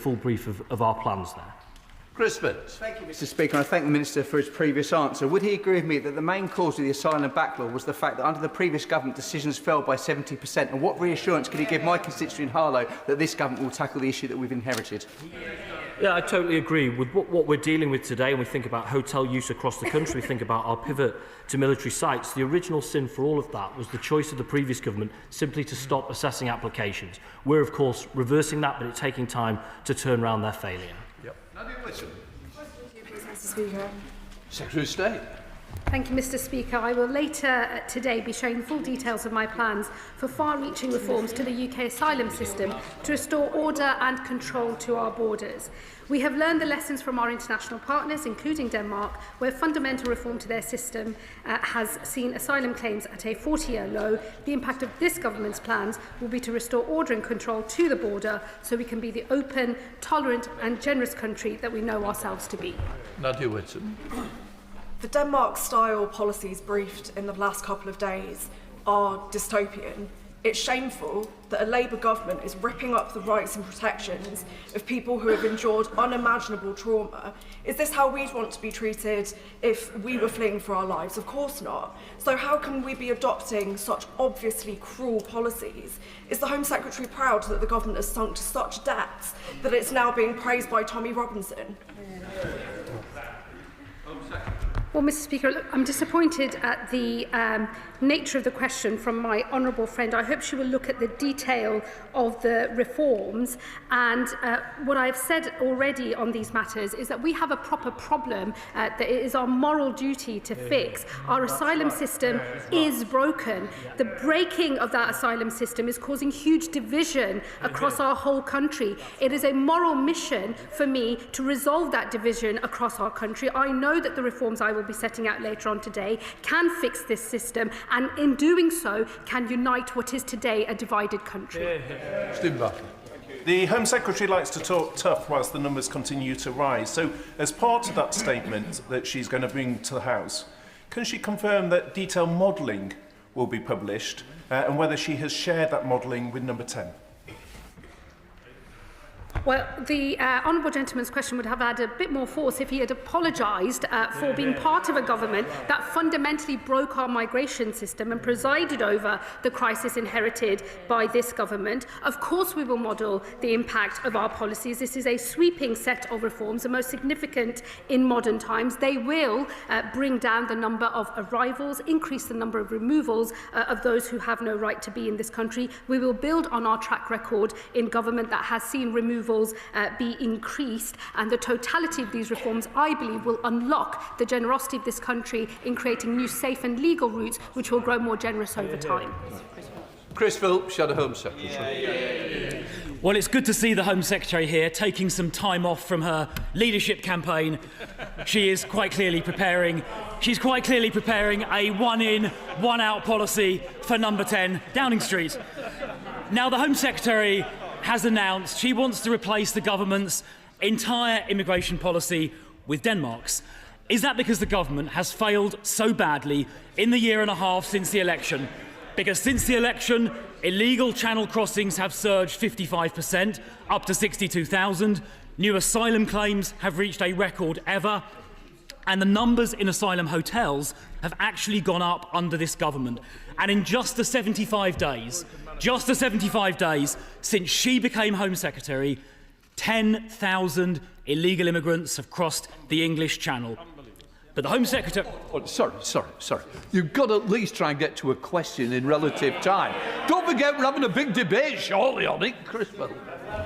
full brief of our plans there. Chris Spence. Thank you, Mr Speaker, and I thank the Minister for his previous answer. Would he agree with me that the main cause of the asylum backlog was the fact that under the previous government decisions fell by 70%? And what reassurance can he give my constituent in Harlow that this government will tackle the issue that we've inherited? Yeah, I totally agree with what we're dealing with today. When we think about hotel use across the country, we think about our pivot to military sites. The original sin for all of that was the choice of the previous government simply to stop assessing applications. We're, of course, reversing that, but it's taking time to turn around their failure. Yep. Mr Speaker. Secretary of State. Thank you, Mr Speaker. I will later today be showing the full details of my plans for far-reaching reforms to the UK asylum system to restore order and control to our borders. We have learned the lessons from our international partners, including Denmark, where fundamental reform to their system has seen asylum claims at a 40-year low. The impact of this government's plans will be to restore order and control to the border so we can be the open, tolerant and generous country that we know ourselves to be. Nadia Whitson. The Denmark-style policies briefed in the last couple of days are dystopian. It's shameful that a Labour government is ripping up the rights and protections of people who have endured unimaginable trauma. Is this how we'd want to be treated if we were fleeing for our lives? Of course not. So how can we be adopting such obviously cruel policies? Is the Home Secretary proud that the government has sunk to such depths that it's now being praised by Tommy Robinson? Well, Mr Speaker, look, I'm disappointed at the nature of the question from my honourable friend. I hope she will look at the detail of the reforms. And what I've said already on these matters is that we have a proper problem that it is our moral duty to fix. Our asylum system is broken. The breaking of that asylum system is causing huge division across our whole country. It is a moral mission for me to resolve that division across our country. I know that the reforms I will be setting out later on today can fix this system, and in doing so can unite what is today a divided country. The Home Secretary likes to talk tough whilst the numbers continue to rise. So as part of that statement that she's going to bring to the House, can she confirm that detailed modelling will be published and whether she has shared that modelling with Number 10? Well, the honourable gentleman's question would have had a bit more force if he had apologised for being part of a government that fundamentally broke our migration system and presided over the crisis inherited by this government. Of course we will model the impact of our policies. This is a sweeping set of reforms, the most significant in modern times. They will bring down the number of arrivals, increase the number of removals of those who have no right to be in this country. We will build on our track record in government that has seen removals be increased, and the totality of these reforms, I believe, will unlock the generosity of this country in creating new safe and legal routes which will grow more generous over time. Chris Phillips, Shadow Home Secretary. Well, it's good to see the Home Secretary here taking some time off from her leadership campaign. She is quite clearly preparing. She's quite clearly preparing a one-in, one-out policy for Number 10 Downing Street. Now, the Home Secretary has announced she wants to replace the government's entire immigration policy with Denmark's. Is that because the government has failed so badly in the year and a half since the election? Because since the election, illegal channel crossings have surged 55%, up to 62,000. New asylum claims have reached a record ever. And the numbers in asylum hotels have actually gone up under this government. And in just the 75 days since she became Home Secretary, 10,000 illegal immigrants have crossed the English Channel. But the Home Secretary... Oh, sorry. You've got to at least try and get to a question in relative time. Don't forget we're having a big debate shortly on it, Chris.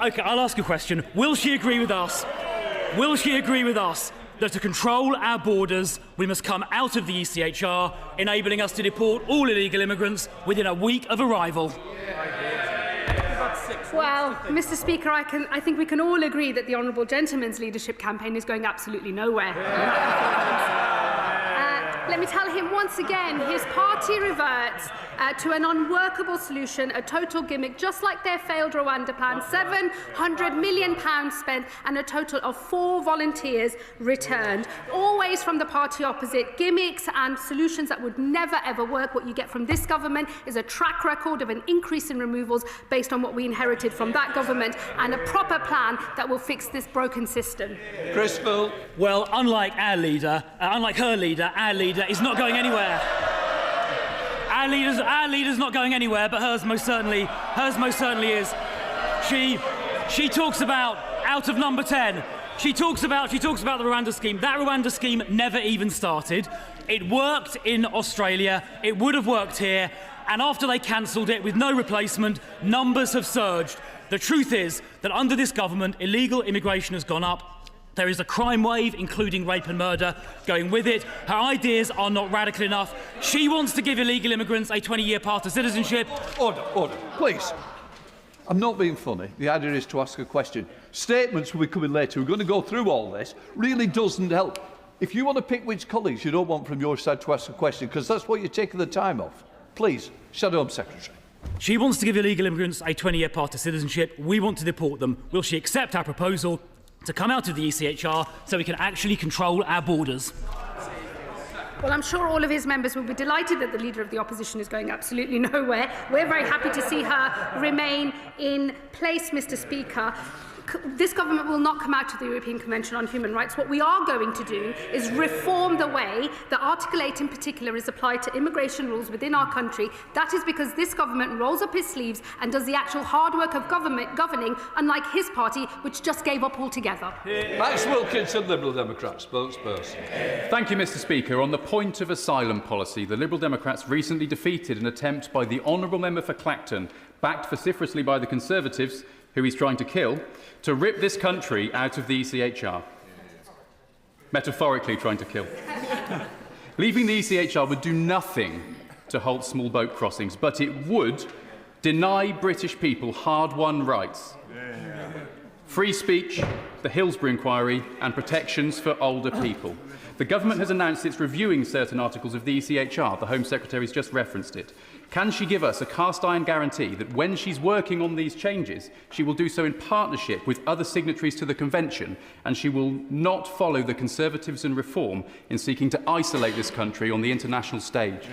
OK, I'll ask a question. Will she agree with us? That to control our borders, we must come out of the ECHR, enabling us to deport all illegal immigrants within a week of arrival? Well, Mr Speaker, I think we can all agree that the honourable gentleman's leadership campaign is going absolutely nowhere. Let me tell him once again, his party reverts to an unworkable solution, a total gimmick, just like their failed Rwanda plan, £700 million spent and a total of 4 volunteers returned. Always from the party opposite, gimmicks and solutions that would never ever work. What you get from this government is a track record of an increase in removals based on what we inherited from that government and a proper plan that will fix this broken system. Chris Phil. Well, unlike her leader our leader is not going anywhere. Our leader's not going anywhere, but hers most certainly is. She talks about out of number 10. She talks about the Rwanda scheme. That Rwanda scheme never even started. It worked in Australia. It would have worked here. And after they cancelled it with no replacement, numbers have surged. The truth is that under this government, illegal immigration has gone up. There is a crime wave, including rape and murder, going with it. Her ideas are not radical enough. She wants to give illegal immigrants a 20-year path to citizenship. Order, please. I'm not being funny. The idea is to ask a question. Statements will be coming later. We're going to go through all this. Really doesn't help. If you want to pick which colleagues you don't want from your side to ask a question, because that's what you're taking the time off, please, Shadow Home Secretary. She wants to give illegal immigrants a 20-year path to citizenship. We want to deport them. Will she accept our proposal to come out of the ECHR so we can actually control our borders? Well, I'm sure all of his members will be delighted that the Leader of the Opposition is going absolutely nowhere. We're very happy to see her remain in place, Mr. Speaker. This government will not come out of the European Convention on Human Rights. What we are going to do is reform the way that Article 8 in particular is applied to immigration rules within our country. That is because this government rolls up his sleeves and does the actual hard work of governing, unlike his party, which just gave up altogether. Max Wilkinson, Liberal Democrat, spokesperson. Thank you, Mr. Speaker. On the point of asylum policy, the Liberal Democrats recently defeated an attempt by the Honourable Member for Clacton, backed vociferously by the Conservatives, who he's trying to kill, to rip this country out of the ECHR. Metaphorically trying to kill. Leaving the ECHR would do nothing to halt small boat crossings, but it would deny British people hard-won rights. Free speech, the Hillsborough inquiry, and protections for older people. The government has announced it's reviewing certain articles of the ECHR. The Home Secretary's just referenced it. Can she give us a cast-iron guarantee that when she's working on these changes, she will do so in partnership with other signatories to the Convention, and she will not follow the Conservatives and Reform in seeking to isolate this country on the international stage?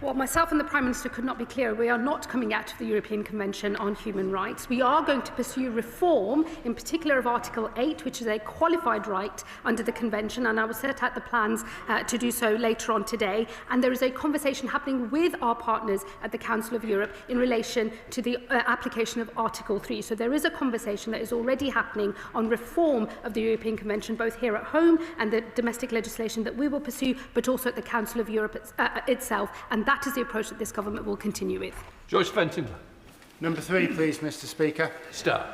Well, myself and the Prime Minister could not be clearer. We are not coming out of the European Convention on Human Rights. We are going to pursue reform, in particular of Article 8, which is a qualified right under the Convention, and I will set out the plans to do so later on today. And there is a conversation happening with our partners at the Council of Europe in relation to the application of Article 3. So there is a conversation that is already happening on reform of the European Convention, both here at home and the domestic legislation that we will pursue, but also at the Council of Europe itself. And that is the approach that this government will continue with. Joyce Fenton. Number 3, please, Mr. Speaker. Start.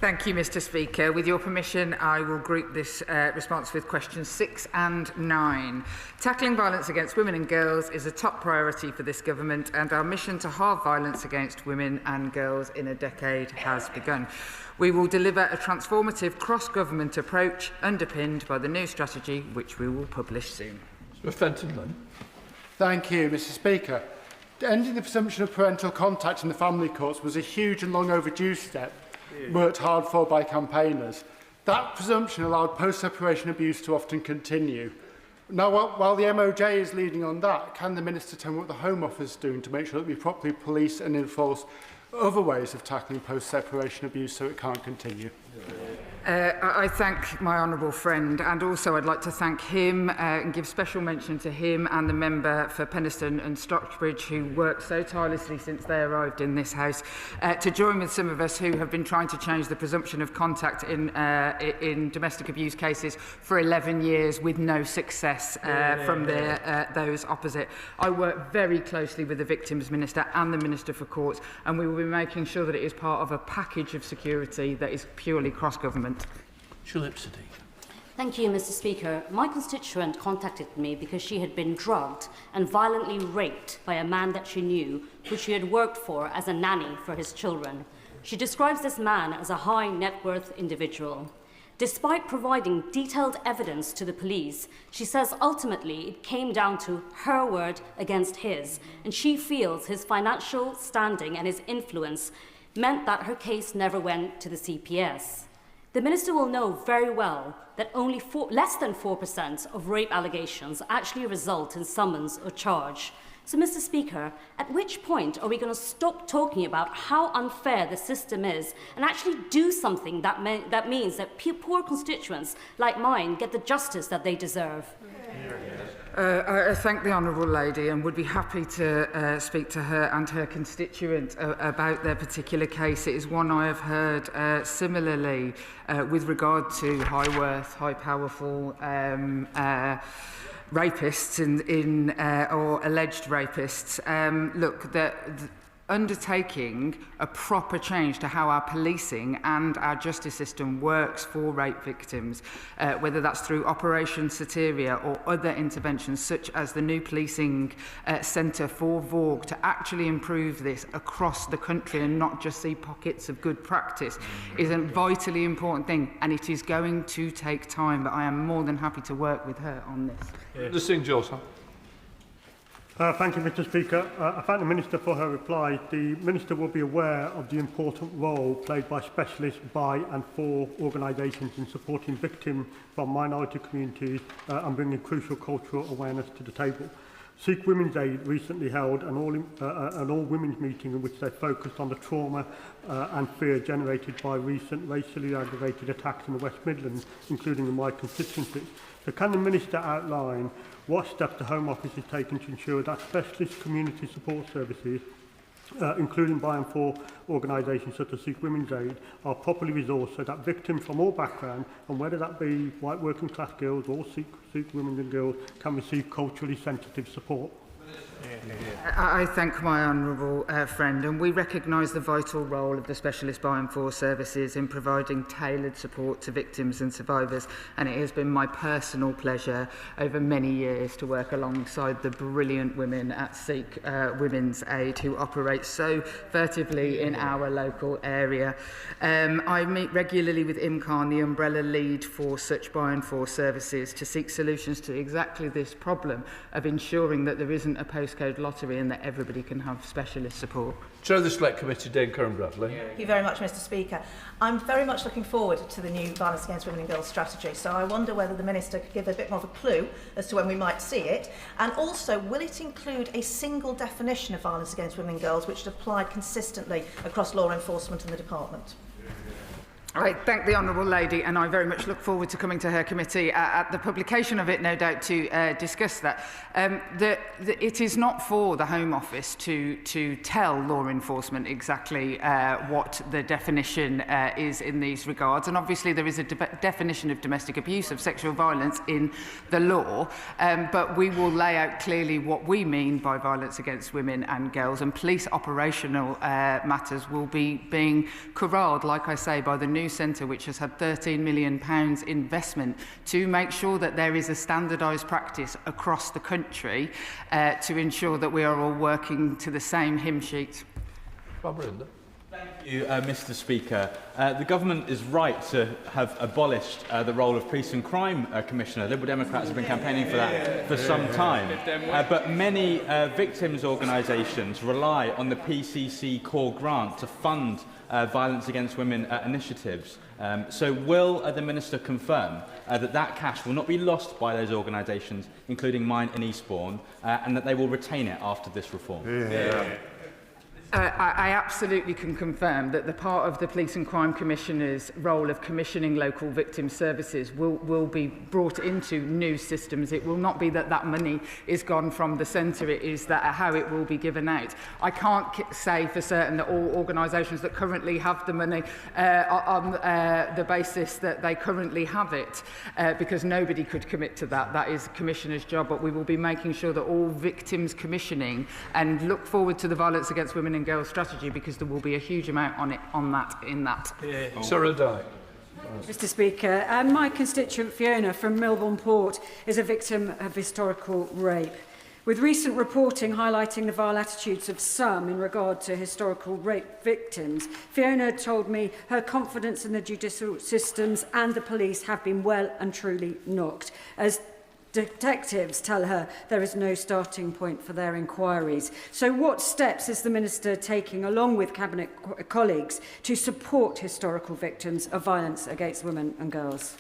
Thank you, Mr. Speaker. With your permission, I will group this response with questions 6 and 9. Tackling violence against women and girls is a top priority for this government, and our mission to halve violence against women and girls in a decade has begun. We will deliver a transformative cross-government approach underpinned by the new strategy, which we will publish soon. Mr. Fenton, then. Thank you, Mr. Speaker. Ending the presumption of parental contact in the family courts was a huge and long overdue step, worked hard for by campaigners. That presumption allowed post-separation abuse to often continue. Now, while the MOJ is leading on that, can the Minister tell me what the Home Office is doing to make sure that we properly police and enforce other ways of tackling post-separation abuse so it can't continue? I thank my honourable friend, and also I'd like to thank him and give special mention to him and the member for Penistone and Stockbridge, who worked so tirelessly since they arrived in this House, to join with some of us who have been trying to change the presumption of contact in domestic abuse cases for 11 years with no success from those opposite. I work very closely with the Victims Minister and the Minister for Courts, and we will be making sure that it is part of a package of security that is purely cross-government. Thank you, Mr. Speaker. My constituent contacted me because she had been drugged and violently raped by a man that she knew, who she had worked for as a nanny for his children. She describes this man as a high net worth individual. Despite providing detailed evidence to the police, she says ultimately it came down to her word against his, and she feels his financial standing and his influence meant that her case never went to the CPS. The Minister will know very well that only less than 4% of rape allegations actually result in summons or charge. So, Mr. Speaker, at which point are we going to stop talking about how unfair the system is and actually do something that means that poor constituents like mine get the justice that they deserve? I thank the Honourable Lady and would be happy to speak to her and her constituent about their particular case. It is one I have heard similarly with regard to high worth, high powerful rapists or alleged rapists. Look, undertaking a proper change to how our policing and our justice system works for rape victims, whether that's through Operation Soteria or other interventions such as the new policing centre for Vogue, to actually improve this across the country and not just see pockets of good practice, is a vitally important thing, and it is going to take time, but I am more than happy to work with her on this. The Singh Joseph. Thank you, Mr. Speaker. I thank the Minister for her reply. The Minister will be aware of the important role played by specialists by and for organisations in supporting victims from minority communities and bringing crucial cultural awareness to the table. Sikh Women's Aid recently held an all-women's meeting in which they focused on the trauma and fear generated by recent racially aggravated attacks in the West Midlands, including in my constituency. So can the Minister outline what steps the Home Office is taking to ensure that specialist community support services, including by and for organisations such as Sikh Women's Aid, are properly resourced so that victims from all backgrounds, and whether that be white working class girls or Sikh women and girls, can receive culturally sensitive support? I thank my honourable friend, and we recognise the vital role of the specialist by and for services in providing tailored support to victims and survivors, and it has been my personal pleasure over many years to work alongside the brilliant women at Sikh Women's Aid who operate so furtively in our local area. I meet regularly with IMCAN, the umbrella lead for such by and for services, to seek solutions to exactly this problem of ensuring that there isn't a postcode lottery and that everybody can have specialist support. Chair of the Select Committee, Dame Karen Bradley. Thank you very much, Mr. Speaker. I'm very much looking forward to the new Violence Against Women and Girls strategy, so I wonder whether the Minister could give a bit more of a clue as to when we might see it, and also will it include a single definition of violence against women and girls which is applied consistently across law enforcement and the Department? I thank the Honourable Lady, and I very much look forward to coming to her committee at the publication of it, no doubt, to discuss that. It is not for the Home Office to tell law enforcement exactly what the definition is in these regards, and obviously there is a definition of domestic abuse, of sexual violence in the law, but we will lay out clearly what we mean by violence against women and girls, and police operational matters will be being corralled, like I say, by the new centre, which has had £13 million investment to make sure that there is a standardised practice across the country to ensure that we are all working to the same hymn sheet. Thank you, Mr. Speaker. The government is right to have abolished the role of Police and Crime Commissioner. Liberal Democrats have been campaigning for that for some time. But many victims' organisations rely on the PCC core grant to fund violence against women initiatives. So will the Minister confirm that cash will not be lost by those organisations, including mine in Eastbourne, and that they will retain it after this reform? I absolutely can confirm that the part of the Police and Crime Commissioner's role of commissioning local victim services will be brought into new systems. It will not be that that money is gone from the centre, it is that how it will be given out. I can't say for certain that all organisations that currently have the money on the basis that they currently have it, because nobody could commit to that. That is the Commissioner's job, but we will be making sure that all victims commissioning, and look forward to the Violence Against Women and Girls strategy, because there will be a huge amount in that. Sarah Dyke. Mr. Speaker, my constituent Fiona from Milbourne Port is a victim of historical rape. With recent reporting highlighting the vile attitudes of some in regard to historical rape victims, Fiona told me her confidence in the judicial systems and the police have been well and truly knocked, as detectives tell her there is no starting point for their inquiries. So what steps is the Minister taking, along with Cabinet colleagues, to support historical victims of violence against women and girls?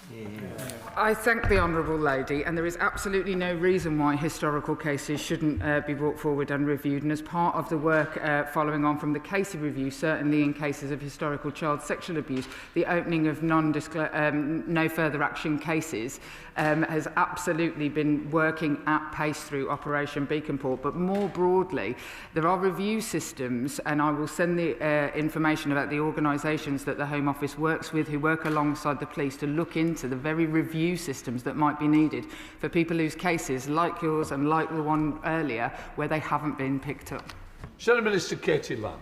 I thank the Honourable Lady, and there is absolutely no reason why historical cases shouldn't be brought forward and reviewed. And as part of the work following on from the Casey review, certainly in cases of historical child sexual abuse, the opening of no further action cases has absolutely been working at pace through Operation Beaconport. But more broadly, there are review systems, and I will send the information about the organisations that the Home Office works with, who work alongside the police to look into the very review systems that might be needed for people whose cases, like yours and like the one earlier, where they haven't been picked up. Shadow Minister Katie Lamb.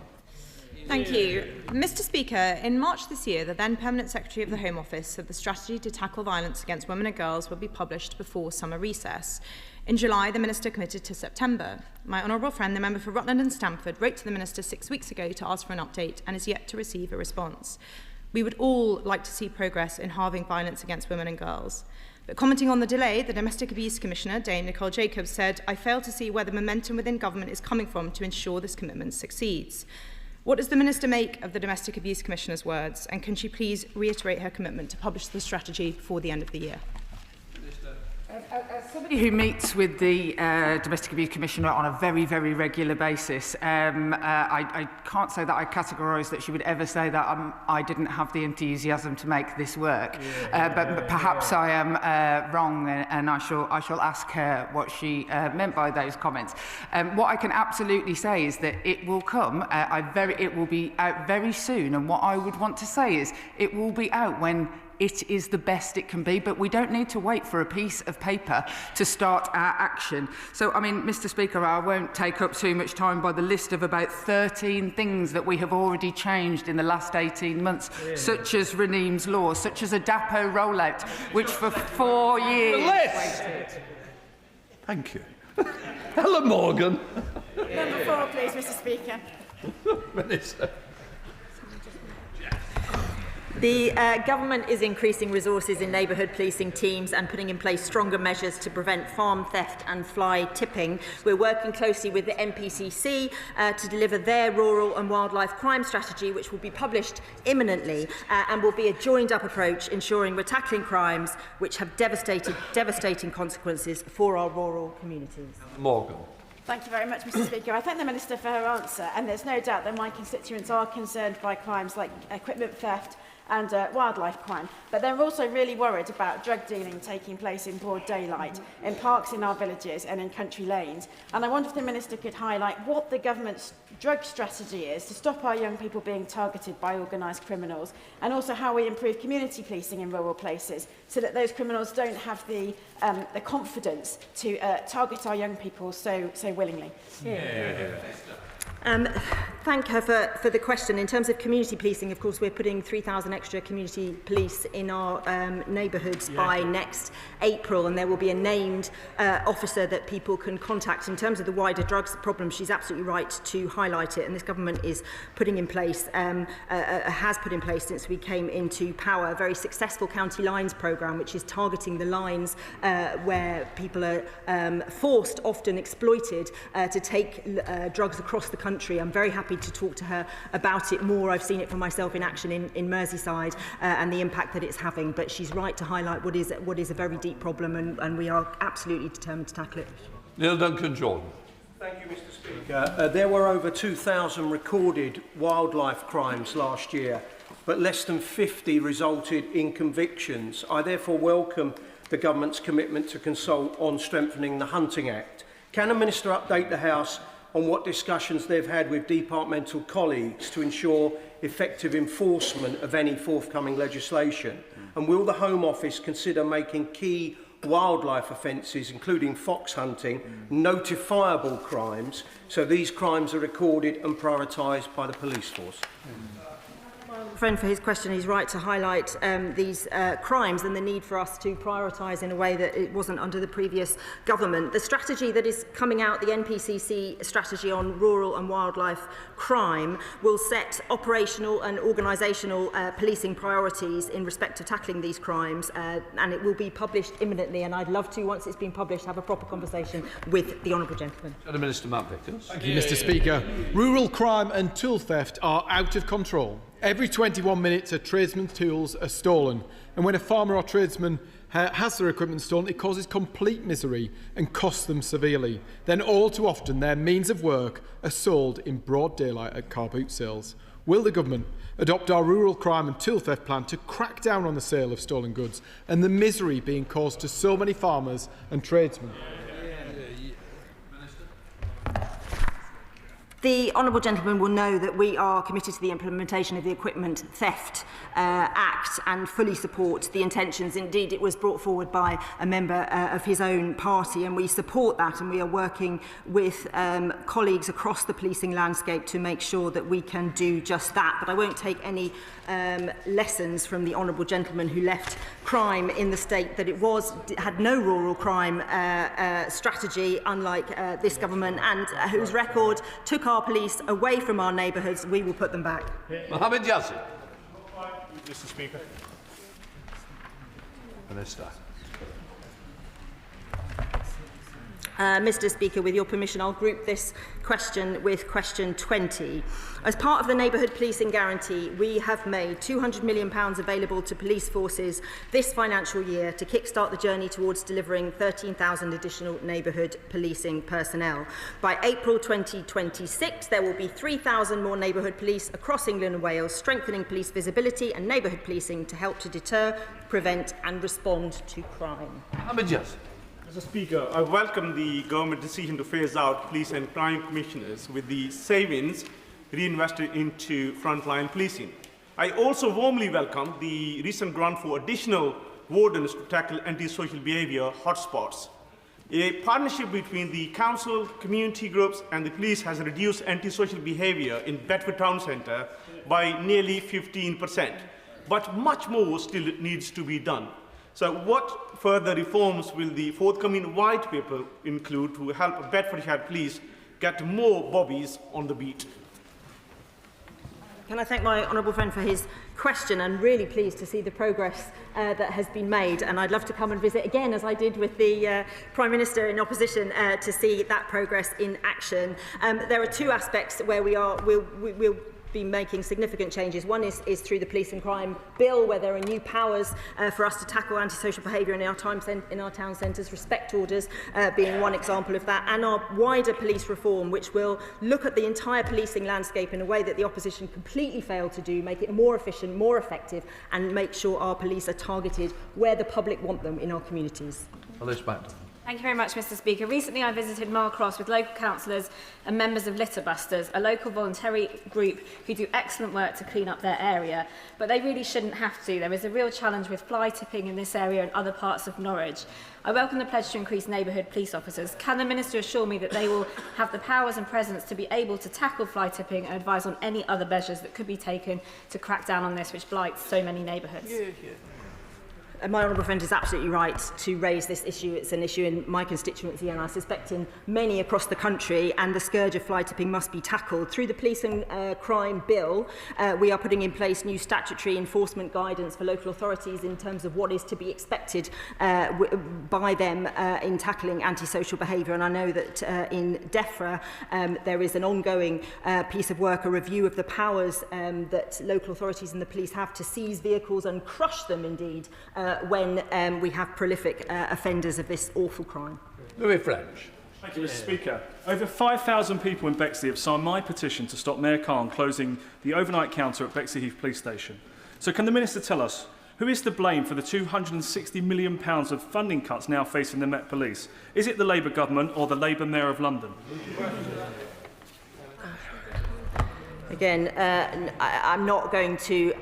Thank you. Mr Speaker, in March this year, the then Permanent Secretary of the Home Office said the strategy to tackle violence against women and girls would be published before summer recess. In July, the Minister committed to September. My honourable friend, the member for Rutland and Stamford, wrote to the Minister 6 weeks ago to ask for an update and is yet to receive a response. We would all like to see progress in halving violence against women and girls. But commenting on the delay, the Domestic Abuse Commissioner, Dame Nicole Jacobs, said, "I fail to see where the momentum within government is coming from to ensure this commitment succeeds." What does the Minister make of the Domestic Abuse Commissioner's words, and can she please reiterate her commitment to publish the strategy before the end of the year? As somebody who meets with the Domestic Abuse Commissioner on a very, very regular basis, I can't say that I categorise that she would ever say that I didn't have the enthusiasm to make this work. But perhaps I am wrong, and I shall ask her what she meant by those comments. What I can absolutely say is that it will come. It will be out very soon, and what I would want to say is it will be out when it is the best it can be, but we don't need to wait for a piece of paper to start our action. So, I mean, Mr Speaker, I won't take up too much time by the list of about 13 things that we have already changed in the last 18 months, such as Raneem's Law, such as a DAPO rollout, which for 4 years waited. Thank you. Helen Morgan. Number 4, please, Mr Speaker. Minister. The government is increasing resources in neighbourhood policing teams and putting in place stronger measures to prevent farm theft and fly tipping. We're working closely with the NPCC to deliver their rural and wildlife crime strategy, which will be published imminently and will be a joined-up approach ensuring we're tackling crimes which have devastating consequences for our rural communities. Morgan. Thank you very much, Mr Speaker. I thank the Minister for her answer, and there's no doubt that my constituents are concerned by crimes like equipment theft and wildlife crime, but they're also really worried about drug dealing taking place in broad daylight, in parks in our villages and in country lanes. And I wonder if the Minister could highlight what the government's drug strategy is to stop our young people being targeted by organised criminals, and also how we improve community policing in rural places so that those criminals don't have the confidence to target our young people so willingly. Thank her for the question. In terms of community policing, of course, we're putting 3,000 extra community police in our neighbourhoods by next April, and there will be a named officer that people can contact. In terms of the wider drugs problem, she's absolutely right to highlight it, and this government is putting in place, has put in place since we came into power, a very successful County Lines programme, which is targeting the lines where people are forced, often exploited, to take drugs across the country. I'm very happy to talk to her about it more. I've seen it for myself in action in Merseyside and the impact that it's having, but she's right to highlight what is a very deep problem, and we are absolutely determined to tackle it. Neil Duncan-Jordan. Thank you, Mr Speaker. There were over 2,000 recorded wildlife crimes last year, but less than 50 resulted in convictions. I therefore welcome the government's commitment to consult on strengthening the Hunting Act. Can the Minister update the House on what discussions they've had with departmental colleagues to ensure effective enforcement of any forthcoming legislation? And will the Home Office consider making key wildlife offences, including fox hunting, notifiable crimes, so these crimes are recorded and prioritised by the police force? friend for his question. He's right to highlight these crimes and the need for us to prioritise in a way that it wasn't under the previous government. The strategy that is coming out, the NPCC strategy on rural and wildlife crime, will set operational and organisational policing priorities in respect to tackling these crimes, and it will be published imminently. And I'd love to, once it's been published, have a proper conversation with the honourable gentleman. Minister Matt Vickers. Thank you, Mr. Speaker. Rural crime and tool theft are out of control. Every 21 minutes, a tradesman's tools are stolen. And when a farmer or tradesman has their equipment stolen, it causes complete misery and costs them severely. Then all too often, their means of work are sold in broad daylight at car boot sales. Will the government adopt our rural crime and tool theft plan to crack down on the sale of stolen goods and the misery being caused to so many farmers and tradesmen? The honourable gentleman will know that we are committed to the implementation of the Equipment Theft Act and fully support the intentions. Indeed, it was brought forward by a member of his own party, and we support that, and we are working with colleagues across the policing landscape to make sure that we can do just that. But I won't take any lessons from the honourable gentleman who left crime in the state that it had no rural crime strategy, unlike this government, and whose record took our police away from our neighbourhoods. We will put them back. Mohammed Yazid. Mr. Speaker. Minister. Mr. Speaker, with your permission, I'll group this question with question 20. As part of the Neighbourhood Policing Guarantee, we have made £200 million available to police forces this financial year to kickstart the journey towards delivering 13,000 additional neighbourhood policing personnel. By April 2026, there will be 3,000 more neighbourhood police across England and Wales, strengthening police visibility and neighbourhood policing to help to deter, prevent and respond to crime. Mr. Speaker, I welcome the government decision to phase out police and crime commissioners with the savings reinvested into frontline policing. I also warmly welcome the recent grant for additional wardens to tackle antisocial behaviour hotspots. A partnership between the council, community groups and the police has reduced antisocial behaviour in Bedford Town Centre by nearly 15%. But much more still needs to be done. So what further reforms will the forthcoming white paper include to help Bedfordshire Police get more bobbies on the beat? Can I thank my honourable friend for his question, and really pleased to see the progress that has been made, and I'd love to come and visit again, as I did with the Prime Minister in opposition, to see that progress in action. There are two aspects where we'll be making significant changes. One is through the Police and Crime Bill, where there are new powers for us to tackle antisocial behaviour in our town centres, respect orders being one example of that, and our wider police reform, which will look at the entire policing landscape in a way that the opposition completely failed to do, make it more efficient, more effective, and make sure our police are targeted where the public want them in our communities. Thank you very much, Mr. Speaker. Recently, I visited Marcross with local councillors and members of Litterbusters, a local voluntary group who do excellent work to clean up their area. But they really shouldn't have to. There is a real challenge with fly tipping in this area and other parts of Norwich. I welcome the pledge to increase neighbourhood police officers. Can the Minister assure me that they will have the powers and presence to be able to tackle fly tipping and advise on any other measures that could be taken to crack down on this, which blights so many neighbourhoods? My honourable friend is absolutely right to raise this issue. It's an issue in my constituency, and I suspect in many across the country, and the scourge of fly tipping must be tackled. Through the Police and Crime Bill, we are putting in place new statutory enforcement guidance for local authorities in terms of what is to be expected by them in tackling antisocial behaviour. And I know that in DEFRA there is an ongoing piece of work, a review of the powers that local authorities and the police have to seize vehicles and crush them, indeed, when we have prolific offenders of this awful crime. Louis French. Thank you, Mr. Speaker. Over 5,000 people in Bexley have signed my petition to stop Mayor Khan closing the overnight counter at Bexley Heath Police Station. So can the Minister tell us, who is to blame for the £260 million of funding cuts now facing the Met Police? Is it the Labour government or the Labour Mayor of London? Again, I'm not going to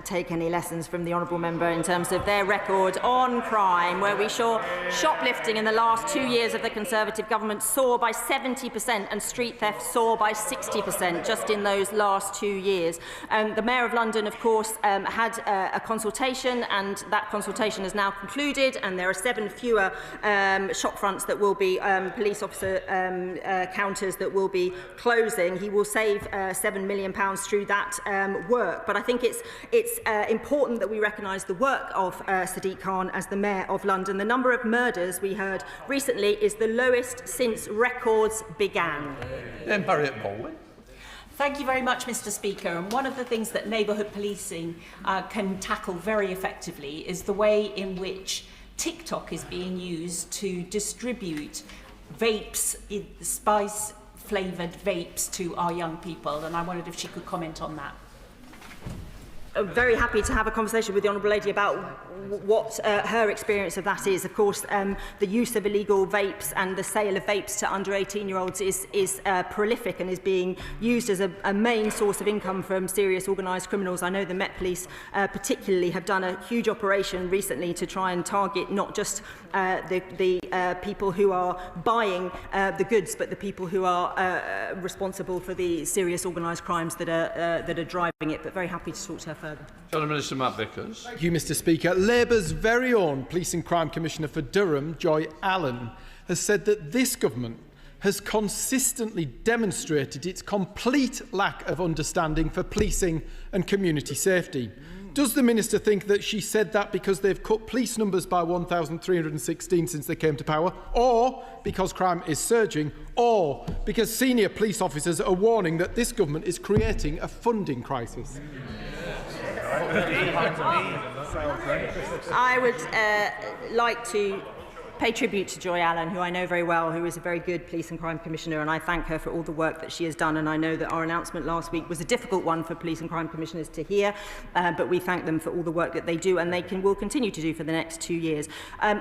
take any lessons from the honourable member in terms of their record on crime, where we saw shoplifting in the last 2 years of the Conservative government soar by 70% and street theft soar by 60% just in those last 2 years. The Mayor of London, of course, had a consultation, and that consultation has now concluded, and there are 7 fewer shop fronts that will be police officer counters that will be closing. He will save £7 million through that work. But I think it's important that we recognise the work of Sadiq Khan as the Mayor of London. The number of murders we heard recently is the lowest since records began. Harriet Baldwin. Thank you very much, Mr. Speaker. And one of the things that neighbourhood policing can tackle very effectively is the way in which TikTok is being used to distribute vapes, spice-flavoured vapes to our young people. And I wondered if she could comment on that. I'm very happy to have a conversation with the Honourable Lady about what her experience of that is. Of course, the use of illegal vapes and the sale of vapes to under 18-year-olds is prolific and is being used as a main source of income from serious organised criminals. I know the Met Police particularly have done a huge operation recently to try and target not just the people who are buying the goods, but the people who are responsible for the serious organised crimes that are driving it. But very happy to talk to her further. Shadow Minister Matt Vickers. Thank you, Mr. Speaker. Labour's very own Police and Crime Commissioner for Durham, Joy Allen, has said that this government has consistently demonstrated its complete lack of understanding for policing and community safety. Does the Minister think that she said that because they've cut police numbers by 1,316 since they came to power, or because crime is surging, or because senior police officers are warning that this government is creating a funding crisis? I would like to pay tribute to Joy Allen, who I know very well, who is a very good Police and Crime Commissioner, and I thank her for all the work that she has done. And I know that our announcement last week was a difficult one for Police and Crime Commissioners to hear, but we thank them for all the work that they do, and they will continue to do for the next 2 years.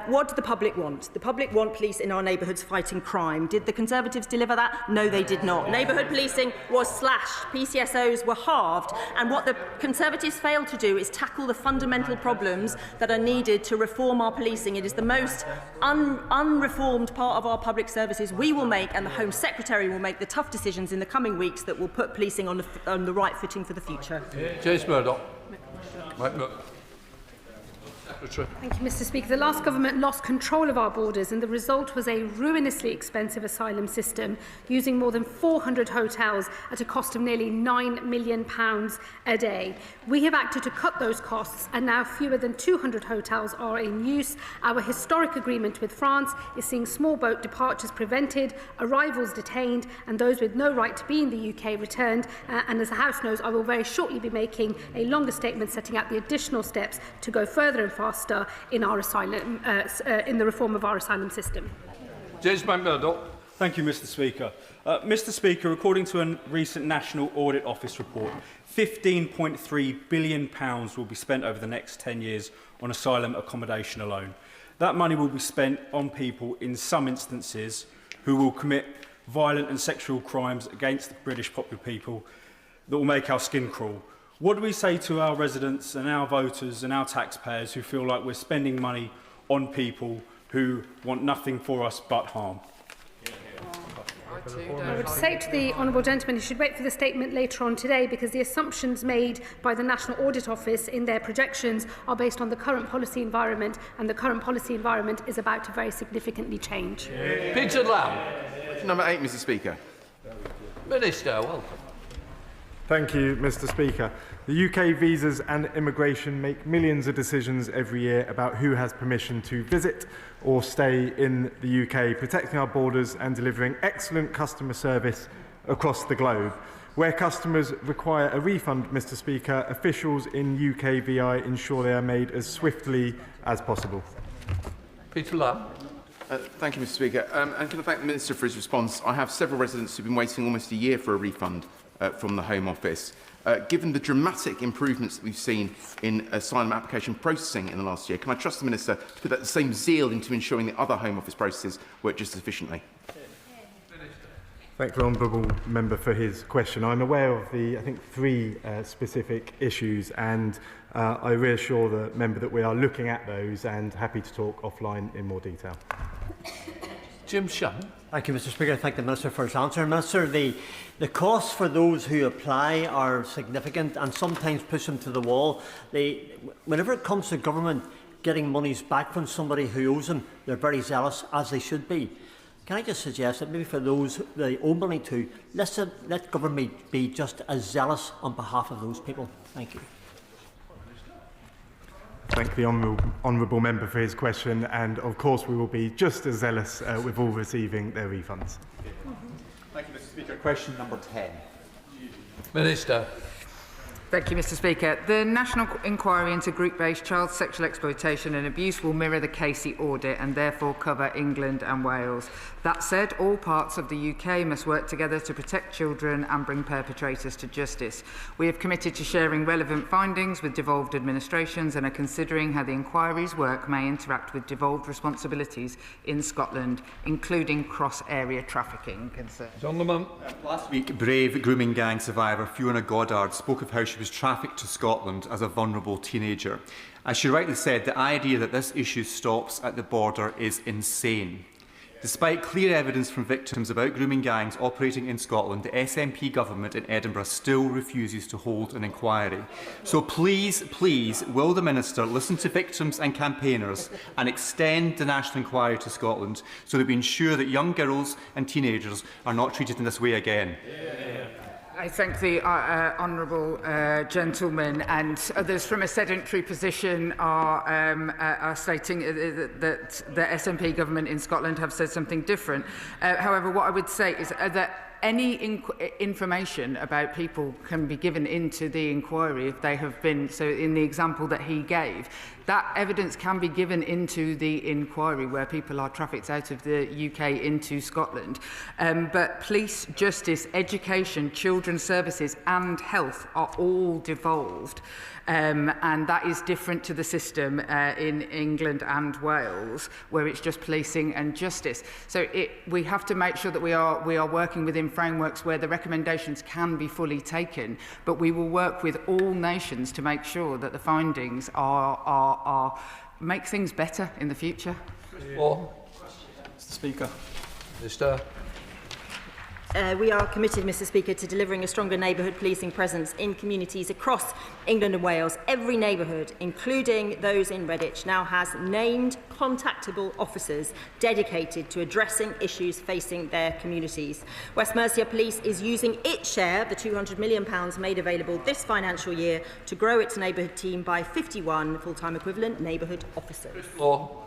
What do the public want? The public want police in our neighbourhoods fighting crime. Did the Conservatives deliver that? No, they did not. Neighbourhood policing was slashed. PCSOs were halved. And what the Conservatives failed to do is tackle the fundamental problems that are needed to reform our policing. It is the most unreformed part of our public services. We will make, and the Home Secretary will make, the tough decisions in the coming weeks that will put policing on the right footing for the future. James Murdoch. Thank you, Mr. Speaker. The last government lost control of our borders, and the result was a ruinously expensive asylum system, using more than 400 hotels at a cost of nearly £9 million a day. We have acted to cut those costs, and now fewer than 200 hotels are in use. Our historic agreement with France is seeing small boat departures prevented, arrivals detained, and those with no right to be in the UK returned. And as the House knows, I will very shortly be making a longer statement setting out the additional steps to go further and faster in our asylum, in the reform of our asylum system. James Murdoch. Thank you, Mr. Speaker. Mr. Speaker, according to a recent National Audit Office report, £15.3 billion will be spent over the next 10 years on asylum accommodation alone. That money will be spent on people, in some instances, who will commit violent and sexual crimes against the British popular people that will make our skin crawl. What do we say to our residents and our voters and our taxpayers who feel like we're spending money on people who want nothing for us but harm? I would say to the honourable gentleman he should wait for the statement later on today, because the assumptions made by the National Audit Office in their projections are based on the current policy environment, and the current policy environment is about to very significantly change. Peter Lamb. Number 8, Mr. Speaker. Minister, welcome. Thank you, Mr. Speaker. The UK Visas and Immigration make millions of decisions every year about who has permission to visit or stay in the UK, protecting our borders and delivering excellent customer service across the globe. Where customers require a refund, Mr. Speaker, officials in UK VI ensure they are made as swiftly as possible. Peter Lamb. Thank you, Mr. Speaker. And can I thank the Minister for his response? I have several residents who've been waiting almost a year for a refund from the Home Office. Given the dramatic improvements that we've seen in asylum application processing in the last year, can I trust the Minister to put that same zeal into ensuring that other Home Office processes work just as efficiently? Thank the honourable member for his question. I'm aware of the, I think, 3 specific issues, and I reassure the member that we are looking at those and happy to talk offline in more detail. Jim Shun. Thank you, Mr. Speaker. I thank the Minister for his answer. Minister, the costs for those who apply are significant and sometimes push them to the wall. Whenever it comes to government getting monies back from somebody who owes them, they're very zealous, as they should be. Can I just suggest that maybe for those they owe money to, let government be just as zealous on behalf of those people? Thank you. Thank the honourable member for his question, and of course we will be just as zealous with all receiving their refunds. Thank you, Mr. Speaker. Question number 10. Minister. Thank you, Mr. Speaker. The National Inquiry into Group-Based Child Sexual Exploitation and Abuse will mirror the Casey audit and therefore cover England and Wales. That said, all parts of the UK must work together to protect children and bring perpetrators to justice. We have committed to sharing relevant findings with devolved administrations and are considering how the inquiry's work may interact with devolved responsibilities in Scotland, including cross-area trafficking concerns. Last week, brave grooming gang survivor Fiona Goddard spoke of how she was trafficked to Scotland as a vulnerable teenager. As she rightly said, the idea that this issue stops at the border is insane. Despite clear evidence from victims about grooming gangs operating in Scotland, the SNP government in Edinburgh still refuses to hold an inquiry. So please, will the Minister listen to victims and campaigners and extend the national inquiry to Scotland so that we ensure that young girls and teenagers are not treated in this way again? I thank the honourable gentleman, and others from a sedentary position are stating that the SNP government in Scotland have said something different. However, what I would say is that any information about people can be given into the inquiry if they have been, so in the example that he gave, that evidence can be given into the inquiry where people are trafficked out of the UK into Scotland. But police, justice, education, children's services and health are all devolved. And that is different to the system in England and Wales, where it's just policing and justice. So we have to make sure that we are working within frameworks where the recommendations can be fully taken, but we will work with all nations to make sure that the findings make things better in the future. Mr. Speaker. Minister. We are committed, Mr. Speaker, to delivering a stronger neighbourhood policing presence in communities across England and Wales. Every neighbourhood, including those in Redditch, now has named contactable officers dedicated to addressing issues facing their communities. West Mercia Police is using its share, the £200 million made available this financial year, to grow its neighbourhood team by 51 full-time equivalent neighbourhood officers.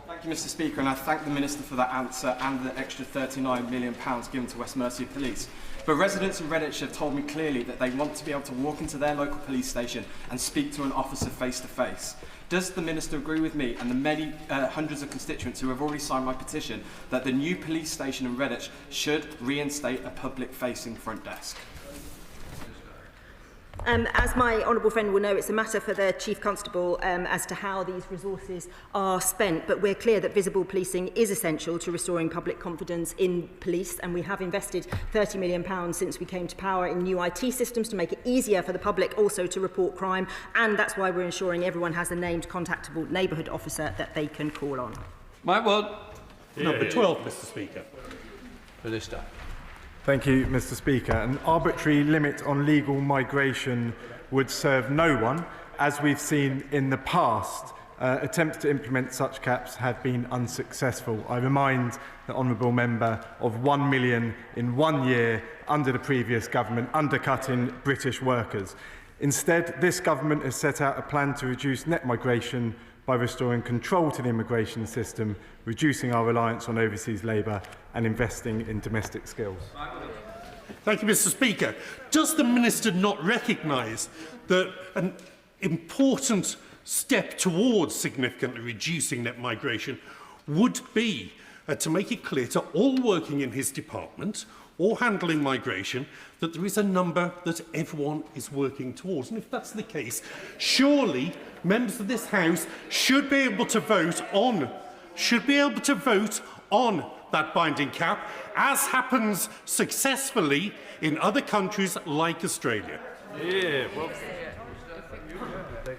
Thank you, Mr. Speaker, and I thank the Minister for that answer and the extra £39 million given to West Mercia Police. But residents in Redditch have told me clearly that they want to be able to walk into their local police station and speak to an officer face to face. Does the Minister agree with me and the many hundreds of constituents who have already signed my petition that the new police station in Redditch should reinstate a public-facing front desk? As my honourable friend will know, it's a matter for the Chief Constable as to how these resources are spent, but we're clear that visible policing is essential to restoring public confidence in police, and we have invested £30 million since we came to power in new IT systems to make it easier for the public also to report crime, and that's why we're ensuring everyone has a named contactable neighbourhood officer that they can call on. Mike Ward. Number 12, Mr. Speaker. Minister. Thank you, Mr. Speaker. An arbitrary limit on legal migration would serve no one. As we've seen in the past, attempts to implement such caps have been unsuccessful. I remind the honourable member of 1 million in 1 year under the previous government, undercutting British workers. Instead, this government has set out a plan to reduce net migration by restoring control to the immigration system, reducing our reliance on overseas labour and investing in domestic skills. Thank you, Mr. Speaker. Does the Minister not recognise that an important step towards significantly reducing net migration would be to make it clear to all working in his department or handling migration that there is a number that everyone is working towards? And if that's the case, surely members of this House should be able to vote on that binding cap, as happens successfully in other countries like Australia? Yeah, well,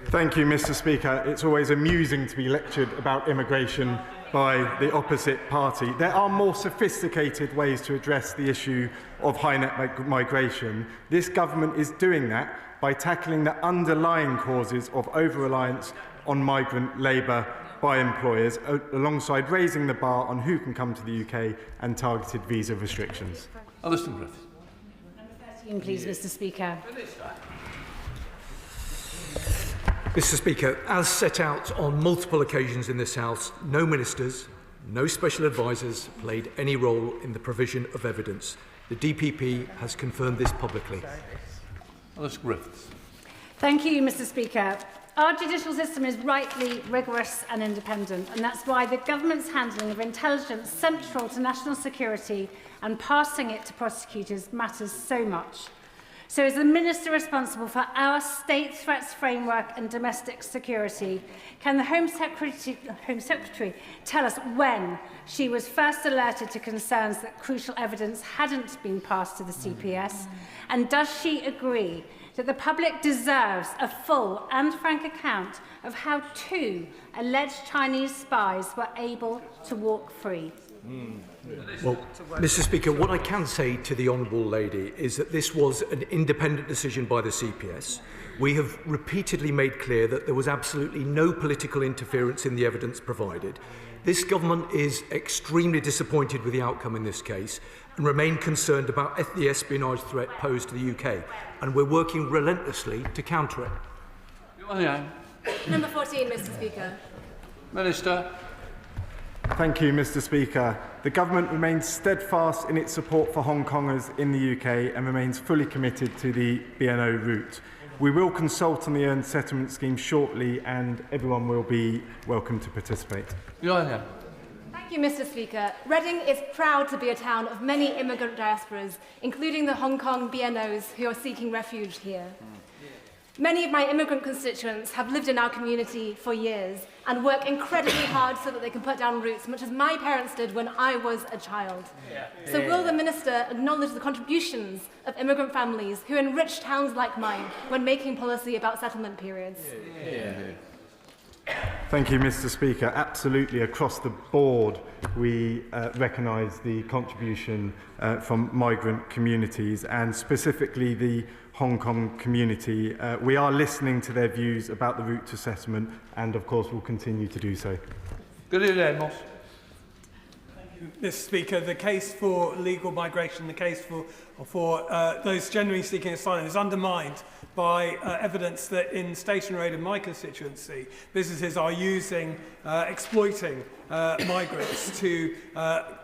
thank you, Mr. Speaker. It's always amusing to be lectured about immigration by the opposite party. There are more sophisticated ways to address the issue of high net migration. This government is doing that by tackling the underlying causes of over-reliance on migrant labour by employers, alongside raising the bar on who can come to the UK and targeted visa restrictions. Alison Griffith. Number 13, please, Mr. Speaker. Mr. Speaker, as set out on multiple occasions in this House, no ministers, no special advisers played any role in the provision of evidence. The DPP has confirmed this publicly. Alison Griffiths. Thank you, Mr. Speaker. Our judicial system is rightly rigorous and independent, and that's why the government's handling of intelligence central to national security and passing it to prosecutors matters so much. So as the Minister responsible for our state threats framework and domestic security, can the Home Secretary tell us when she was first alerted to concerns that crucial evidence hadn't been passed to the CPS? And does she agree that the public deserves a full and frank account of how 2 alleged Chinese spies were able to walk free? Well, Mr. Speaker, what I can say to the Honourable Lady is that this was an independent decision by the CPS. We have repeatedly made clear that there was absolutely no political interference in the evidence provided. This government is extremely disappointed with the outcome in this case and remain concerned about the espionage threat posed to the UK, and we're working relentlessly to counter it. Number 14, Mr. Speaker. Minister. Thank you, Mr. Speaker. The government remains steadfast in its support for Hong Kongers in the UK and remains fully committed to the BNO route. We will consult on the earned settlement scheme shortly, and everyone will be welcome to participate. Thank you, Mr. Speaker. Reading is proud to be a town of many immigrant diasporas, including the Hong Kong BNOs who are seeking refuge here. Many of my immigrant constituents have lived in our community for years and work incredibly hard so that they can put down roots, much as my parents did when I was a child. So will the Minister acknowledge the contributions of immigrant families who enrich towns like mine when making policy about settlement periods? Thank you, Mr. Speaker. Absolutely, across the board, we recognise the contribution from migrant communities, and specifically the Hong Kong community. We are listening to their views about the route to settlement, and of course will continue to do so. Good evening, Moss. Mr. Speaker, the case for legal migration, the case for those genuinely seeking asylum is undermined by evidence that in Station Road in my constituency, businesses are exploiting migrants to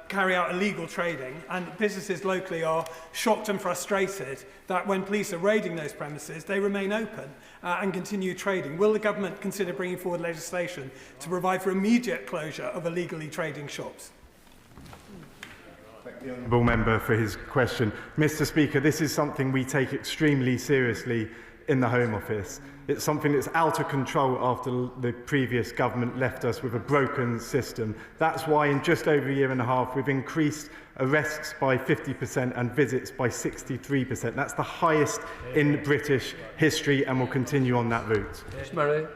carry out illegal trading, and businesses locally are shocked and frustrated that when police are raiding those premises, they remain open and continue trading. Will the government consider bringing forward legislation to provide for immediate closure of illegally trading shops? The honourable member for his question. Mr. Speaker, this is something we take extremely seriously in the Home Office. It's something that's out of control after the previous government left us with a broken system. That's why in just over a year and a half we've increased arrests by 50% and visits by 63%. That's the highest in British history, and will continue on that route. Murray.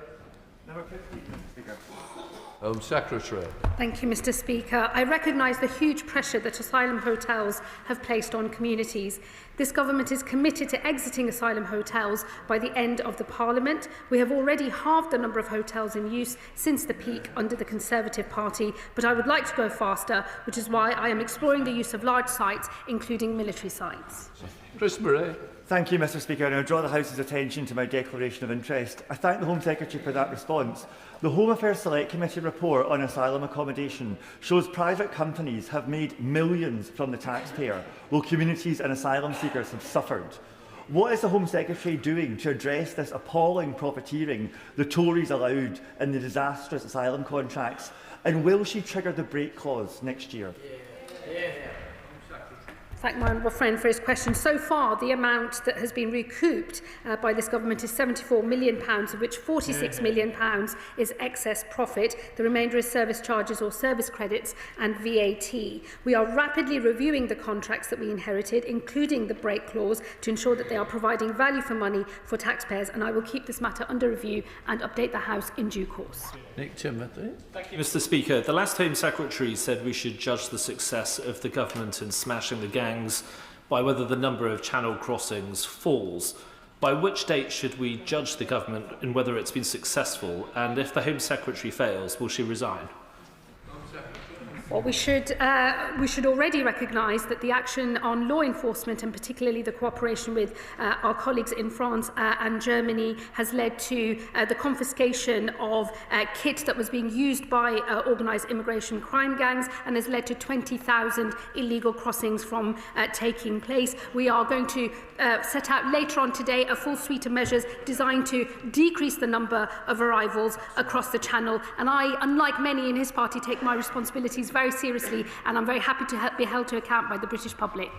Home Secretary. Thank you, Mr. Speaker. I recognise the huge pressure that asylum hotels have placed on communities. This government is committed to exiting asylum hotels by the end of the Parliament. We have already halved the number of hotels in use since the peak under the Conservative Party, but I would like to go faster, which is why I am exploring the use of large sites, including military sites. Chris Murray. Thank you, Mr. Speaker, and I draw the House's attention to my declaration of interest. I thank the Home Secretary for that response. The Home Affairs Select Committee report on asylum accommodation shows private companies have made millions from the taxpayer, while communities and asylum seekers have suffered. What is the Home Secretary doing to address this appalling profiteering the Tories allowed in the disastrous asylum contracts? And will she trigger the break clause next year? Thank my honourable friend for his question. So far, the amount that has been recouped by this government is £74 million, of which £46 million is excess profit. The remainder is service charges or service credits and VAT. We are rapidly reviewing the contracts that we inherited, including the break clause, to ensure that they are providing value for money for taxpayers, and I will keep this matter under review and update the House in due course. Nick Timothy. Thank you, Mr. Speaker. The last Home Secretary said we should judge the success of the government in smashing the gangs by whether the number of channel crossings falls. By which date should we judge the government in whether it's been successful? And if the Home Secretary fails, will she resign? Well, we should already recognise that the action on law enforcement, and particularly the cooperation with our colleagues in France and Germany, has led to the confiscation of kit that was being used by organised immigration crime gangs, and has led to 20,000 illegal crossings from taking place. We are going to set out later on today a full suite of measures designed to decrease the number of arrivals across the Channel. And I, unlike many in his party, take my responsibilities very seriously, and I'm very happy to be held to account by the British public.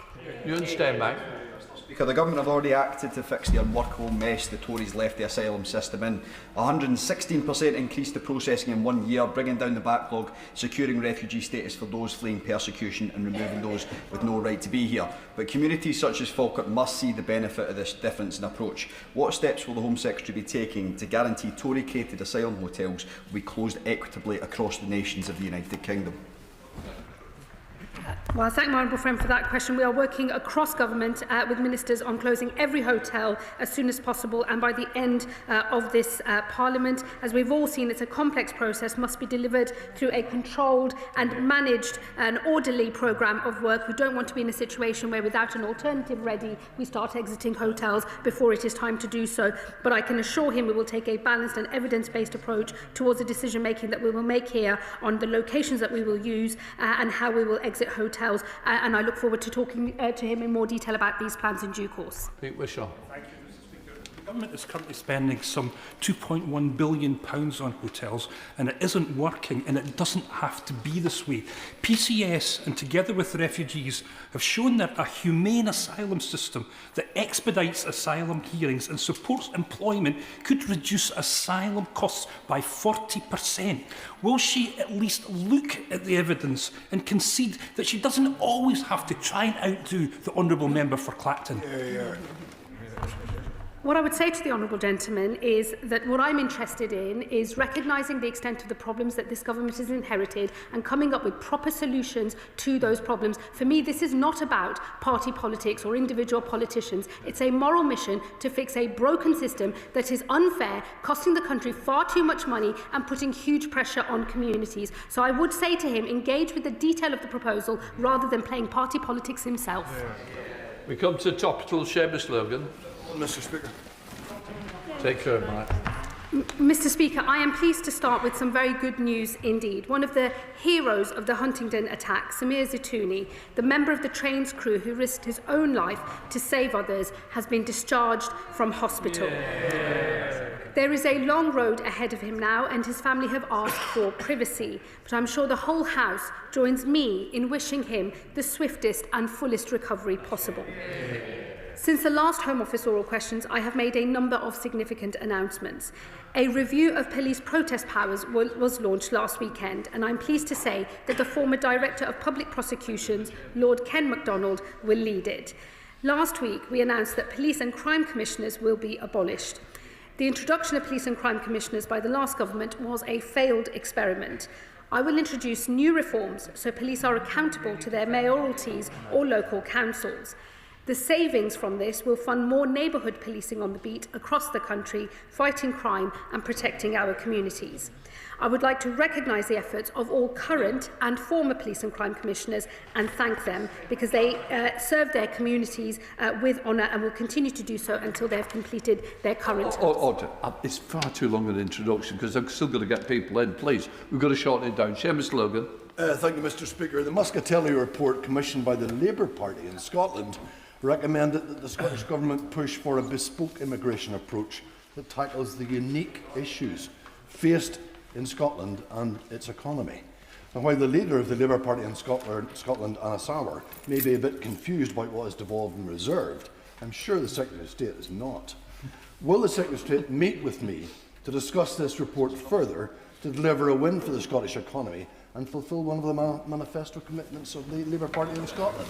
You understand, Mike? Speaker, the government have already acted to fix the unworkable mess the Tories left the asylum system in. 116% increased the processing in 1 year, bringing down the backlog, securing refugee status for those fleeing persecution and removing those with no right to be here. But communities such as Falkirk must see the benefit of this difference in approach. What steps will the Home Secretary be taking to guarantee Tory-created asylum hotels will be closed equitably across the nations of the United Kingdom? Well, I thank my honourable friend for that question. We are working across government with ministers on closing every hotel as soon as possible, and by the end of this Parliament. As we've all seen, it's a complex process, must be delivered through a controlled and managed and orderly programme of work. We don't want to be in a situation where, without an alternative ready, we start exiting hotels before it is time to do so. But I can assure him we will take a balanced and evidence-based approach towards the decision-making that we will make here on the locations that we will use and how we will exit hotels, and I look forward to talking to him in more detail about these plans in due course. Pete Wishaw. Thank you, Mr. Speaker. The government is currently spending some £2.1 billion on hotels, and it isn't working, and it doesn't have to be this way. PCS, and together with refugees, have shown that a humane asylum system that expedites asylum hearings and supports employment could reduce asylum costs by 40%. Will she at least look at the evidence and concede that she doesn't always have to try and outdo the Honourable Member for Clacton? What I would say to the honourable gentleman is that what I'm interested in is recognising the extent of the problems that this government has inherited and coming up with proper solutions to those problems. For me, this is not about party politics or individual politicians. It's a moral mission to fix a broken system that is unfair, costing the country far too much money and putting huge pressure on communities. So I would say to him, engage with the detail of the proposal rather than playing party politics himself. We come to topical Seamus Logan. Mr. Speaker. Take care, Mike. Mr. Speaker, I am pleased to start with some very good news indeed. One of the heroes of the Huntingdon attack, Samir Zitouni, the member of the train's crew who risked his own life to save others, has been discharged from hospital. There is a long road ahead of him now, and his family have asked for privacy. But I'm sure the whole House joins me in wishing him the swiftest and fullest recovery possible. Since the last Home Office oral questions, I have made a number of significant announcements. A review of police protest powers was launched last weekend, and I'm pleased to say that the former Director of Public Prosecutions, Lord Ken MacDonald, will lead it. Last week, we announced that police and crime commissioners will be abolished. The introduction of police and crime commissioners by the last government was a failed experiment. I will introduce new reforms so police are accountable to their mayoralties or local councils. The savings from this will fund more neighbourhood policing on the beat across the country, fighting crime and protecting our communities. I would like to recognise the efforts of all current and former police and crime commissioners and thank them because they serve their communities with honour and will continue to do so until they have completed their current terms. It's far too long an introduction because I'm still going to get people in. Please, we've got to shorten it down. Seamus Logan. Thank you, Mr. Speaker. The Muscatelli report commissioned by the Labour Party in Scotland recommended that the Scottish Government push for a bespoke immigration approach that tackles the unique issues faced in Scotland and its economy. And while the leader of the Labour Party in Scotland, Anna Sauer, may be a bit confused about what is devolved and reserved, I'm sure the Secretary of State is not. Will the Secretary of State meet with me to discuss this report further, to deliver a win for the Scottish economy and fulfil one of the manifesto commitments of the Labour Party in Scotland?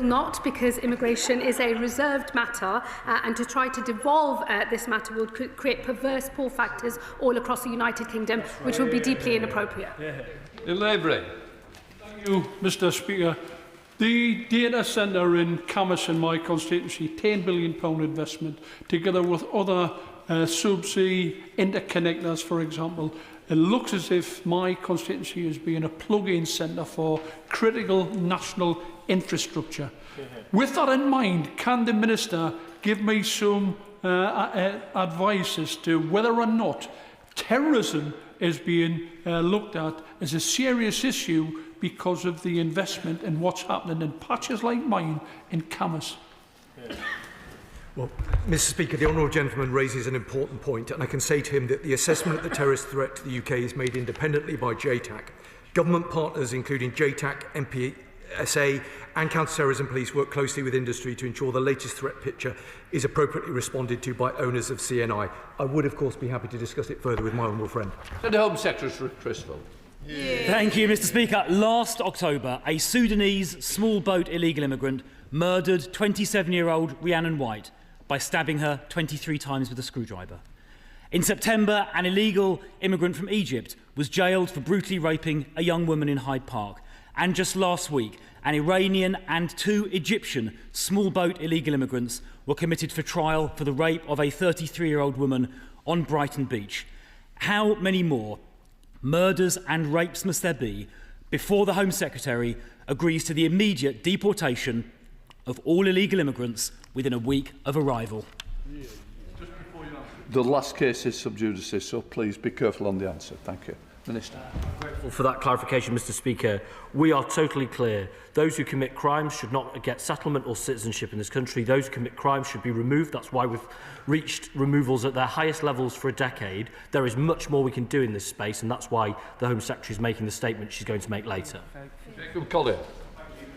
Not, because immigration is a reserved matter, and to try to devolve this matter would create perverse pull factors all across the United Kingdom, which would be deeply inappropriate. Thank you, Mr. Speaker. The data centre in Camas in my constituency, £10 billion investment, together with other subsea interconnectors, for example. It looks as if my constituency is being a plug-in centre for critical national infrastructure. With that in mind, can the Minister give me some advice as to whether or not terrorism is being looked at as a serious issue because of the investment in what's happening in patches like mine in Camas? Well, Mr. Speaker, the honourable gentleman raises an important point, and I can say to him that the assessment of the terrorist threat to the UK is made independently by JTAC. Government partners, including JTAC, MPSA and counter-terrorism police, work closely with industry to ensure the latest threat picture is appropriately responded to by owners of CNI. I would, of course, be happy to discuss it further with my honourable friend. The Home Secretary, Christopher. Thank you, Mr. Speaker. Last October, a Sudanese small boat illegal immigrant murdered 27-year-old Rhiannon White by stabbing her 23 times with a screwdriver. In September, an illegal immigrant from Egypt was jailed for brutally raping a young woman in Hyde Park. And just last week, an Iranian and 2 Egyptian small boat illegal immigrants were committed for trial for the rape of a 33-year-old woman on Brighton Beach. How many more murders and rapes must there be before the Home Secretary agrees to the immediate deportation of all illegal immigrants within a week of arrival? The last case is sub judice, so please be careful on the answer. Thank you. Minister. Grateful for that clarification, Mr. Speaker. We are totally clear. Those who commit crimes should not get settlement or citizenship in this country. Those who commit crimes should be removed. That's why we've reached removals at their highest levels for a decade. There is much more we can do in this space, and that's why the Home Secretary is making the statement she's going to make later. Colin.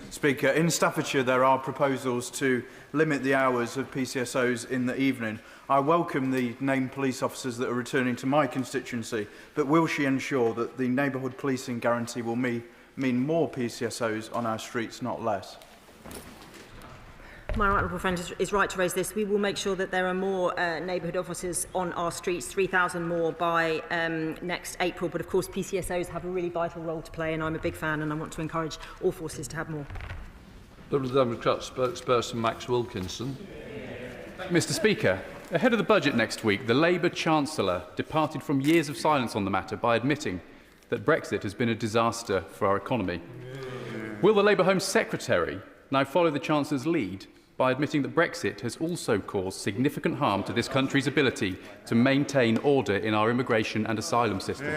Speaker, in Staffordshire there are proposals to limit the hours of PCSOs in the evening. I welcome the named police officers that are returning to my constituency, but will she ensure that the neighbourhood policing guarantee will mean more PCSOs on our streets, not less? My honourable friend is right to raise this. We will make sure that there are more neighbourhood officers on our streets, 3,000 more by next April. But of course, PCSOs have a really vital role to play, and I'm a big fan, and I want to encourage all forces to have more. Liberal Democrat spokesperson Max Wilkinson. Mr. Speaker, ahead of the budget next week, the Labour Chancellor departed from years of silence on the matter by admitting that Brexit has been a disaster for our economy. Will the Labour Home Secretary now follow the Chancellor's lead by admitting that Brexit has also caused significant harm to this country's ability to maintain order in our immigration and asylum system?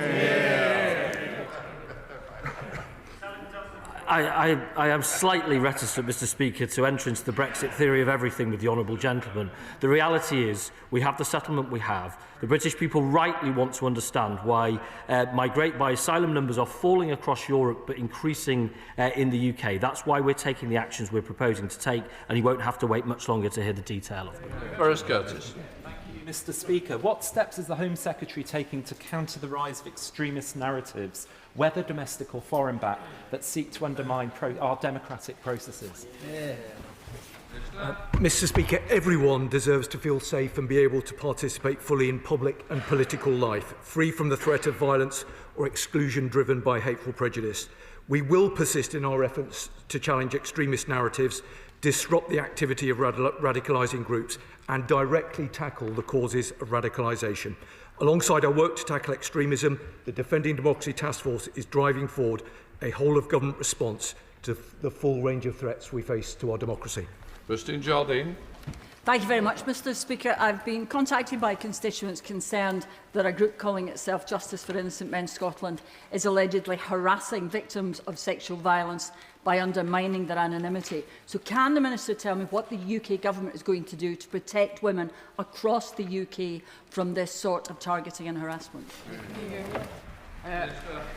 I am slightly reticent, Mr. Speaker, to enter into the Brexit theory of everything with the honourable gentleman. The reality is we have the settlement we have. The British people rightly want to understand why asylum numbers are falling across Europe but increasing in the UK. That's why we're taking the actions we're proposing to take, and he won't have to wait much longer to hear the detail of them. Boris Curtis. Mr. Speaker, what steps is the Home Secretary taking to counter the rise of extremist narratives, whether domestic or foreign-backed, that seek to undermine our democratic processes? Mr. Speaker, everyone deserves to feel safe and be able to participate fully in public and political life, free from the threat of violence or exclusion driven by hateful prejudice. We will persist in our efforts to challenge extremist narratives, disrupt the activity of radicalising groups and directly tackle the causes of radicalisation. Alongside our work to tackle extremism, the Defending Democracy Task Force is driving forward a whole-of-government response to the full range of threats we face to our democracy. Christine Jardine. Thank you very much, Mr. Speaker. I've been contacted by constituents concerned that a group calling itself Justice for Innocent Men Scotland is allegedly harassing victims of sexual violence by undermining their anonymity. So can the Minister tell me what the UK Government is going to do to protect women across the UK from this sort of targeting and harassment?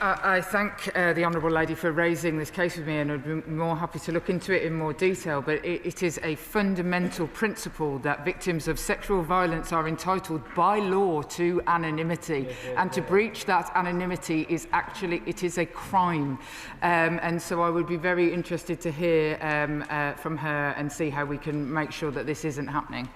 I thank the Honourable Lady for raising this case with me, and I'd be more happy to look into it in more detail, but it is a fundamental principle that victims of sexual violence are entitled by law to anonymity, and to breach that anonymity is actually, it is a crime. And so I would be very interested to hear from her and see how we can make sure that this isn't happening.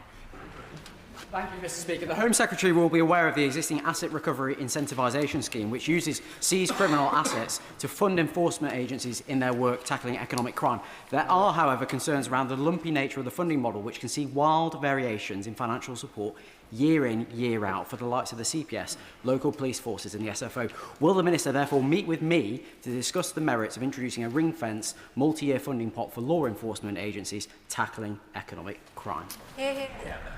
Thank you, Mr. Speaker. The Home Secretary will be aware of the existing asset recovery incentivisation scheme, which uses seized criminal assets to fund enforcement agencies in their work tackling economic crime. There are, however, concerns around the lumpy nature of the funding model, which can see wild variations in financial support year in, year out for the likes of the CPS, local police forces and the SFO. Will the Minister therefore meet with me to discuss the merits of introducing a ring-fence, multi-year funding pot for law enforcement agencies tackling economic crime?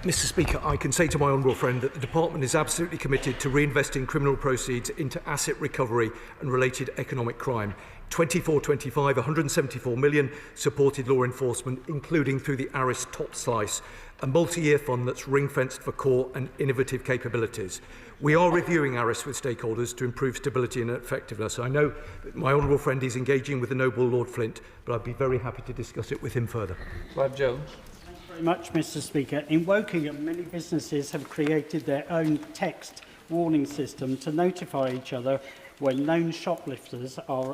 Mr. Speaker, I can say to my honourable friend that the Department is absolutely committed to reinvesting criminal proceeds into asset recovery and related economic crime. 24-25, 174 million supported law enforcement, including through the ARIS top slice, a multi-year fund that's ring-fenced for core and innovative capabilities. We are reviewing ARIS with stakeholders to improve stability and effectiveness. I know that my honourable friend is engaging with the noble Lord Flint, but I'd be very happy to discuss it with him further. Clive Jones. Thank you very much, Mr. Speaker. In Wokingham, many businesses have created their own text warning system to notify each other when known shoplifters are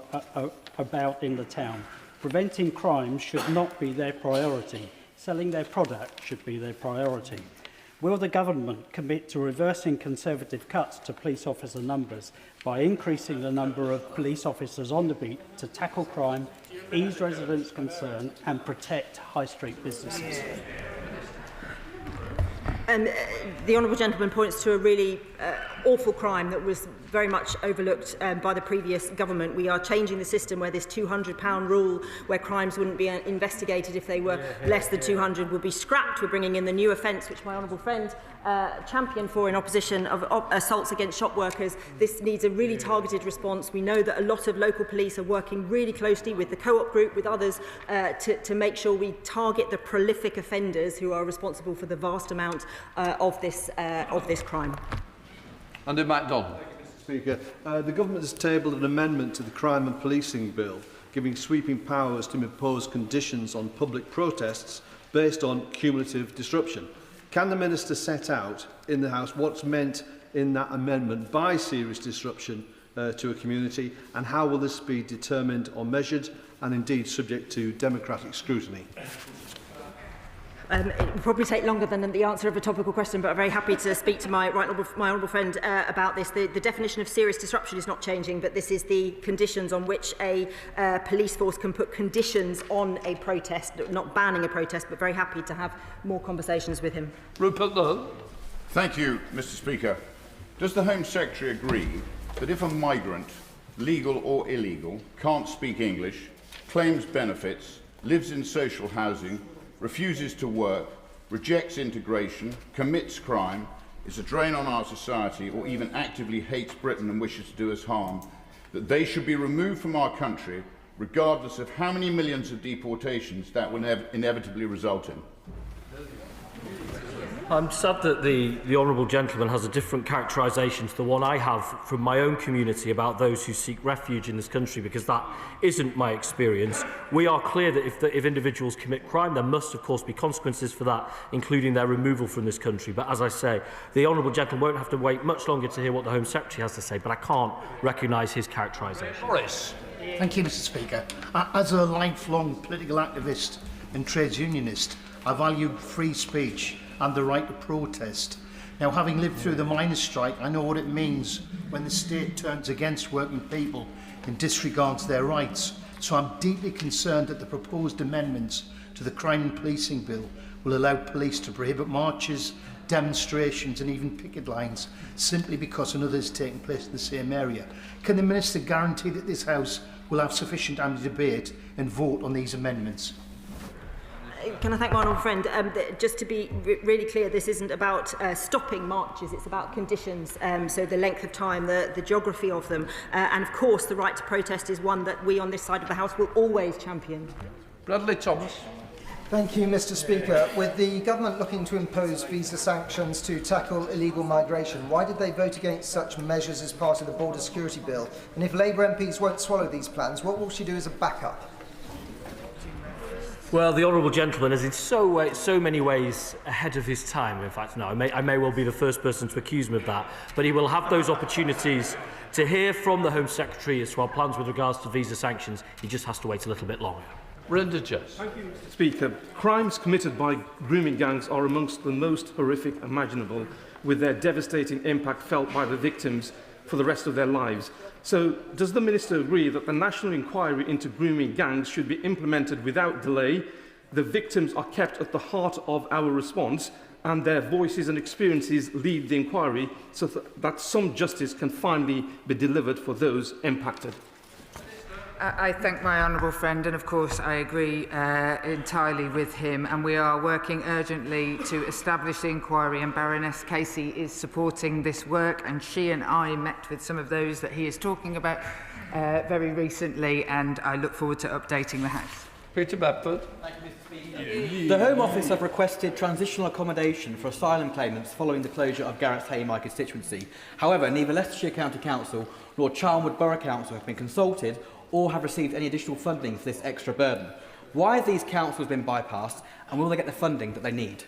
about in the town. Preventing crime should not be their priority. Selling their product should be their priority. Will the government commit to reversing Conservative cuts to police officer numbers by increasing the number of police officers on the beat to tackle crime, ease residents' concern and protect high street businesses? The honourable gentleman points to a really awful crime that was very much overlooked by the previous government. We are changing the system where this £200 rule, where crimes wouldn't be investigated if they were less than 200, will be scrapped. We're bringing in the new offence, which my honourable friend championed for in opposition of assaults against shop workers. This needs a really targeted response. We know that a lot of local police are working really closely with the co-op group, with others, to make sure we target the prolific offenders who are responsible for the vast amount of this crime. Under MacDonald. Speaker, the government has tabled an amendment to the Crime and Policing Bill, giving sweeping powers to impose conditions on public protests based on cumulative disruption. Can the Minister set out in the House what's meant in that amendment by serious disruption to a community, and how will this be determined or measured, and indeed subject to democratic scrutiny? It will probably take longer than the answer of a topical question, but I'm very happy to speak to my honourable friend about this. The definition of serious disruption is not changing, but this is the conditions on which a police force can put conditions on a protest, not banning a protest, but very happy to have more conversations with him. Rupert Lowe. Thank you, Mr. Speaker. Does the Home Secretary agree that if a migrant, legal or illegal, can't speak English, claims benefits, lives in social housing, refuses to work, rejects integration, commits crime, is a drain on our society, or even actively hates Britain and wishes to do us harm, that they should be removed from our country, regardless of how many millions of deportations that will inevitably result in? I'm sad that the honourable gentleman has a different characterisation to the one I have from my own community about those who seek refuge in this country, because that isn't my experience. We are clear that if individuals commit crime, there must of course be consequences for that, including their removal from this country. But as I say, the honourable gentleman won't have to wait much longer to hear what the Home Secretary has to say, but I can't recognise his characterisation. Morris. Thank you, Mr. Speaker. As a lifelong political activist and trades unionist, I valued free speech and the right to protest. Now, having lived through the miners' strike, I know what it means when the state turns against working people and disregards their rights. So I'm deeply concerned that the proposed amendments to the Crime and Policing Bill will allow police to prohibit marches, demonstrations and even picket lines simply because another is taking place in the same area. Can the Minister guarantee that this House will have sufficient time to debate and vote on these amendments? Can I thank my honourable friend? Just to be really clear, this isn't about stopping marches, it's about conditions, so the length of time, the geography of them, and of course the right to protest is one that we on this side of the House will always champion. Bradley Thomas. Thank you, Mr. Speaker. With the government looking to impose visa sanctions to tackle illegal migration, why did they vote against such measures as part of the Border Security Bill? And if Labour MPs won't swallow these plans, what will she do as a backup? Well, the honourable gentleman is in so many ways ahead of his time. In fact, no, I may well be the first person to accuse him of that. But he will have those opportunities to hear from the Home Secretary as to our plans with regards to visa sanctions. He just has to wait a little bit longer. Brenda Jess. Thank you, Mr. Speaker. Crimes committed by grooming gangs are amongst the most horrific imaginable, with their devastating impact felt by the victims for the rest of their lives. So, does the Minister agree that the national inquiry into grooming gangs should be implemented without delay, the victims are kept at the heart of our response, and their voices and experiences lead the inquiry so that some justice can finally be delivered for those impacted? I thank my honourable friend, and of course I agree entirely with him, and we are working urgently to establish the inquiry, and Baroness Casey is supporting this work, and she and I met with some of those that he is talking about very recently, and I look forward to updating the House. Peter Bedford. The Home Office have requested transitional accommodation for asylum claimants following the closure of Garrett's Hay, my constituency. However, neither Leicestershire County Council nor Charnwood Borough Council have been consulted or have received any additional funding for this extra burden. Why have these councils been bypassed, and will they get the funding that they need?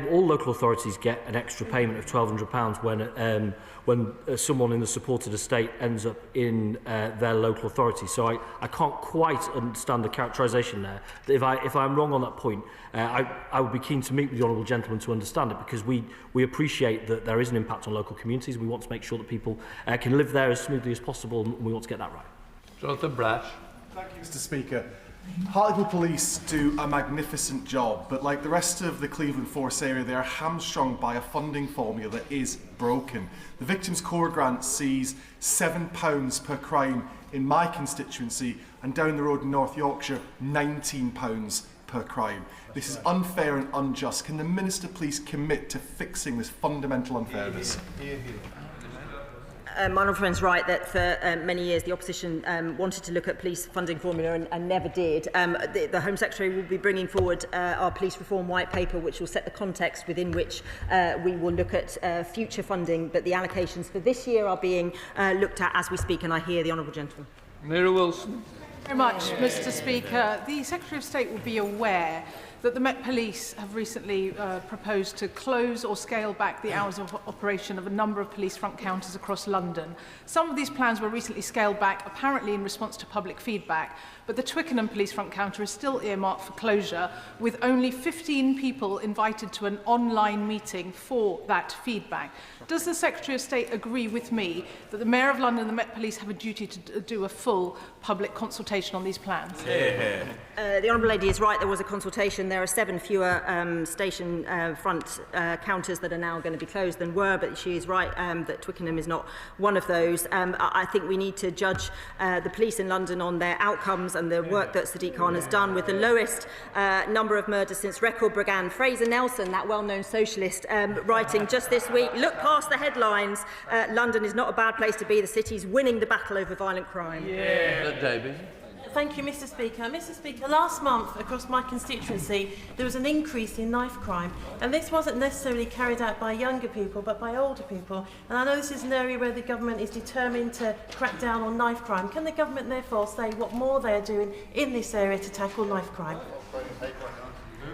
All local authorities get an extra payment of £1,200 when someone in the supported estate ends up in their local authority. So I can't quite understand the characterisation there. If I'm wrong on that point, I would be keen to meet with the honourable gentleman to understand it, because we appreciate that there is an impact on local communities. We want to make sure that people can live there as smoothly as possible, and we want to get that right. Jonathan Brash. Thank you, Mr. Speaker. Hartlepool Police do a magnificent job, but like the rest of the Cleveland Force area, they are hamstrung by a funding formula that is broken. The Victims Core Grant sees £7 per crime in my constituency, and down the road in North Yorkshire, £19 per crime. This is unfair and unjust. Can the Minister please commit to fixing this fundamental unfairness? My honourable friend's right that for many years the opposition wanted to look at police funding formula and never did. The Home Secretary will be bringing forward our police reform white paper, which will set the context within which we will look at future funding, but the allocations for this year are being looked at as we speak, and I hear the honourable gentleman. Mira Wilson. Very much, Mr. Speaker. The Secretary of State will be aware that the Met Police have recently proposed to close or scale back the hours of operation of a number of police front counters across London. Some of these plans were recently scaled back, apparently in response to public feedback, but the Twickenham police front counter is still earmarked for closure, with only 15 people invited to an online meeting for that feedback. Does the Secretary of State agree with me that the Mayor of London and the Met Police have a duty to do a full public consultation on these plans? The Honourable Lady is right, there was a consultation. There are 7 fewer station front counters that are now going to be closed than were, but she is right that Twickenham is not one of those. I think we need to judge the police in London on their outcomes and the work that Sadiq Khan has done, with the lowest number of murders since Record Brigand. Fraser Nelson, that well-known socialist, writing just this week, look past the headlines, London is not a bad place to be, the city's winning the battle over violent crime. David. Thank you, Mr. Speaker. Mr. Speaker, last month across my constituency there was an increase in knife crime, and this wasn't necessarily carried out by younger people but by older people, and I know this is an area where the government is determined to crack down on knife crime. Can the government therefore say what more they are doing in this area to tackle knife crime?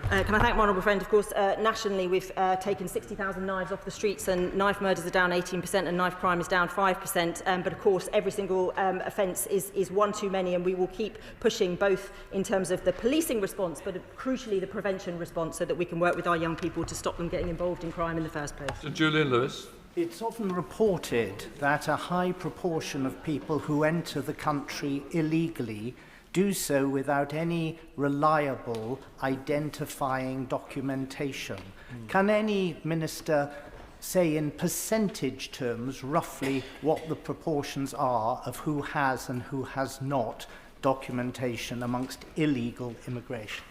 Can I thank my honourable friend? Of course, nationally we've taken 60,000 knives off the streets, and knife murders are down 18% and knife crime is down 5%. But of course, every single offence is one too many, and we will keep pushing both in terms of the policing response, but crucially the prevention response, so that we can work with our young people to stop them getting involved in crime in the first place. So Julian Lewis. It's often reported that a high proportion of people who enter the country illegally do so without any reliable identifying documentation. Can any minister say in percentage terms roughly what the proportions are of who has and who has not documentation amongst illegal immigration?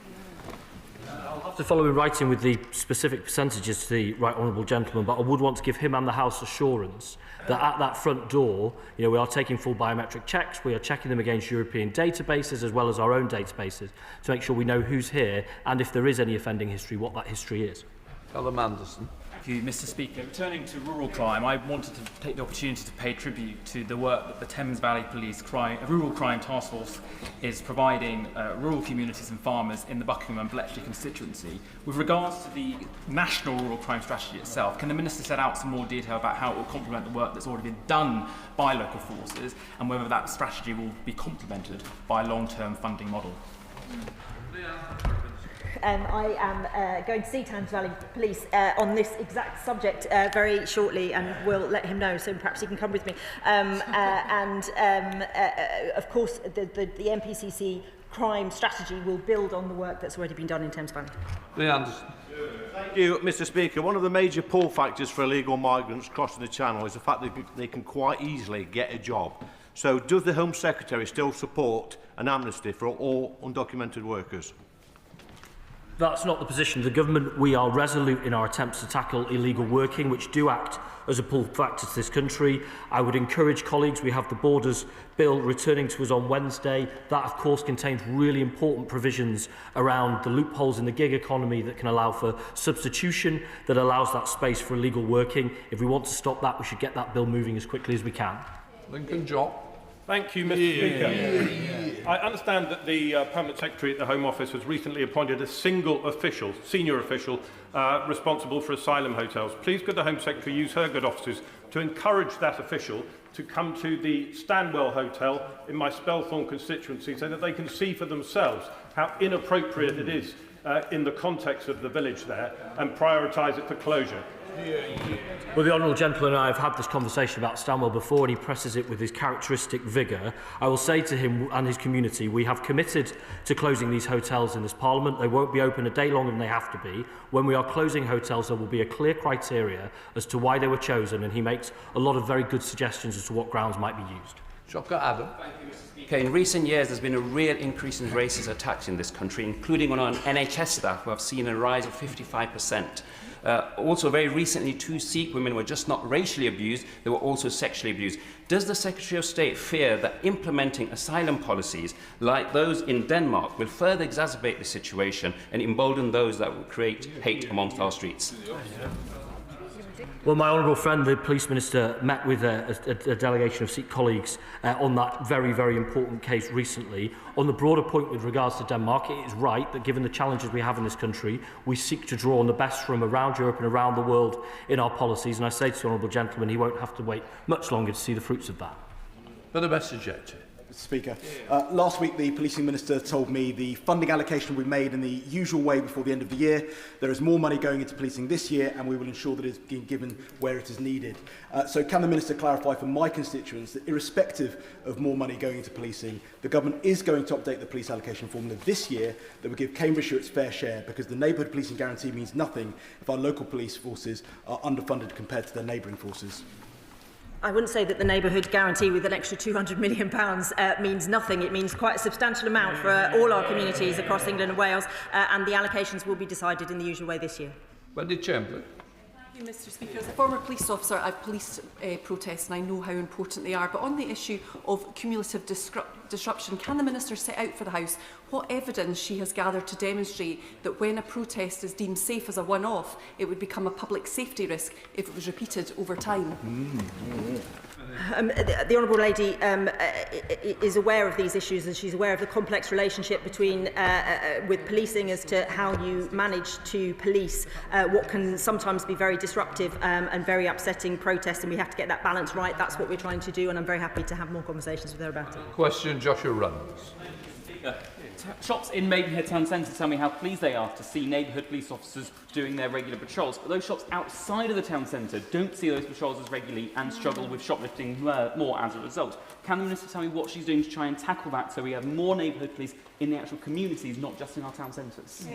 To follow in writing with the specific percentages to the right honourable gentleman, but I would want to give him and the House assurance that at that front door, we are taking full biometric checks, we are checking them against European databases as well as our own databases to make sure we know who's here and if there is any offending history, what that history is. Callum Anderson. Thank you, Mr. Speaker. Returning to rural crime, I wanted to take the opportunity to pay tribute to the work that the Thames Valley Police Rural Crime Task Force is providing rural communities and farmers in the Buckingham and Bletchley constituency. With regards to the national rural crime strategy itself, can the Minister set out some more detail about how it will complement the work that's already been done by local forces and whether that strategy will be complemented by a long-term funding model? I am going to see Thames Valley Police on this exact subject very shortly, and we'll let him know, so perhaps he can come with me. Of course, the NPCC crime strategy will build on the work that's already been done in Thames Valley. Anderson. Thank you, Mr. Speaker. One of the major pull factors for illegal migrants crossing the Channel is the fact that they can quite easily get a job. So does the Home Secretary still support an amnesty for all undocumented workers? That's not the position of the government. We are resolute in our attempts to tackle illegal working, which do act as a pull factor to this country. I would encourage colleagues, we have the Borders Bill returning to us on Wednesday. That, of course, contains really important provisions around the loopholes in the gig economy that can allow for substitution, that allows that space for illegal working. If we want to stop that, we should get that bill moving as quickly as we can. Lincoln Job. Thank you, Mr. Speaker. I understand that the Permanent Secretary at the Home Office has recently appointed a single official, senior official, responsible for asylum hotels. Please could the Home Secretary use her good offices to encourage that official to come to the Stanwell Hotel in my Spelthorne constituency so that they can see for themselves how inappropriate it is in the context of the village there and prioritise it for closure. Well, the honourable gentleman and I have had this conversation about Stanwell before, and he presses it with his characteristic vigour. I will say to him and his community, we have committed to closing these hotels in this Parliament. They won't be open a day longer than they have to be. When we are closing hotels, there will be a clear criteria as to why they were chosen, and he makes a lot of very good suggestions as to what grounds might be used. Shocker Adam. Okay, in recent years, there's been a real increase in racist attacks in this country, including on our NHS staff, who have seen a rise of 55%. Also, very recently, 2 Sikh women were just not racially abused, they were also sexually abused. Does the Secretary of State fear that implementing asylum policies like those in Denmark will further exacerbate the situation and embolden those that will create hate amongst our streets? Well, my honourable friend, the Police Minister, met with a delegation of Sikh colleagues on that very, very important case recently. On the broader point with regards to Denmark, it is right that given the challenges we have in this country, we seek to draw on the best from around Europe and around the world in our policies. And I say to the honourable gentleman, he won't have to wait much longer to see the fruits of that. For the message, Mr. Speaker, last week the Policing Minister told me the funding allocation will be made in the usual way before the end of the year. There is more money going into policing this year, and we will ensure that it is being given where it is needed. So can the Minister clarify for my constituents that irrespective of more money going into policing, the Government is going to update the police allocation formula this year that will give Cambridgeshire its fair share, because the neighbourhood policing guarantee means nothing if our local police forces are underfunded compared to their neighbouring forces? I wouldn't say that the neighbourhood guarantee with an extra £200 million means nothing. It means quite a substantial amount for all our communities across England and Wales, and the allocations will be decided in the usual way this year. Wendy Chamberlain. Thank you, Mr. Speaker. As a former police officer, I've policed protests and I know how important they are. But on the issue of cumulative disruption, can the Minister set out for the House what evidence she has gathered to demonstrate that when a protest is deemed safe as a one-off, it would become a public safety risk if it was repeated over time? The Honourable Lady is aware of these issues, and she's aware of the complex relationship between with policing as to how you manage to police what can sometimes be very disruptive and very upsetting protests, and we have to get that balance right. That's what we're trying to do, and I'm very happy to have more conversations with her about it. Question, Joshua Reynolds. Shops in Maidenhead Town Centre tell me how pleased they are to see neighbourhood police officers doing their regular patrols, but those shops outside of the town centre don't see those patrols as regularly and struggle with shoplifting more as a result. Can the Minister tell me what she's doing to try and tackle that so we have more neighbourhood police in the actual communities, not just in our town centres?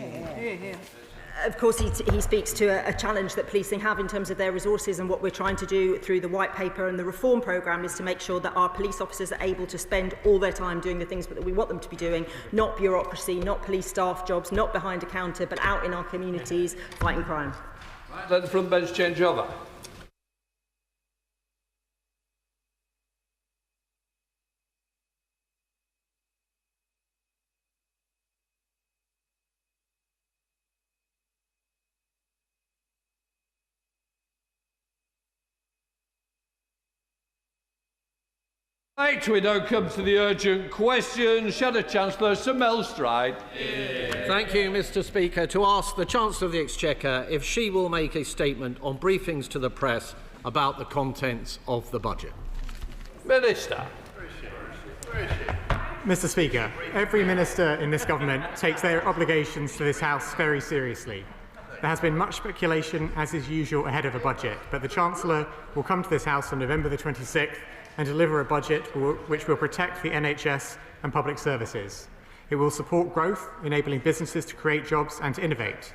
Of course, he speaks to a challenge that policing have in terms of their resources, and what we're trying to do through the White Paper and the reform programme is to make sure that our police officers are able to spend all their time doing the things that we want them to be doing, not bureaucracy, not police staff jobs, not behind a counter, but out in our communities fighting crime. Let the front bench change over. Right, we now come to the urgent question. Shadow Chancellor Sir Mel Stride. Thank you, Mr. Speaker. To ask the Chancellor of the Exchequer if she will make a statement on briefings to the press about the contents of the budget. Minister. Mr. Speaker, every minister in this government takes their obligations to this House very seriously. There has been much speculation, as is usual, ahead of a budget, but the Chancellor will come to this House on November the 26th and deliver a budget which will protect the NHS and public services. It will support growth, enabling businesses to create jobs and to innovate.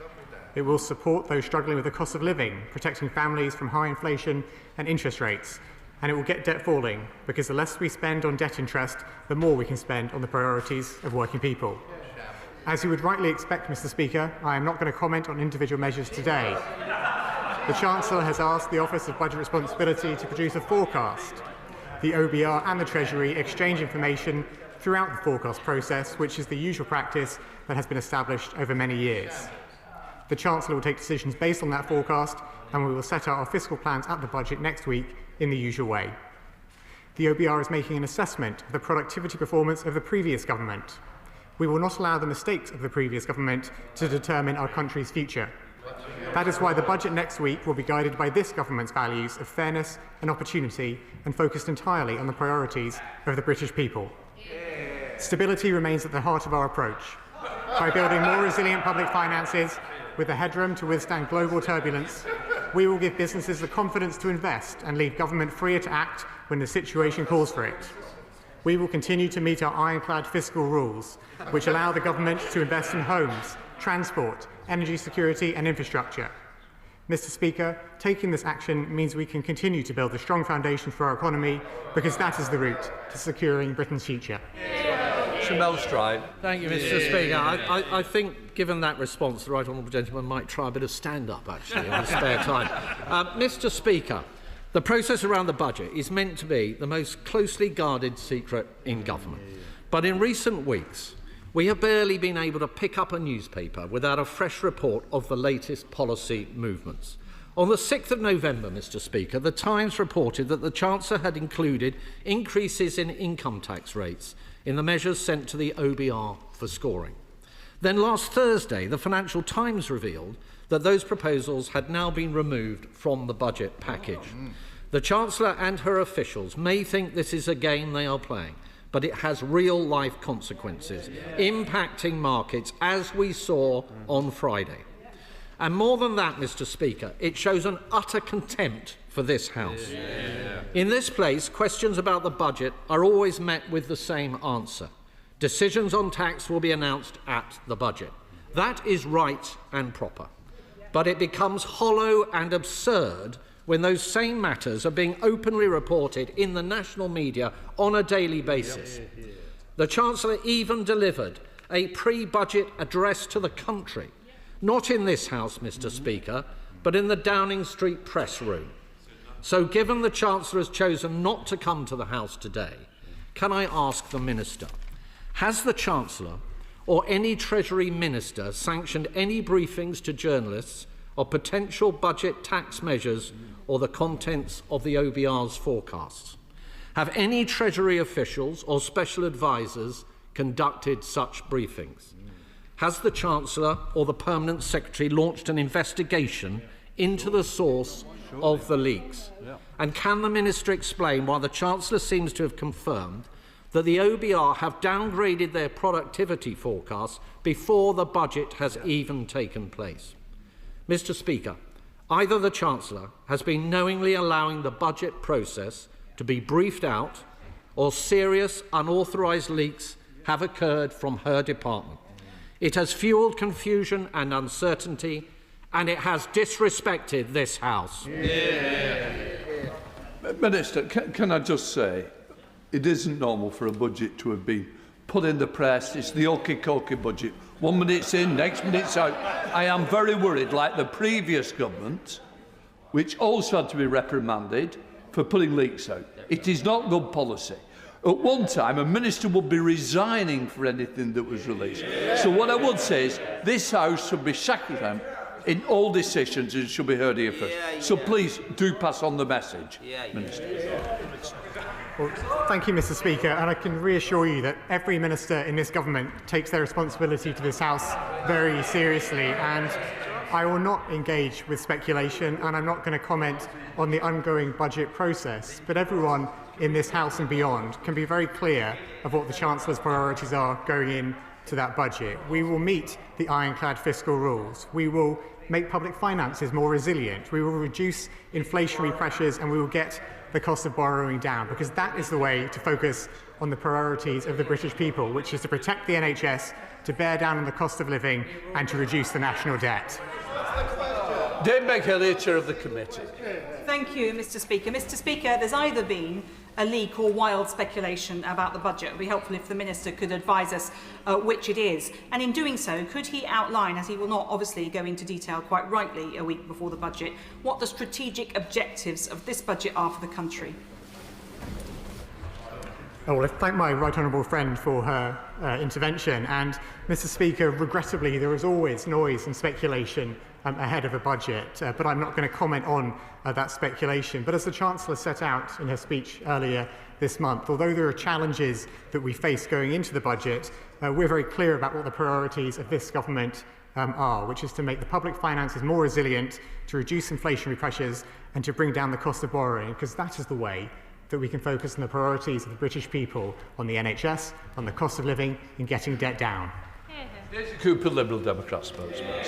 It will support those struggling with the cost of living, protecting families from high inflation and interest rates. And it will get debt falling, because the less we spend on debt interest, the more we can spend on the priorities of working people. As you would rightly expect, Mr. Speaker, I am not going to comment on individual measures today. The Chancellor has asked the Office of Budget Responsibility to produce a forecast. The OBR and the Treasury exchange information throughout the forecast process, which is the usual practice that has been established over many years. The Chancellor will take decisions based on that forecast, and we will set out our fiscal plans at the budget next week in the usual way. The OBR is making an assessment of the productivity performance of the previous government. We will not allow the mistakes of the previous government to determine our country's future. That is why the budget next week will be guided by this government's values of fairness and opportunity, and focused entirely on the priorities of the British people. Stability remains at the heart of our approach. By building more resilient public finances with the headroom to withstand global turbulence, we will give businesses the confidence to invest and leave government freer to act when the situation calls for it. We will continue to meet our ironclad fiscal rules, which allow the government to invest in homes, transport, energy security and infrastructure. Mr. Speaker, taking this action means we can continue to build a strong foundation for our economy, because that is the route to securing Britain's future. Sir Mel Stride. Thank you, Mr. Speaker. I think, given that response, the right honourable gentleman might try a bit of stand-up, actually, in his spare time. Mr. Speaker, the process around the budget is meant to be the most closely guarded secret in government. But in recent weeks, we have barely been able to pick up a newspaper without a fresh report of the latest policy movements. On the 6th of November, Mr. Speaker, the Times reported that the Chancellor had included increases in income tax rates in the measures sent to the OBR for scoring. Then last Thursday, the Financial Times revealed that those proposals had now been removed from the budget package. The Chancellor and her officials may think this is a game they are playing, but it has real-life consequences, impacting markets, as we saw on Friday. And more than that, Mr. Speaker, it shows an utter contempt for this House. In this place, questions about the budget are always met with the same answer. Decisions on tax will be announced at the budget. That is right and proper. But it becomes hollow and absurd when those same matters are being openly reported in the national media on a daily basis. The Chancellor even delivered a pre-budget address to the country, not in this House, Mr. Speaker, but in the Downing Street press room. So given the Chancellor has chosen not to come to the House today, can I ask the Minister, has the Chancellor or any Treasury Minister sanctioned any briefings to journalists of potential budget tax measures or the contents of the OBR's forecasts? Have any Treasury officials or special advisers conducted such briefings? Has the Chancellor or the Permanent Secretary launched an investigation into the source of the leaks? And can the Minister explain why the Chancellor seems to have confirmed that the OBR have downgraded their productivity forecasts before the budget has even taken place? Mr. Speaker, either the Chancellor has been knowingly allowing the budget process to be briefed out, or serious unauthorised leaks have occurred from her department. It has fuelled confusion and uncertainty, and it has disrespected this House. Minister, can I just say, it isn't normal for a budget to have been put in the press. It's the okey-cokey budget. 1 minute's in, next minute's out. I am very worried, like the previous government, which also had to be reprimanded for putting leaks out. It is not good policy. At one time, a minister would be resigning for anything that was released. So what I would say is this House should be sacrosanct in all decisions and should be heard here first. So please do pass on the message, Minister. Well, thank you, Mr. Speaker, and I can reassure you that every minister in this government takes their responsibility to this House very seriously, and I will not engage with speculation, and I'm not going to comment on the ongoing budget process. But everyone in this House and beyond can be very clear of what the Chancellor's priorities are going into that budget. We will meet the ironclad fiscal rules. We will make public finances more resilient. We will reduce inflationary pressures, and we will get the cost of borrowing down, because that is the way to focus on the priorities of the British people, which is to protect the NHS, to bear down on the cost of living, and to reduce the national debt. Dame Meg-Elliott, Chair of the Committee. Thank you, Mr. Speaker. Mr. Speaker, there's either been a leak or wild speculation about the budget. It would be helpful if the Minister could advise us which it is. And in doing so, could he outline, as he will not obviously go into detail quite rightly a week before the budget, what the strategic objectives of this budget are for the country? Well, I thank my right honourable friend for her intervention. And, Mr. Speaker, regrettably, there is always noise and speculation ahead of a budget, but I'm not going to comment on that speculation. But as the Chancellor set out in her speech earlier this month, although there are challenges that we face going into the budget, we're very clear about what the priorities of this government are, which is to make the public finances more resilient, to reduce inflationary pressures, and to bring down the cost of borrowing, because that is the way that we can focus on the priorities of the British people, on the NHS, on the cost of living, and getting debt down. Cooper, Liberal Democrat spokesman.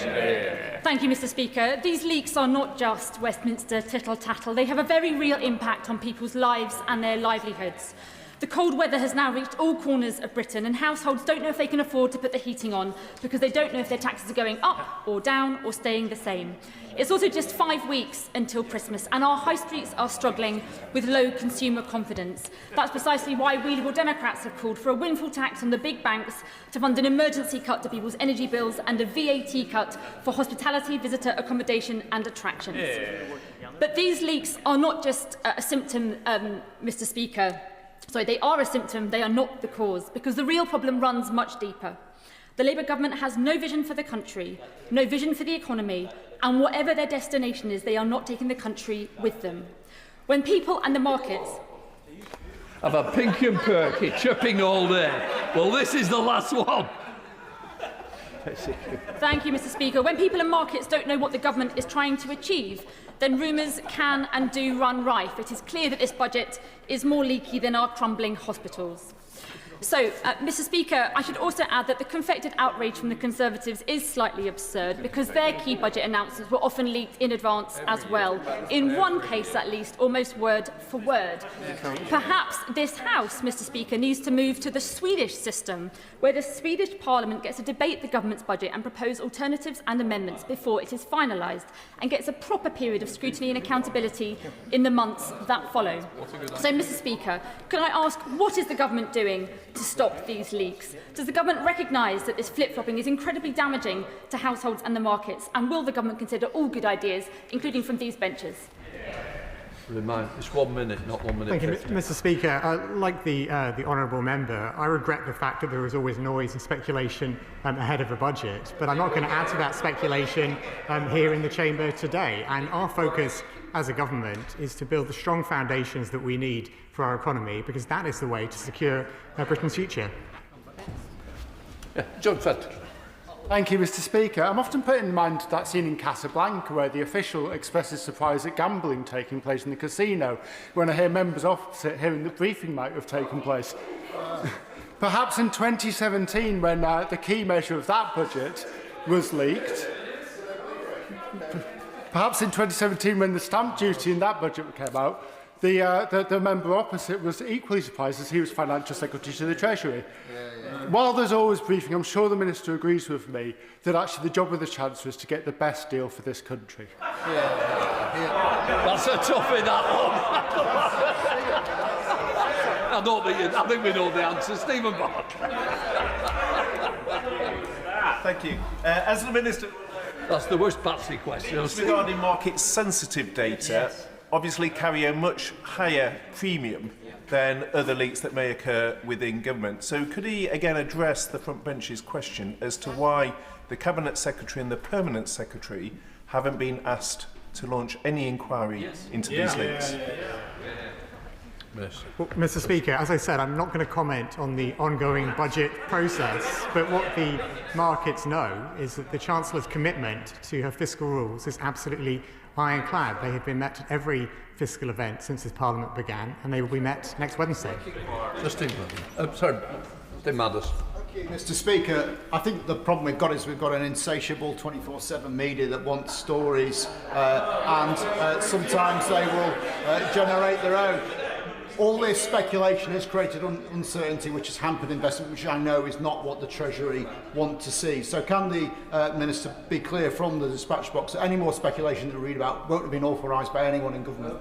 Thank you, Mr. Speaker. These leaks are not just Westminster tittle-tattle. They have a very real impact on people's lives and their livelihoods. The cold weather has now reached all corners of Britain, and households don't know if they can afford to put the heating on because they don't know if their taxes are going up or down or staying the same. It's also just 5 weeks until Christmas, and our high streets are struggling with low consumer confidence. That's precisely why we Liberal Democrats have called for a windfall tax on the big banks to fund an emergency cut to people's energy bills and a VAT cut for hospitality, visitor accommodation and attractions. But these leaks are not just a symptom, Mr. Speaker. Sorry, they are a symptom, they are not the cause, because the real problem runs much deeper. The Labour government has no vision for the country, no vision for the economy, and whatever their destination is, they are not taking the country with them. When people and the markets... I've had pink and perky, chipping all day. Well, this is the last one. Thank you, Mr. Speaker. When people and markets don't know what the government is trying to achieve, then rumours can and do run rife. It is clear that this budget is more leaky than our crumbling hospitals. So, Mr. Speaker, I should also add that the confected outrage from the Conservatives is slightly absurd because their key budget announcements were often leaked in advance as well. In one case, at least, almost word for word. Perhaps this House, Mr. Speaker, needs to move to the Swedish system, where the Swedish Parliament gets to debate the government's budget and propose alternatives and amendments before it is finalised, and gets a proper period of scrutiny and accountability in the months that follow. So, Mr. Speaker, can I ask, what is the government doing to stop these leaks? Does the government recognise that this flip-flopping is incredibly damaging to households and the markets? And will the government consider all good ideas, including from these benches? Remind, it's 1 minute, not 1 minute. Thank you, 50. Mr. Speaker. Like the honourable member, I regret the fact that there is always noise and speculation ahead of a budget, but I'm not going to add to that speculation here in the chamber today. And our focus as a government is to build the strong foundations that we need for our economy, because that is the way to secure Britain's future. John Fenton. Thank you, Mr. Speaker. I'm often put in mind that scene in Casablanca where the official expresses surprise at gambling taking place in the casino, when I hear members opposite hearing the briefing might have taken place. Perhaps in 2017, when the key measure of that budget was leaked. Perhaps in 2017, when the stamp duty in that budget came out, The member opposite was equally surprised as he was Financial Secretary to the Treasury. While there's always briefing, I'm sure the Minister agrees with me that actually the job of the Chancellor is to get the best deal for this country. That's a toughie, that one. I think we know the answer. Stephen Bark. Thank you. As the Minister... That's the worst Patsy question. Regarding market-sensitive data, obviously carry a much higher premium than other leaks that may occur within government. So could he again address the front bench's question as to why the Cabinet Secretary and the Permanent Secretary haven't been asked to launch any inquiry into these leaks? Well, Mr. Speaker, as I said, I'm not going to comment on the ongoing budget process, but what the markets know is that the Chancellor's commitment to her fiscal rules is absolutely ironclad. They have been met at every fiscal event since this Parliament began, and they will be met next Wednesday. Justin, sorry, Tim Madders. Mr. Speaker, I think the problem we've got is we've got an insatiable 24/7 media that wants stories, and sometimes they will generate their own. All this speculation has created uncertainty, which has hampered investment, which I know is not what the Treasury want to see. So can the Minister be clear from the dispatch box that any more speculation that we read about won't have been authorised by anyone in government?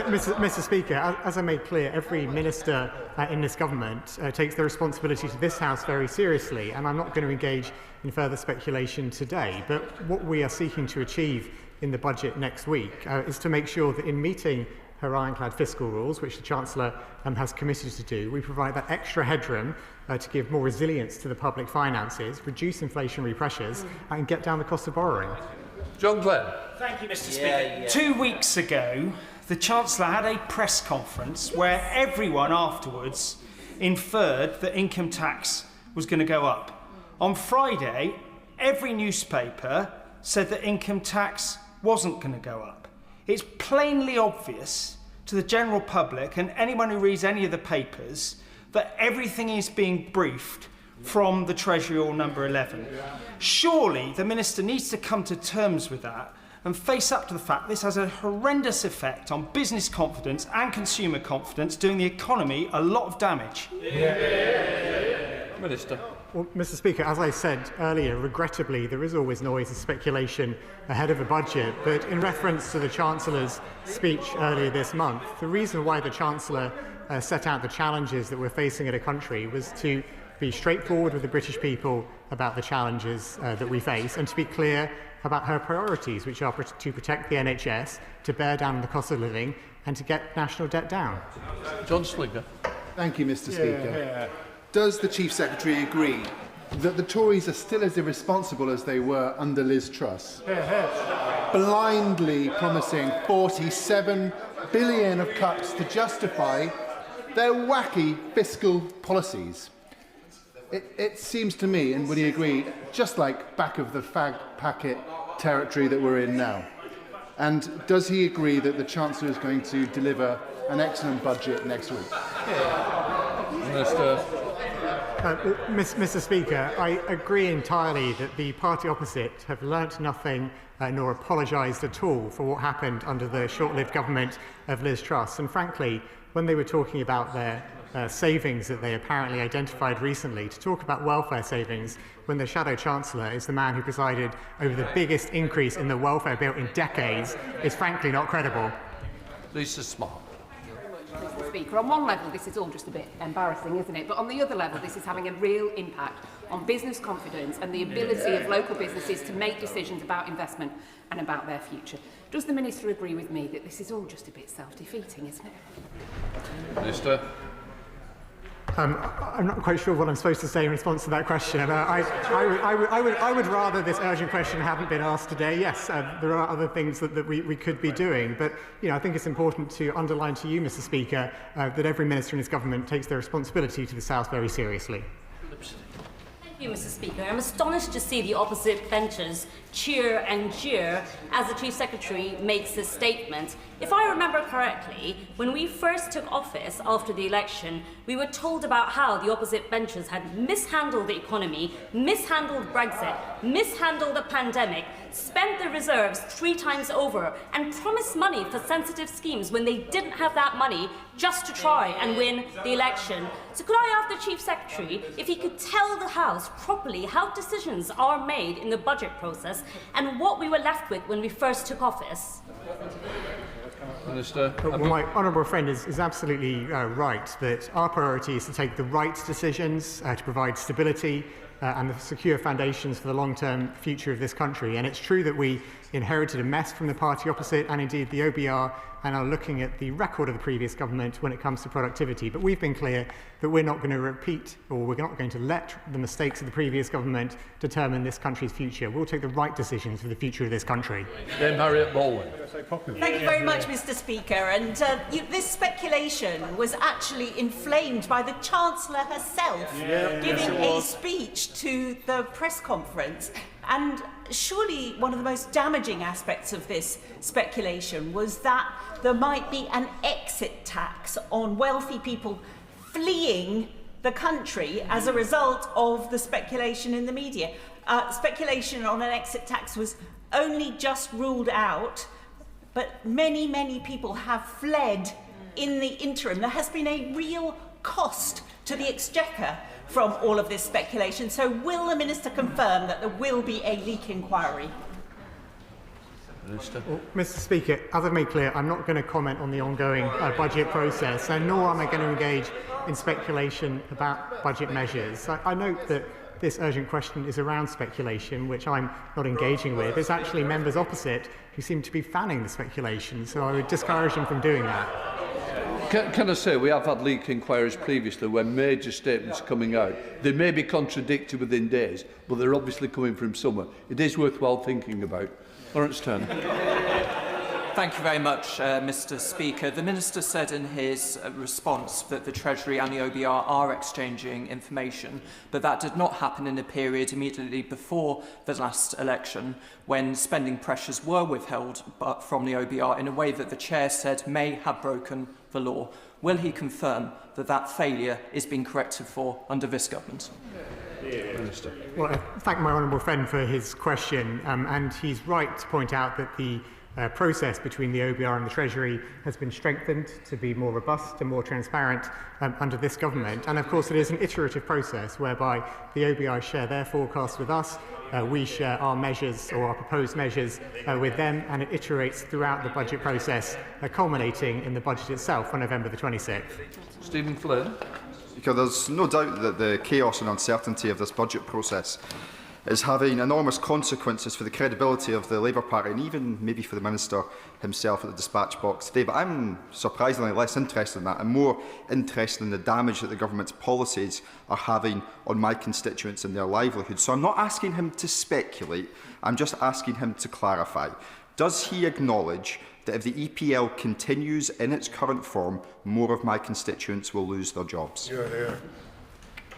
Mr. Speaker, as I made clear, every minister in this government takes their responsibility to this House very seriously, and I'm not going to engage in further speculation today. But what we are seeking to achieve in the budget next week is to make sure that in meeting her ironclad fiscal rules, which the Chancellor has committed to do, we provide that extra headroom to give more resilience to the public finances, reduce inflationary pressures, and get down the cost of borrowing. John Glenn. Thank you, Mr. Speaker. 2 weeks ago, the Chancellor had a press conference where everyone afterwards inferred that income tax was going to go up. On Friday, every newspaper said that income tax wasn't going to go up. It's plainly obvious to the general public and anyone who reads any of the papers that everything is being briefed from the Treasury or number 11. Surely the Minister needs to come to terms with that and face up to the fact this has a horrendous effect on business confidence and consumer confidence, doing the economy a lot of damage. Minister. Well, Mr. Speaker, as I said earlier, regrettably, there is always noise and speculation ahead of a budget. But in reference to the Chancellor's speech earlier this month, the reason why the Chancellor set out the challenges that we're facing in a country was to be straightforward with the British people about the challenges that we face and to be clear about her priorities, which are to protect the NHS, to bear down the cost of living and to get national debt down. John Slinger. Thank you, Mr. Speaker. Does the Chief Secretary agree that the Tories are still as irresponsible as they were under Liz Truss? Blindly promising 47 billion of cuts to justify their wacky fiscal policies. It seems to me, and would he agree, just like back of the fag packet territory that we're in now. And does he agree that the Chancellor is going to deliver an excellent budget next week? Mr. Speaker, I agree entirely that the party opposite have learnt nothing nor apologised at all for what happened under the short-lived government of Liz Truss. And frankly, when they were talking about their savings that they apparently identified recently, to talk about welfare savings when the Shadow Chancellor is the man who presided over the biggest increase in the welfare bill in decades is frankly not credible. Lisa Smart. Mr. Speaker, on one level this is all just a bit embarrassing, isn't it? But on the other level this is having a real impact on business confidence and the ability of local businesses to make decisions about investment and about their future. Does the Minister agree with me that this is all just a bit self-defeating, isn't it? Minister. I'm not quite sure what I'm supposed to say in response to that question. I would rather this urgent question hadn't been asked today. Yes, there are other things that we could be doing, but I think it's important to underline to you, Mr. Speaker, that every minister in this government takes their responsibility to this House very seriously. Thank you, Mr. Speaker. I'm astonished to see the opposite benches cheer and jeer as the Chief Secretary makes this statement. If I remember correctly, when we first took office after the election, we were told about how the opposite benches had mishandled the economy, mishandled Brexit, mishandled the pandemic, spent the reserves 3 times over, and promised money for sensitive schemes when they didn't have that money just to try and win the election. So could I ask the Chief Secretary if he could tell the House properly how decisions are made in the budget process and what we were left with when we first took office? Minister. Well, my honourable friend is absolutely right that our priority is to take the right decisions to provide stability and the secure foundations for the long-term future of this country. And it's true that we inherited a mess from the party opposite and indeed the OBR, and are looking at the record of the previous government when it comes to productivity. But we've been clear that we're not going to repeat, or we're not going to let the mistakes of the previous government determine this country's future. We'll take the right decisions for the future of this country. Then Harriet Baldwin. Thank you very much, Mr. Speaker. And this speculation was actually inflamed by the Chancellor herself giving a speech to the press conference. And surely one of the most damaging aspects of this speculation was that there might be an exit tax on wealthy people fleeing the country as a result of the speculation in the media. Speculation on an exit tax was only just ruled out, but many, many people have fled in the interim. There has been a real cost to the Exchequer from all of this speculation. So will the Minister confirm that there will be a leak inquiry? Minister. Well, Mr. Speaker, as I've made clear, I'm not going to comment on the ongoing budget process, and nor am I going to engage in speculation about budget measures. I note that this urgent question is around speculation, which I'm not engaging with. It's actually members opposite who seem to be fanning the speculation, so I would discourage them from doing that. Can I say, we have had leak inquiries previously where major statements are coming out. They may be contradicted within days, but they're obviously coming from somewhere. It is worthwhile thinking about. Lawrence Turner. Thank you very much, Mr. Speaker. The Minister said in his response that the Treasury and the OBR are exchanging information, but that did not happen in a period immediately before the last election when spending pressures were withheld from the OBR in a way that the Chair said may have broken the law. Will he confirm that that failure is being corrected for under this government? Minister. Well, I thank my honourable friend for his question, and he's right to point out that the process between the OBR and the Treasury has been strengthened to be more robust and more transparent under this government. And of course it is an iterative process whereby the OBR share their forecasts with us, we share our measures or our proposed measures with them, and it iterates throughout the budget process, culminating in the budget itself on November the 26th. Stephen Flynn. Because there's no doubt that the chaos and uncertainty of this budget process is having enormous consequences for the credibility of the Labour Party and even maybe for the Minister himself at the dispatch box today. But I'm surprisingly less interested in that. I'm more interested in the damage that the government's policies are having on my constituents and their livelihoods. So I'm not asking him to speculate, I'm just asking him to clarify. Does he acknowledge that if the EPL continues in its current form, more of my constituents will lose their jobs?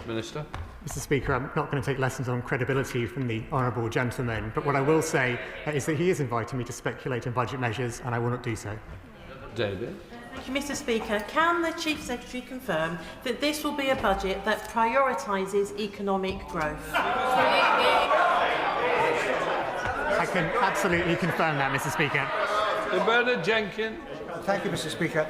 Minister. Mr. Speaker, I'm not going to take lessons on credibility from the honourable gentleman, but what I will say is that he is inviting me to speculate on budget measures, and I will not do so. David. Thank you, Mr. Speaker. Can the Chief Secretary confirm that this will be a budget that prioritises economic growth? I can absolutely confirm that, Mr. Speaker. Bernard Jenkins. Thank you, Mr. Speaker.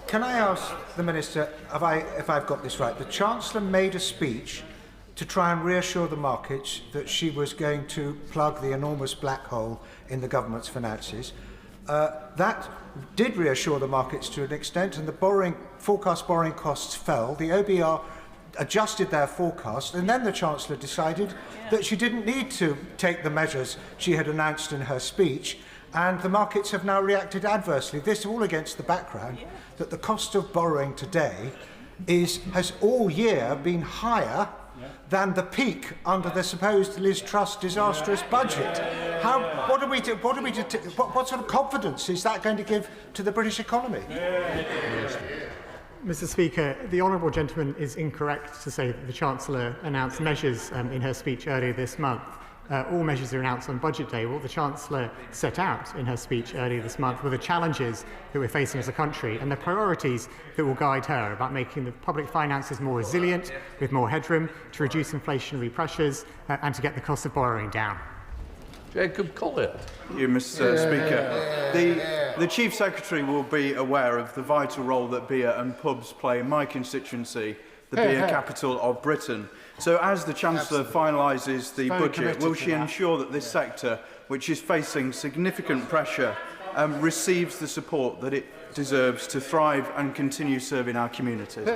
Can I ask the Minister if I've got this right? The Chancellor made a speech to try and reassure the markets that she was going to plug the enormous black hole in the government's finances. That did reassure the markets to an extent, and the forecast borrowing costs fell. The OBR adjusted their forecast, and then the Chancellor decided that she didn't need to take the measures she had announced in her speech, and the markets have now reacted adversely. This all against the background that the cost of borrowing today has all year been higher than the peak under the supposed Liz Truss disastrous budget. What sort of confidence is that going to give to the British economy? Mr. Speaker, the honourable gentleman is incorrect to say that the Chancellor announced measures in her speech earlier this month all measures are announced on Budget Day. What the Chancellor set out in her speech earlier this month were the challenges that we're facing as a country and the priorities that will guide her about making the public finances more resilient, with more headroom, to reduce inflationary pressures and to get the cost of borrowing down. Jacob Collier. Thank you, Mr. Speaker. The Chief Secretary will be aware of the vital role that beer and pubs play in my constituency, the beer capital of Britain. So as the Chancellor finalises the budget, will she ensure that this sector, which is facing significant pressure, receives the support that it deserves to thrive and continue serving our communities?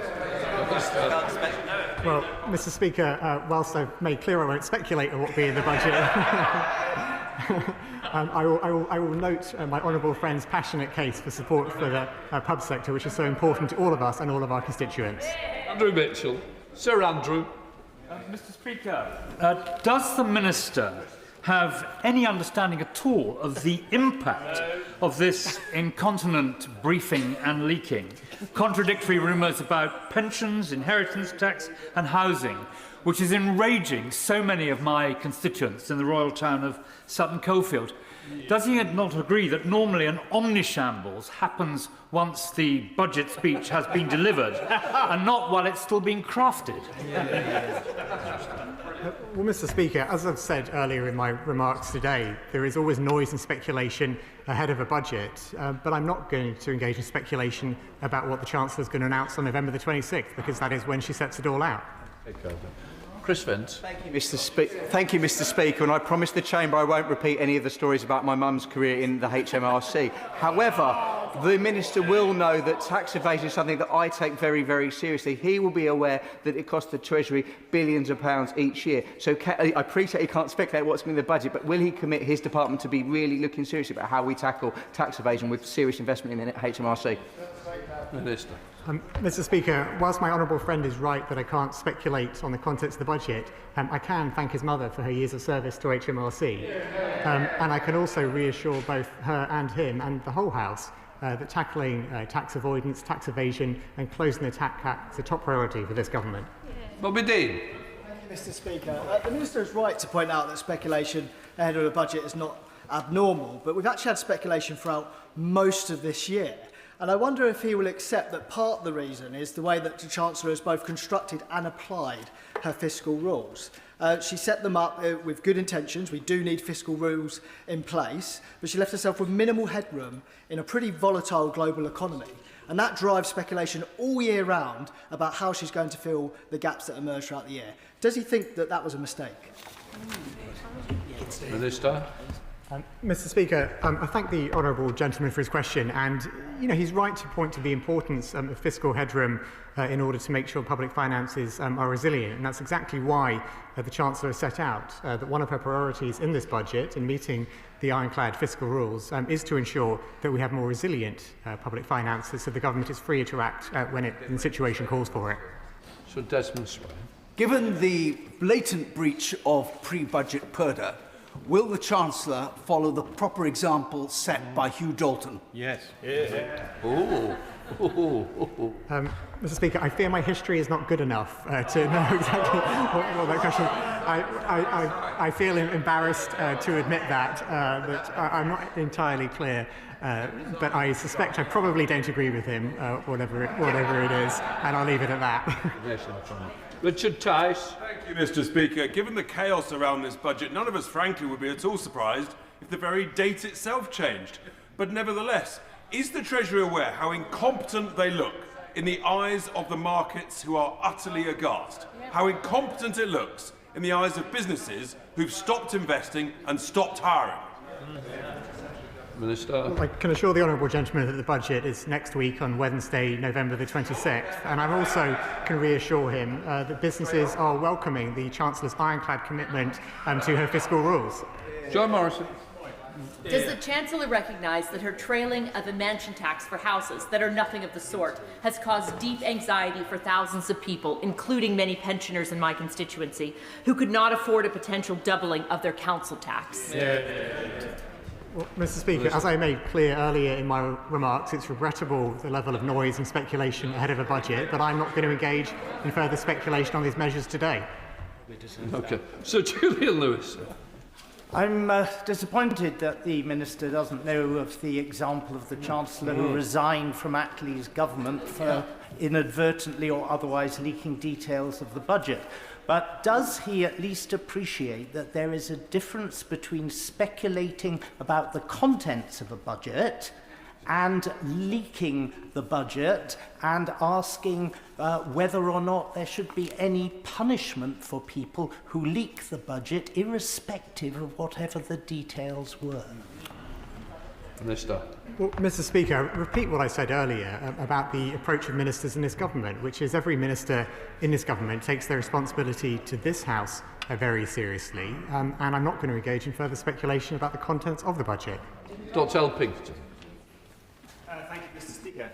Well, Mr. Speaker, whilst I've made clear I won't speculate on what will be in the budget, I will note my honourable friend's passionate case for support for the pub sector, which is so important to all of us and all of our constituents. Andrew Mitchell. Sir Andrew. Mr. Speaker, does the Minister have any understanding at all of the impact of this incontinent briefing and leaking? Contradictory rumours about pensions, inheritance tax and housing, which is enraging so many of my constituents in the royal town of Sutton Coldfield. Does he not agree that normally an omnishambles happens once the budget speech has been delivered and not while it's still being crafted? Well, Mr. Speaker, as I've said earlier in my remarks today, there is always noise and speculation ahead of a budget, but I'm not going to engage in speculation about what the Chancellor is going to announce on November the 26th, because that is when she sets it all out. Chris Vance. Thank you, Mr. Speaker, and I promise the Chamber I won't repeat any of the stories about my mum's career in the HMRC. However, the Minister will know that tax evasion is something that I take very, very seriously. He will be aware that it costs the Treasury billions of pounds each year. So I appreciate he can't speculate what's in the budget, but will he commit his department to be really looking seriously about how we tackle tax evasion with serious investment in the HMRC? Minister. Mr. Speaker, whilst my honourable friend is right that I can't speculate on the contents of the budget, I can thank his mother for her years of service to HMRC. And I can also reassure both her and him and the whole House that tackling tax avoidance, tax evasion and closing the tax cap is a top priority for this government. Bobby Dean. Thank you, Mr. Speaker. The Minister is right to point out that speculation ahead of the budget is not abnormal, but we've actually had speculation throughout most of this year. And I wonder if he will accept that part of the reason is the way that the Chancellor has both constructed and applied her fiscal rules. She set them up with good intentions. We do need fiscal rules in place, but she left herself with minimal headroom in a pretty volatile global economy. And that drives speculation all year round about how she's going to fill the gaps that emerge throughout the year. Does he think that that was a mistake? Minister. Mr. Speaker, I thank the honourable gentleman for his question, and he's right to point to the importance of fiscal headroom in order to make sure public finances are resilient, and that's exactly why the Chancellor has set out that one of her priorities in this budget in meeting the ironclad fiscal rules is to ensure that we have more resilient public finances so the government is freer to act when the situation calls for it. So Desmond Swire. Given the blatant breach of pre-budget purdah, will the Chancellor follow the proper example set by Hugh Dalton? Yes. Mr. Speaker, I fear my history is not good enough to know exactly what that question. I feel embarrassed to admit that I'm not entirely clear, but I suspect I probably don't agree with him, whatever it is, and I'll leave it at that. Richard Tice. Thank you, Mr. Speaker. Given the chaos around this budget, none of us, frankly, would be at all surprised if the very date itself changed. But nevertheless, is the Treasury aware how incompetent they look in the eyes of the markets who are utterly aghast? How incompetent it looks in the eyes of businesses who've stopped investing and stopped hiring? Minister. I can assure the honourable gentleman that the budget is next week on Wednesday, November the 26th, and I also can reassure him that businesses are welcoming the Chancellor's ironclad commitment to her fiscal rules. John Morrison. Does the Chancellor recognise that her trailing of a mansion tax for houses that are nothing of the sort has caused deep anxiety for thousands of people, including many pensioners in my constituency, who could not afford a potential doubling of their council tax? Well, Mr. Speaker, as I made clear earlier in my remarks, it's regrettable the level of noise and speculation ahead of a budget, but I'm not going to engage in further speculation on these measures today. Okay. So Julian Lewis. I'm disappointed that the Minister doesn't know of the example of the Chancellor who resigned from Attlee's government for inadvertently or otherwise leaking details of the budget. But does he at least appreciate that there is a difference between speculating about the contents of a budget and leaking the budget and asking whether or not there should be any punishment for people who leak the budget, irrespective of whatever the details were? Minister. Well, Mr. Speaker, I repeat what I said earlier about the approach of ministers in this government, which is every minister in this government takes their responsibility to this House very seriously, and I'm not going to engage in further speculation about the contents of the budget. Dr. L. Pinkerton. Thank you, Mr. Speaker.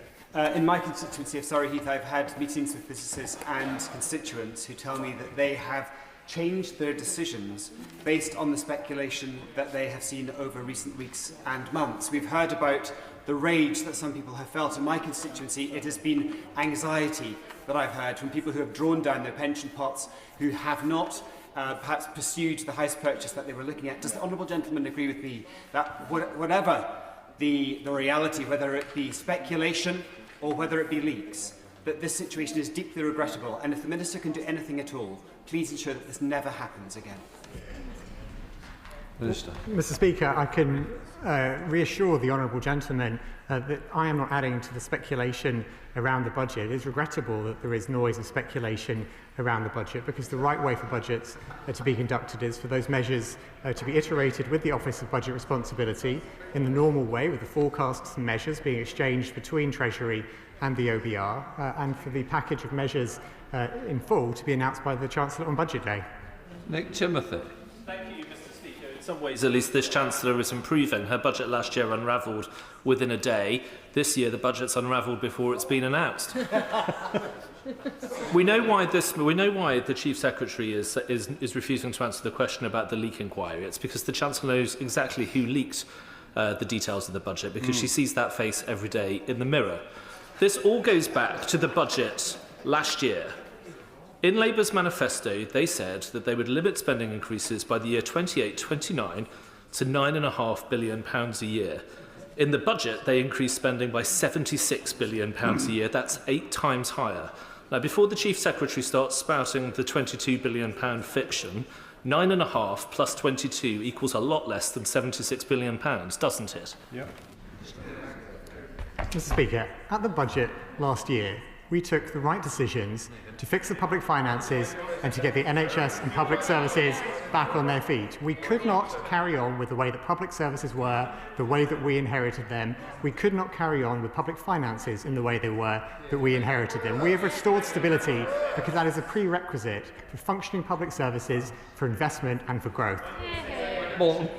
In my constituency of Surrey Heath, I've had meetings with businesses and constituents who tell me that they have changed their decisions based on the speculation that they have seen over recent weeks and months. We've heard about the rage that some people have felt. In my constituency, it has been anxiety that I've heard from people who have drawn down their pension pots, who have not perhaps pursued the house purchase that they were looking at. Does the honourable gentleman agree with me that whatever the reality, whether it be speculation or whether it be leaks, that this situation is deeply regrettable, and if the Minister can do anything at all, please ensure that this never happens again? Minister. Mr. Speaker, I can reassure the honourable gentleman that I am not adding to the speculation around the budget. It is regrettable that there is noise and speculation around the budget, because the right way for budgets to be conducted is for those measures to be iterated with the Office of Budget Responsibility in the normal way, with the forecasts and measures being exchanged between Treasury and the OBR, and for the package of measures in full to be announced by the Chancellor on Budget Day. Nick Timothy. Thank you, Mr. Speaker. In some ways, at least, this Chancellor is improving. Her budget last year unravelled within a day. This year, the budget's unravelled before it's been announced. We know why the Chief Secretary is refusing to answer the question about the leak inquiry. It's because the Chancellor knows exactly who leaked the details of the budget, because she sees that face every day in the mirror. This all goes back to the budget last year. In Labour's manifesto, they said that they would limit spending increases by the year 28-29 to £9.5 billion a year. In the budget, they increased spending by £76 billion a year. That's 8 times higher. Now, before the Chief Secretary starts spouting the £22 billion fiction, 9.5 plus 22 equals a lot less than £76 billion, doesn't it? Yeah. Mr. Speaker, at the budget last year, we took the right decisions to fix the public finances and to get the NHS and public services back on their feet. We could not carry on with the way that public services were, the way that we inherited them. We could not carry on with public finances in the way they were that we inherited them. We have restored stability because that is a prerequisite for functioning public services, for investment and for growth. Morton.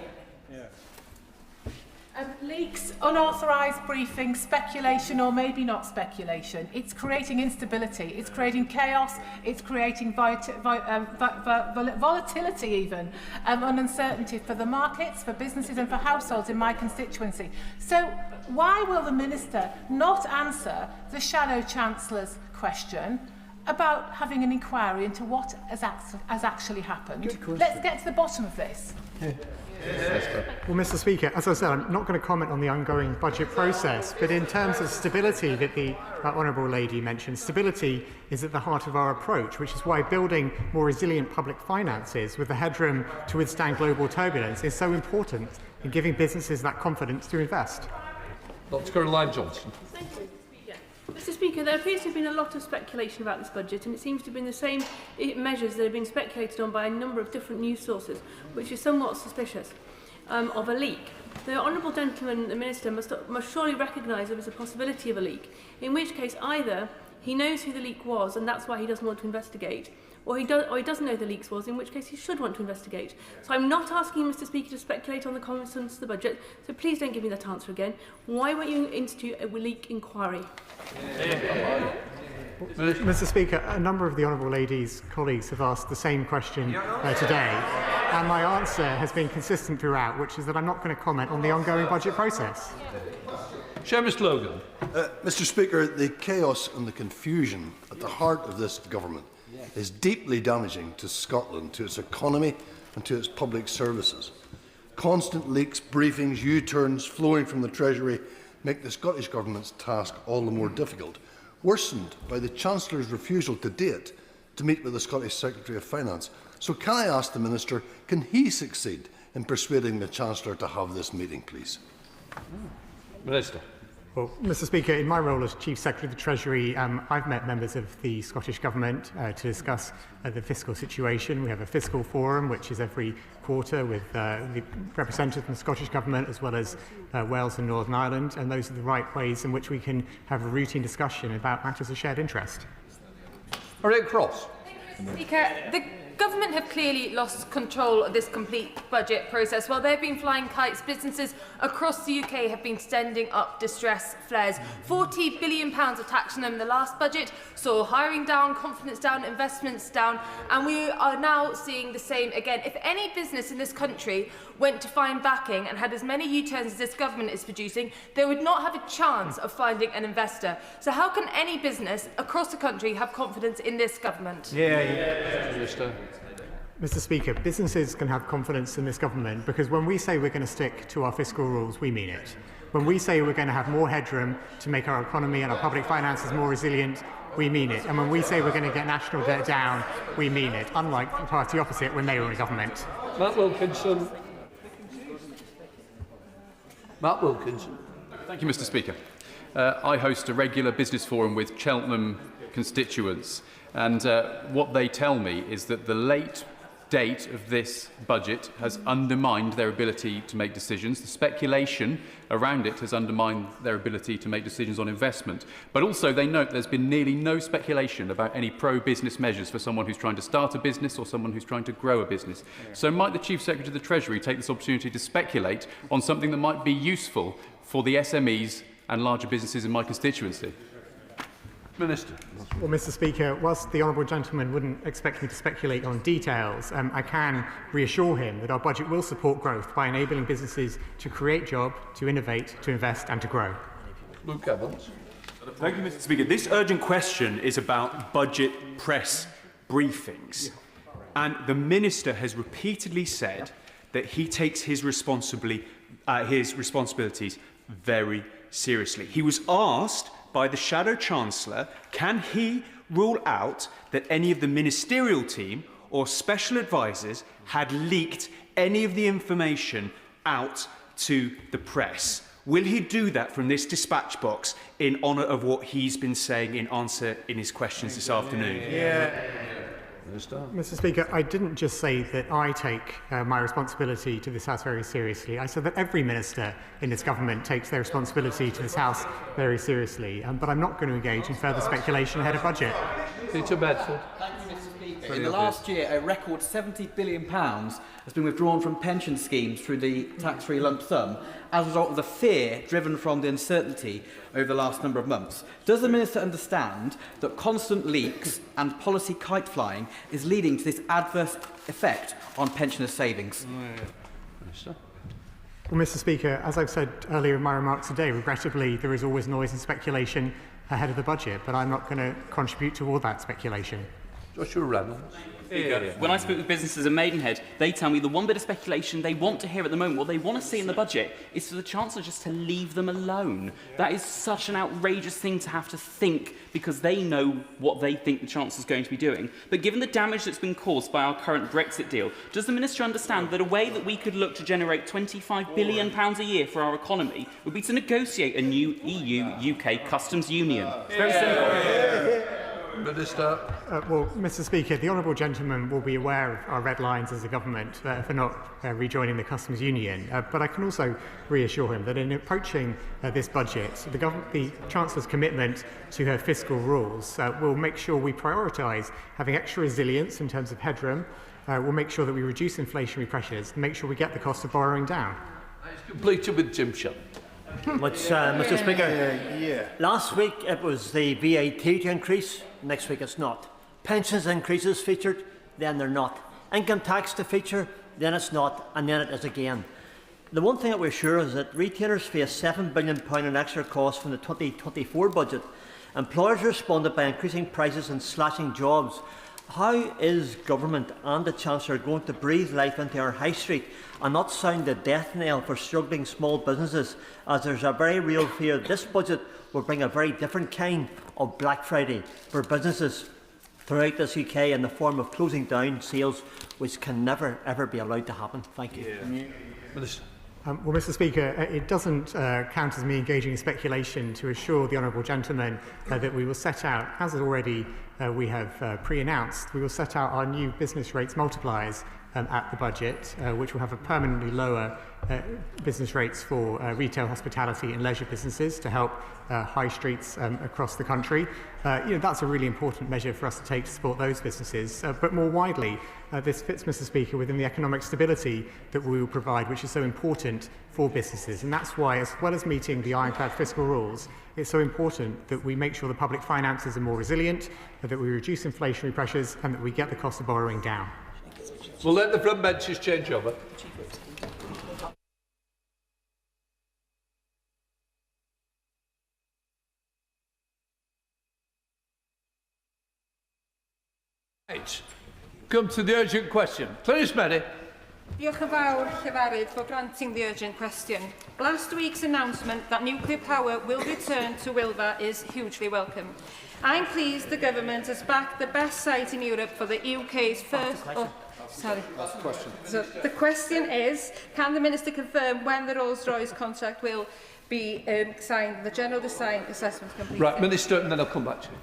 Leaks, unauthorised briefing, speculation or maybe not speculation. It's creating instability, it's creating chaos, it's creating volatility even, and uncertainty for the markets, for businesses and for households in my constituency. So why will the Minister not answer the Shadow Chancellor's question about having an inquiry into what has actually happened? Let's get to the bottom of this. Well, Mr. Speaker, as I said, I'm not going to comment on the ongoing budget process, but in terms of stability that the Honourable Lady mentioned, stability is at the heart of our approach, which is why building more resilient public finances with the headroom to withstand global turbulence is so important in giving businesses that confidence to invest. Dr. Caroline Johnson. Thank you, Speaker. Mr. Speaker, there appears to have been a lot of speculation about this budget, and it seems to have been the same measures that have been speculated on by a number of different news sources, which is somewhat suspicious of a leak. The Honourable Gentleman, the Minister, must surely recognise there is a possibility of a leak, in which case either he knows who the leak was and that's why he doesn't want to investigate, or he doesn't know the leaks was, in which case he should want to investigate. So I'm not asking Mr. Speaker to speculate on the contents of the budget, so please don't give me that answer again. Why won't you institute a leak inquiry? Mr. Speaker, a number of the Honourable Lady's colleagues have asked the same question today, and my answer has been consistent throughout, which is that I'm not going to comment on the ongoing budget process. Seamus Logan. Mr. Speaker, the chaos and the confusion at the heart of this government is deeply damaging to Scotland, to its economy and to its public services. Constant leaks, briefings, U-turns flowing from the Treasury make the Scottish Government's task all the more difficult, worsened by the Chancellor's refusal to date to meet with the Scottish Secretary of Finance. So can I ask the Minister, can he succeed in persuading the Chancellor to have this meeting, please? Minister. Well, Mr. Speaker, in my role as Chief Secretary of the Treasury, I've met members of the Scottish Government to discuss the fiscal situation. We have a fiscal forum, which is every quarter, with the representatives from the Scottish Government as well as Wales and Northern Ireland, and those are the right ways in which we can have a routine discussion about matters of shared interest. Rick Cross. Speaker, the government have clearly lost control of this complete budget process. While they've been flying kites, businesses across the UK have been sending up distress flares. £40 billion of tax on them in the last budget saw hiring down, confidence down, investments down, and we are now seeing the same again. If any business in this country went to find backing and had as many U-turns as this government is producing, they would not have a chance of finding an investor. So how can any business across the country have confidence in this government? Mr. Speaker, businesses can have confidence in this government because when we say we're going to stick to our fiscal rules, we mean it. When we say we're going to have more headroom to make our economy and our public finances more resilient, we mean it. And when we say we're going to get national debt down, we mean it, unlike the party opposite when they were in government. Matt Wilkinson. Matt Wilkinson. Thank you, Mr. Speaker. I host a regular business forum with Cheltenham constituents, and what they tell me is that the late date of this budget has undermined their ability to make decisions. The speculation around it has undermined their ability to make decisions on investment. But also they note there's been nearly no speculation about any pro-business measures for someone who's trying to start a business or someone who's trying to grow a business. So might the Chief Secretary of the Treasury take this opportunity to speculate on something that might be useful for the SMEs and larger businesses in my constituency? Minister. Well, Mr. Speaker, whilst the honourable gentleman wouldn't expect me to speculate on details, I can reassure him that our budget will support growth by enabling businesses to create jobs, to innovate, to invest and to grow. Luke Evans. Thank you, Mr. Speaker. This urgent question is about budget press briefings. And the Minister has repeatedly said that he takes his responsibilities very seriously. He was asked by the Shadow Chancellor, can he rule out that any of the ministerial team or special advisers had leaked any of the information out to the press? Will he do that from this dispatch box in honour of what he's been saying in answer in his questions this afternoon? Mr. Speaker, I didn't just say that I take my responsibility to this House very seriously. I said that every minister in this government takes their responsibility to this House very seriously. But I'm not going to engage in further speculation ahead of budget. Peter Bedford. In the last year, a record £70 billion has been withdrawn from pension schemes through the tax-free lump sum as a result of the fear driven from the uncertainty over the last number of months. Does the Minister understand that constant leaks and policy kite flying is leading to this adverse effect on pensioners' savings? Well, Mr. Speaker, as I've said earlier in my remarks today, regrettably, there is always noise and speculation ahead of the budget, but I'm not going to contribute to all that speculation. Joshua Reynolds. When I speak with businesses in Maidenhead, they tell me the one bit of speculation they want to hear at the moment, what they want to see in the budget, is for the Chancellor just to leave them alone. That is such an outrageous thing to have to think, because they know what they think the Chancellor is going to be doing. But given the damage that's been caused by our current Brexit deal, does the Minister understand that a way that we could look to generate £25 billion a year for our economy would be to negotiate a new EU-UK customs union? It's very simple. Minister. Well, Mr. Speaker, the honourable gentleman will be aware of our red lines as a government for not rejoining the customs union. But I can also reassure him that in approaching this budget, the Chancellor's commitment to her fiscal rules will make sure we prioritise having extra resilience in terms of headroom. We'll make sure that we reduce inflationary pressures and make sure we get the cost of borrowing down. Completed with Jim Shell. Mr. Speaker, last week it was the VAT to increase, next week it's not. Pensions increases featured, then they're not. Income tax to feature, then it's not, and then it is again. The one thing that we're sure is that retailers face £7 billion in extra costs from the 2024 budget. Employers responded by increasing prices and slashing jobs. How is government and the Chancellor going to breathe life into our high street and not sound the death knell for struggling small businesses, as there's a very real fear this budget will bring a very different kind of Black Friday for businesses throughout this UK in the form of closing down sales, which can never ever be allowed to happen? Thank you. Well, Mr. Speaker, it doesn't count as me engaging in speculation to assure the honourable gentleman that we will set out, as already we have pre-announced, we will set out our new business rates multipliers at the budget, which will have a permanently lower business rates for retail, hospitality and leisure businesses to help high streets across the country. That's a really important measure for us to take to support those businesses. But more widely, this fits, Mr. Speaker, within the economic stability that we will provide, which is so important for businesses. And that's why, as well as meeting the ironclad fiscal rules, it's so important that we make sure the public finances are more resilient, that we reduce inflationary pressures and that we get the cost of borrowing down. We'll let the front benches change over. Right. Come to the urgent question. Clearest Mary. Diolch yn fawr, Llefarydd, for granting the urgent question. Last week's announcement that nuclear power will return to Wilfa is hugely welcome. I'm pleased the government has backed the best site in Europe for the UK's first... Sorry. Last question. So the question is, can the Minister confirm when the Rolls-Royce contract will be signed, the general design assessment completed? Right, Minister, and then I'll come back to you.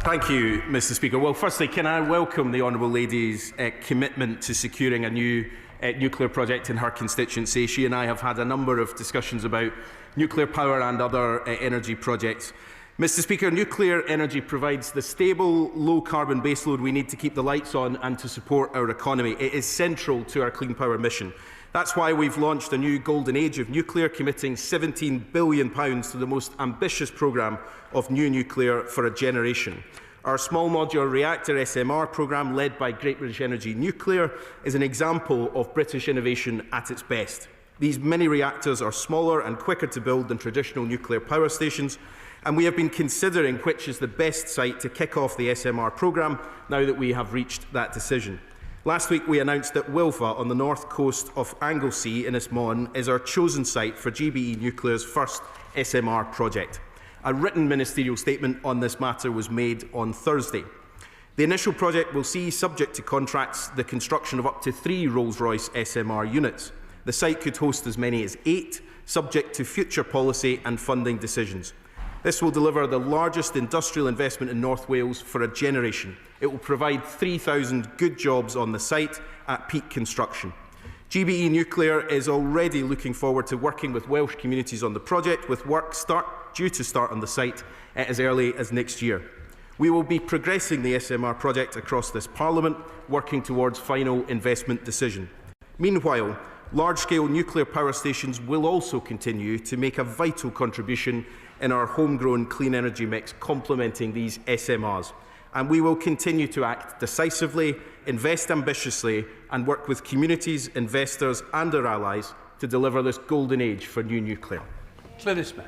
Thank you, Mr. Speaker. Well, firstly, can I welcome the Honourable Lady's commitment to securing a new nuclear project in her constituency. She and I have had a number of discussions about nuclear power and other energy projects. Mr. Speaker, nuclear energy provides the stable, low-carbon baseload we need to keep the lights on and to support our economy. It is central to our clean power mission. That's why we've launched a new golden age of nuclear, committing £17 billion to the most ambitious programme of new nuclear for a generation. Our small modular reactor SMR programme, led by Great British Energy Nuclear, is an example of British innovation at its best. These mini reactors are smaller and quicker to build than traditional nuclear power stations, and we have been considering which is the best site to kick off the SMR programme now that we have reached that decision. Last week we announced that Wilfa, on the north coast of Anglesey in Ismon, is our chosen site for GBE Nuclear's first SMR project. A written ministerial statement on this matter was made on Thursday. The initial project will see, subject to contracts, the construction of up to 3 Rolls-Royce SMR units. The site could host as many as 8, subject to future policy and funding decisions. This will deliver the largest industrial investment in North Wales for a generation. It will provide 3,000 good jobs on the site at peak construction. GBE Nuclear is already looking forward to working with Welsh communities on the project, with work due to start on the site as early as next year. We will be progressing the SMR project across this Parliament, working towards final investment decision. Meanwhile, large-scale nuclear power stations will also continue to make a vital contribution in our homegrown clean energy mix, complementing these SMRs. And we will continue to act decisively, invest ambitiously, and work with communities, investors and our allies to deliver this golden age for new nuclear. Glynis Smith.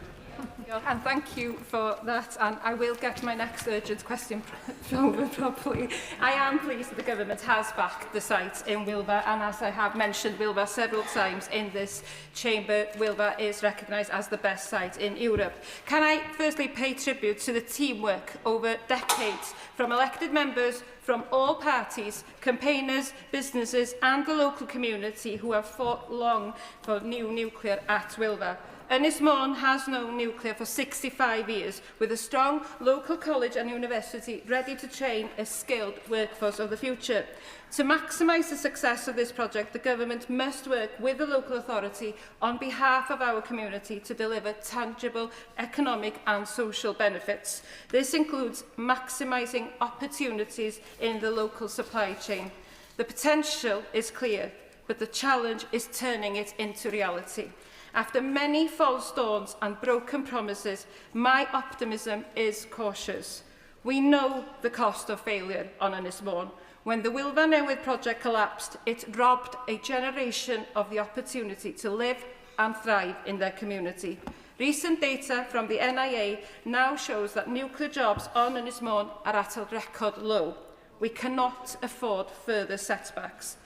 And thank you for that, and I will get my next urgent question over properly. I am pleased that the government has backed the site in Wilfa, and as I have mentioned Wilfa several times in this chamber, Wilfa is recognised as the best site in Europe. Can I firstly pay tribute to the teamwork over decades from elected members from all parties, campaigners, businesses and the local community who have fought long for new nuclear at Wilfa. Ynysmon has known nuclear for 65 years, with a strong local college and university ready to train a skilled workforce of the future. To maximise the success of this project, the government must work with the local authority on behalf of our community to deliver tangible economic and social benefits. This includes maximising opportunities in the local supply chain. The potential is clear, but the challenge is turning it into reality. After many false dawns and broken promises, my optimism is cautious. We know the cost of failure on Ynysmon. When the Wilfa Newydd project collapsed, it robbed a generation of the opportunity to live and thrive in their community. Recent data from the NIA now shows that nuclear jobs on Ynys Môn are at a record low. We cannot afford further setbacks.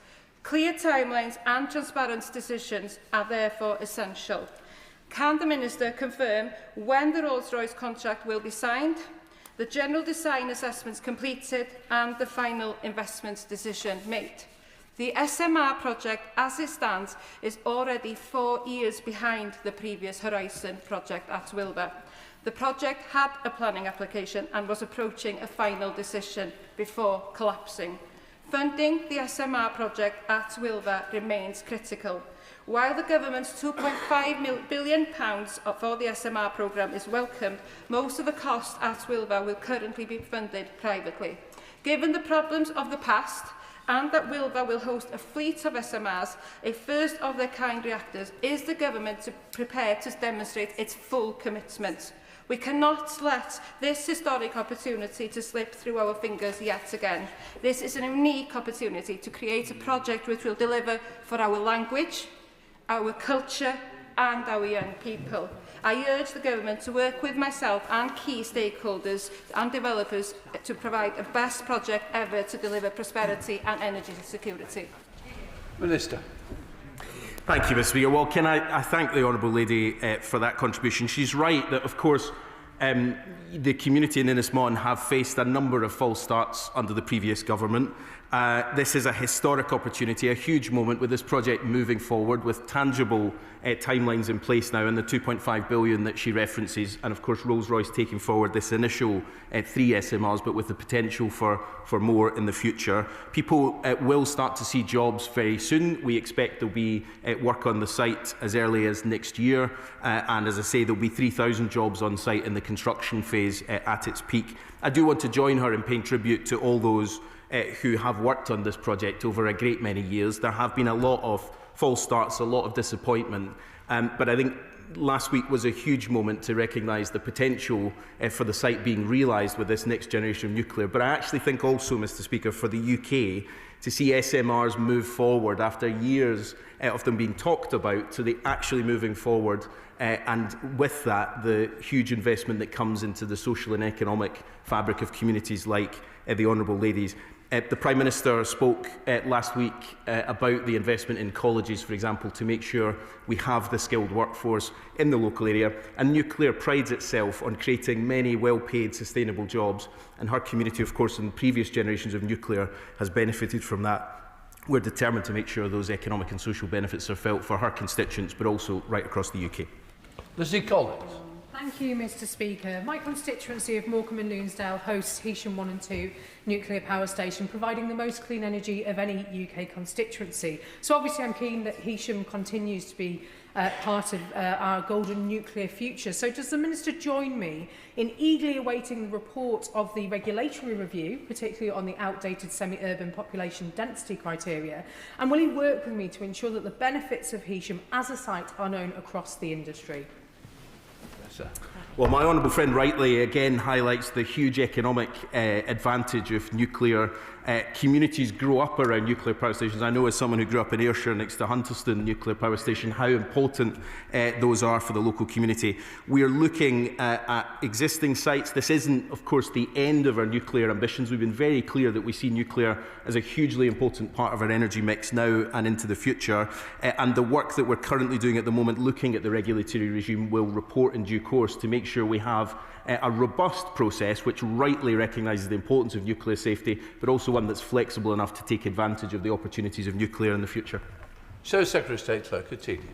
Clear timelines and transparent decisions are therefore essential. Can the Minister confirm when the Rolls-Royce contract will be signed, the general design assessments completed and the final investment decision made? The SMR project, as it stands, is already 4 years behind the previous Horizon project at Wilbur. The project had a planning application and was approaching a final decision before collapsing. Funding the SMR project at Wilbur remains critical. While the government's £2.5 billion for the SMR programme is welcomed, most of the cost at Wilbur will currently be funded privately. Given the problems of the past, and that Wilbur will host a fleet of SMRs, a first-of-their-kind reactors, is the government prepared to demonstrate its full commitment? We cannot let this historic opportunity to slip through our fingers yet again. This is a unique opportunity to create a project which will deliver for our language, our culture and our young people. I urge the government to work with myself and key stakeholders and developers to provide the best project ever to deliver prosperity and energy security. Minister. Thank you, Mr. Speaker. Well, can I thank the Honourable Lady for that contribution. She's right that, of course, the community in Ynys Môn have faced a number of false starts under the previous government. This is a historic opportunity, a huge moment with this project moving forward with tangible timelines in place now and the £2.5 billion that she references, and of course Rolls-Royce taking forward this initial 3 SMRs but with the potential for more in the future. People will start to see jobs very soon. We expect there'll be work on the site as early as next year, and as I say, there'll be 3,000 jobs on site in the construction phase at its peak. I do want to join her in paying tribute to all those who have worked on this project over a great many years. There have been a lot of false starts, a lot of disappointment, but I think last week was a huge moment to recognise the potential for the site being realised with this next generation of nuclear. But I actually think also, Mr. Speaker, for the UK to see SMRs move forward after years of them being talked about to the actually moving forward, and with that the huge investment that comes into the social and economic fabric of communities like the Honourable Ladies. The Prime Minister spoke last week about the investment in colleges, for example, to make sure we have the skilled workforce in the local area. And nuclear prides itself on creating many well-paid, sustainable jobs. And her community, of course, in previous generations of nuclear has benefited from that. We're determined to make sure those economic and social benefits are felt for her constituents, but also right across the UK. Lizzie Collins. Thank you, Mr. Speaker. My constituency of Morecambe and Loonsdale hosts Heysham 1 and 2 nuclear power station, providing the most clean energy of any UK constituency. So obviously I'm keen that Heysham continues to be part of our golden nuclear future. So does the Minister join me in eagerly awaiting the report of the regulatory review, particularly on the outdated semi-urban population density criteria? And will he work with me to ensure that the benefits of Heysham as a site are known across the industry? Well, my honourable friend rightly again highlights the huge economic advantage of nuclear. Communities grow up around nuclear power stations. I know as someone who grew up in Ayrshire next to Hunterston nuclear power station how important those are for the local community. We are looking at existing sites. This isn't, of course, the end of our nuclear ambitions. We've been very clear that we see nuclear as a hugely important part of our energy mix now and into the future. And the work that we're currently doing at the moment, looking at the regulatory regime, will report in due course to make sure we have a robust process which rightly recognises the importance of nuclear safety, but also one that's flexible enough to take advantage of the opportunities of nuclear in the future. So, Secretary of State Clerk, continue.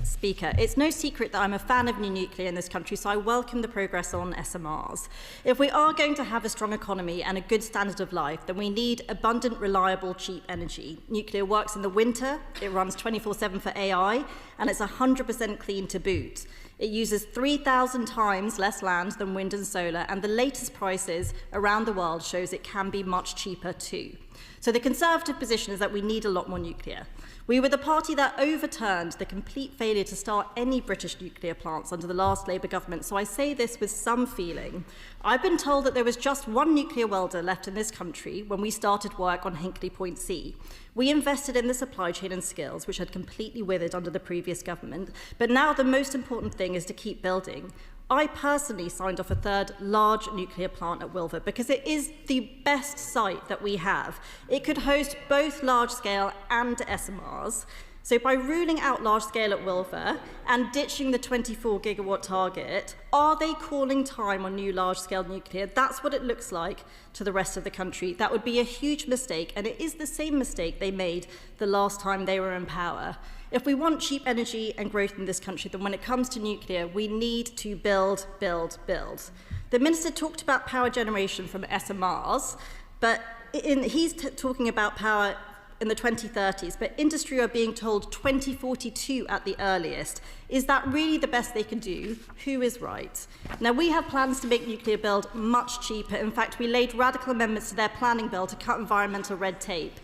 Speaker, it's no secret that I'm a fan of new nuclear in this country, so I welcome the progress on SMRs. If we are going to have a strong economy and a good standard of life, then we need abundant, reliable, cheap energy. Nuclear works in the winter, it runs 24/7 for AI, and it's 100% clean to boot. It uses 3,000 times less land than wind and solar, and the latest prices around the world shows it can be much cheaper too. So the Conservative position is that we need a lot more nuclear. We were the party that overturned the complete failure to start any British nuclear plants under the last Labour government, so I say this with some feeling. I've been told that there was just one nuclear welder left in this country when we started work on Hinkley Point C. We invested in the supply chain and skills, which had completely withered under the previous government, but now the most important thing is to keep building. I personally signed off a third large nuclear plant at Wilver because it is the best site that we have. It could host both large-scale and SMRs. So by ruling out large-scale at Wilver and ditching the 24-gigawatt target, are they calling time on new large-scale nuclear? That's what it looks like to the rest of the country. That would be a huge mistake, and it is the same mistake they made the last time they were in power. If we want cheap energy and growth in this country, then when it comes to nuclear, we need to build, build, build. The Minister talked about power generation from SMRs, but he's talking about power in the 2030s, but industry are being told 2042 at the earliest. Is that really the best they can do? Who is right? Now, we have plans to make nuclear build much cheaper. In fact, we laid radical amendments to their planning bill to cut environmental red tape.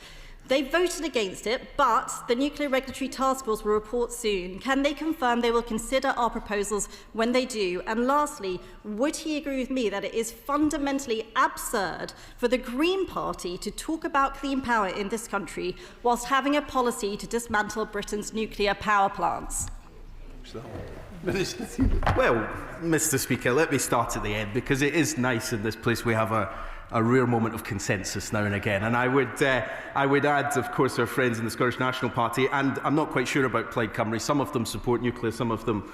They voted against it, but the Nuclear Regulatory Task Force will report soon. Can they confirm they will consider our proposals when they do? And lastly, would he agree with me that it is fundamentally absurd for the Green Party to talk about clean power in this country whilst having a policy to dismantle Britain's nuclear power plants? Well, Mr. Speaker, let me start at the end, because it is nice in this place we have a rare moment of consensus now and again. And I would add, of course, our friends in the Scottish National Party, and I'm not quite sure about Plaid Cymru. Some of them support nuclear, some of them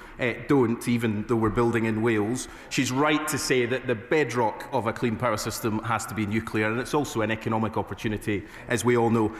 don't, even though we're building in Wales. She's right to say that the bedrock of a clean power system has to be nuclear, and it's also an economic opportunity, as we all know.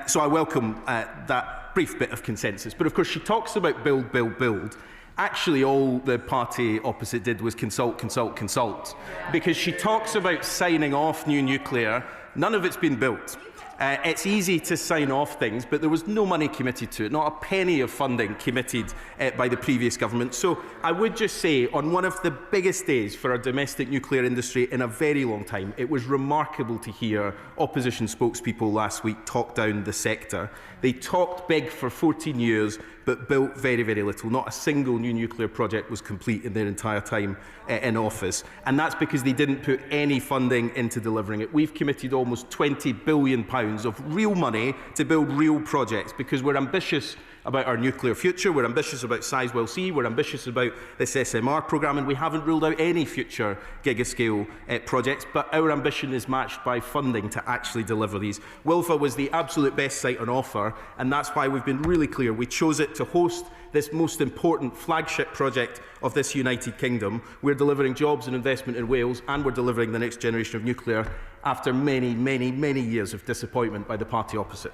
So I welcome that brief bit of consensus. But of course, she talks about build, build, build. Actually, all the party opposite did was consult, consult, consult. Because she talks about signing off new nuclear. None of it's been built. It's easy to sign off things, but there was no money committed to it, not a penny of funding committed by the previous government. So I would just say, on one of the biggest days for our domestic nuclear industry in a very long time, it was remarkable to hear opposition spokespeople last week talk down the sector. They talked big for 14 years, but built very, very little. Not a single new nuclear project was complete in their entire time in office. And that's because they didn't put any funding into delivering it. We've committed almost £20 billion of real money to build real projects, because we're ambitious about our nuclear future, we're ambitious about Sizewell C, we're ambitious about this SMR programme, and we haven't ruled out any future gigascale projects, but our ambition is matched by funding to actually deliver these. Wilfa was the absolute best site on offer, and that's why we've been really clear. We chose it to host this most important flagship project of this United Kingdom. We're delivering jobs and investment in Wales, and we're delivering the next generation of nuclear after many, many, many years of disappointment by the party opposite.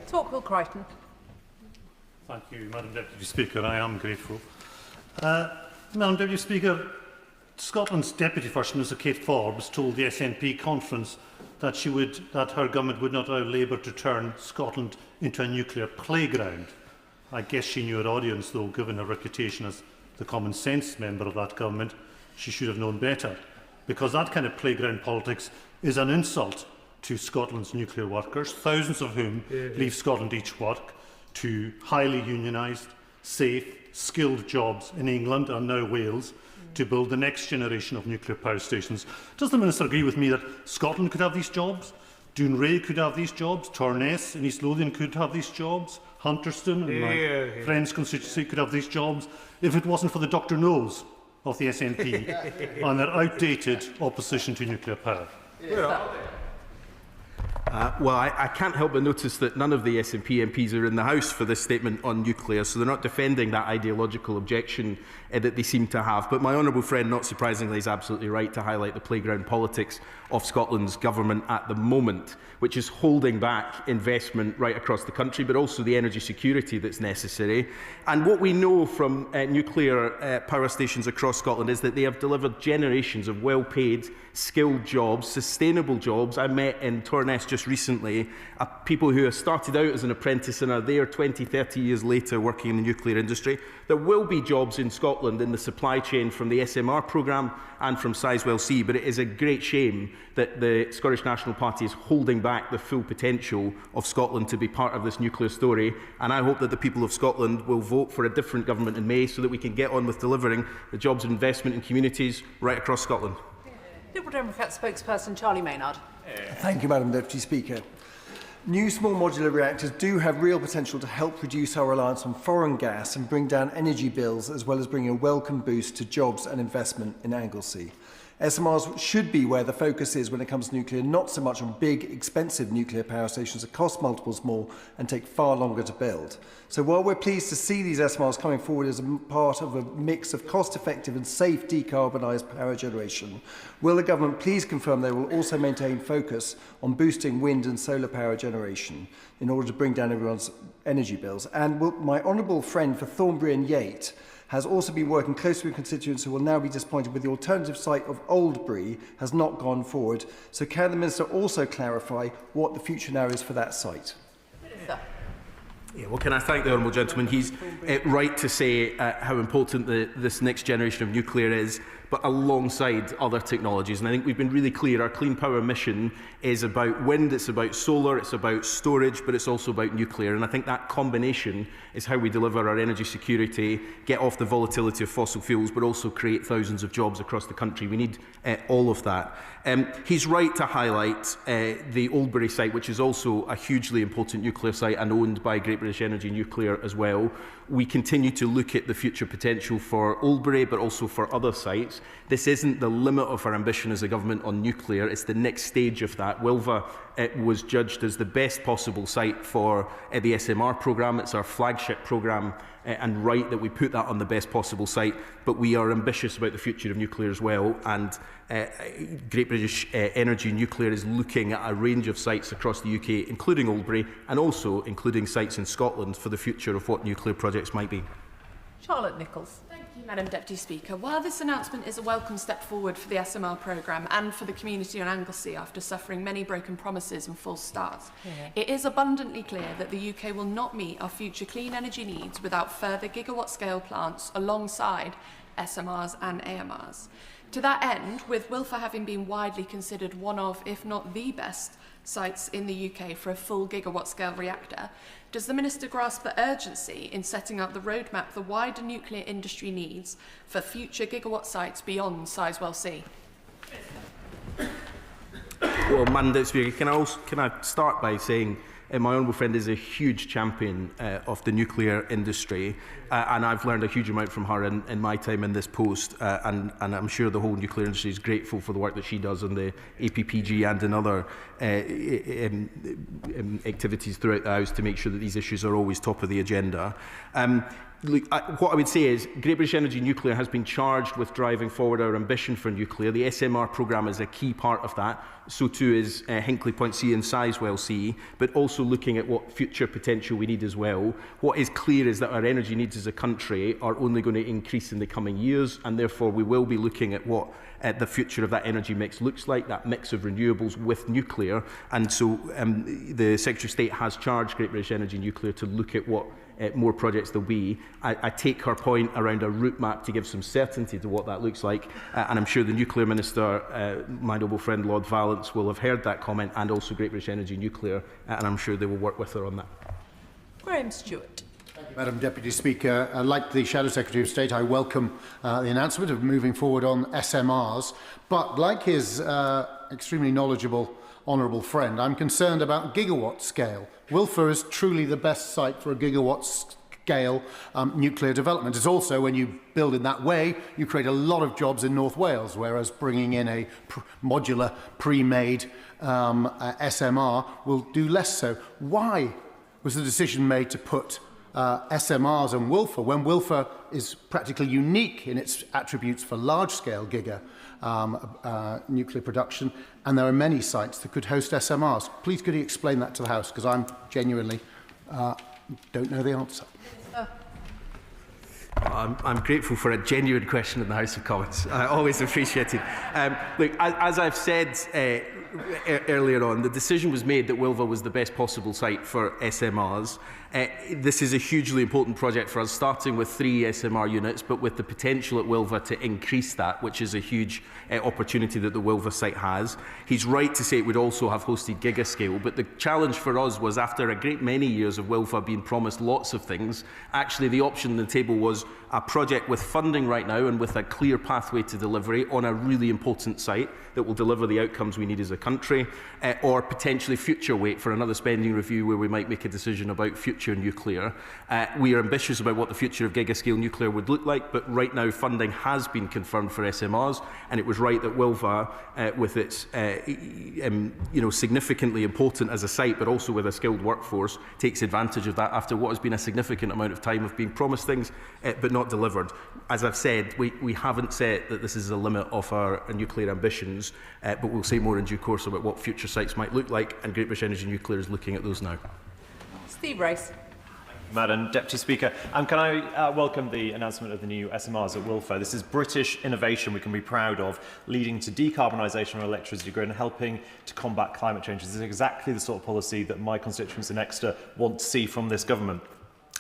Torquil Crichton. Thank you, Madam Deputy Speaker. I am grateful. Madam Deputy Speaker, Scotland's Deputy First Minister Kate Forbes told the SNP conference that her government would not allow Labour to turn Scotland into a nuclear playground. I guess she knew her audience, though, given her reputation as the common sense member of that government, she should have known better, because that kind of playground politics is an insult to Scotland's nuclear workers, thousands of whom leave Scotland each work to highly unionised, safe, skilled jobs in England and now Wales to build the next generation of nuclear power stations. Does the Minister agree with me that Scotland could have these jobs? Dounreay could have these jobs, Torness in East Lothian could have these jobs, Hunterston in my friend's constituency could have these jobs, if it wasn't for the Dr. No's of the SNP and their outdated opposition to nuclear power? Well, I can't help but notice that none of the SNP MPs are in the House for this statement on nuclear, so they're not defending that ideological objection that they seem to have. But my honourable friend, not surprisingly, is absolutely right to highlight the playground politics of Scotland's government at the moment, which is holding back investment right across the country, but also the energy security that's necessary. And what we know from nuclear power stations across Scotland is that they have delivered generations of well-paid, skilled jobs, sustainable jobs. I met in Torness just recently people who have started out as an apprentice and are there 20, 30 years later working in the nuclear industry. There will be jobs in Scotland Scotland in the supply chain from the SMR programme and from Sizewell C, but it is a great shame that the Scottish National Party is holding back the full potential of Scotland to be part of this nuclear story, and I hope that the people of Scotland will vote for a different government in May so that we can get on with delivering the jobs and investment in communities right across Scotland. Liberal Democrat spokesperson Charlie Maynard. Thank you, Madam Deputy Speaker. New small modular reactors do have real potential to help reduce our reliance on foreign gas and bring down energy bills, as well as bring a welcome boost to jobs and investment in Anglesey. SMRs should be where the focus is when it comes to nuclear, not so much on big, expensive nuclear power stations that cost multiples more and take far longer to build. So while we're pleased to see these SMRs coming forward as a part of a mix of cost-effective and safe decarbonised power generation, will the government please confirm they will also maintain focus on boosting wind and solar power generation in order to bring down everyone's energy bills? And will my honourable friend for Thornbury and Yate has also been working closely with constituents who will now be disappointed with the alternative site of Oldbury has not gone forward. So can the Minister also clarify what the future now is for that site? Yeah, well, can I thank the honourable gentleman? He's right to say how important this next generation of nuclear is, but alongside other technologies. And I think we've been really clear, our clean power mission is about wind, it's about solar, it's about storage, but it's also about nuclear. And I think that combination is how we deliver our energy security, get off the volatility of fossil fuels, but also create thousands of jobs across the country. We need all of that. He's right to highlight the Oldbury site, which is also a hugely important nuclear site and owned by Great British Energy Nuclear as well. We continue to look at the future potential for Oldbury, but also for other sites. This isn't the limit of our ambition as a government on nuclear, it's the next stage of that. Wilva was judged as the best possible site for the SMR programme. It's our flagship programme, and right that we put that on the best possible site, but we are ambitious about the future of nuclear as well, and Great British Energy Nuclear is looking at a range of sites across the UK, including Oldbury, and also including sites in Scotland for the future of what nuclear projects might be. Charlotte Nichols. Thank you, Madam Deputy Speaker. While this announcement is a welcome step forward for the SMR programme and for the community on Anglesey after suffering many broken promises and false starts, it is abundantly clear that the UK will not meet our future clean energy needs without further gigawatt-scale plants alongside SMRs and AMRs. To that end, with Wilfa having been widely considered one of, if not the best, sites in the UK for a full gigawatt-scale reactor, does the Minister grasp the urgency in setting out the roadmap the wider nuclear industry needs for future gigawatt sites beyond Sizewell C? Well, Madam Deputy Speaker, can I start by saying my honourable friend is a huge champion of the nuclear industry, and I've learned a huge amount from her in my time in this post, and I'm sure the whole nuclear industry is grateful for the work that she does on the APPG and in other activities throughout the House to make sure that these issues are always top of the agenda. Look, what I would say is Great British Energy Nuclear has been charged with driving forward our ambition for nuclear. The SMR programme is a key part of that. So too is Hinkley Point C and Sizewell C, but also looking at what future potential we need as well. What is clear is that our energy needs as a country are only going to increase in the coming years, and therefore we will be looking at what the future of that energy mix looks like, that mix of renewables with nuclear. And so the Secretary of State has charged Great British Energy Nuclear to look at what more projects there'll be. I take her point around a route map to give some certainty to what that looks like, and I'm sure the Nuclear Minister, my noble friend Lord Valence, will have heard that comment, and also Great British Energy Nuclear, and I'm sure they will work with her on that. Graham Stewart. Madam Deputy Speaker, like the Shadow Secretary of State, I welcome the announcement of moving forward on SMRs, but like his extremely knowledgeable honourable friend, I'm concerned about gigawatt scale. Wilfa is truly the best site for a gigawatt scale nuclear development. It's also, when you build in that way, you create a lot of jobs in North Wales, whereas bringing in a modular, pre-made SMR will do less so. Why was the decision made to put SMRs and Wilfa, when Wilfa is practically unique in its attributes for large-scale giga nuclear production, and there are many sites that could host SMRs? Please could you explain that to the House, because I'm genuinely don't know the answer. I'm grateful for a genuine question in the House of Commons. Always appreciated. Look, as I've said earlier on, the decision was made that Wilva was the best possible site for SMRs. This is a hugely important project for us, starting with 3 SMR units, but with the potential at Wilva to increase that, which is a huge opportunity that the Wilva site has. He's right to say it would also have hosted gigascale, but the challenge for us was, after a great many years of Wilva being promised lots of things, actually the option on the table was a project with funding right now and with a clear pathway to delivery on a really important site that will deliver the outcomes we need as a country, or potentially future wait for another spending review where we might make a decision about future nuclear. We are ambitious about what the future of gigascale nuclear would look like, but right now funding has been confirmed for SMRs, and it was right that Wilva, with its significantly important as a site, but also with a skilled workforce, takes advantage of that after what has been a significant amount of time of being promised things, but not delivered. As I've said, we haven't said that this is a limit of our nuclear ambitions, but we'll say more in due course about what future sites might look like, and Great British Energy Nuclear is looking at those now. Steve Rice. Madam Deputy Speaker, can I welcome the announcement of the new SMRs at Wilfa? This is British innovation we can be proud of, leading to decarbonisation of our electricity grid and helping to combat climate change. This is exactly the sort of policy that my constituents in Exeter want to see from this government.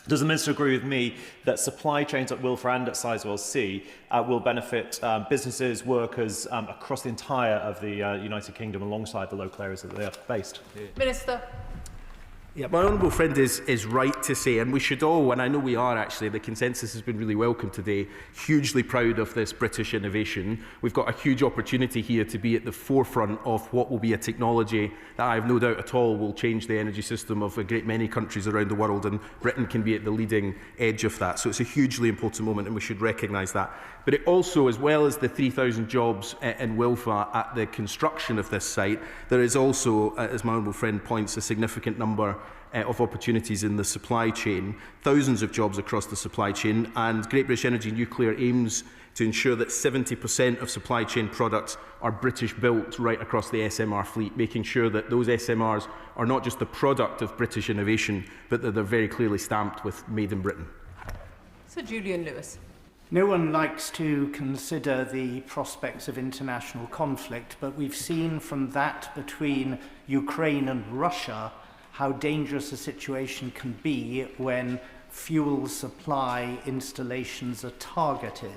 Does the Minister agree with me that supply chains at Wilfa and at Sizewell C will benefit businesses, workers across the entire of the United Kingdom alongside the local areas that they are based? Minister. Yeah, my honourable friend is right to say, and we should all, and I know we are actually, the consensus has been really welcome today, hugely proud of this British innovation. We've got a huge opportunity here to be at the forefront of what will be a technology that I have no doubt at all will change the energy system of a great many countries around the world, and Britain can be at the leading edge of that. So it's a hugely important moment and we should recognise that. But it also, as well as the 3,000 jobs in Wilfa at the construction of this site, there is also, as my honourable friend points, a significant number of opportunities in the supply chain, thousands of jobs across the supply chain, and Great British Energy Nuclear aims to ensure that 70% of supply chain products are British built right across the SMR fleet, making sure that those SMRs are not just the product of British innovation, but that they're very clearly stamped with Made in Britain. Sir Julian Lewis. No one likes to consider the prospects of international conflict, but we've seen from that between Ukraine and Russia how dangerous a situation can be when fuel supply installations are targeted.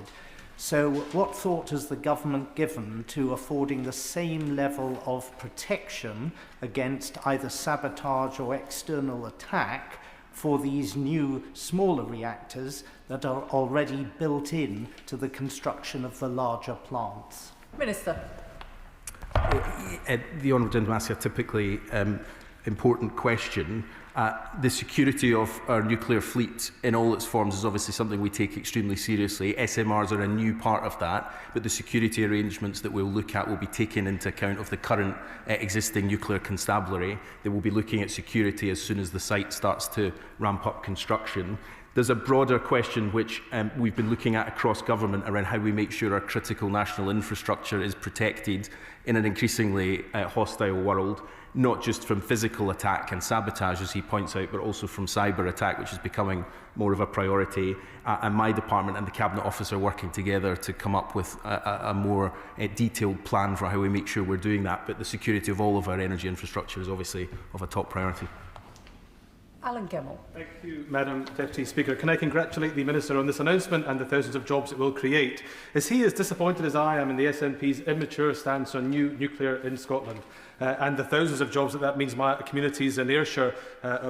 So what thought has the government given to affording the same level of protection against either sabotage or external attack for these new smaller reactors that are already built in to the construction of the larger plants? Minister. The honourable gentleman asks a typically important question. The security of our nuclear fleet in all its forms is obviously something we take extremely seriously. SMRs are a new part of that, but the security arrangements that we'll look at will be taken into account of the current existing nuclear constabulary. They will be looking at security as soon as the site starts to ramp up construction. There's a broader question which we've been looking at across government around how we make sure our critical national infrastructure is protected in an increasingly hostile world, not just from physical attack and sabotage, as he points out, but also from cyber attack, which is becoming more of a priority. And my department and the Cabinet Office are working together to come up with a more detailed plan for how we make sure we're doing that. But the security of all of our energy infrastructure is obviously of a top priority. Alan Gemmell. Thank you, Madam Deputy Speaker. Can I congratulate the Minister on this announcement and the thousands of jobs it will create? Is he as disappointed as I am in the SNP's immature stance on new nuclear in Scotland? And the thousands of jobs that means my communities in Ayrshire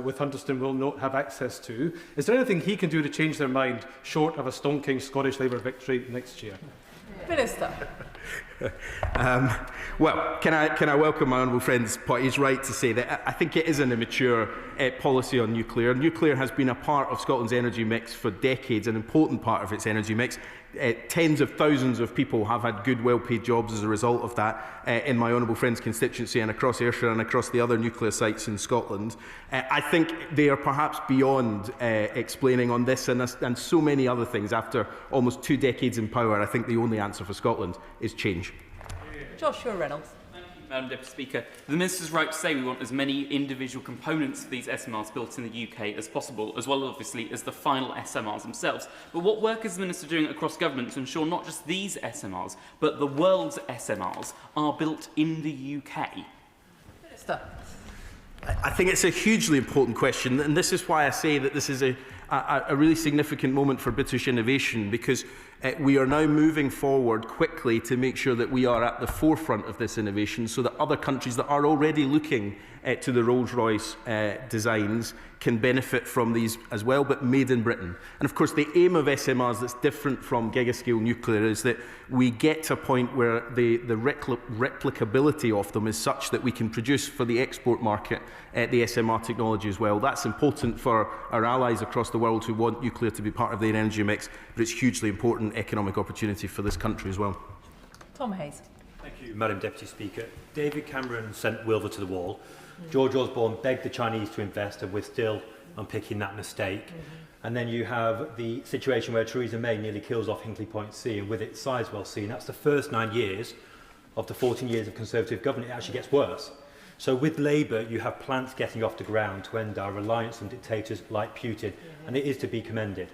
with Hunterston will not have access to? Is there anything he can do to change their mind, short of a stonking Scottish Labour victory next year? Minister. Well, can I welcome my honourable friend's point? He's right to say that I think it is an immature policy on nuclear. Nuclear has been a part of Scotland's energy mix for decades, an important part of its energy mix. Tens of thousands of people have had good, well-paid jobs as a result of that in my honourable friend's constituency and across Ayrshire and across the other nuclear sites in Scotland. I think they are perhaps beyond explaining on this and so many other things. After almost 2 decades in power, I think the only answer for Scotland is change. Joshua Reynolds. Madam Deputy Speaker, the Minister's right to say we want as many individual components of these SMRs built in the UK as possible, as well obviously as the final SMRs themselves. But what work is the Minister doing across government to ensure not just these SMRs, but the world's SMRs are built in the UK? Minister. I think it's a hugely important question, and this is why I say that this is a really significant moment for British innovation, because we are now moving forward quickly to make sure that we are at the forefront of this innovation, so that other countries that are already looking to the Rolls-Royce designs can benefit from these as well, but made in Britain. And of course, the aim of SMRs that's different from gigascale nuclear is that we get to a point where the replicability of them is such that we can produce for the export market the SMR technology as well. That's important for our allies across the world who want nuclear to be part of their energy mix, but it's hugely important economic opportunity for this country as well. Tom Hayes. Thank you, Madam Deputy Speaker. David Cameron sent Wilver to the wall. George Osborne begged the Chinese to invest, and we're still unpicking that mistake. And then you have the situation where Theresa May nearly kills off Hinkley Point C, and with it Sizewell C, and that's the first 9 years of the 14 years of Conservative government. It actually gets worse. So with Labour, you have plants getting off the ground to end our reliance on dictators like Putin, and it is to be commended.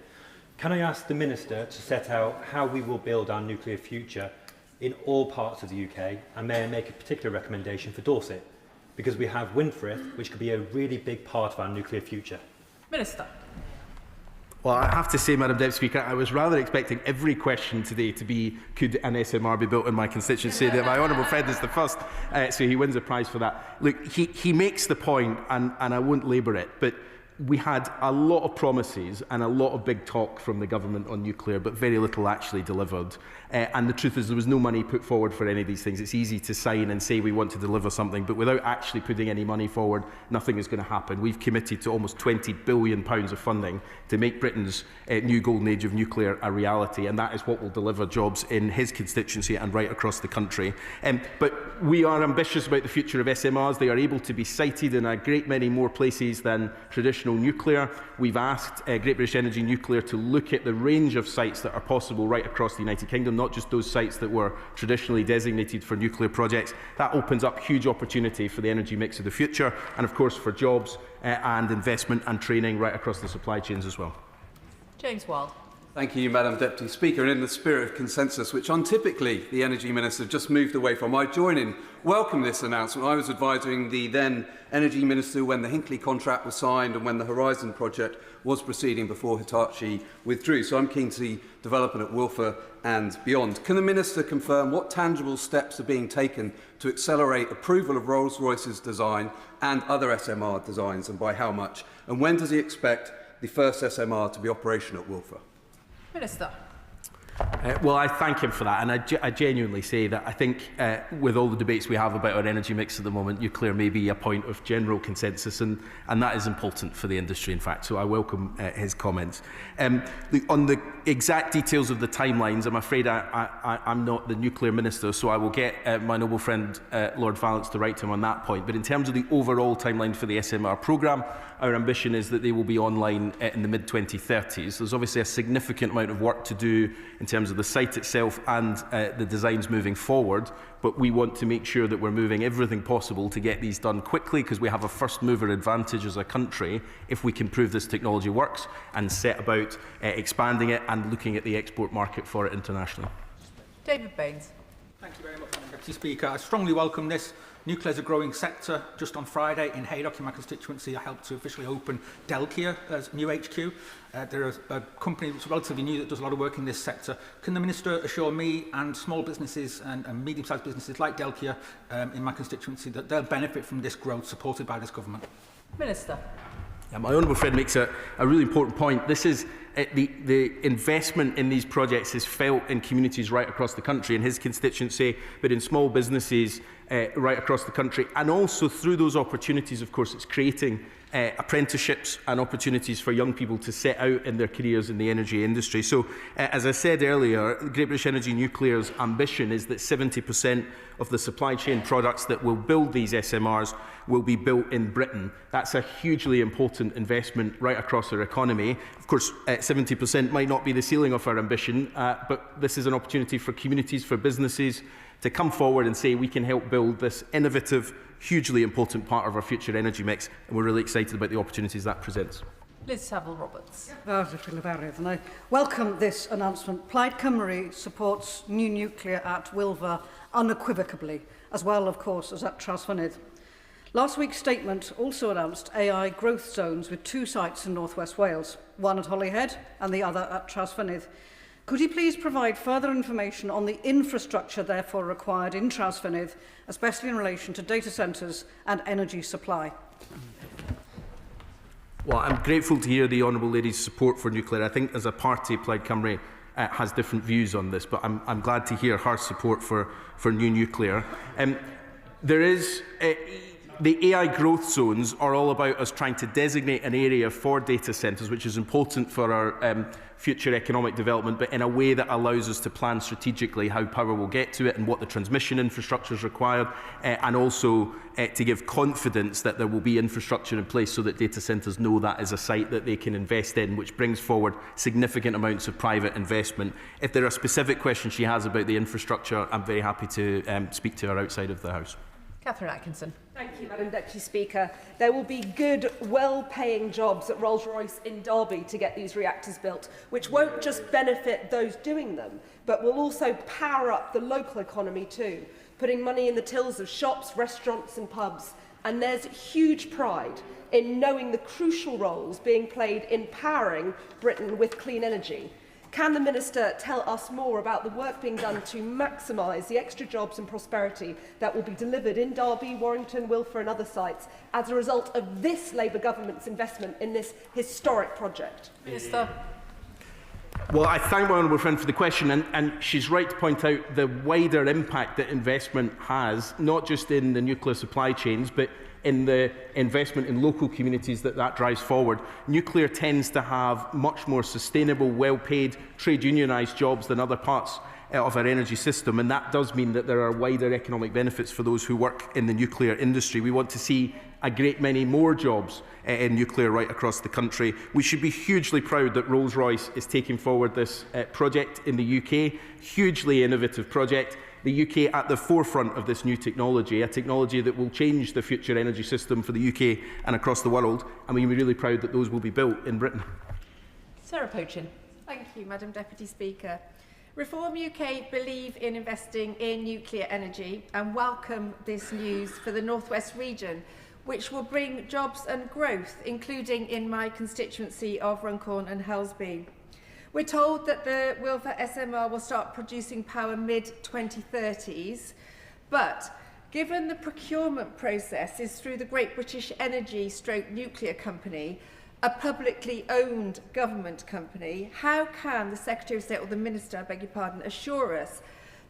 Can I ask the Minister to set out how we will build our nuclear future in all parts of the UK, and may I make a particular recommendation for Dorset? Because we have Windfrith, which could be a really big part of our nuclear future. Minister. Well, I have to say, Madam Deputy Speaker, I was rather expecting every question today to be, could an SMR be built in my constituency? That my honourable friend is the first, so he wins a prize for that. Look, he makes the point, and I won't labour it, but we had a lot of promises and a lot of big talk from the government on nuclear, but very little actually delivered. And the truth is there was no money put forward for any of these things. It's easy to sign and say we want to deliver something, but without actually putting any money forward, nothing is going to happen. We've committed to almost £20 billion of funding to make Britain's new golden age of nuclear a reality, and that is what will deliver jobs in his constituency and right across the country. But we are ambitious about the future of SMRs. They are able to be sited in a great many more places than traditional nuclear. We've asked Great British Energy Nuclear to look at the range of sites that are possible right across the United Kingdom, not just those sites that were traditionally designated for nuclear projects. That opens up huge opportunity for the energy mix of the future, and of course for jobs and investment and training right across the supply chains as well. James Wild. Thank you, Madam Deputy Speaker. And in the spirit of consensus, which untypically the Energy Minister just moved away from, I join in welcome this announcement. I was advising the then Energy Minister when the Hinkley contract was signed and when the Horizon project was proceeding before Hitachi withdrew. So I'm keen to see development at Wilfer and beyond. Can the Minister confirm what tangible steps are being taken to accelerate approval of Rolls-Royce's design and other SMR designs, and by how much? And when does he expect the first SMR to be operational at Wilfer? Minister. Well, I thank him for that, and I genuinely say that I think with all the debates we have about our energy mix at the moment, nuclear may be a point of general consensus, and that is important for the industry, in fact, so I welcome his comments. On the exact details of the timelines, I'm afraid I'm not the nuclear minister, so I will get my noble friend Lord Vallance to write to him on that point. But in terms of the overall timeline for the SMR programme, our ambition is that they will be online in the mid-2030s. There's obviously a significant amount of work to do in terms of the site itself and the designs moving forward, but we want to make sure that we're moving everything possible to get these done quickly, because we have a first mover advantage as a country if we can prove this technology works and set about expanding it and looking at the export market for it internationally. David Baines. Thank you very much, Madam Deputy Speaker. I strongly welcome this. Nuclear is a growing sector. Just on Friday in Haydock, in my constituency, I helped to officially open Delkia as new HQ. They're a company that's relatively new that does a lot of work in this sector. Can the Minister assure me and small businesses and medium-sized businesses like Delkia in my constituency that they'll benefit from this growth supported by this government? Minister. Yeah, my honourable friend makes a really important point. This is the investment in these projects is felt in communities right across the country, in his constituency, but in small businesses right across the country. And also through those opportunities, of course, it's creating apprenticeships and opportunities for young people to set out in their careers in the energy industry. So, as I said earlier, Great British Energy Nuclear's ambition is that 70% of the supply chain products that will build these SMRs will be built in Britain. That's a hugely important investment right across our economy. Of course, 70% might not be the ceiling of our ambition, but this is an opportunity for communities, for businesses, to come forward and say we can help build this innovative, hugely important part of our future energy mix, and we're really excited about the opportunities that presents. Liz Saville-Roberts. And I welcome this announcement. Plaid Cymru supports new nuclear at Wilfa unequivocally, as well, of course, as at Trasfynydd. Last week's statement also announced AI growth zones with 2 sites in North West Wales, one at Holyhead and the other at Trasfynydd. Could you please provide further information on the infrastructure therefore required in Trasfynydd, especially in relation to data centres and energy supply? Well, I'm grateful to hear the Honourable Lady's support for nuclear. I think as a party, Plaid Cymru has different views on this, but I'm glad to hear her support for new nuclear. There is... The AI growth zones are all about us trying to designate an area for data centres, which is important for our future economic development, but in a way that allows us to plan strategically how power will get to it and what the transmission infrastructure is required, and also to give confidence that there will be infrastructure in place so that data centres know that is a site that they can invest in, which brings forward significant amounts of private investment. If there are specific questions she has about the infrastructure, I'm very happy to speak to her outside of the House. Catherine Atkinson. Thank you, Madam Deputy Speaker. There will be good, well-paying jobs at Rolls-Royce in Derby to get these reactors built, which won't just benefit those doing them, but will also power up the local economy too, putting money in the tills of shops, restaurants and pubs. And there's huge pride in knowing the crucial roles being played in powering Britain with clean energy. Can the Minister tell us more about the work being done to maximise the extra jobs and prosperity that will be delivered in Derby, Warrington, Wilfa and other sites as a result of this Labour government's investment in this historic project? Minister. Well, I thank my honourable friend for the question, and she's right to point out the wider impact that investment has, not just in the nuclear supply chains, but in the investment in local communities that drives forward. Nuclear tends to have much more sustainable, well-paid, trade unionised jobs than other parts of our energy system, and that does mean that there are wider economic benefits for those who work in the nuclear industry. We want to see a great many more jobs in nuclear right across the country. We should be hugely proud that Rolls-Royce is taking forward this project in the UK, hugely innovative project. The UK at the forefront of this new technology, a technology that will change the future energy system for the UK and across the world, and we're really proud that those will be built in Britain. Sarah Pochin. Thank you, Madam Deputy Speaker. Reform UK believe in investing in nuclear energy and welcome this news for the North West region, which will bring jobs and growth, including in my constituency of Runcorn and Helsby. We're told that the Wilfa SMR will start producing power mid-2030s, but given the procurement process is through the Great British Energy Nuclear Company, a publicly owned government company, how can the Secretary of State or the Minister, I beg your pardon, assure us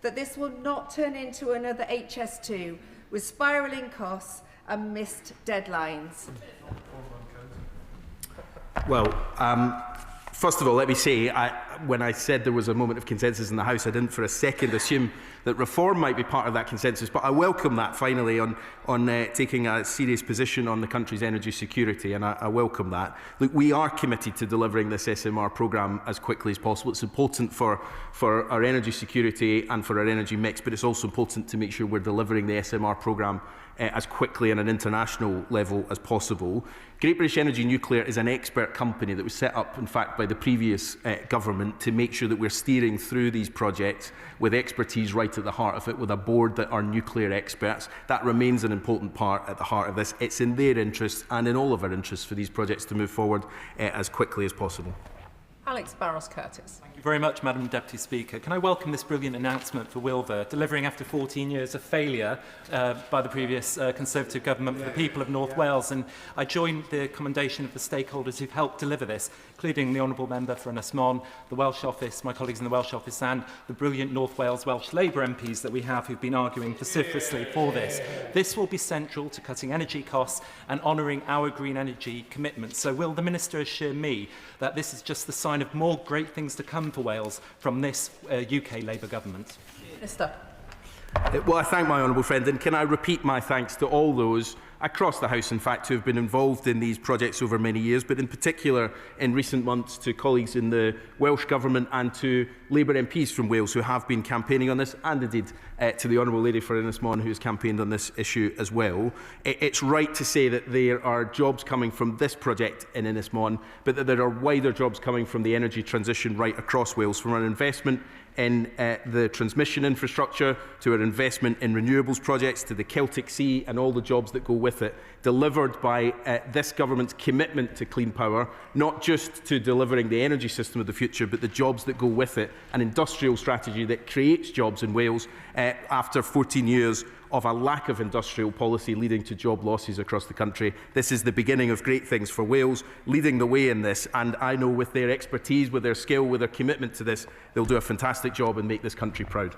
that this will not turn into another HS2 with spiralling costs and missed deadlines? Well, first of all, let me say, when I said there was a moment of consensus in the House, I didn't for a second assume that reform might be part of that consensus, but I welcome that finally on taking a serious position on the country's energy security, and I welcome that. Look, we are committed to delivering this SMR programme as quickly as possible. It's important for our energy security and for our energy mix, but it's also important to make sure we're delivering the SMR programme as quickly on an international level as possible. Great British Energy Nuclear is an expert company that was set up, in fact, by the previous government to make sure that we're steering through these projects with expertise right at the heart of it, with a board that are nuclear experts. That remains an important part at the heart of this. It's in their interest and in all of our interests for these projects to move forward as quickly as possible. Alex Barros-Curtis. Thank you very much, Madam Deputy Speaker. Can I welcome this brilliant announcement for Wilver, delivering after 14 years of failure by the previous Conservative government for the people of North Wales. And I join the commendation of the stakeholders who've helped deliver this, including the Honourable Member for Ynys Môn, the Welsh Office, my colleagues in the Welsh Office, and the brilliant North Wales Welsh Labour MPs that we have who've been arguing vociferously for this. This will be central to cutting energy costs and honouring our green energy commitments. So will the Minister assure me that this is just the sign of more great things to come for Wales from this UK Labour government? Minister. Well, I thank my honourable friend, and can I repeat my thanks to all those across the House, in fact, who have been involved in these projects over many years, but in particular in recent months to colleagues in the Welsh Government and to Labour MPs from Wales who have been campaigning on this, and indeed to the Honourable Lady for Ynys Môn who has campaigned on this issue as well. It's right to say that there are jobs coming from this project in Ynys Môn, but that there are wider jobs coming from the energy transition right across Wales, from an investment in the transmission infrastructure, to our investment in renewables projects, to the Celtic Sea and all the jobs that go with it, delivered by this government's commitment to clean power, not just to delivering the energy system of the future, but the jobs that go with it, an industrial strategy that creates jobs in Wales after 14 years of a lack of industrial policy leading to job losses across the country. This is the beginning of great things for Wales, leading the way in this, and I know with their expertise, with their skill, with their commitment to this, they'll do a fantastic job and make this country proud.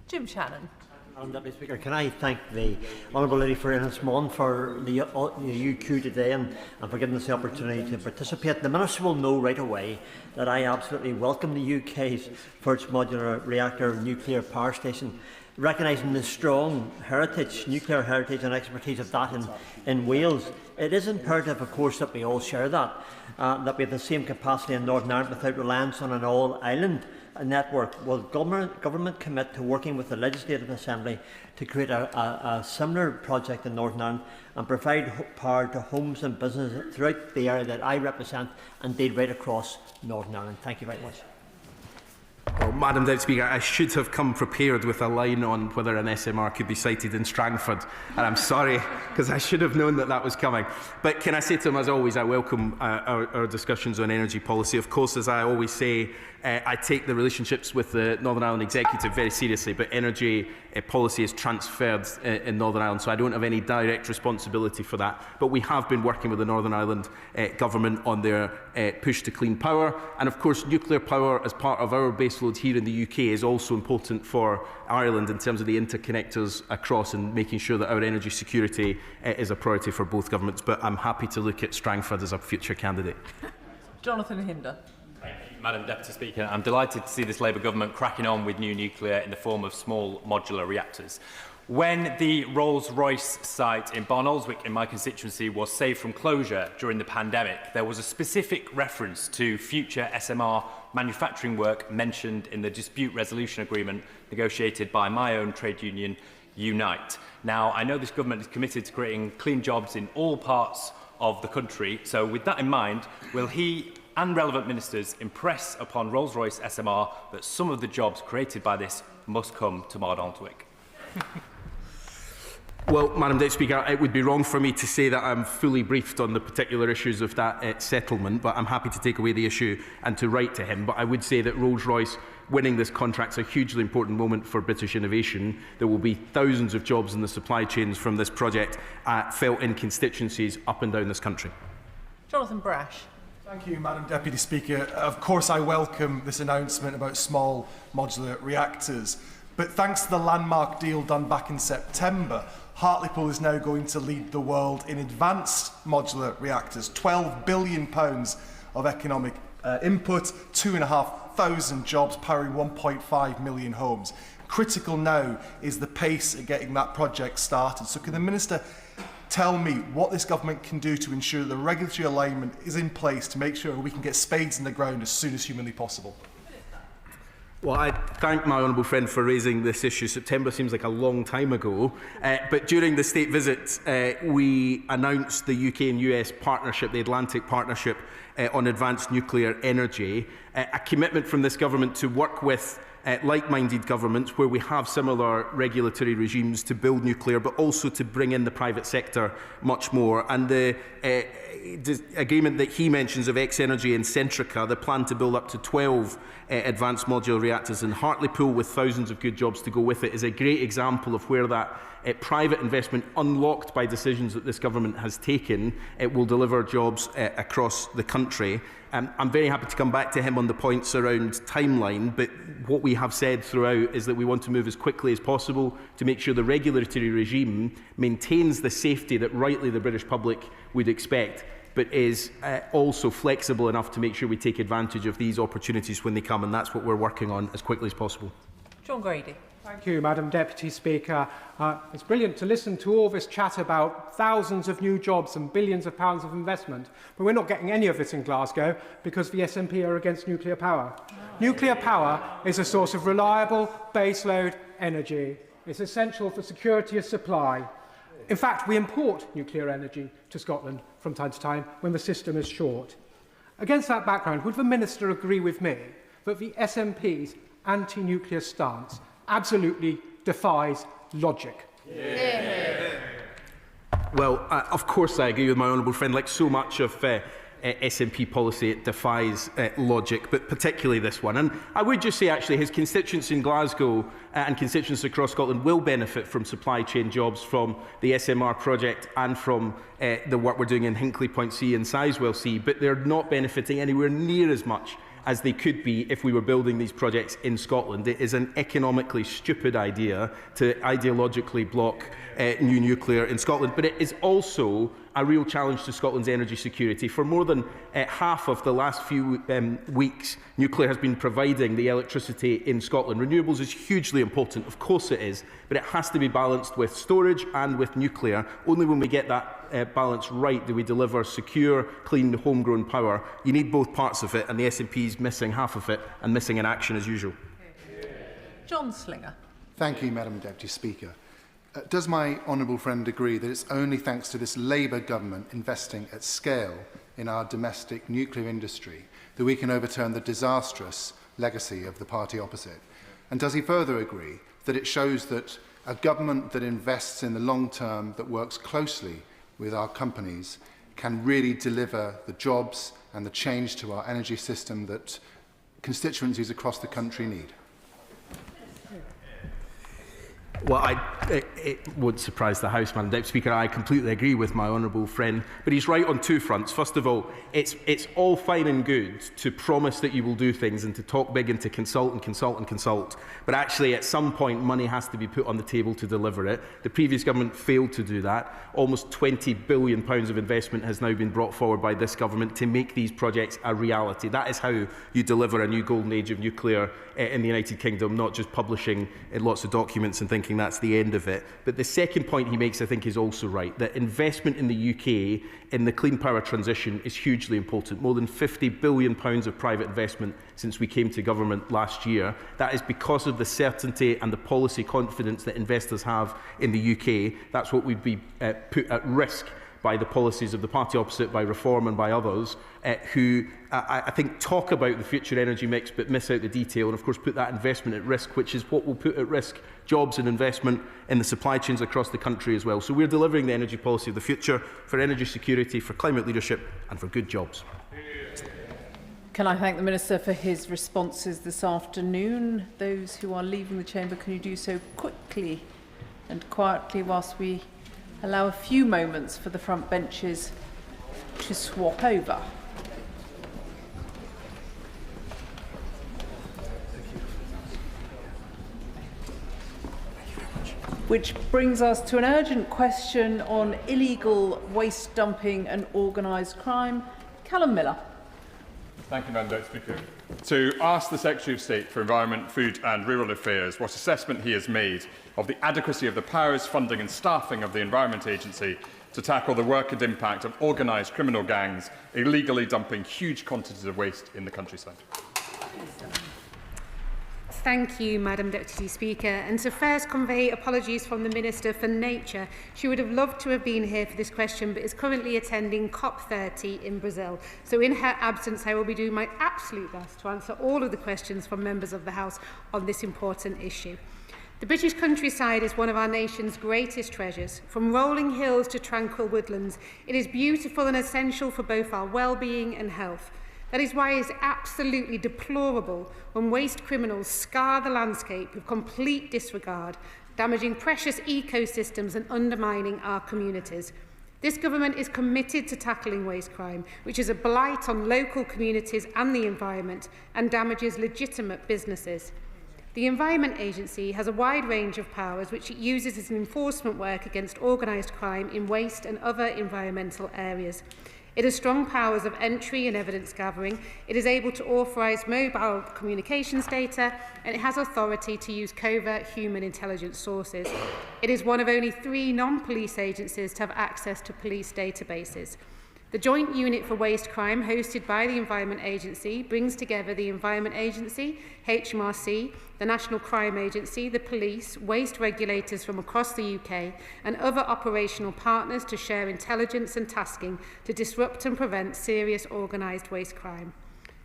Jim Shannon. Madam Deputy Speaker, can I thank the Honourable Lady for Ynys Môn for the UQ today and for giving us the opportunity to participate. The Minister will know right away that I absolutely welcome the UK's first modular reactor nuclear power station, recognising the strong heritage, nuclear heritage and expertise of that in Wales. It is imperative, of course, that we all share that, that we have the same capacity in Northern Ireland without reliance on an all-island network. Will government commit to working with the Legislative Assembly to create a similar project in Northern Ireland and provide power to homes and businesses throughout the area that I represent and indeed right across Northern Ireland? Thank you very much. Well, Madam Deputy Speaker, I should have come prepared with a line on whether an SMR could be sited in Strangford, and I'm sorry, because I should have known that that was coming. But can I say to him, as always, I welcome our discussions on energy policy. Of course, as I always say, I take the relationships with the Northern Ireland Executive very seriously, but energy policy is transferred in Northern Ireland, so I don't have any direct responsibility for that. But we have been working with the Northern Ireland Government on their push to clean power, and of course nuclear power as part of our baseload here in the UK is also important for Ireland in terms of the interconnectors across and making sure that our energy security is a priority for both governments. But I'm happy to look at Strangford as a future candidate. Jonathan Hinder. Madam Deputy Speaker, I'm delighted to see this Labour government cracking on with new nuclear in the form of small modular reactors. When the Rolls-Royce site in Barnoldswick in my constituency was saved from closure during the pandemic, there was a specific reference to future SMR manufacturing work mentioned in the dispute resolution agreement negotiated by my own trade union, Unite. Now, I know this government is committed to creating clean jobs in all parts of the country, so with that in mind, will he and relevant ministers impress upon Rolls-Royce SMR that some of the jobs created by this must come to Barnoldswick? Well, Madam Deputy Speaker, it would be wrong for me to say that I'm fully briefed on the particular issues of that settlement, but I'm happy to take away the issue and to write to him. But I would say that Rolls-Royce winning this contract is a hugely important moment for British innovation. There will be thousands of jobs in the supply chains from this project felt in constituencies up and down this country. Jonathan Brash. Thank you, Madam Deputy Speaker. Of course, I welcome this announcement about small modular reactors. But thanks to the landmark deal done back in September, Hartlepool is now going to lead the world in advanced modular reactors. £12 billion of economic input, 2,500 jobs, powering 1.5 million homes. Critical now is the pace of getting that project started. So can the Minister tell me what this government can do to ensure that the regulatory alignment is in place to make sure we can get spades in the ground as soon as humanly possible? Well, I thank my honourable friend for raising this issue. September seems like a long time ago, but during the state visit we announced the UK and US partnership, the Atlantic Partnership on advanced nuclear energy, a commitment from this government to work with like-minded governments where we have similar regulatory regimes to build nuclear, but also to bring in the private sector much more. And the agreement that he mentions of X-Energy and Centrica, the plan to build up to 12 advanced modular reactors in Hartlepool with thousands of good jobs to go with it, is a great example of where that private investment, unlocked by decisions that this government has taken, will deliver jobs across the country. I'm very happy to come back to him on the points around timeline, but what we have said throughout is that we want to move as quickly as possible to make sure the regulatory regime maintains the safety that rightly the British public would expect, but is also flexible enough to make sure we take advantage of these opportunities when they come, and that's what we're working on as quickly as possible. John Grady. Thank you, Madam Deputy Speaker. It's brilliant to listen to all this chat about thousands of new jobs and billions of pounds of investment, but we're not getting any of it in Glasgow because the SNP are against nuclear power. Nuclear power is a source of reliable baseload energy. It's essential for security of supply. In fact, we import nuclear energy to Scotland from time to time when the system is short. Against that background, would the Minister agree with me that the SNP's anti-nuclear stance absolutely defies logic? Well, of course I agree with my honourable friend. Like so much of SNP policy, it defies logic, but particularly this one. And I would just say, actually, his constituents in Glasgow and constituents across Scotland will benefit from supply chain jobs from the SMR project and from the work we're doing in Hinkley Point C and Sizewell C, but they're not benefiting anywhere near as much as they could be if we were building these projects in Scotland. It is an economically stupid idea to ideologically block new nuclear in Scotland, but it is also a real challenge to Scotland's energy security. For more than half of the last few weeks, nuclear has been providing the electricity in Scotland. Renewables is hugely important, of course it is, but it has to be balanced with storage and with nuclear. Only when we get that balance right do we deliver secure, clean, homegrown power. You need both parts of it, and the SNP is missing half of it and missing in action as usual. John Slinger. Thank you, Madam Deputy Speaker. Does my honourable friend agree that it's only thanks to this Labour government investing at scale in our domestic nuclear industry that we can overturn the disastrous legacy of the party opposite? And does he further agree that it shows that a government that invests in the long term, that works closely with our companies, can really deliver the jobs and the change to our energy system that constituencies across the country need? Well, it would surprise the House, Madam Deputy Speaker. I completely agree with my honourable friend, but he's right on two fronts. First of all, it's all fine and good to promise that you will do things and to talk big and to consult and consult and consult, but actually at some point money has to be put on the table to deliver it. The previous government failed to do that. Almost £20 billion of investment has now been brought forward by this government to make these projects a reality. That is how you deliver a new golden age of nuclear in the United Kingdom, not just publishing lots of documents and thinking that's the end of it. But the second point he makes, I think, is also right, that investment in the UK in the clean power transition is hugely important. More than £50 billion of private investment since we came to government last year. That is because of the certainty and the policy confidence that investors have in the UK. That's what would be put at risk by the policies of the party opposite, by Reform and by others, who I think talk about the future energy mix but miss out the detail and of course put that investment at risk, which is what will put at risk jobs and investment in the supply chains across the country as well. So we're delivering the energy policy of the future for energy security, for climate leadership and for good jobs. Can I thank the Minister for his responses this afternoon? Those who are leaving the chamber, can you do so quickly and quietly whilst we allow a few moments for the front benches to swap over? Which brings us to an urgent question on illegal waste dumping and organised crime. Callum Miller. Thank you, Madam Deputy Speaker. To ask the Secretary of State for Environment, Food and Rural Affairs what assessment he has made of the adequacy of the powers, funding and staffing of the Environment Agency to tackle the work and impact of organised criminal gangs illegally dumping huge quantities of waste in the countryside. Thank you, Madam Deputy Speaker. And to first convey apologies from the Minister for Nature. She would have loved to have been here for this question, but is currently attending COP30 in Brazil. So in her absence, I will be doing my absolute best to answer all of the questions from members of the House on this important issue. The British countryside is one of our nation's greatest treasures. From rolling hills to tranquil woodlands, it is beautiful and essential for both our well-being and health. That is why it is absolutely deplorable when waste criminals scar the landscape with complete disregard, damaging precious ecosystems and undermining our communities. This government is committed to tackling waste crime, which is a blight on local communities and the environment and damages legitimate businesses. The Environment Agency has a wide range of powers which it uses as enforcement work against organised crime in waste and other environmental areas. It has strong powers of entry and evidence gathering. It is able to authorise mobile communications data, and it has authority to use covert human intelligence sources. It is one of only 3 non-police agencies to have access to police databases. The Joint Unit for Waste Crime, hosted by the Environment Agency, brings together the Environment Agency, HMRC, the National Crime Agency, the police, waste regulators from across the UK, and other operational partners to share intelligence and tasking to disrupt and prevent serious organised waste crime.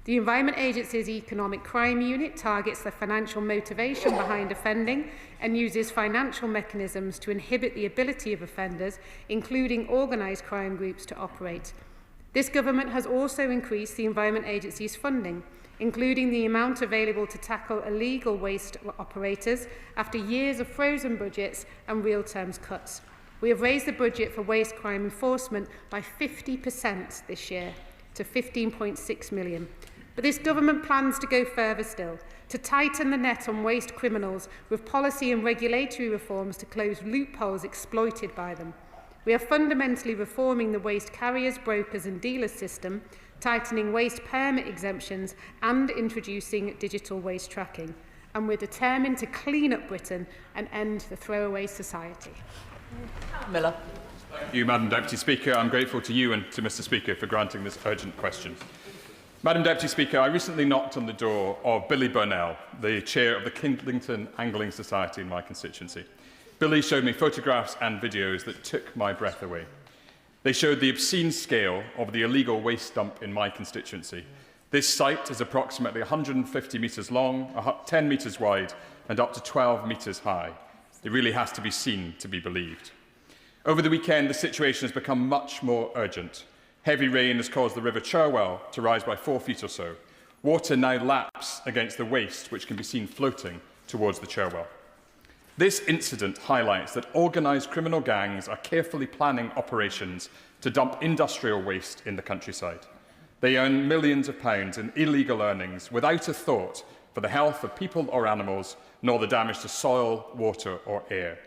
The Environment Agency's Economic Crime Unit targets the financial motivation behind offending and uses financial mechanisms to inhibit the ability of offenders, including organised crime groups, to operate. This government has also increased the Environment Agency's funding, including the amount available to tackle illegal waste operators after years of frozen budgets and real terms cuts. We have raised the budget for waste crime enforcement by 50% this year to £15.6 million. But this government plans to go further still, to tighten the net on waste criminals with policy and regulatory reforms to close loopholes exploited by them. We are fundamentally reforming the waste carriers, brokers and dealers system, tightening waste permit exemptions and introducing digital waste tracking. And we're determined to clean up Britain and end the throwaway society. Miller. Thank you, Madam Deputy Speaker. I'm grateful to you and to Mr Speaker for granting this urgent question. Madam Deputy Speaker, I recently knocked on the door of Billy Burnell, the chair of the Kidlington Angling Society in my constituency. Billy showed me photographs and videos that took my breath away. They showed the obscene scale of the illegal waste dump in my constituency. This site is approximately 150 metres long, 10 metres wide and up to 12 metres high. It really has to be seen to be believed. Over the weekend, the situation has become much more urgent. Heavy rain has caused the River Cherwell to rise by 4 feet or so. Water now laps against the waste, which can be seen floating towards the Cherwell. This incident highlights that organised criminal gangs are carefully planning operations to dump industrial waste in the countryside. They earn millions of pounds in illegal earnings without a thought for the health of people or animals, nor the damage to soil, water or air.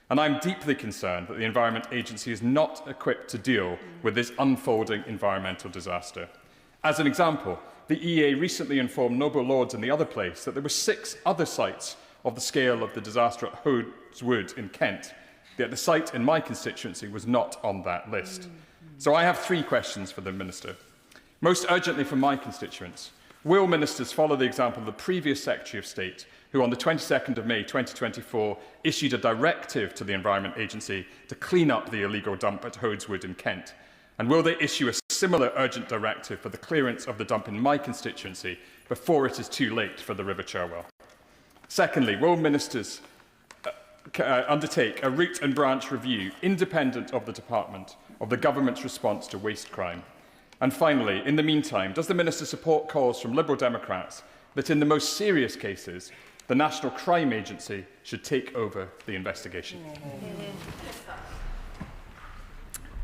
And I'm deeply concerned that the Environment Agency is not equipped to deal with this unfolding environmental disaster. As an example, the EA recently informed Noble Lords and the other place that there were 6 other sites of the scale of the disaster at Hodes Wood in Kent, yet the site in my constituency was not on that list. So I have 3 questions for the Minister. Most urgently for my constituents, will ministers follow the example of the previous Secretary of State, who on the 22nd of May 2024 issued a directive to the Environment Agency to clean up the illegal dump at Hodes Wood in Kent? And will they issue a similar urgent directive for the clearance of the dump in my constituency before it is too late for the River Cherwell? Secondly, will ministers undertake a root and branch review, independent of the department, of the government's response to waste crime? And finally, in the meantime, does the minister support calls from Liberal Democrats that in the most serious cases, the National Crime Agency should take over the investigation?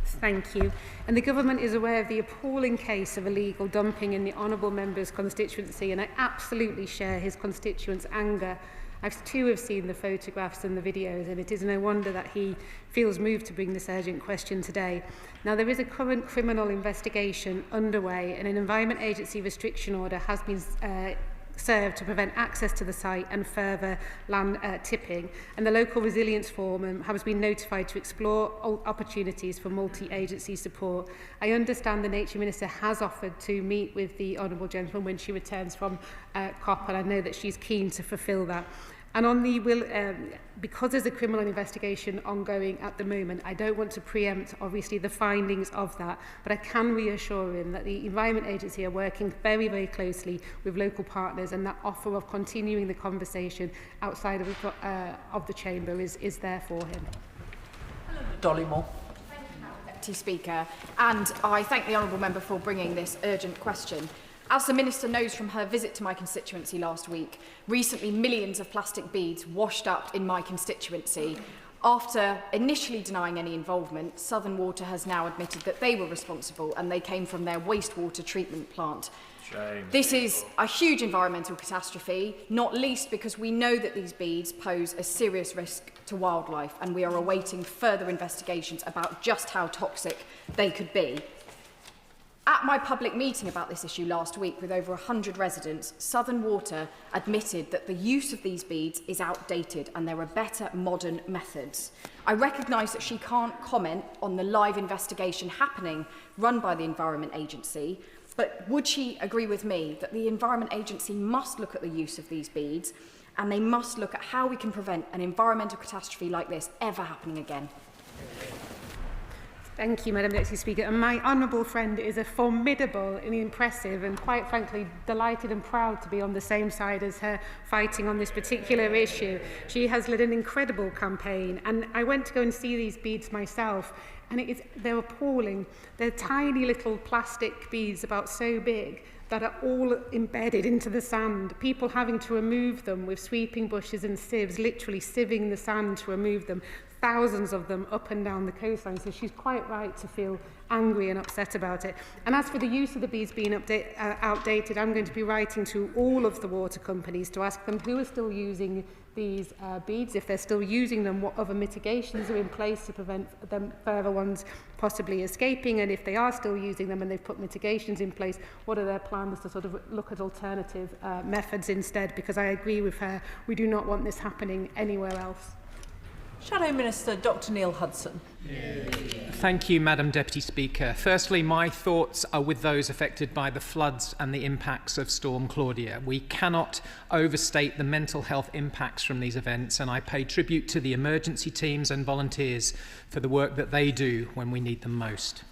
Thank you. And the government is aware of the appalling case of illegal dumping in the honourable member's constituency, and I absolutely share his constituents' anger. I too have seen the photographs and the videos, and it is no wonder that he feels moved to bring this urgent question today. Now, there is a current criminal investigation underway, and an Environment Agency restriction order has been serve to prevent access to the site and further land tipping. And the Local Resilience Forum has been notified to explore opportunities for multi-agency support. I understand the Nature Minister has offered to meet with the Honourable Gentleman when she returns from COP, and I know that she's keen to fulfil that. And on the because there's a criminal investigation ongoing at the moment, I don't want to preempt, obviously, the findings of that, but I can reassure him that the Environment Agency are working very, very closely with local partners, and that offer of continuing the conversation outside of the chamber is there for him. Dolly Moore. Deputy Speaker, and I thank the honourable member for bringing this urgent question. As the Minister knows from her visit to my constituency last week, recently millions of plastic beads washed up in my constituency. After initially denying any involvement, Southern Water has now admitted that they were responsible and they came from their wastewater treatment plant. Shame. This is a huge environmental catastrophe, not least because we know that these beads pose a serious risk to wildlife, and we are awaiting further investigations about just how toxic they could be. At my public meeting about this issue last week with over 100 residents, Southern Water admitted that the use of these beads is outdated and there are better modern methods. I recognise that she can't comment on the live investigation happening run by the Environment Agency, but would she agree with me that the Environment Agency must look at the use of these beads, and they must look at how we can prevent an environmental catastrophe like this ever happening again? Thank you, Madam Deputy Speaker. And my honourable friend is a formidable and impressive and, quite frankly, delighted and proud to be on the same side as her fighting on this particular issue. She has led an incredible campaign, and I went to go and see these beads myself, and they're appalling. They're tiny little plastic beads about so big that are all embedded into the sand. People having to remove them with sweeping brushes and sieves, literally sieving the sand to remove them. Thousands of them up and down the coastline. So she's quite right to feel angry and upset about it. And as for the use of the beads being outdated, I'm going to be writing to all of the water companies to ask them who are still using these beads. If they're still using them, what other mitigations are in place to prevent them further ones possibly escaping, and if they are still using them and they've put mitigations in place, what are their plans to sort of look at alternative methods instead? Because I agree with her, we do not want this happening anywhere else. Shadow Minister Dr Neil Hudson. Thank you, Madam Deputy Speaker. Firstly, my thoughts are with those affected by the floods and the impacts of Storm Claudia. We cannot overstate the mental health impacts from these events, and I pay tribute to the emergency teams and volunteers for the work that they do when we need them most.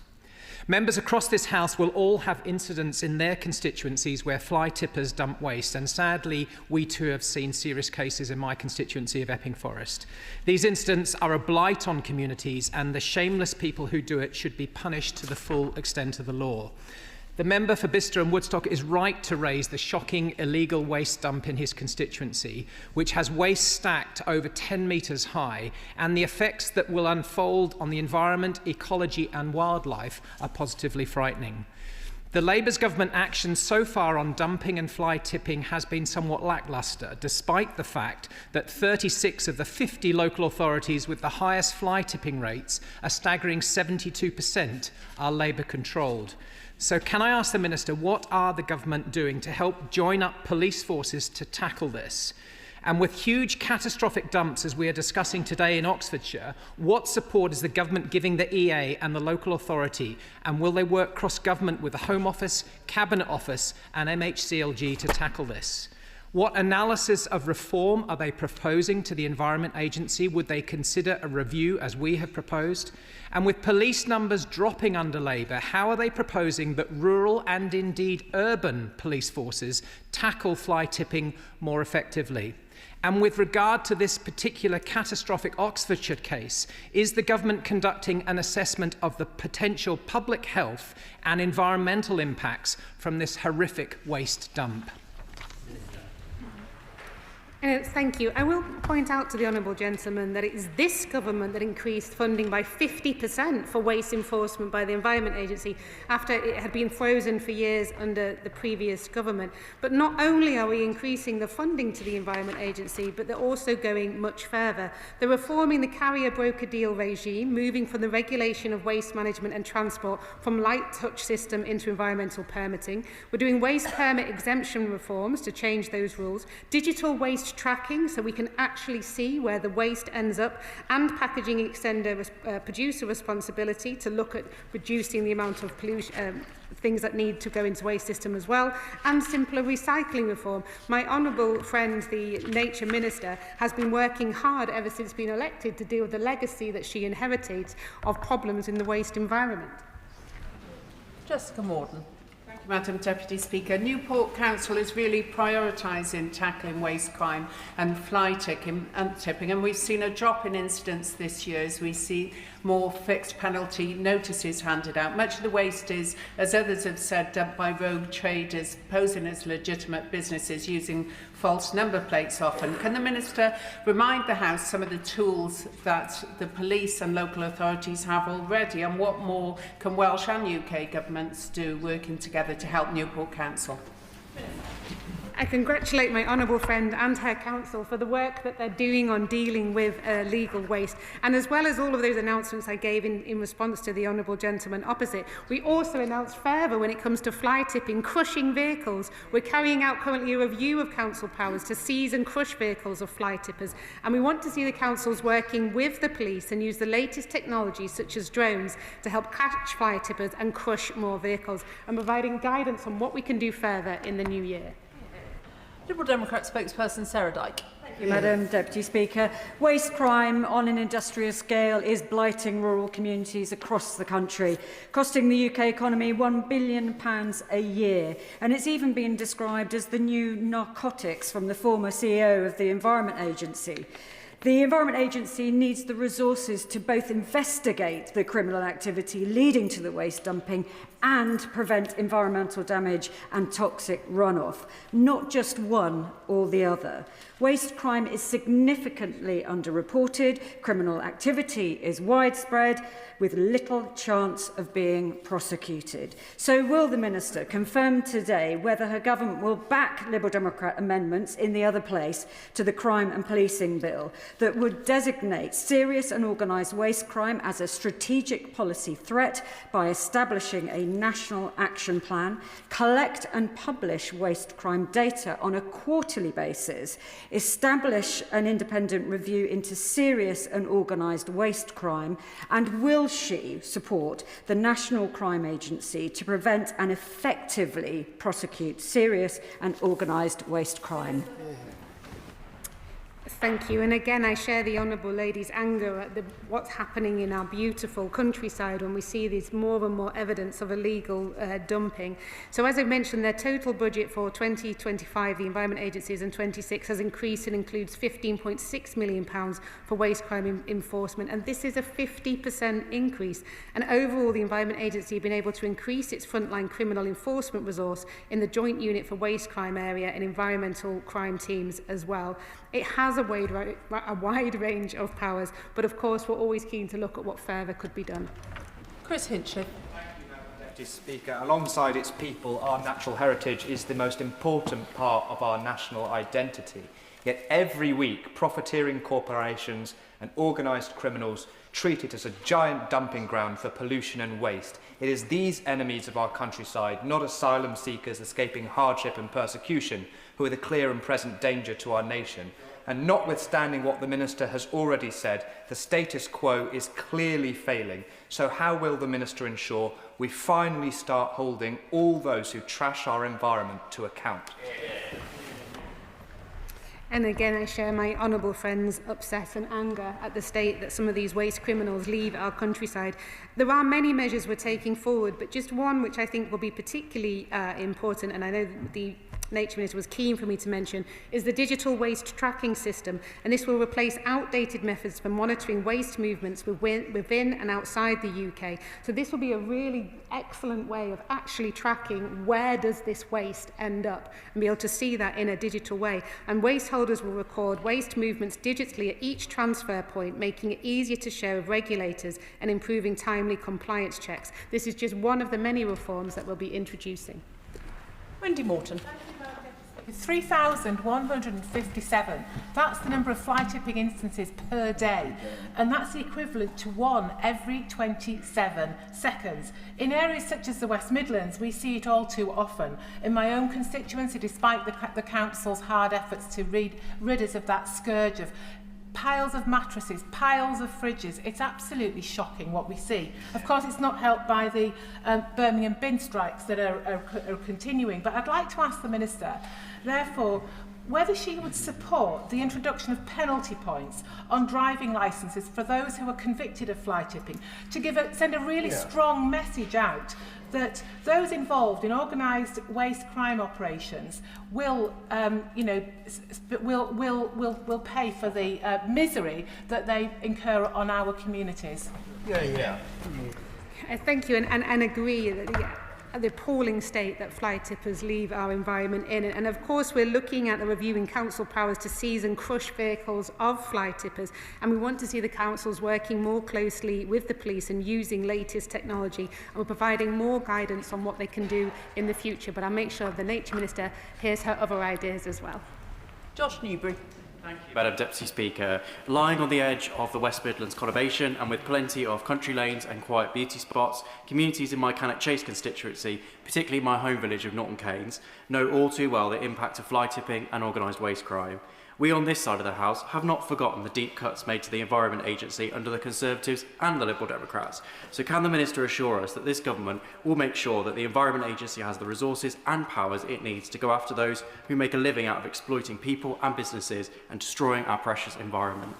Members across this House will all have incidents in their constituencies where fly tippers dump waste, and sadly we too have seen serious cases in my constituency of Epping Forest. These incidents are a blight on communities, and the shameless people who do it should be punished to the full extent of the law. The member for Bicester and Woodstock is right to raise the shocking illegal waste dump in his constituency, which has waste stacked over 10 metres high, and the effects that will unfold on the environment, ecology and wildlife are positively frightening. The Labour's government action so far on dumping and fly tipping has been somewhat lacklustre, despite the fact that 36 of the 50 local authorities with the highest fly tipping rates, a staggering 72%, are Labour controlled. So can I ask the Minister, what are the government doing to help join up police forces to tackle this? And with huge catastrophic dumps, as we are discussing today in Oxfordshire, what support is the government giving the EA and the local authority? And will they work cross-government with the Home Office, Cabinet Office and MHCLG to tackle this? What analysis of reform are they proposing to the Environment Agency? Would they consider a review as we have proposed? And with police numbers dropping under Labour, how are they proposing that rural and indeed urban police forces tackle fly tipping more effectively? And with regard to this particular catastrophic Oxfordshire case, is the government conducting an assessment of the potential public health and environmental impacts from this horrific waste dump? Thank you. I will point out to the honourable gentleman that it is this government that increased funding by 50% for waste enforcement by the Environment Agency after it had been frozen for years under the previous government. But not only are we increasing the funding to the Environment Agency, but they're also going much further. They're reforming the carrier broker deal regime, moving from the regulation of waste management and transport from light touch system into environmental permitting. We're doing waste permit exemption reforms to change those rules, digital waste tracking so we can actually see where the waste ends up, and packaging extender producer responsibility to look at reducing the amount of pollution, things that need to go into waste system as well, and simpler recycling reform. My honourable friend, the Nature Minister, has been working hard ever since being elected to deal with the legacy that she inherited of problems in the waste environment. Jessica Morden. Madam Deputy Speaker, Newport Council is really prioritising tackling waste crime and fly tipping, and we've seen a drop in incidents this year as we see more fixed penalty notices handed out. Much of the waste is, as others have said, dumped by rogue traders posing as legitimate businesses using false number plates often. Can the Minister remind the House some of the tools that the police and local authorities have already, and what more can Welsh and UK governments do working together to help Newport Council? I congratulate my honourable friend and her council for the work that they're doing on dealing with legal waste, and as well as all of those announcements I gave in response to the honourable gentleman opposite, we also announced further when it comes to fly tipping, crushing vehicles. We're carrying out currently a review of council powers to seize and crush vehicles of fly tippers, and we want to see the councils working with the police and use the latest technologies such as drones to help catch fly tippers and crush more vehicles, and providing guidance on what we can do further in the new year. Liberal Democrat spokesperson Sarah Dyke. Thank you, Madam Deputy Speaker. Waste crime on an industrial scale is blighting rural communities across the country, costing the UK economy £1 billion a year. And it's even been described as the new narcotics from the former CEO of the Environment Agency. The Environment Agency needs the resources to both investigate the criminal activity leading to the waste dumping and prevent environmental damage and toxic runoff, not just one or the other. Waste crime is significantly underreported, criminal activity is widespread, with little chance of being prosecuted. So will the Minister confirm today whether her government will back Liberal Democrat amendments in the other place to the Crime and Policing Bill that would designate serious and organised waste crime as a strategic policy threat by establishing a national action plan, collect and publish waste crime data on a quarterly basis, establish an independent review into serious and organised waste crime, and will she support the National Crime Agency to prevent and effectively prosecute serious and organised waste crime? Thank you. And again, I share the Honourable Lady's anger at what's happening in our beautiful countryside when we see this more and more evidence of illegal dumping. So as I've mentioned, their total budget for 2025, the Environment Agencies, and 26 has increased and includes £15.6 million for waste crime enforcement. And this is a 50% increase. And overall, the Environment Agency have been able to increase its frontline criminal enforcement resource in the Joint Unit for Waste Crime Area and environmental crime teams as well. It has a wide range of powers, but of course we're always keen to look at what further could be done. Chris Hinchliffe. Deputy Speaker, alongside its people, our natural heritage is the most important part of our national identity. Yet every week, profiteering corporations and organised criminals treat it as a giant dumping ground for pollution and waste. It is these enemies of our countryside, not asylum seekers escaping hardship and persecution, who are the clear and present danger to our nation. And notwithstanding what the Minister has already said, the status quo is clearly failing. So how will the Minister ensure we finally start holding all those who trash our environment to account? And again, I share my honourable friend's upset and anger at the state that some of these waste criminals leave our countryside. There are many measures we're taking forward, but just one which I think will be particularly important, and I know the Nature Minister was keen for me to mention is the digital waste tracking system, and this will replace outdated methods for monitoring waste movements within and outside the UK. So this will be a really excellent way of actually tracking where does this waste end up and be able to see that in a digital way. And waste holders will record waste movements digitally at each transfer point, making it easier to share with regulators and improving timely compliance checks. This is just one of the many reforms that we'll be introducing. Wendy Morton. 3,157. That's the number of fly tipping instances per day, and that's the equivalent to 1 every 27 seconds. In areas such as the West Midlands, we see it all too often. In my own constituency, despite the council's hard efforts to rid us of that scourge of piles of mattresses, piles of fridges. It's absolutely shocking what we see. Of course, it's not helped by the Birmingham bin strikes that are continuing, but I'd like to ask the Minister, therefore, whether she would support the introduction of penalty points on driving licences for those who are convicted of fly tipping, to send a really strong message out that those involved in organised waste crime operations will pay for the misery that they incur on our communities. Thank you, and agree that the appalling state that fly tippers leave our environment in. And of course, we're looking at the reviewing council powers to seize and crush vehicles of fly tippers. And we want to see the councils working more closely with the police and using latest technology. And we're providing more guidance on what they can do in the future. But I'll make sure the Nature Minister hears her other ideas as well. Josh Newbury. Thank you, Madam Deputy Speaker. Lying on the edge of the West Midlands conurbation and with plenty of country lanes and quiet beauty spots, communities in my Cannock Chase constituency, particularly my home village of Norton Keynes, know all too well the impact of fly tipping and organised waste crime. We on this side of the House have not forgotten the deep cuts made to the Environment Agency under the Conservatives and the Liberal Democrats. So can the Minister assure us that this government will make sure that the Environment Agency has the resources and powers it needs to go after those who make a living out of exploiting people and businesses and destroying our precious environment?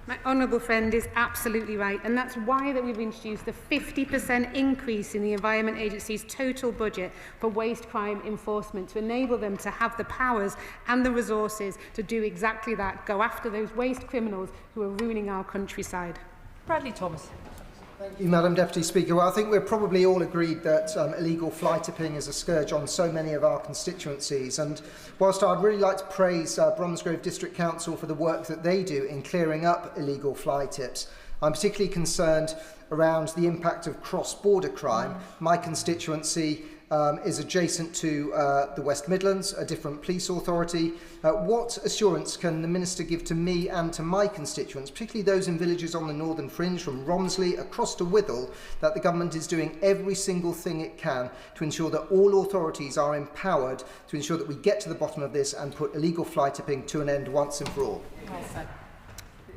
My honourable friend is absolutely right, and that's why that we've introduced the 50% increase in the Environment Agency's total budget for waste crime enforcement to enable them to have the powers and the resources to do exactly that, go after those waste criminals who are ruining our countryside. Bradley Thomas. Thank you, Madam Deputy Speaker. Well, I think we're probably all agreed that illegal fly tipping is a scourge on so many of our constituencies. And whilst I'd really like to praise Bromsgrove District Council for the work that they do in clearing up illegal fly tips, I'm particularly concerned around the impact of cross-border crime. My constituency is adjacent to the West Midlands, a different police authority. What assurance can the Minister give to me and to my constituents, particularly those in villages on the northern fringe from Romsley across to Withell, that the government is doing every single thing it can to ensure that all authorities are empowered to ensure that we get to the bottom of this and put illegal fly tipping to an end once and for all?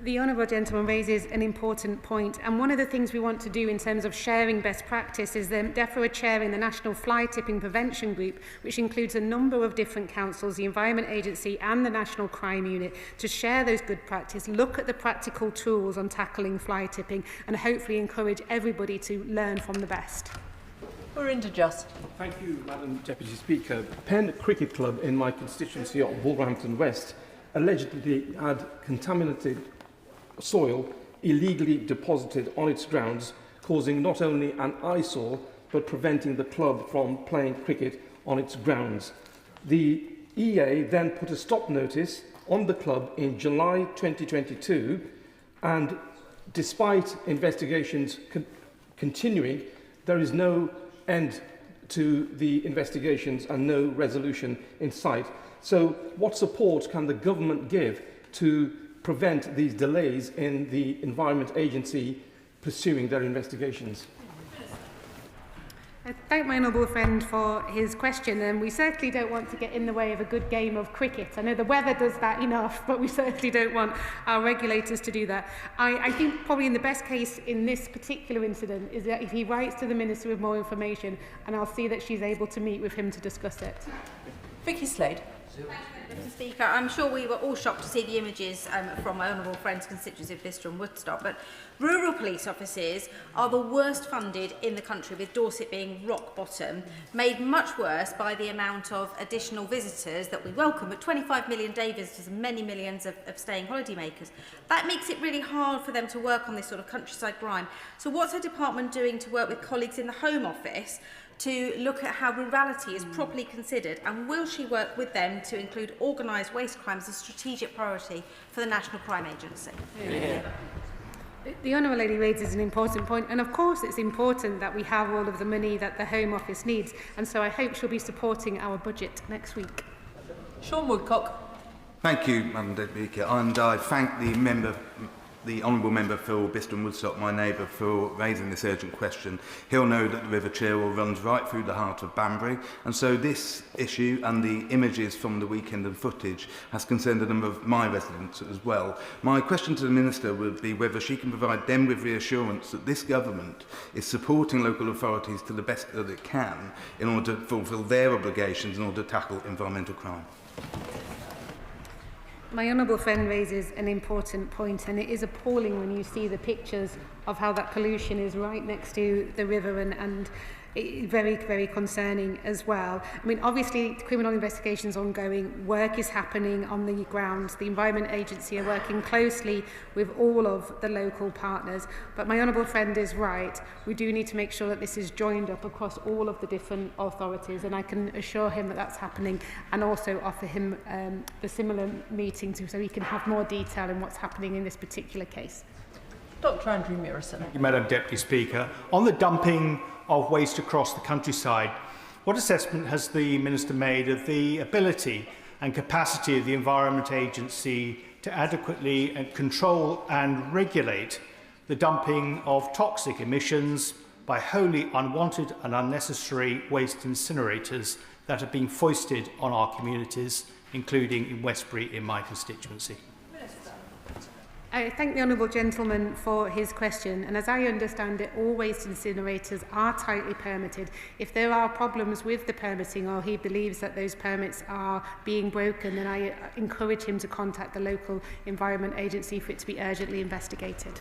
The honourable gentleman raises an important point, and one of the things we want to do in terms of sharing best practice is therefore chairing the National Fly Tipping Prevention Group, which includes a number of different councils, the Environment Agency and the National Crime Unit, to share those good practice, look at the practical tools on tackling fly tipping, and hopefully encourage everybody to learn from the best. Verinder Just. Thank you, Madam Deputy Speaker. Penn Cricket Club in my constituency of Wolverhampton West allegedly had contaminated soil illegally deposited on its grounds, causing not only an eyesore but preventing the club from playing cricket on its grounds. The EA then put a stop notice on the club in July 2022, and despite investigations continuing, there is no end to the investigations and no resolution in sight. So what support can the government give to prevent these delays in the Environment Agency pursuing their investigations? I thank my honourable friend for his question, and we certainly don't want to get in the way of a good game of cricket. I know the weather does that enough, but we certainly don't want our regulators to do that. I think probably in the best case in this particular incident is that if he writes to the Minister with more information, and I'll see that she's able to meet with him to discuss it. Vicky Slade. Mr. Speaker, I'm sure we were all shocked to see the images from my honourable friend's constituency of Bicester and Woodstock, but rural police offices are the worst funded in the country, with Dorset being rock bottom, made much worse by the amount of additional visitors that we welcome, but 25 million day visitors and many millions of staying holidaymakers. That makes it really hard for them to work on this sort of countryside crime. So what's her department doing to work with colleagues in the Home Office to look at how rurality is properly considered, and will she work with them to include organised waste crime as a strategic priority for the National Crime Agency? The Honourable Lady raises an important point, and of course it's important that we have all of the money that the Home Office needs, and so I hope she'll be supporting our budget next week. Sean Woodcock. Thank you, Madam Deputy Speaker, and I thank the Honourable Member for Bicester and Woodstock, my neighbour, for raising this urgent question. He'll know that the River Cherwell runs right through the heart of Banbury, and so this issue and the images from the weekend and footage has concerned a number of my residents as well. My question to the Minister would be whether she can provide them with reassurance that this government is supporting local authorities to the best that it can in order to fulfil their obligations in order to tackle environmental crime. My honourable friend raises an important point, and it is appalling when you see the pictures of how that pollution is right next to the river, and very, very concerning as well. I mean, obviously, criminal investigations ongoing, work is happening on the ground. The Environment Agency are working closely with all of the local partners. But my honourable friend is right. We do need to make sure that this is joined up across all of the different authorities, and I can assure him that that's happening, and also offer him the similar meeting so he can have more detail in what's happening in this particular case. Dr. Andrew Murison. Thank you, Madam Deputy Speaker. On the dumping of waste across the countryside, what assessment has the Minister made of the ability and capacity of the Environment Agency to adequately control and regulate the dumping of toxic emissions by wholly unwanted and unnecessary waste incinerators that are being foisted on our communities, including in Westbury in my constituency? I thank the honourable gentleman for his question, and as I understand it, all waste incinerators are tightly permitted. If there are problems with the permitting, or he believes that those permits are being broken, then I encourage him to contact the local Environment Agency for it to be urgently investigated.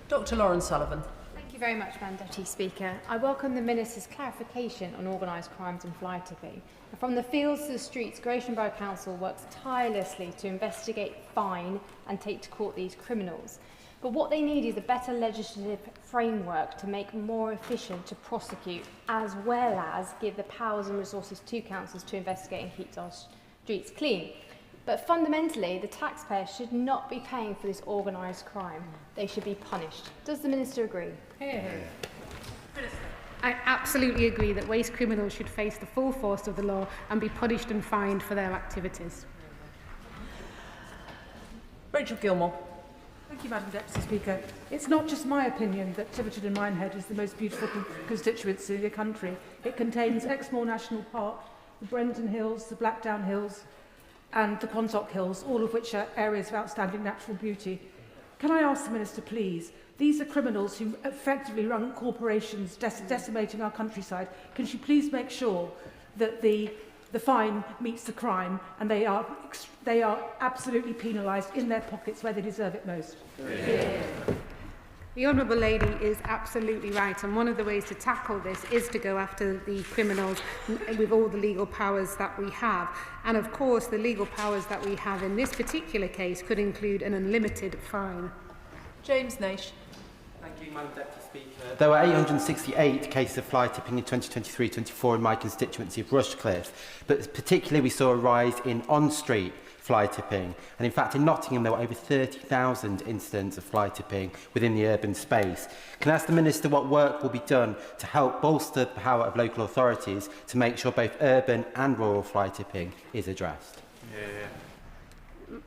Dr. Lauren Sullivan. Thank you very much, Madam Deputy Speaker. I welcome the Minister's clarification on organised crimes and fly tipping. From the fields to the streets, Gratian Borough Council works tirelessly to investigate, fine and take to court these criminals. But what they need is a better legislative framework to make more efficient to prosecute, as well as give the powers and resources to councils to investigate and keep our streets clean. But fundamentally, the taxpayer should not be paying for this organised crime. They should be punished. Does the Minister agree? I absolutely agree that waste criminals should face the full force of the law and be punished and fined for their activities. Rachel Gilmore. Thank you, Madam Deputy Speaker. It's not just my opinion that Tiverton and Minehead is the most beautiful constituency in the country. It contains Exmoor National Park, the Brenton Hills, the Blackdown Hills and the Quantock Hills, all of which are areas of outstanding natural beauty. Can I ask the Minister, please, these are criminals who effectively run corporations decimating our countryside. Can she please make sure that the fine meets the crime and they are absolutely penalised in their pockets where they deserve it most? The Honourable Lady is absolutely right, and one of the ways to tackle this is to go after the criminals with all the legal powers that we have. And of course, the legal powers that we have in this particular case could include an unlimited fine. James Naish. Thank you, Madam Deputy Speaker. There were 868 cases of fly tipping in 2023-24 in my constituency of Rushcliffe, but particularly we saw a rise in on-street fly tipping. And in fact, in Nottingham, there were over 30,000 incidents of fly tipping within the urban space. Can I ask the Minister what work will be done to help bolster the power of local authorities to make sure both urban and rural fly tipping is addressed?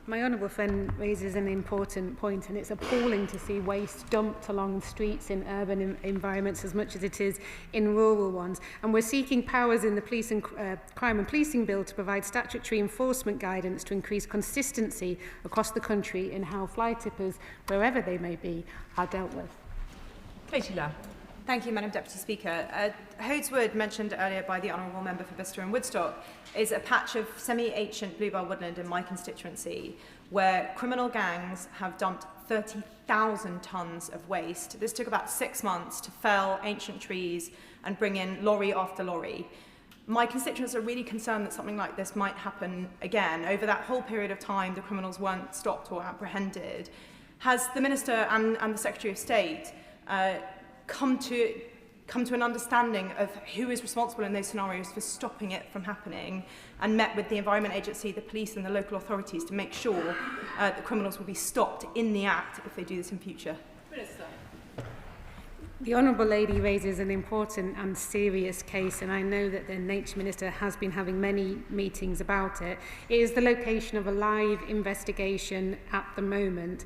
My honourable friend raises an important point, and it's appalling to see waste dumped along streets in urban environments as much as it is in rural ones. And we're seeking powers in the Police and Crime and Policing Bill to provide statutory enforcement guidance to increase consistency across the country in how fly tippers, wherever they may be, are dealt with. Katie Lamb. Thank you, Madam Deputy Speaker. Hodeswood, mentioned earlier by the Honourable Member for Bicester and Woodstock, is a patch of semi-ancient bluebell woodland in my constituency where criminal gangs have dumped 30,000 tonnes of waste. This took about 6 months to fell ancient trees and bring in lorry after lorry. My constituents are really concerned that something like this might happen again. Over that whole period of time, the criminals weren't stopped or apprehended. Has the Minister and the Secretary of State come to an understanding of who is responsible in those scenarios for stopping it from happening, and met with the Environment Agency, the police and the local authorities to make sure that criminals will be stopped in the act if they do this in future? Minister. The Honourable Lady raises an important and serious case, and I know that the Nature Minister has been having many meetings about it. It is the location of a live investigation at the moment,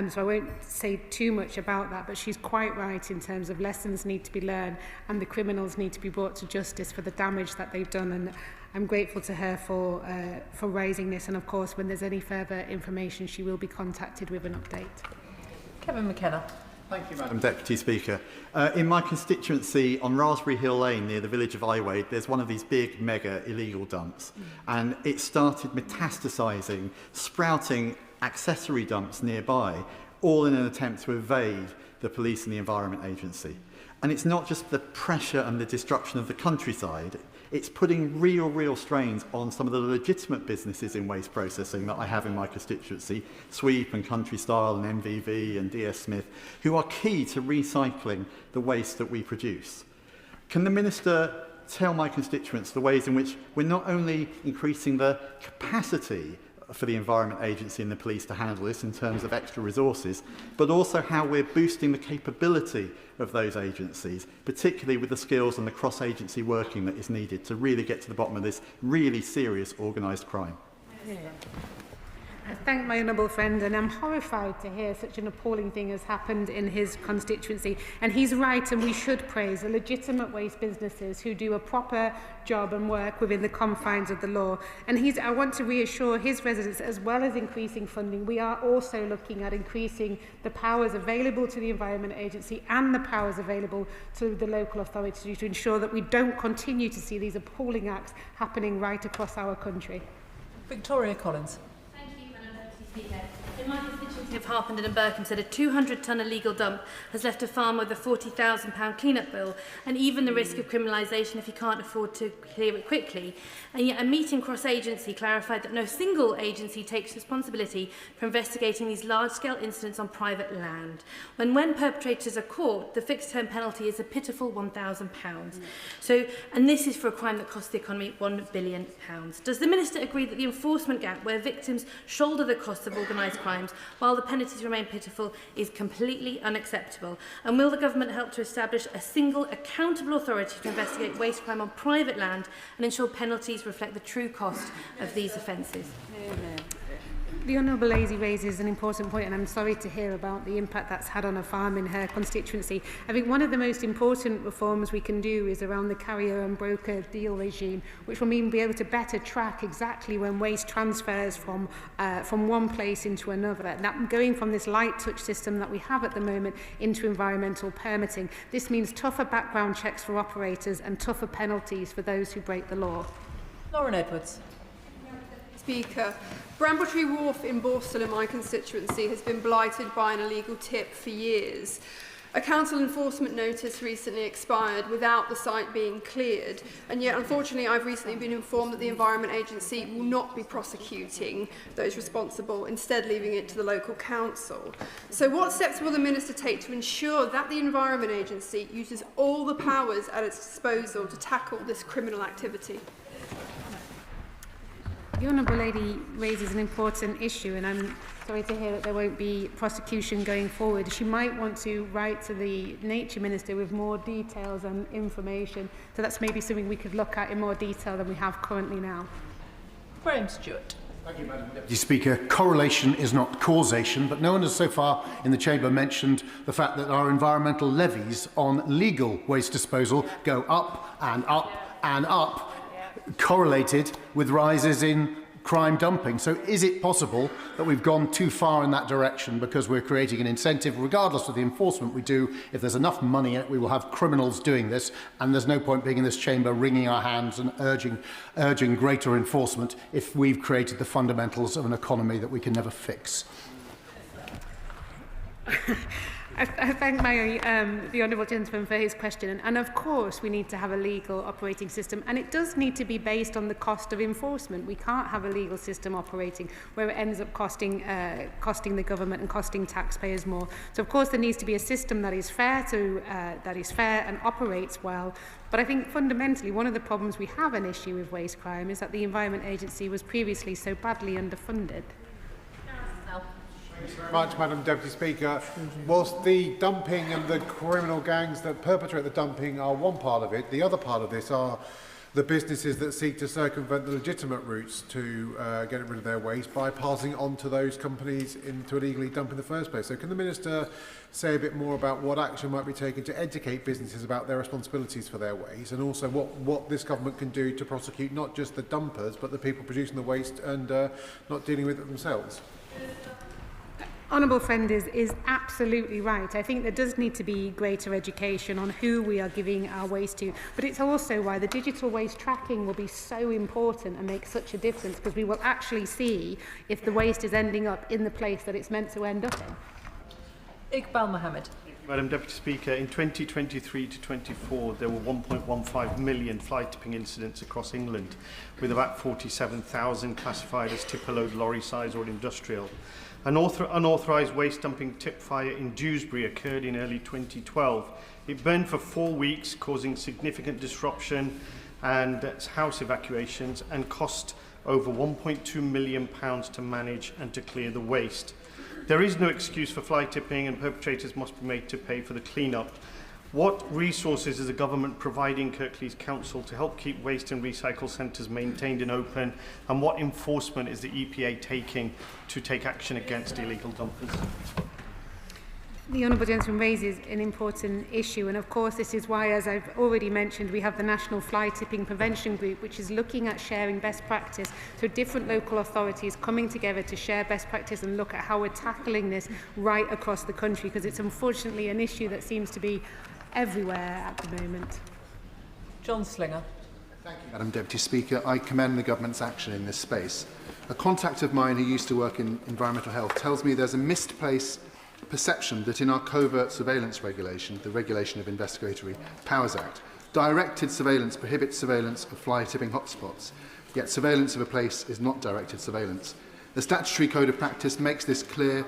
so I won't say too much about that, but she's quite right in terms of lessons need to be learned and the criminals need to be brought to justice for the damage that they've done, and I'm grateful to her for raising this, and of course when there's any further information she will be contacted with an update. Kevin McKenna. Thank you, Madam Deputy Speaker. In my constituency on Raspberry Hill Lane near the village of Iwade, there's one of these big mega illegal dumps, and it started metastasising, sprouting accessory dumps nearby, all in an attempt to evade the police and the Environment Agency. And it's not just the pressure and the destruction of the countryside, it's putting real strains on some of the legitimate businesses in waste processing that I have in my constituency, Sweep and Country Style and MVV and DS Smith, who are key to recycling the waste that we produce. Can the Minister tell my constituents the ways in which we're not only increasing the capacity for the Environment Agency and the police to handle this in terms of extra resources, but also how we're boosting the capability of those agencies, particularly with the skills and the cross-agency working that is needed to really get to the bottom of this really serious organised crime? Yeah. I thank my honourable friend, and I'm horrified to hear such an appalling thing has happened in his constituency. And he's right, and we should praise the legitimate waste businesses who do a proper job and work within the confines of the law. And I want to reassure his residents, as well as increasing funding, we are also looking at increasing the powers available to the Environment Agency and the powers available to the local authority to ensure that we don't continue to see these appalling acts happening right across our country. Victoria Collins. In my constituency of Harpenden and Berkhamsted, a 200-tonne illegal dump has left a farmer with a £40,000 clean-up bill, and even the risk of criminalisation if he can't afford to clear it quickly. And yet a meeting cross-agency clarified that no single agency takes responsibility for investigating these large-scale incidents on private land. When perpetrators are caught, the fixed-term penalty is a pitiful £1,000. And this is for a crime that costs the economy £1 billion. Does the Minister agree that the enforcement gap, where victims shoulder the costs of organised crimes while the penalties remain pitiful, is completely unacceptable? And will the government help to establish a single accountable authority to investigate waste crime on private land and ensure penalties reflect the true cost of these offences? The Honourable Lady raises an important point, and I'm sorry to hear about the impact that's had on a farm in her constituency. I think one of the most important reforms we can do is around the carrier and broker deal regime, which will mean be able to better track exactly when waste transfers from one place into another. That going from this light touch system that we have at the moment into environmental permitting. This means tougher background checks for operators and tougher penalties for those who break the law. Lauren Edwards. Speaker, Brambletree Wharf in Borstal in my constituency has been blighted by an illegal tip for years. A council enforcement notice recently expired without the site being cleared, and yet unfortunately I've recently been informed that the Environment Agency will not be prosecuting those responsible, instead leaving it to the local council. So what steps will the Minister take to ensure that the Environment Agency uses all the powers at its disposal to tackle this criminal activity? The Honourable Lady raises an important issue, and I'm sorry to hear that there won't be prosecution going forward. She might want to write to the Nature Minister with more details and information, so that's maybe something we could look at in more detail than we have currently now. Graham Stewart. Thank you, Madam Deputy Speaker. Correlation is not causation, but no one has so far in the Chamber mentioned the fact that our environmental levies on legal waste disposal go up and up and up, correlated with rises in crime dumping. So is it possible that we've gone too far in that direction because we're creating an incentive, regardless of the enforcement we do? If there's enough money in it, we will have criminals doing this, and there's no point being in this chamber wringing our hands and urging greater enforcement if we've created the fundamentals of an economy that we can never fix. I thank the honourable gentleman for his question, and of course we need to have a legal operating system, and it does need to be based on the cost of enforcement. We can't have a legal system operating where it ends up costing the government and costing taxpayers more. So of course there needs to be a system that is fair and operates well. But I think fundamentally one of the problems we have an issue with waste crime is that the Environment Agency was previously so badly underfunded. Thank you very much, Madam Deputy Speaker. Whilst the dumping and the criminal gangs that perpetrate the dumping are one part of it, the other part of this are the businesses that seek to circumvent the legitimate routes to get rid of their waste by passing on to those companies to illegally dump in the first place. So can the Minister say a bit more about what action might be taken to educate businesses about their responsibilities for their waste, and also what this government can do to prosecute not just the dumpers but the people producing the waste and not dealing with it themselves? Honourable friend is absolutely right. I think there does need to be greater education on who we are giving our waste to, but it's also why the digital waste tracking will be so important and make such a difference, because we will actually see if the waste is ending up in the place that it's meant to end up in. Iqbal Mohammed. Madam Deputy Speaker, in 2023 to 24, there were 1.15 million fly tipping incidents across England, with about 47,000 classified as tipper-load lorry size or industrial. An unauthorised waste dumping tip fire in Dewsbury occurred in early 2012. It burned for 4 weeks, causing significant disruption and house evacuations, and cost over £1.2 million to manage and to clear the waste. There is no excuse for fly tipping, and perpetrators must be made to pay for the clean-up. What resources is the government providing Kirklees Council to help keep waste and recycle centres maintained and open, and what enforcement is the EPA taking to take action against illegal dumpers? The Honourable Gentleman raises an important issue, and of course this is why, as I've already mentioned, we have the National Fly Tipping Prevention Group, which is looking at sharing best practice, so different local authorities coming together to share best practice and look at how we're tackling this right across the country, because it's unfortunately an issue that seems to be everywhere at the moment. John Slinger. Thank you, Madam Deputy Speaker. I commend the government's action in this space. A contact of mine who used to work in environmental health tells me there's a misplaced perception that in our covert surveillance regulation, the Regulation of Investigatory Powers Act, directed surveillance prohibits surveillance of fly tipping hotspots, yet surveillance of a place is not directed surveillance. The statutory code of practice makes this clear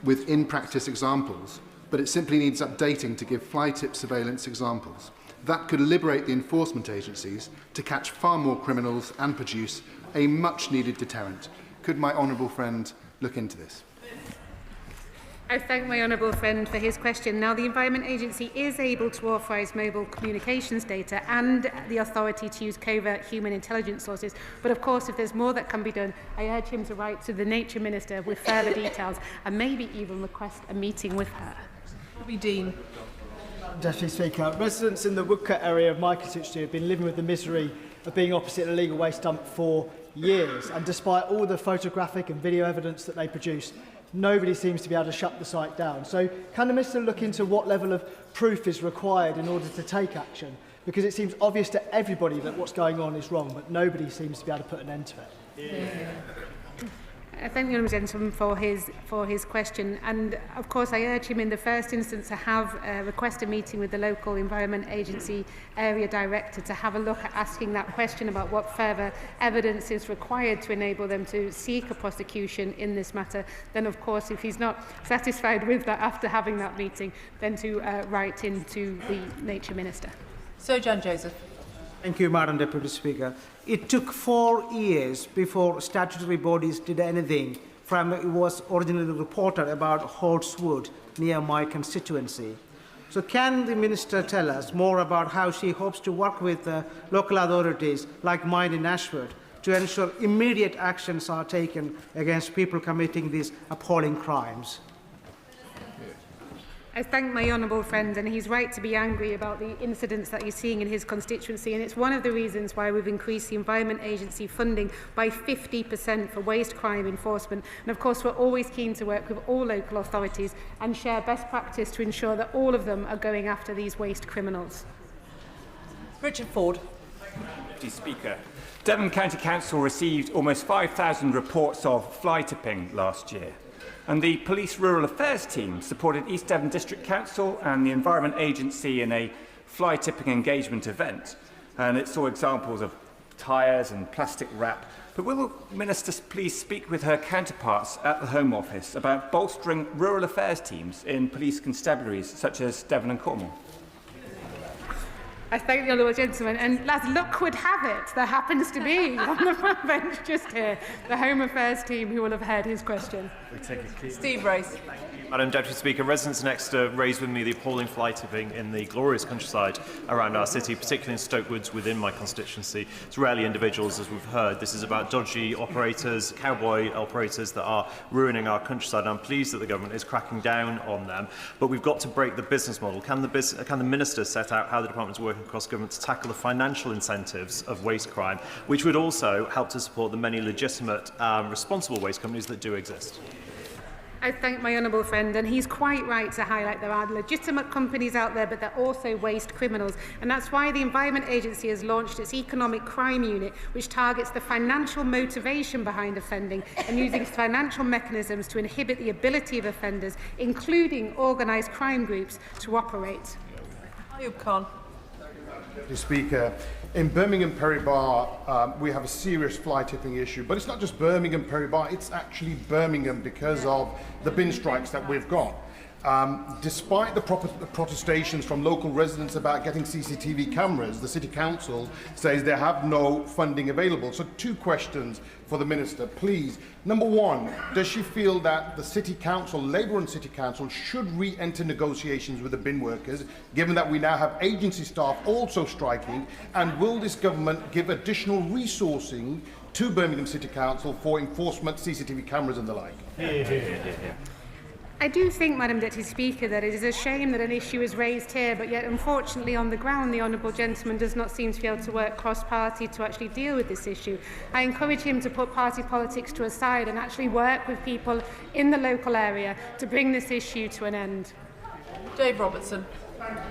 with in-practice examples, but it simply needs updating to give fly tip surveillance examples. That could liberate the enforcement agencies to catch far more criminals and produce a much-needed deterrent. Could my honourable friend look into this? I thank my honourable friend for his question. Now, the Environment Agency is able to authorise mobile communications data and the authority to use covert human intelligence sources. But of course, if there's more that can be done, I urge him to write to the Nature Minister with further details and maybe even request a meeting with her. Bobby Dean. Deputy Speaker, residents in the Woodcote area of my constituency have been living with the misery of being opposite an illegal waste dump for years, and despite all the photographic and video evidence that they produce, nobody seems to be able to shut the site down. So can the Minister look into what level of proof is required in order to take action? Because it seems obvious to everybody that what's going on is wrong, but nobody seems to be able to put an end to it. Yeah. I thank the Honourable Gentleman for his question, and of course I urge him in the first instance to request a meeting with the local Environment Agency area director to have a look at asking that question about what further evidence is required to enable them to seek a prosecution in this matter. Then of course, if he's not satisfied with that after having that meeting, then to write into the Nature Minister. Sir John Joseph. Thank you, Madam Deputy Speaker. It took 4 years before statutory bodies did anything from it was originally reported about Holtswood near my constituency. So can the Minister tell us more about how she hopes to work with local authorities like mine in Ashford to ensure immediate actions are taken against people committing these appalling crimes? I thank my honourable friend, and he's right to be angry about the incidents that he's seeing in his constituency, and it's one of the reasons why we've increased the Environment Agency funding by 50% for waste crime enforcement. And of course, we're always keen to work with all local authorities and share best practice to ensure that all of them are going after these waste criminals. Richard Ford. Deputy Speaker, Devon County Council received almost 5,000 reports of fly tipping last year. And the Police Rural Affairs team supported East Devon District Council and the Environment Agency in a fly tipping engagement event. And it saw examples of tyres and plastic wrap. But will the Minister please speak with her counterparts at the Home Office about bolstering rural affairs teams in police constabularies such as Devon and Cornwall? I thank the honourable gentleman, and as luck would have it, there happens to be on the front bench just here the Home Affairs team who will have heard his question. Steve Race. Madam Deputy Speaker, residents next raised with me the appalling fly tipping in the glorious countryside around our city, particularly in Stoke Woods within my constituency. It's rarely individuals, as we've heard. This is about dodgy operators, cowboy operators that are ruining our countryside. And I'm pleased that the government is cracking down on them, but we've got to break the business model. Can the Minister set out how the Department is working across government to tackle the financial incentives of waste crime, which would also help to support the many legitimate, responsible waste companies that do exist? I thank my honourable friend, and he's quite right to highlight there are legitimate companies out there, but they're also waste criminals. And that's why the Environment Agency has launched its Economic Crime Unit, which targets the financial motivation behind offending and using financial mechanisms to inhibit the ability of offenders, including organised crime groups, to operate. Ayub Khan. Mr. Speaker, in Birmingham Perry-Barr, we have a serious fly tipping issue, but it's not just Birmingham Perry-Barr, it's actually Birmingham because of the bin strikes that we've got. Despite the protestations from local residents about getting CCTV cameras, the City Council says they have no funding available. So 2 questions for the Minister, please. Number 1, does she feel that the City Council, Labour and City Council, should re-enter negotiations with the bin workers, given that we now have agency staff also striking? And will this government give additional resourcing to Birmingham City Council for enforcement, CCTV cameras and the like? I do think, Madam Deputy Speaker, that it is a shame that an issue is raised here, but yet unfortunately on the ground the honourable gentleman does not seem to be able to work cross-party to actually deal with this issue. I encourage him to put party politics to a side and actually work with people in the local area to bring this issue to an end. Dave Robertson.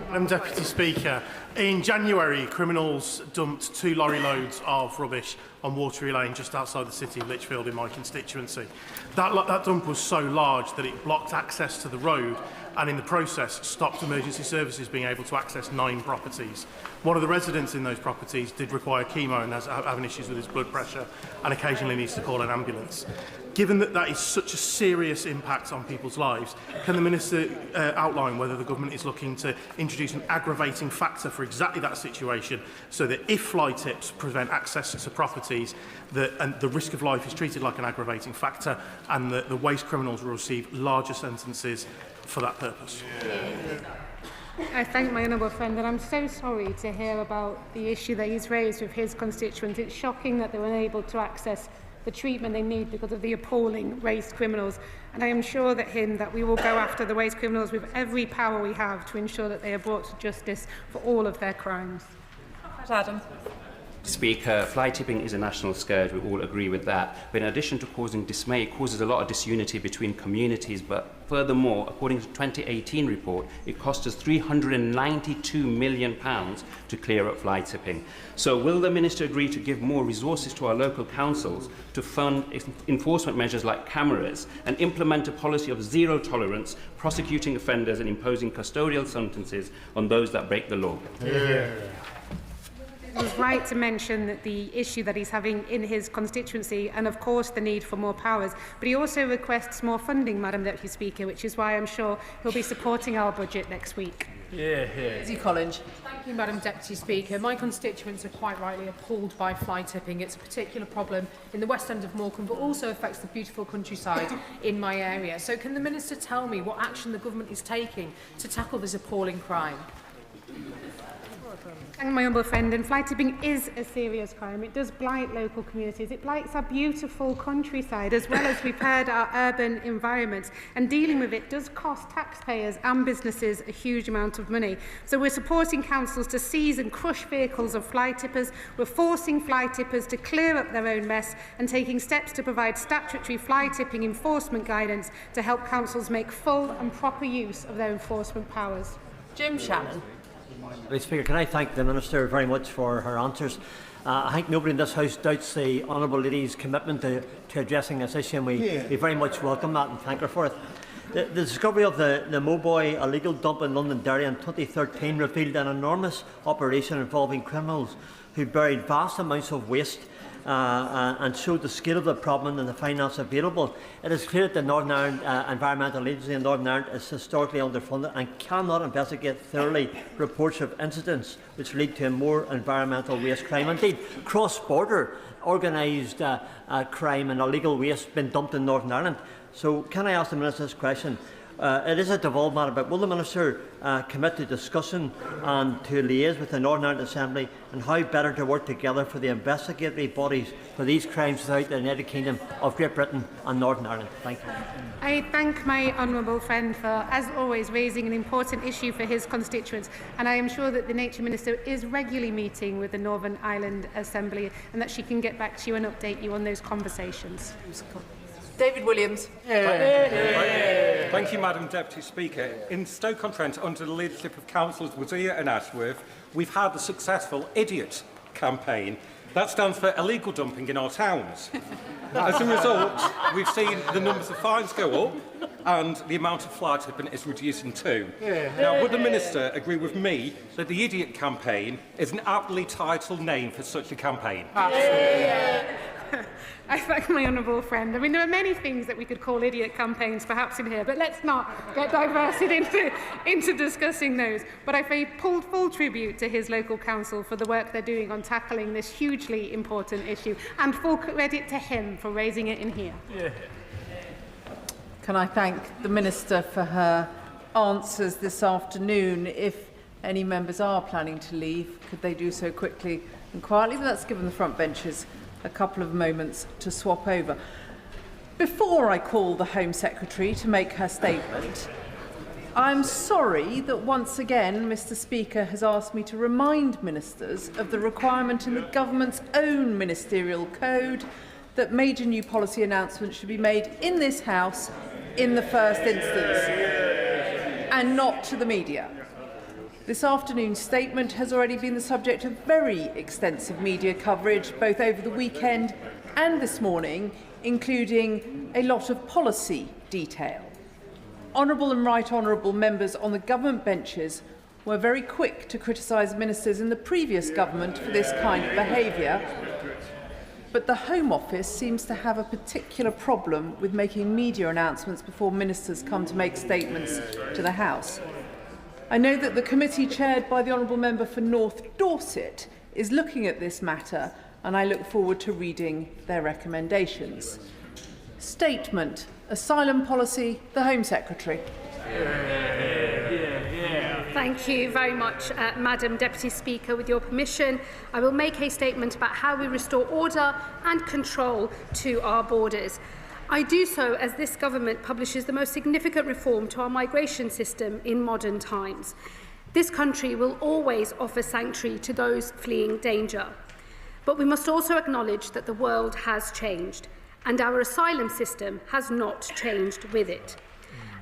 Madam Deputy Speaker, in January, criminals dumped 2 lorry loads of rubbish on Watery Lane just outside the city of Lichfield in my constituency. That dump was so large that it blocked access to the road and in the process stopped emergency services being able to access 9 properties. One of the residents in those properties did require chemo and has having issues with his blood pressure and occasionally needs to call an ambulance. Given that that is such a serious impact on people's lives, can the Minister outline whether the government is looking to introduce an aggravating factor for exactly that situation, so that if fly tips prevent access to properties, and the risk of life is treated like an aggravating factor, and that the waste criminals will receive larger sentences for that purpose? I thank my honourable friend, and I'm so sorry to hear about the issue that he's raised with his constituents. It's shocking that they were unable to access the treatment they need because of the appalling waste criminals. And I am sure that we will go after the waste criminals with every power we have to ensure that they are brought to justice for all of their crimes. Adam. Speaker, fly tipping is a national scourge, we all agree with that. But in addition to causing dismay, it causes a lot of disunity between communities. But furthermore, according to the 2018 report, it cost us £392 million to clear up fly tipping. So will the Minister agree to give more resources to our local councils to fund enforcement measures like cameras and implement a policy of zero tolerance, prosecuting offenders and imposing custodial sentences on those that break the law? He was right to mention that the issue that he's having in his constituency and, of course, the need for more powers. But he also requests more funding, Madam Deputy Speaker, which is why I'm sure he'll be supporting our budget next week. Izzy Collins. Thank you, Madam Deputy Speaker. My constituents are quite rightly appalled by fly tipping. It's a particular problem in the west end of Morecambe, but also affects the beautiful countryside in my area. So can the Minister tell me what action the government is taking to tackle this appalling crime? Thank my humble friend. And fly tipping is a serious crime. It does blight local communities. It blights our beautiful countryside, as well as we've heard our urban environments. And dealing with it does cost taxpayers and businesses a huge amount of money. So we're supporting councils to seize and crush vehicles of fly tippers. We're forcing fly tippers to clear up their own mess and taking steps to provide statutory fly tipping enforcement guidance to help councils make full and proper use of their enforcement powers. Jim Shannon. Mr. Speaker, can I thank the Minister very much for her answers. I think nobody in this House doubts the Honourable Lady's commitment to addressing this issue, and we very much welcome that and thank her for it. The discovery of the Mowboy illegal dump in Londonderry in 2013 revealed an enormous operation involving criminals who buried vast amounts of waste and showed the scale of the problem and the finance available. It is clear that the Northern Ireland Environmental Agency in Northern Ireland is historically underfunded and cannot investigate thoroughly reports of incidents which lead to more environmental waste crime. Indeed, cross-border organised crime and illegal waste been dumped in Northern Ireland. So can I ask the Minister this question? It is a devolved matter, but will the Minister commit to discussion and to liaise with the Northern Ireland Assembly on how better to work together for the investigatory bodies for these crimes throughout the United Kingdom of Great Britain and Northern Ireland? Thank you. I thank my honourable friend for, as always, raising an important issue for his constituents, and I am sure that the Nature Minister is regularly meeting with the Northern Ireland Assembly and that she can get back to you and update you on those conversations. David Williams. Thank you, Madam Deputy Speaker. In Stoke-on-Trent, under the leadership of Councillors Wazir and Ashworth, we've had the successful IDIOT campaign. That stands for illegal dumping in our towns. As a result, we've seen the numbers of fines go up and the amount of fly tipping is reducing too. Now, would the Minister agree with me that the IDIOT campaign is an aptly titled name for such a campaign? I thank my honourable friend. I mean, there are many things that we could call idiot campaigns perhaps in here, but let's not get diverted into discussing those. But I pay full tribute to his local council for the work they're doing on tackling this hugely important issue, and full credit to him for raising it in here. Can I thank the Minister for her answers this afternoon? If any members are planning to leave, could they do so quickly and quietly? But that's given the front benches a couple of moments to swap over. Before I call the Home Secretary to make her statement, I'm sorry that once again Mr. Speaker has asked me to remind ministers of the requirement in the government's own ministerial code that major new policy announcements should be made in this House in the first instance and not to the media. This afternoon's statement has already been the subject of very extensive media coverage, both over the weekend and this morning, including a lot of policy detail. Honourable and right honourable members on the government benches were very quick to criticise ministers in the previous government for this kind of behaviour, but the Home Office seems to have a particular problem with making media announcements before ministers come to make statements to the House. I know that the committee chaired by the Honourable Member for North Dorset is looking at this matter, and I look forward to reading their recommendations. Statement: Asylum Policy, the Home Secretary. Thank you very much, Madam Deputy Speaker. With your permission, I will make a statement about how we restore order and control to our borders. I do so as this government publishes the most significant reform to our migration system in modern times. This country will always offer sanctuary to those fleeing danger. But we must also acknowledge that the world has changed, and our asylum system has not changed with it.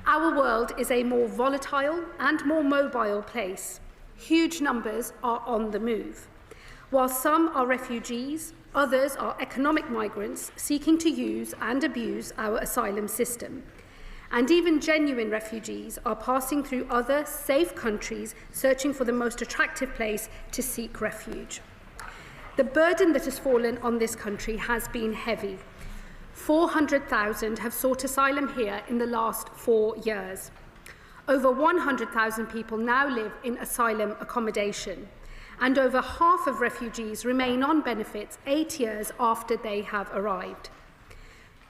Our world is a more volatile and more mobile place. Huge numbers are on the move. While some are refugees, others are economic migrants seeking to use and abuse our asylum system. And even genuine refugees are passing through other safe countries searching for the most attractive place to seek refuge. The burden that has fallen on this country has been heavy. 400,000 have sought asylum here in the last 4 years. Over 100,000 people now live in asylum accommodation, and over half of refugees remain on benefits 8 years after they have arrived.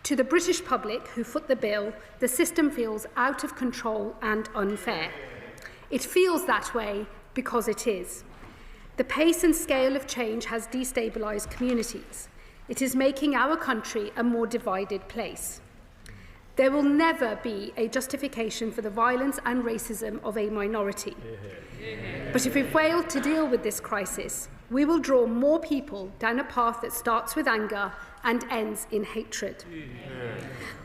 To the British public who foot the bill, the system feels out of control and unfair. It feels that way because it is. The pace and scale of change has destabilised communities. It is making our country a more divided place. There will never be a justification for the violence and racism of a minority. But if we fail to deal with this crisis, we will draw more people down a path that starts with anger and ends in hatred.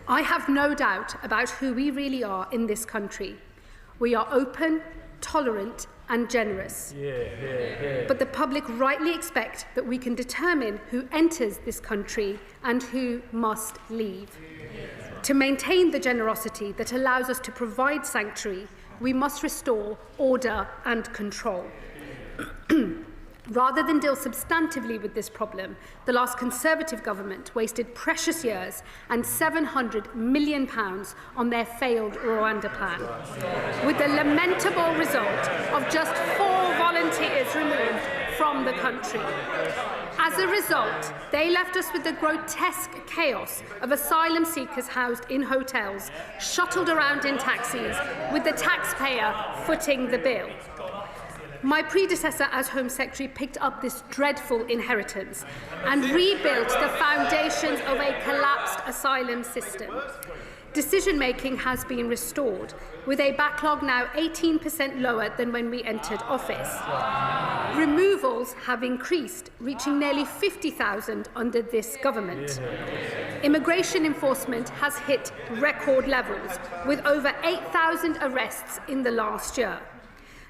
I have no doubt about who we really are in this country. We are open, tolerant, and generous. But the public rightly expect that we can determine who enters this country and who must leave. To maintain the generosity that allows us to provide sanctuary, we must restore order and control. Rather than deal substantively with this problem, the last Conservative government wasted precious years and £700 million on their failed Rwanda plan, with the lamentable result of just 4 volunteers removed from the country. As a result, they left us with the grotesque chaos of asylum seekers housed in hotels, shuttled around in taxis, with the taxpayer footing the bill. My predecessor as Home Secretary picked up this dreadful inheritance and rebuilt the foundations of a collapsed asylum system. Decision-making has been restored, with a backlog now 18% lower than when we entered office. Removals have increased, reaching nearly 50,000 under this government. Immigration enforcement has hit record levels, with over 8,000 arrests in the last year.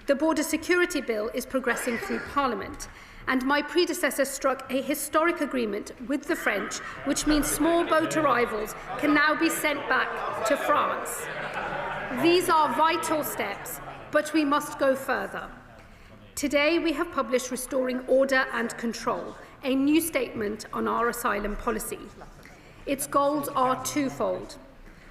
The Border Security Bill is progressing through Parliament, and my predecessor struck a historic agreement with the French, which means small boat arrivals can now be sent back to France. These are vital steps, but we must go further. Today, we have published Restoring Order and Control, a new statement on our asylum policy. Its goals are twofold.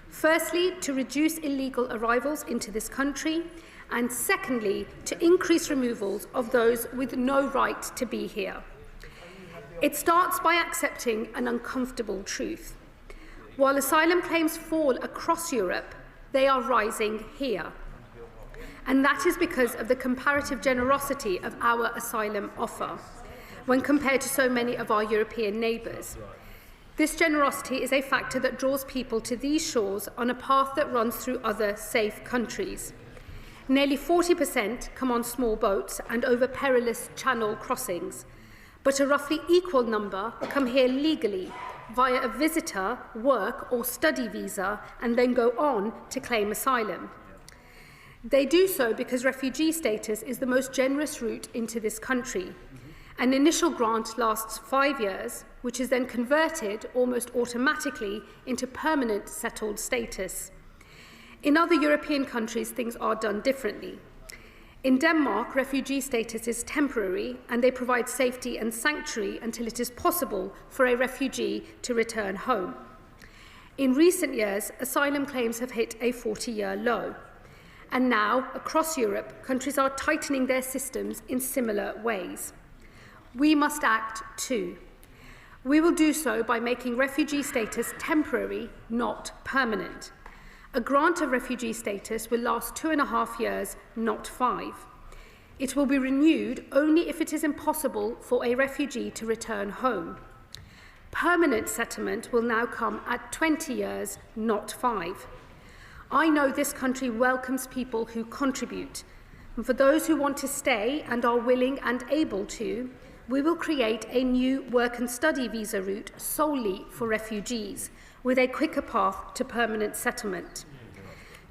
Firstly, to reduce illegal arrivals into this country, and secondly, to increase removals of those with no right to be here. It starts by accepting an uncomfortable truth. While asylum claims fall across Europe, they are rising here. And that is because of the comparative generosity of our asylum offer, when compared to so many of our European neighbours. This generosity is a factor that draws people to these shores on a path that runs through other safe countries. Nearly 40% come on small boats and over perilous channel crossings, but a roughly equal number come here legally via a visitor, work or study visa and then go on to claim asylum. They do so because refugee status is the most generous route into this country. An initial grant lasts 5 years, which is then converted almost automatically into permanent settled status. In other European countries, things are done differently. In Denmark, refugee status is temporary and they provide safety and sanctuary until it is possible for a refugee to return home. In recent years, asylum claims have hit a 40-year low. And now, across Europe, countries are tightening their systems in similar ways. We must act too. We will do so by making refugee status temporary, not permanent. A grant of refugee status will last 2.5 years, not 5. It will be renewed only if it is impossible for a refugee to return home. Permanent settlement will now come at 20 years, not 5. I know this country welcomes people who contribute, and for those who want to stay and are willing and able to, we will create a new work and study visa route solely for refugees, with a quicker path to permanent settlement.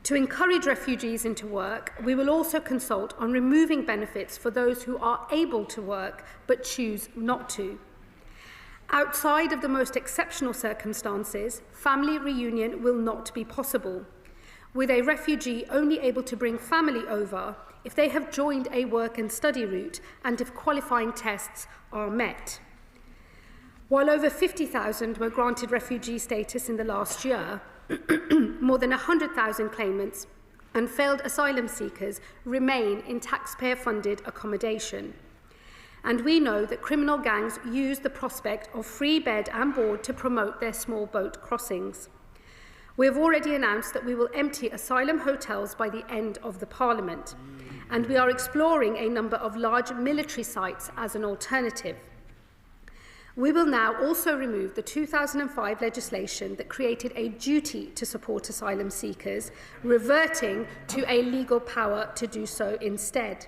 To encourage refugees into work, we will also consult on removing benefits for those who are able to work but choose not to. Outside of the most exceptional circumstances, family reunion will not be possible, with a refugee only able to bring family over if they have joined a work and study route and if qualifying tests are met. While over 50,000 were granted refugee status in the last year, more than 100,000 claimants and failed asylum seekers remain in taxpayer-funded accommodation. And we know that criminal gangs use the prospect of free bed and board to promote their small boat crossings. We have already announced that we will empty asylum hotels by the end of the Parliament. and we are exploring a number of large military sites as an alternative. We will now also remove the 2005 legislation that created a duty to support asylum seekers, reverting to a legal power to do so instead.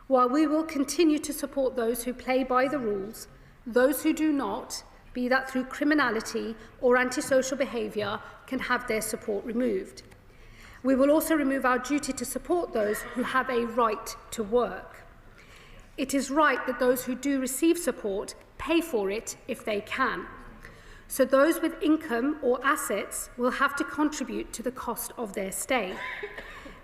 While we will continue to support those who play by the rules, those who do not, be that through criminality or antisocial behaviour, can have their support removed. We will also remove our duty to support those who have a right to work. It is right that those who do receive support pay for it if they can. So those with income or assets will have to contribute to the cost of their stay.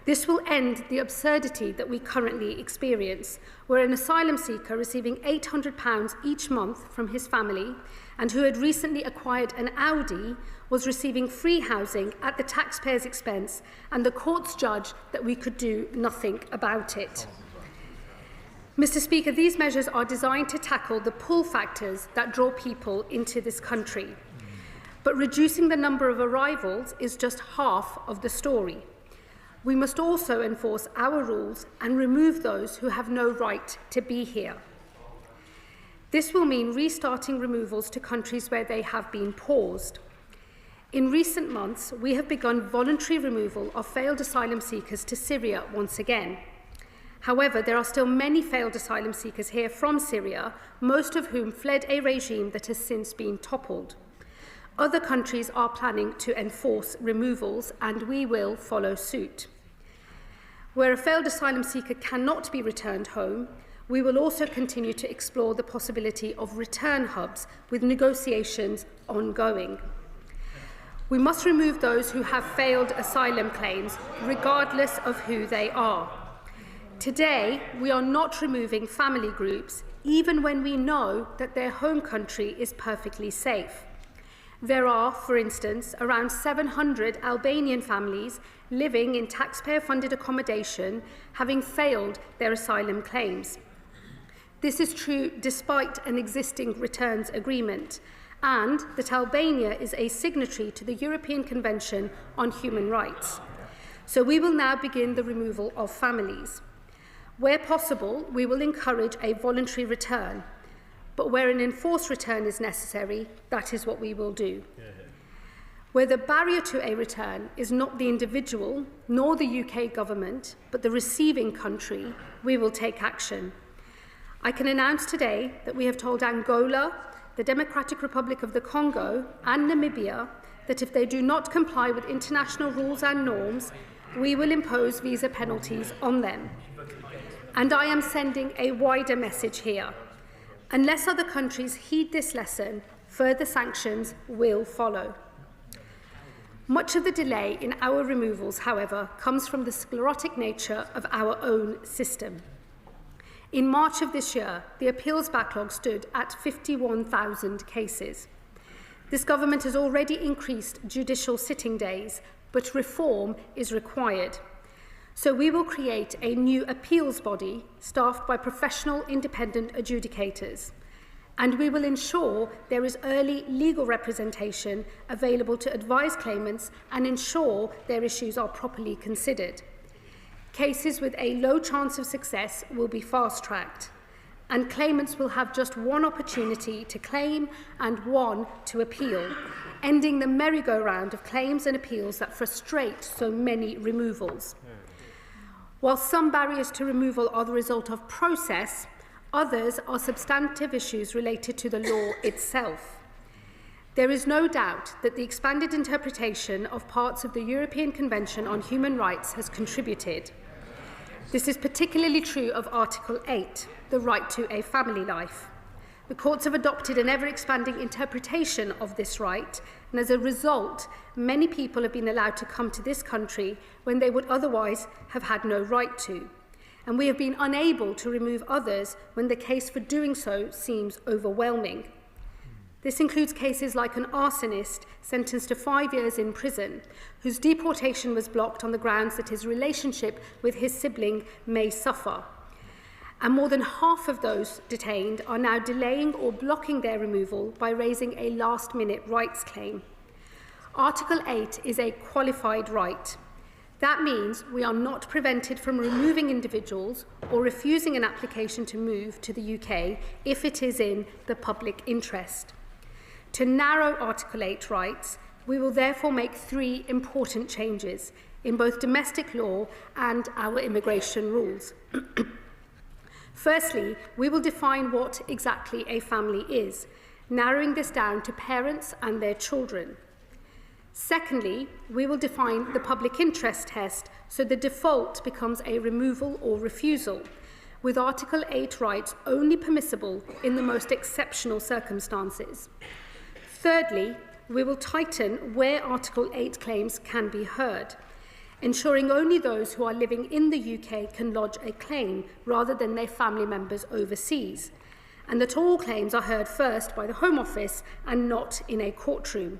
This will end the absurdity that we currently experience, where an asylum seeker receiving £800 each month from his family and who had recently acquired an Audi was receiving free housing at the taxpayer's expense, and the courts judged that we could do nothing about it. Mr. Speaker, these measures are designed to tackle the pull factors that draw people into this country. But reducing the number of arrivals is just half of the story. We must also enforce our rules and remove those who have no right to be here. This will mean restarting removals to countries where they have been paused. In recent months, we have begun voluntary removal of failed asylum seekers to Syria once again. However, there are still many failed asylum seekers here from Syria, most of whom fled a regime that has since been toppled. Other countries are planning to enforce removals, and we will follow suit. Where a failed asylum seeker cannot be returned home, we will also continue to explore the possibility of return hubs, with negotiations ongoing. We must remove those who have failed asylum claims, regardless of who they are. Today, we are not removing family groups, even when we know that their home country is perfectly safe. There are, for instance, around 700 Albanian families living in taxpayer-funded accommodation, having failed their asylum claims. This is true despite an existing returns agreement, and that Albania is a signatory to the European Convention on Human Rights. So we will now begin the removal of families. Where possible, we will encourage a voluntary return, but where an enforced return is necessary, that is what we will do. Where the barrier to a return is not the individual, nor the UK government, but the receiving country, we will take action. I can announce today that we have told Angola, the Democratic Republic of the Congo, and Namibia that if they do not comply with international rules and norms, we will impose visa penalties on them. And I am sending a wider message here. Unless other countries heed this lesson, further sanctions will follow. Much of the delay in our removals, however, comes from the sclerotic nature of our own system. In March of this year, the appeals backlog stood at 51,000 cases. This government has already increased judicial sitting days, but reform is required. So we will create a new appeals body staffed by professional independent adjudicators. And we will ensure there is early legal representation available to advise claimants and ensure their issues are properly considered. Cases with a low chance of success will be fast-tracked, and claimants will have just one opportunity to claim and one to appeal, ending the merry-go-round of claims and appeals that frustrate so many removals. While some barriers to removal are the result of process, others are substantive issues related to the law itself. There is no doubt that the expanded interpretation of parts of the European Convention on Human Rights has contributed. This is particularly true of Article 8, the right to a family life. The courts have adopted an ever-expanding interpretation of this right, and as a result, many people have been allowed to come to this country when they would otherwise have had no right to. And we have been unable to remove others when the case for doing so seems overwhelming. This includes cases like an arsonist sentenced to 5 years in prison, whose deportation was blocked on the grounds that his relationship with his sibling may suffer. And more than half of those detained are now delaying or blocking their removal by raising a last-minute rights claim. Article 8 is a qualified right. That means we are not prevented from removing individuals or refusing an application to move to the UK if it is in the public interest. To narrow Article 8 rights, we will therefore make 3 important changes in both domestic law and our immigration rules. Firstly, we will define what exactly a family is, narrowing this down to parents and their children. Secondly, we will define the public interest test so the default becomes a removal or refusal, with Article 8 rights only permissible in the most exceptional circumstances. Thirdly, we will tighten where Article 8 claims can be heard, ensuring only those who are living in the UK can lodge a claim rather than their family members overseas, and that all claims are heard first by the Home Office and not in a courtroom.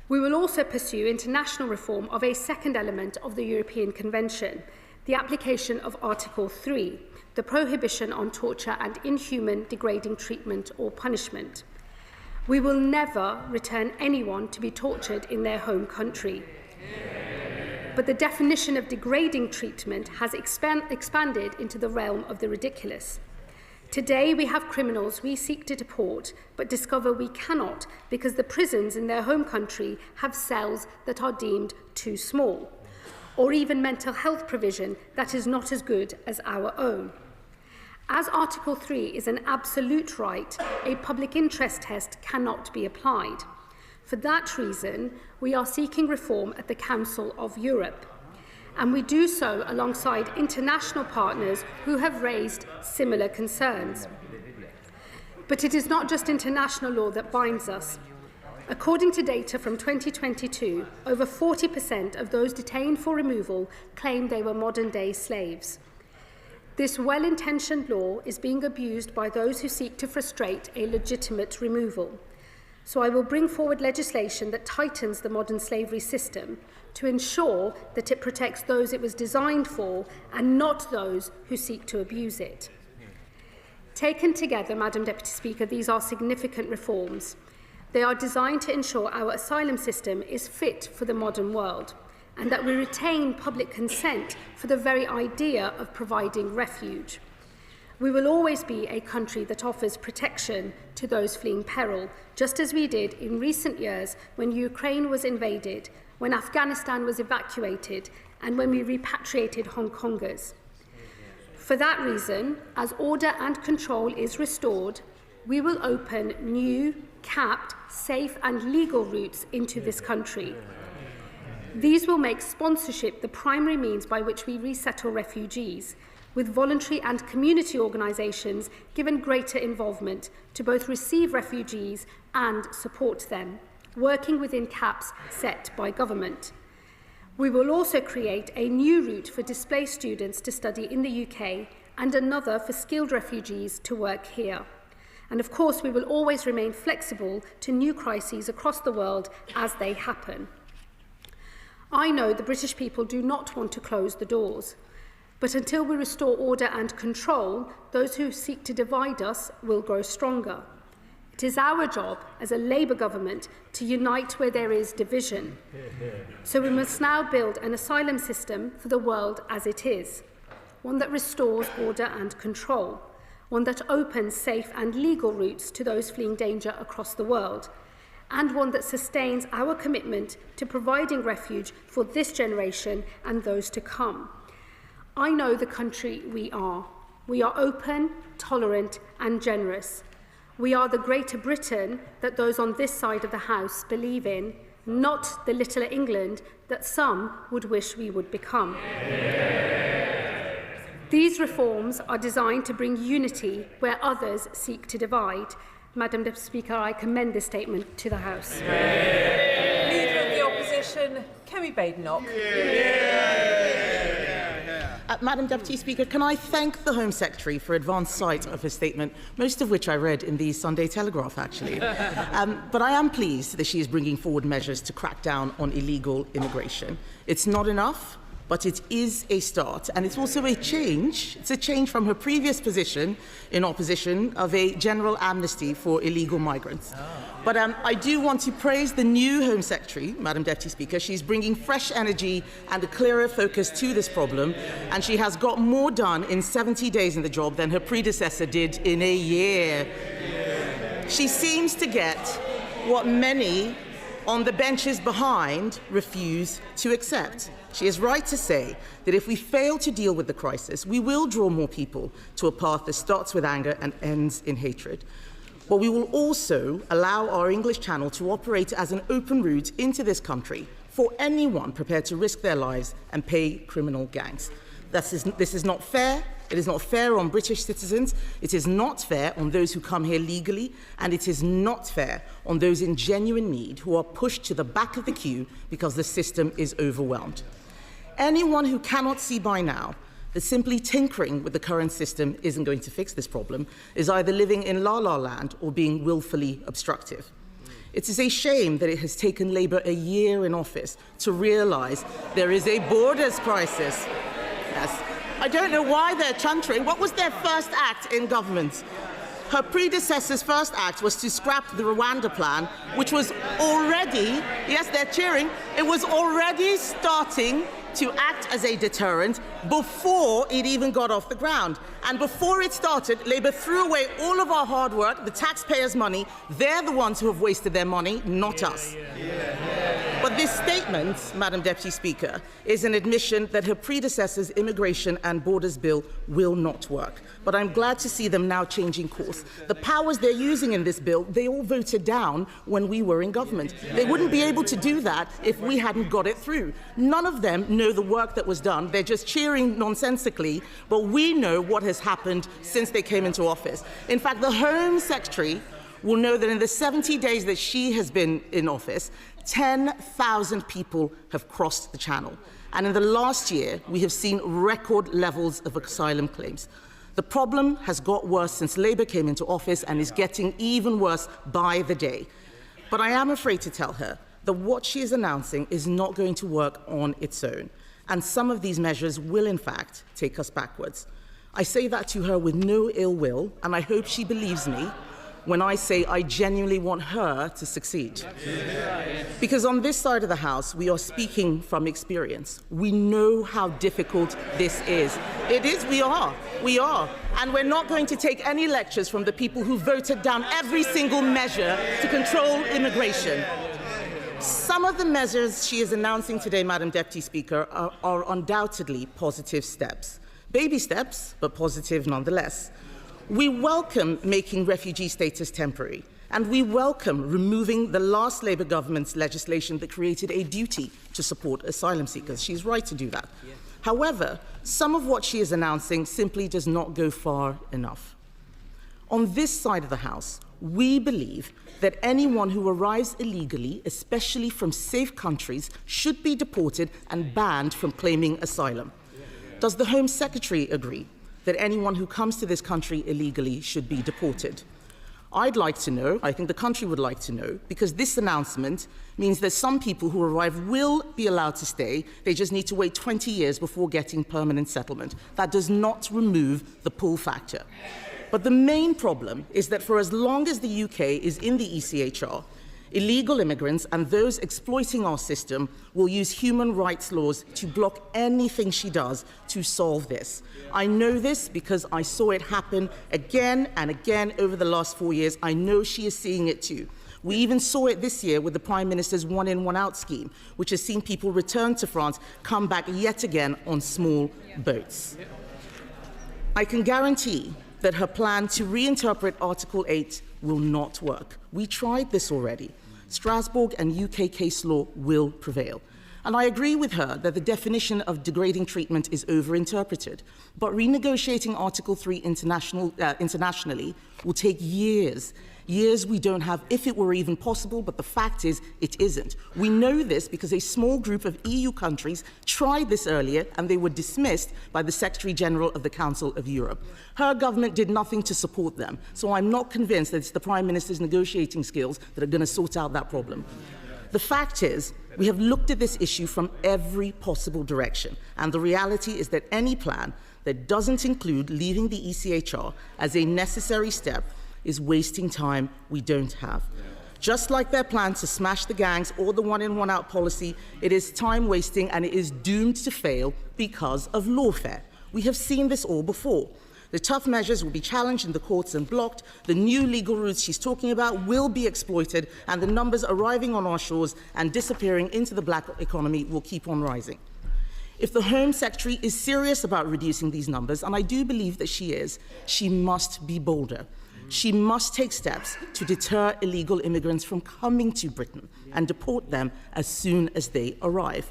We will also pursue international reform of a second element of the European Convention, the application of Article 3, the prohibition on torture and inhuman, degrading treatment or punishment. We will never return anyone to be tortured in their home country. But the definition of degrading treatment has expanded into the realm of the ridiculous. Today we have criminals we seek to deport, but discover we cannot because the prisons in their home country have cells that are deemed too small, or even mental health provision that is not as good as our own. As Article 3 is an absolute right, a public interest test cannot be applied. For that reason, we are seeking reform at the Council of Europe, and we do so alongside international partners who have raised similar concerns. But it is not just international law that binds us. According to data from 2022, over 40% of those detained for removal claimed they were modern-day slaves. This well-intentioned law is being abused by those who seek to frustrate a legitimate removal. So I will bring forward legislation that tightens the modern slavery system to ensure that it protects those it was designed for and not those who seek to abuse it. Taken together, Madam Deputy Speaker, these are significant reforms. They are designed to ensure our asylum system is fit for the modern world and that we retain public consent for the very idea of providing refuge. We will always be a country that offers protection to those fleeing peril, just as we did in recent years when Ukraine was invaded, when Afghanistan was evacuated, and when we repatriated Hong Kongers. For that reason, as order and control is restored, we will open new, capped, safe and legal routes into this country. These will make sponsorship the primary means by which we resettle refugees, with voluntary and community organisations given greater involvement to both receive refugees and support them, working within caps set by government. We will also create a new route for displaced students to study in the UK and another for skilled refugees to work here. And of course, we will always remain flexible to new crises across the world as they happen. I know the British people do not want to close the doors, but until we restore order and control, those who seek to divide us will grow stronger. It is our job as a Labour government to unite where there is division. So we must now build an asylum system for the world as it is, one that restores order and control, one that opens safe and legal routes to those fleeing danger across the world, and one that sustains our commitment to providing refuge for this generation and those to come. I know the country we are. We are open, tolerant and generous. We are the Greater Britain that those on this side of the House believe in, not the littler England that some would wish we would become. These reforms are designed to bring unity where others seek to divide. Madam Deputy Speaker, I commend this statement to the House. Leader of the Opposition, Kemi Badenoch. Madam Deputy Speaker, can I thank the Home Secretary for advance sight of her statement, most of which I read in the Sunday Telegraph, actually. But I am pleased that she is bringing forward measures to crack down on illegal immigration. It's not enough, But it is a start, and it's also a change. It's a change from her previous position in opposition of a general amnesty for illegal migrants. But I do want to praise the new Home Secretary, Madam Deputy Speaker. She's bringing fresh energy and a clearer focus to this problem, and she has got more done in 70 days in the job than her predecessor did in a year. She seems to get what many on the benches behind refuse to accept. She is right to say that if we fail to deal with the crisis, we will draw more people to a path that starts with anger and ends in hatred. But we will also allow our English Channel to operate as an open route into this country for anyone prepared to risk their lives and pay criminal gangs. This is not fair. It is not fair on British citizens, it is not fair on those who come here legally, and it is not fair on those in genuine need who are pushed to the back of the queue because the system is overwhelmed. Anyone who cannot see by now that simply tinkering with the current system isn't going to fix this problem is either living in la-la land or being willfully obstructive. It is a shame that it has taken Labour a year in office to realise there is a borders crisis. Yes. I don't know why they're chuntering. What was their first act in government? Her predecessor's first act was to scrap the Rwanda plan, which was already, yes, they're cheering, it was already starting to act as a deterrent before it even got off the ground. And before it started, Labour threw away all of our hard work, the taxpayers' money. They're the ones who have wasted their money, not us. But this statement, Madam Deputy Speaker, is an admission that her predecessor's immigration and borders bill will not work. But I'm glad to see them now changing course. The powers they're using in this bill, they all voted down when we were in government. They wouldn't be able to do that if we hadn't got it through. None of them know the work that was done. They're just cheering nonsensically, but we know what has happened since they came into office. In fact, the Home Secretary will know that in the 70 days that she has been in office, 10,000 people have crossed the Channel. And in the last year, we have seen record levels of asylum claims. The problem has got worse since Labour came into office and is getting even worse by the day. But I am afraid to tell her that what she is announcing is not going to work on its own. And some of these measures will, in fact, take us backwards. I say that to her with no ill will, and I hope she believes me when I say I genuinely want her to succeed. Because on this side of the House, we are speaking from experience. We know how difficult this is. It is, we are. And we're not going to take any lectures from the people who voted down every single measure to control immigration. Some of the measures she is announcing today, Madam Deputy Speaker, are undoubtedly positive steps. Baby steps, but positive nonetheless. We welcome making refugee status temporary, and we welcome removing the last Labour government's legislation that created a duty to support asylum seekers. She's right to do that. Yeah. However, some of what she is announcing simply does not go far enough. On this side of the House, we believe that anyone who arrives illegally, especially from safe countries, should be deported and banned from claiming asylum. Does the Home Secretary agree that anyone who comes to this country illegally should be deported? I'd like to know, I think the country would like to know, because this announcement means that some people who arrive will be allowed to stay. They just need to wait 20 years before getting permanent settlement. That does not remove the pull factor. But the main problem is that for as long as the UK is in the ECHR, illegal immigrants and those exploiting our system will use human rights laws to block anything she does to solve this. I know this because I saw it happen again and again over the last 4 years. I know she is seeing it too. We even saw it this year with the Prime Minister's one-in, one-out scheme, which has seen people return to France, come back yet again on small boats. I can guarantee that her plan to reinterpret Article 8 will not work. We tried this already. Strasbourg and UK case law will prevail. And I agree with her that the definition of degrading treatment is overinterpreted. But renegotiating Article 3 internationally will take years. Years we don't have, if it were even possible, but the fact is, it isn't. We know this because a small group of EU countries tried this earlier and they were dismissed by the Secretary-General of the Council of Europe. Her government did nothing to support them, so I'm not convinced that it's the Prime Minister's negotiating skills that are going to sort out that problem. The fact is, we have looked at this issue from every possible direction, and the reality is that any plan that doesn't include leaving the ECHR as a necessary step is wasting time we don't have. Just like their plan to smash the gangs or the one-in, one-out policy, it is time-wasting and it is doomed to fail because of lawfare. We have seen this all before. The tough measures will be challenged in the courts and blocked. The new legal routes she's talking about will be exploited, and the numbers arriving on our shores and disappearing into the black economy will keep on rising. If the Home Secretary is serious about reducing these numbers, and I do believe that she is, she must be bolder. She must take steps to deter illegal immigrants from coming to Britain and deport them as soon as they arrive.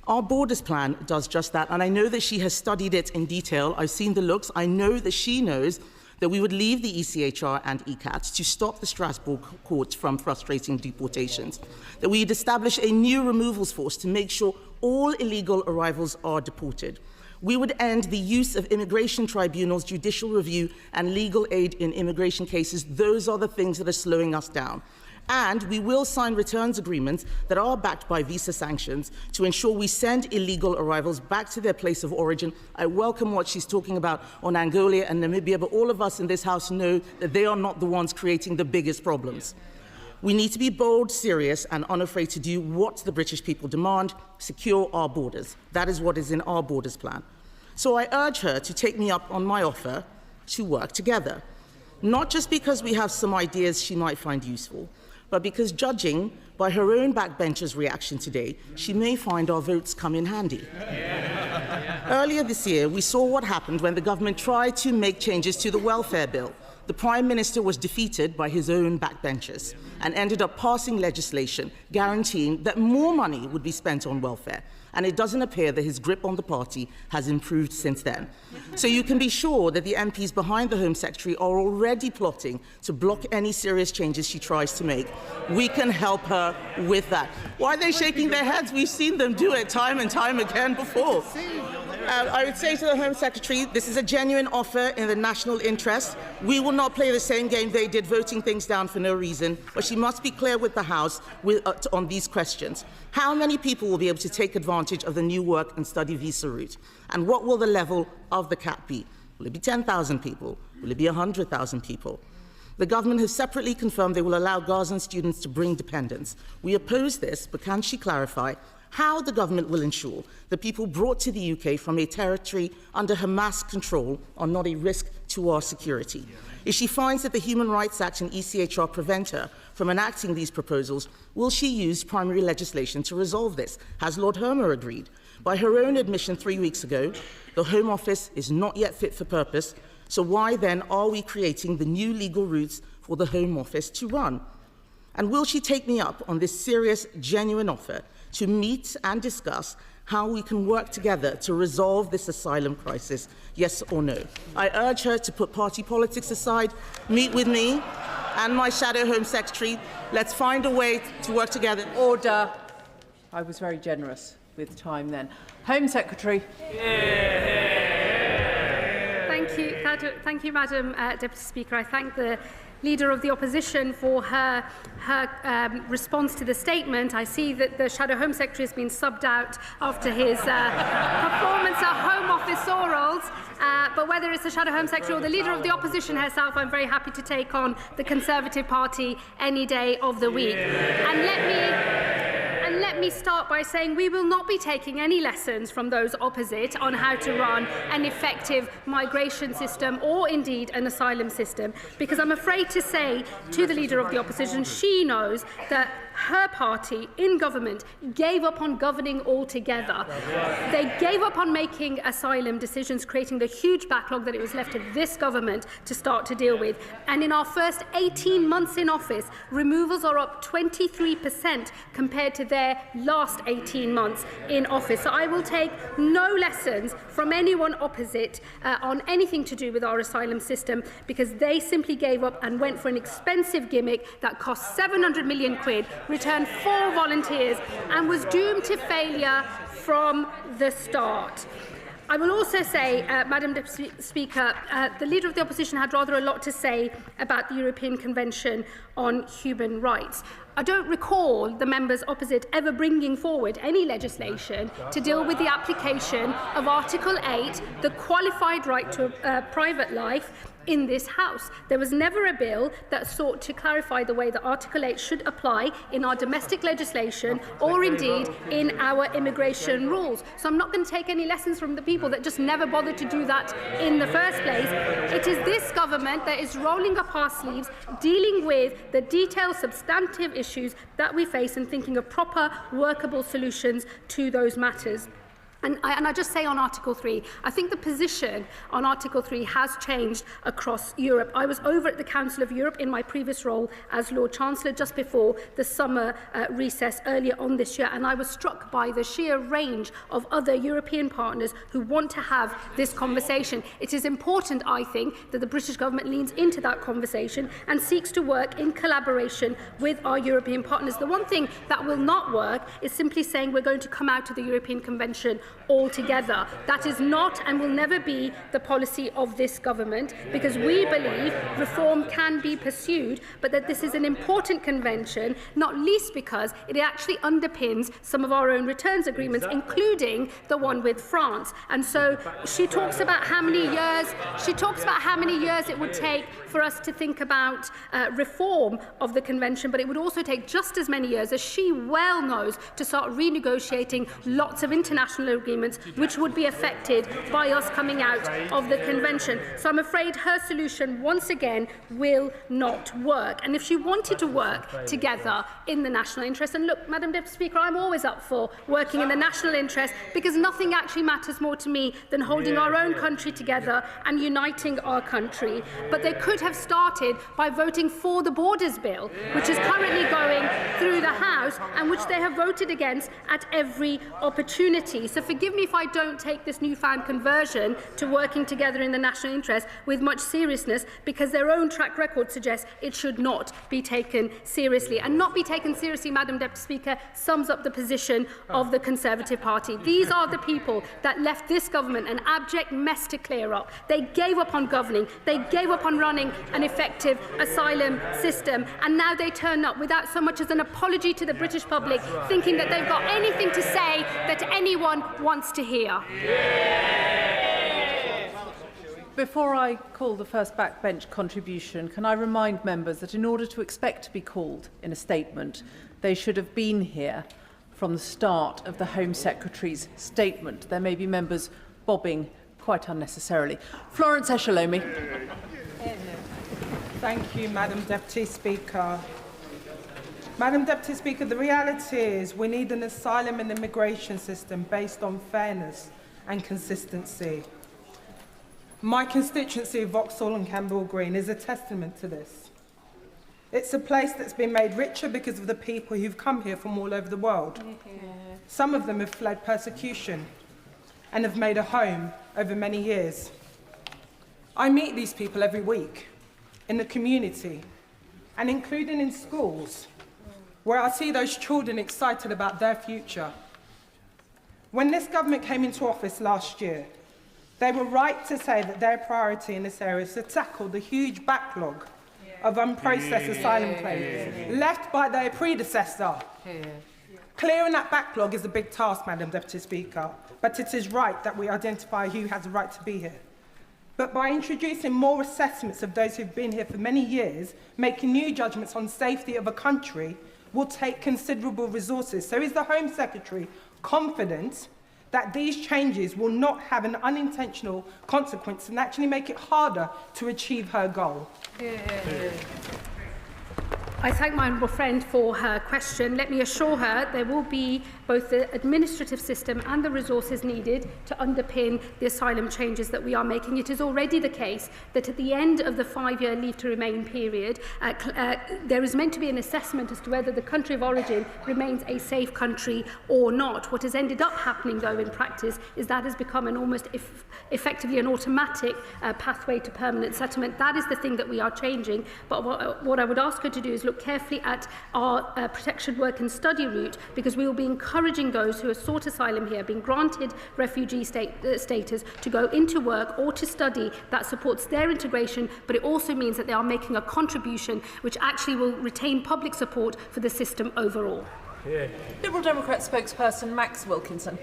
Our borders plan does just that, and I know that she has studied it in detail. I've seen the looks. I know that she knows that we would leave the ECHR and ECATS to stop the Strasbourg court from frustrating deportations, that we'd establish a new removals force to make sure all illegal arrivals are deported. We would end the use of immigration tribunals, judicial review, and legal aid in immigration cases. Those are the things that are slowing us down. And we will sign returns agreements that are backed by visa sanctions to ensure we send illegal arrivals back to their place of origin. I welcome what she's talking about on Angola and Namibia, but all of us in this House know that they are not the ones creating the biggest problems. We need to be bold, serious, and unafraid to do what the British people demand: secure our borders. That is what is in our borders plan. So I urge her to take me up on my offer to work together, not just because we have some ideas she might find useful, but because, judging by her own backbenchers' reaction today, she may find our votes come in handy. Earlier this year, we saw what happened when the government tried to make changes to the welfare bill. The Prime Minister was defeated by his own backbenchers and ended up passing legislation guaranteeing that more money would be spent on welfare. And it doesn't appear that his grip on the party has improved since then. So you can be sure that the MPs behind the Home Secretary are already plotting to block any serious changes she tries to make. We can help her with that. Why are they shaking their heads? We've seen them do it time and time again before. I would say to the Home Secretary, this is a genuine offer in the national interest. We will not play the same game they did, voting things down for no reason, but she must be clear with the House on these questions. How many people will be able to take advantage of the new work and study visa route? And what will the level of the cap be? Will it be 10,000 people? Will it be 100,000 people? The government has separately confirmed they will allow Gazan students to bring dependents. We oppose this, but can she clarify how the government will ensure that people brought to the UK from a territory under Hamas control are not a risk to our security? If she finds that the Human Rights Act and ECHR prevent her from enacting these proposals, will she use primary legislation to resolve this? Has Lord Hermer agreed? By her own admission 3 weeks ago, the Home Office is not yet fit for purpose, so why then are we creating the new legal routes for the Home Office to run? And will she take me up on this serious, genuine offer to meet and discuss how we can work together to resolve this asylum crisis, yes or no? I urge her to put party politics aside, meet with me and my Shadow Home Secretary. Let's find a way to work together. Order. I was very generous with time then. Home Secretary. Thank you, Madam Deputy Speaker. I thank the Leader of the Opposition for her response to the statement. I see that the Shadow Home Secretary has been subbed out after his performance at Home Office orals. But whether it's the Shadow Home Secretary or the Leader of the Opposition herself, I'm very happy to take on the Conservative Party any day of the week. And let me start by saying we will not be taking any lessons from those opposite on how to run an effective migration system or indeed an asylum system, because I'm afraid to say to the Leader of the Opposition, she knows that her party in government gave up on governing altogether. They gave up on making asylum decisions, creating the huge backlog that it was left to this government to start to deal with. And in our first 18 months in office, removals are up 23% compared to their last 18 months in office. So I will take no lessons from anyone opposite on anything to do with our asylum system, because they simply gave up and went for an expensive gimmick that cost 700 million quid, returned 4 volunteers and was doomed to failure from the start. I will also say, Madam Deputy Speaker, the Leader of the Opposition had rather a lot to say about the European Convention on Human Rights. I don't recall the members opposite ever bringing forward any legislation to deal with the application of Article 8, the qualified right to a private life, in this House. There was never a bill that sought to clarify the way that Article 8 should apply in our domestic legislation or indeed in our immigration rules. So I'm not going to take any lessons from the people that just never bothered to do that in the first place. It is this government that is rolling up our sleeves, dealing with the detailed, substantive issues that we face and thinking of proper, workable solutions to those matters. And I just say on Article 3, I think the position on Article 3 has changed across Europe. I was over at the Council of Europe in my previous role as Lord Chancellor just before the summer recess earlier on this year, and I was struck by the sheer range of other European partners who want to have this conversation. It is important, I think, that the British government leans into that conversation and seeks to work in collaboration with our European partners. The one thing that will not work is simply saying we're going to come out of the European Convention altogether. That is not and will never be the policy of this government, because we believe reform can be pursued, but that this is an important convention, not least because it actually underpins some of our own returns agreements, including the one with France. And so she talks about how many years it would take for us to think about reform of the convention, but it would also take just as many years, as she well knows, to start renegotiating lots of international agreements which would be affected by us coming out of the convention. So I'm afraid her solution once again will not work. And if she wanted to work together in the national interest, and look, Madam Deputy Speaker, I'm always up for working in the national interest, because nothing actually matters more to me than holding our own country together and uniting our country. But they could have started by voting for the Borders Bill, which is currently going through the House and which they have voted against at every opportunity. So forgive me if I don't take this newfound conversion to working together in the national interest with much seriousness, because their own track record suggests it should not be taken seriously. And not be taken seriously, Madam Deputy Speaker, sums up the position of the Conservative Party. These are the people that left this government an abject mess to clear up. They gave up on governing, they gave up on running an effective asylum system, and now they turn up without so much as an apology to the British public, thinking that they've got anything to say that anyone wants to hear. Before I call the first backbench contribution, can I remind members that in order to expect to be called in a statement, they should have been here from the start of the Home Secretary's statement. There may be members bobbing quite unnecessarily. Florence Eshalomi. Thank you, Madam Deputy Speaker. Madam Deputy Speaker, the reality is we need an asylum and immigration system based on fairness and consistency. My constituency of Vauxhall and Campbell Green is a testament to this. It's a place that's been made richer because of the people who've come here from all over the world. Some of them have fled persecution and have made a home over many years. I meet these people every week in the community and including in schools, where I see those children excited about their future. When this government came into office last year, they were right to say that their priority in this area is to tackle the huge backlog of unprocessed asylum claims left by their predecessor. Clearing that backlog is a big task, Madam Deputy Speaker, but it is right that we identify who has a right to be here. But by introducing more assessments of those who've been here for many years, making new judgments on safety of a country will take considerable resources. So is the Home Secretary confident that these changes will not have an unintentional consequence and actually make it harder to achieve her goal? I thank my honourable friend for her question. Let me assure her there will be both the administrative system and the resources needed to underpin the asylum changes that we are making. It is already the case that at the end of the 5-year leave to remain period, there is meant to be an assessment as to whether the country of origin remains a safe country or not. What has ended up happening, though, in practice is that has become an almost effectively an automatic pathway to permanent settlement. That is the thing that we are changing. But what I would ask her to do is look look carefully at our protection work and study route, because we will be encouraging those who have sought asylum here, being granted refugee status, to go into work or to study that supports their integration, but it also means that they are making a contribution which actually will retain public support for the system overall. Liberal Democrat spokesperson Max Wilkinson.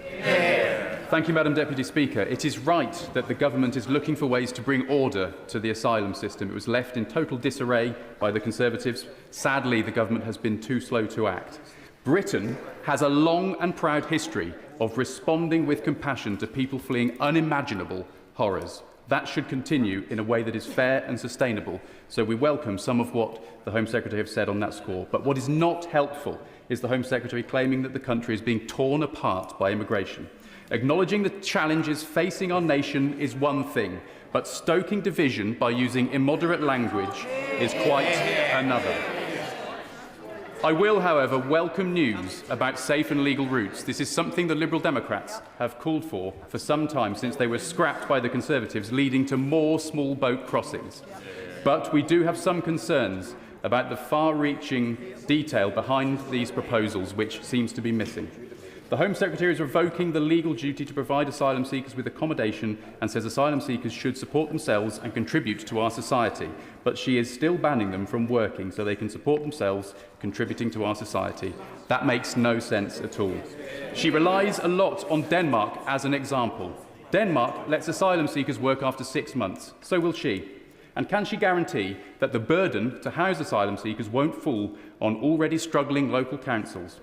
Thank you, Madam Deputy Speaker. It is right that the government is looking for ways to bring order to the asylum system. It was left in total disarray by the Conservatives. Sadly, the government has been too slow to act. Britain has a long and proud history of responding with compassion to people fleeing unimaginable horrors. That should continue in a way that is fair and sustainable. So we welcome some of what the Home Secretary has said on that score. But what is not helpful is the Home Secretary claiming that the country is being torn apart by immigration. Acknowledging the challenges facing our nation is one thing, but stoking division by using immoderate language is quite another. I will, however, welcome news about safe and legal routes. This is something the Liberal Democrats have called for some time, since they were scrapped by the Conservatives, leading to more small boat crossings. But we do have some concerns about the far-reaching detail behind these proposals, which seems to be missing. The Home Secretary is revoking the legal duty to provide asylum seekers with accommodation and says asylum seekers should support themselves and contribute to our society. But she is still banning them from working so they can support themselves, contributing to our society. That makes no sense at all. She relies a lot on Denmark as an example. Denmark lets asylum seekers work after 6 months. So will she. And can she guarantee that the burden to house asylum seekers won't fall on already struggling local councils?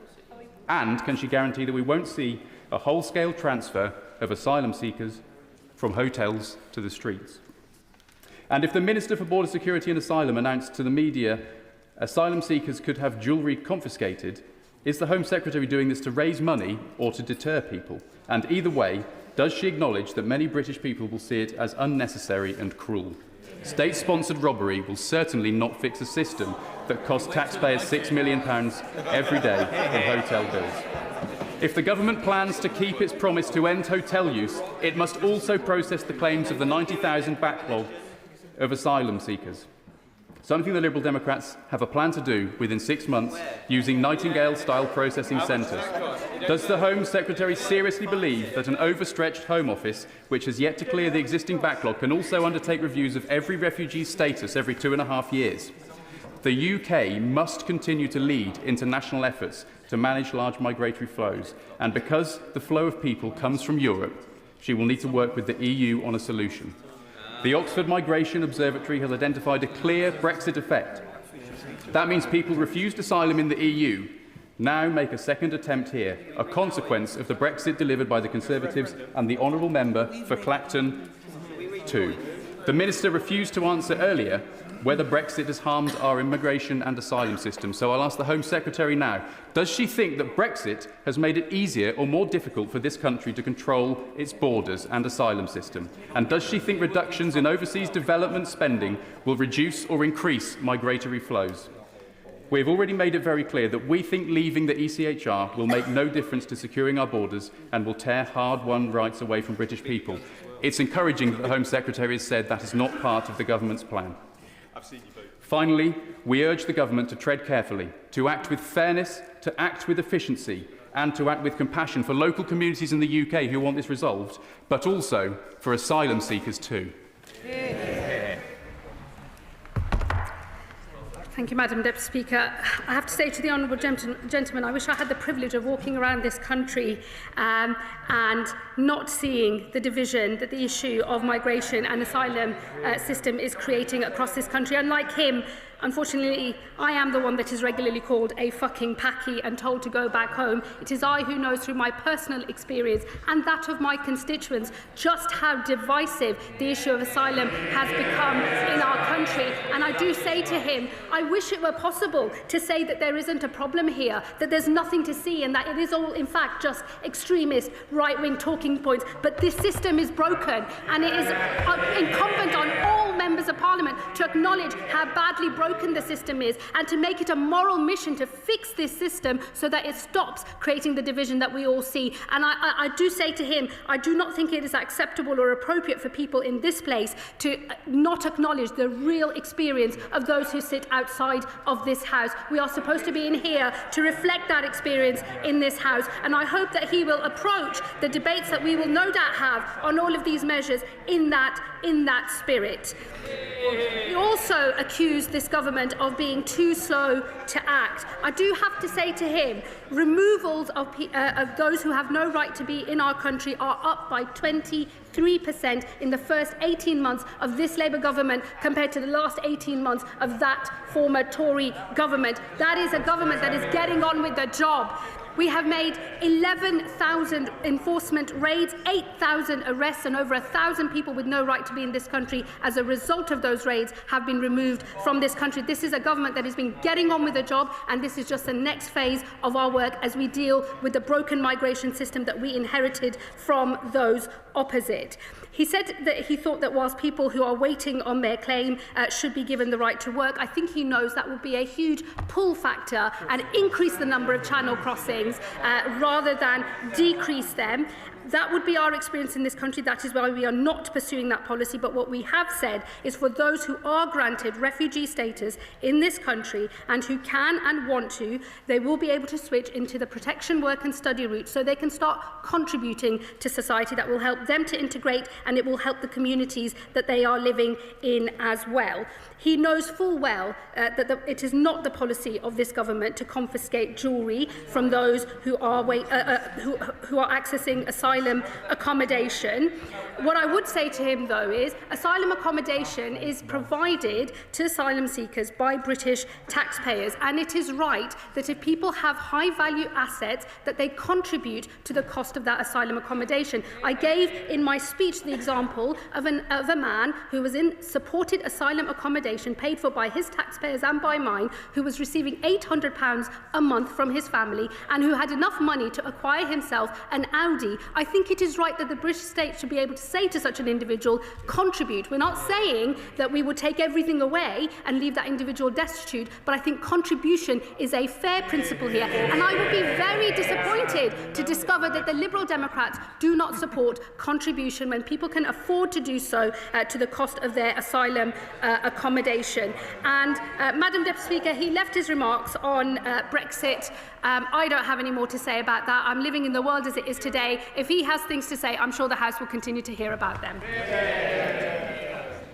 And can she guarantee that we won't see a whole-scale transfer of asylum seekers from hotels to the streets? And if the Minister for Border Security and Asylum announced to the media asylum seekers could have jewellery confiscated, is the Home Secretary doing this to raise money or to deter people? And either way, does she acknowledge that many British people will see it as unnecessary and cruel? State-sponsored robbery will certainly not fix a system that costs taxpayers £6 million every day in hotel bills. If the government plans to keep its promise to end hotel use, it must also process the claims of the 90,000 backlog of asylum seekers. Something the Liberal Democrats have a plan to do within 6 months, using Nightingale-style processing centres. Does the Home Secretary seriously believe that an overstretched Home Office, which has yet to clear the existing backlog, can also undertake reviews of every refugee's status every 2.5 years? The UK must continue to lead international efforts to manage large migratory flows, and because the flow of people comes from Europe, she will need to work with the EU on a solution. The Oxford Migration Observatory has identified a clear Brexit effect. That means people refused asylum in the EU now make a second attempt here, a consequence of the Brexit delivered by the Conservatives and the honourable member for Clacton 2. The Minister refused to answer earlier whether Brexit has harmed our immigration and asylum system. So I'll ask the Home Secretary now, does she think that Brexit has made it easier or more difficult for this country to control its borders and asylum system? And does she think reductions in overseas development spending will reduce or increase migratory flows? We have already made it very clear that we think leaving the ECHR will make no difference to securing our borders and will tear hard-won rights away from British people. It's encouraging that the Home Secretary has said that is not part of the government's plan. Finally, we urge the government to tread carefully, to act with fairness, to act with efficiency, and to act with compassion for local communities in the UK who want this resolved, but also for asylum seekers too. Thank you, Madam Deputy Speaker. I have to say to the honourable gentleman, I wish I had the privilege of walking around this country and not seeing the division that the issue of migration and asylum system is creating across this country. Unlike him, unfortunately, I am the one that is regularly called a fucking packy and told to go back home. It is I who knows through my personal experience and that of my constituents just how divisive the issue of asylum has become in our country. And I do say to him, I wish it were possible to say that there isn't a problem here, that there's nothing to see and that it is all, in fact, just extremist right-wing talking points. But this system is broken and it is incumbent on all members of Parliament to acknowledge how badly broken the system is and to make it a moral mission to fix this system so that it stops creating the division that we all see. And I do say to him, I do not think it is acceptable or appropriate for people in this place to not acknowledge the real experience of those who sit outside of this House. We are supposed to be in here to reflect that experience in this House, and I hope that he will approach the debates that we will no doubt have on all of these measures in that spirit. He also accused this government of being too slow to act. I do have to say to him, removals of those who have no right to be in our country are up by 23% in the first 18 months of this Labour government compared to the last 18 months of that former Tory government. That is a government that is getting on with the job. We have made 11,000 enforcement raids, 8,000 arrests, and over 1,000 people with no right to be in this country as a result of those raids have been removed from this country. This is a government that has been getting on with the job, and this is just the next phase of our work as we deal with the broken migration system that we inherited from those opposite. He said that he thought that whilst people who are waiting on their claim should be given the right to work, I think he knows that would be a huge pull factor and increase the number of channel crossings rather than decrease them. That would be our experience in this country. That is why we are not pursuing that policy. But what we have said is for those who are granted refugee status in this country and who can and want to, they will be able to switch into the protection, work and study route so they can start contributing to society. That will help them to integrate, and it will help the communities that they are living in as well. He knows full well that it is not the policy of this government to confiscate jewellery from those who are accessing asylum accommodation. What I would say to him, though, is asylum accommodation is provided to asylum seekers by British taxpayers, and it is right that if people have high-value assets, that they contribute to the cost of that asylum accommodation. I gave in my speech the example of a man who was in supported asylum accommodation paid for by his taxpayers and by mine, who was receiving £800 a month from his family and who had enough money to acquire himself an Audi. I think it is right that the British state should be able to say to such an individual, contribute. We're not saying that we would take everything away and leave that individual destitute, but I think contribution is a fair principle here. And I would be very disappointed to discover that the Liberal Democrats do not support contribution when people can afford to do so to the cost of their asylum accommodation. And Madam Deputy Speaker, he left his remarks on Brexit. I don't have any more to say about that. I'm living in the world as it is today. If he has things to say, I'm sure the House will continue to hear about them.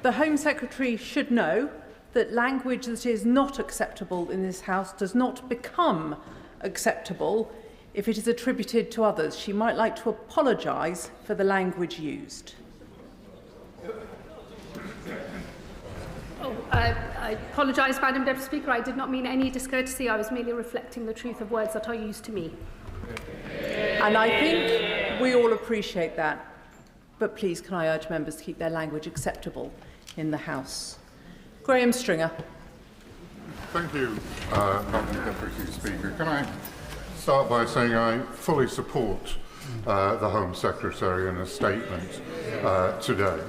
The Home Secretary should know that language that is not acceptable in this House does not become acceptable if it is attributed to others. She might like to apologise for the language used. I apologise, Madam Deputy Speaker. I did not mean any discourtesy. I was merely reflecting the truth of words that are used to me. And I think we all appreciate that. But please, can I urge members to keep their language acceptable in the House? Graham Stringer. Thank you, Madam Deputy Speaker. Can I start by saying I fully support the Home Secretary in a statement today.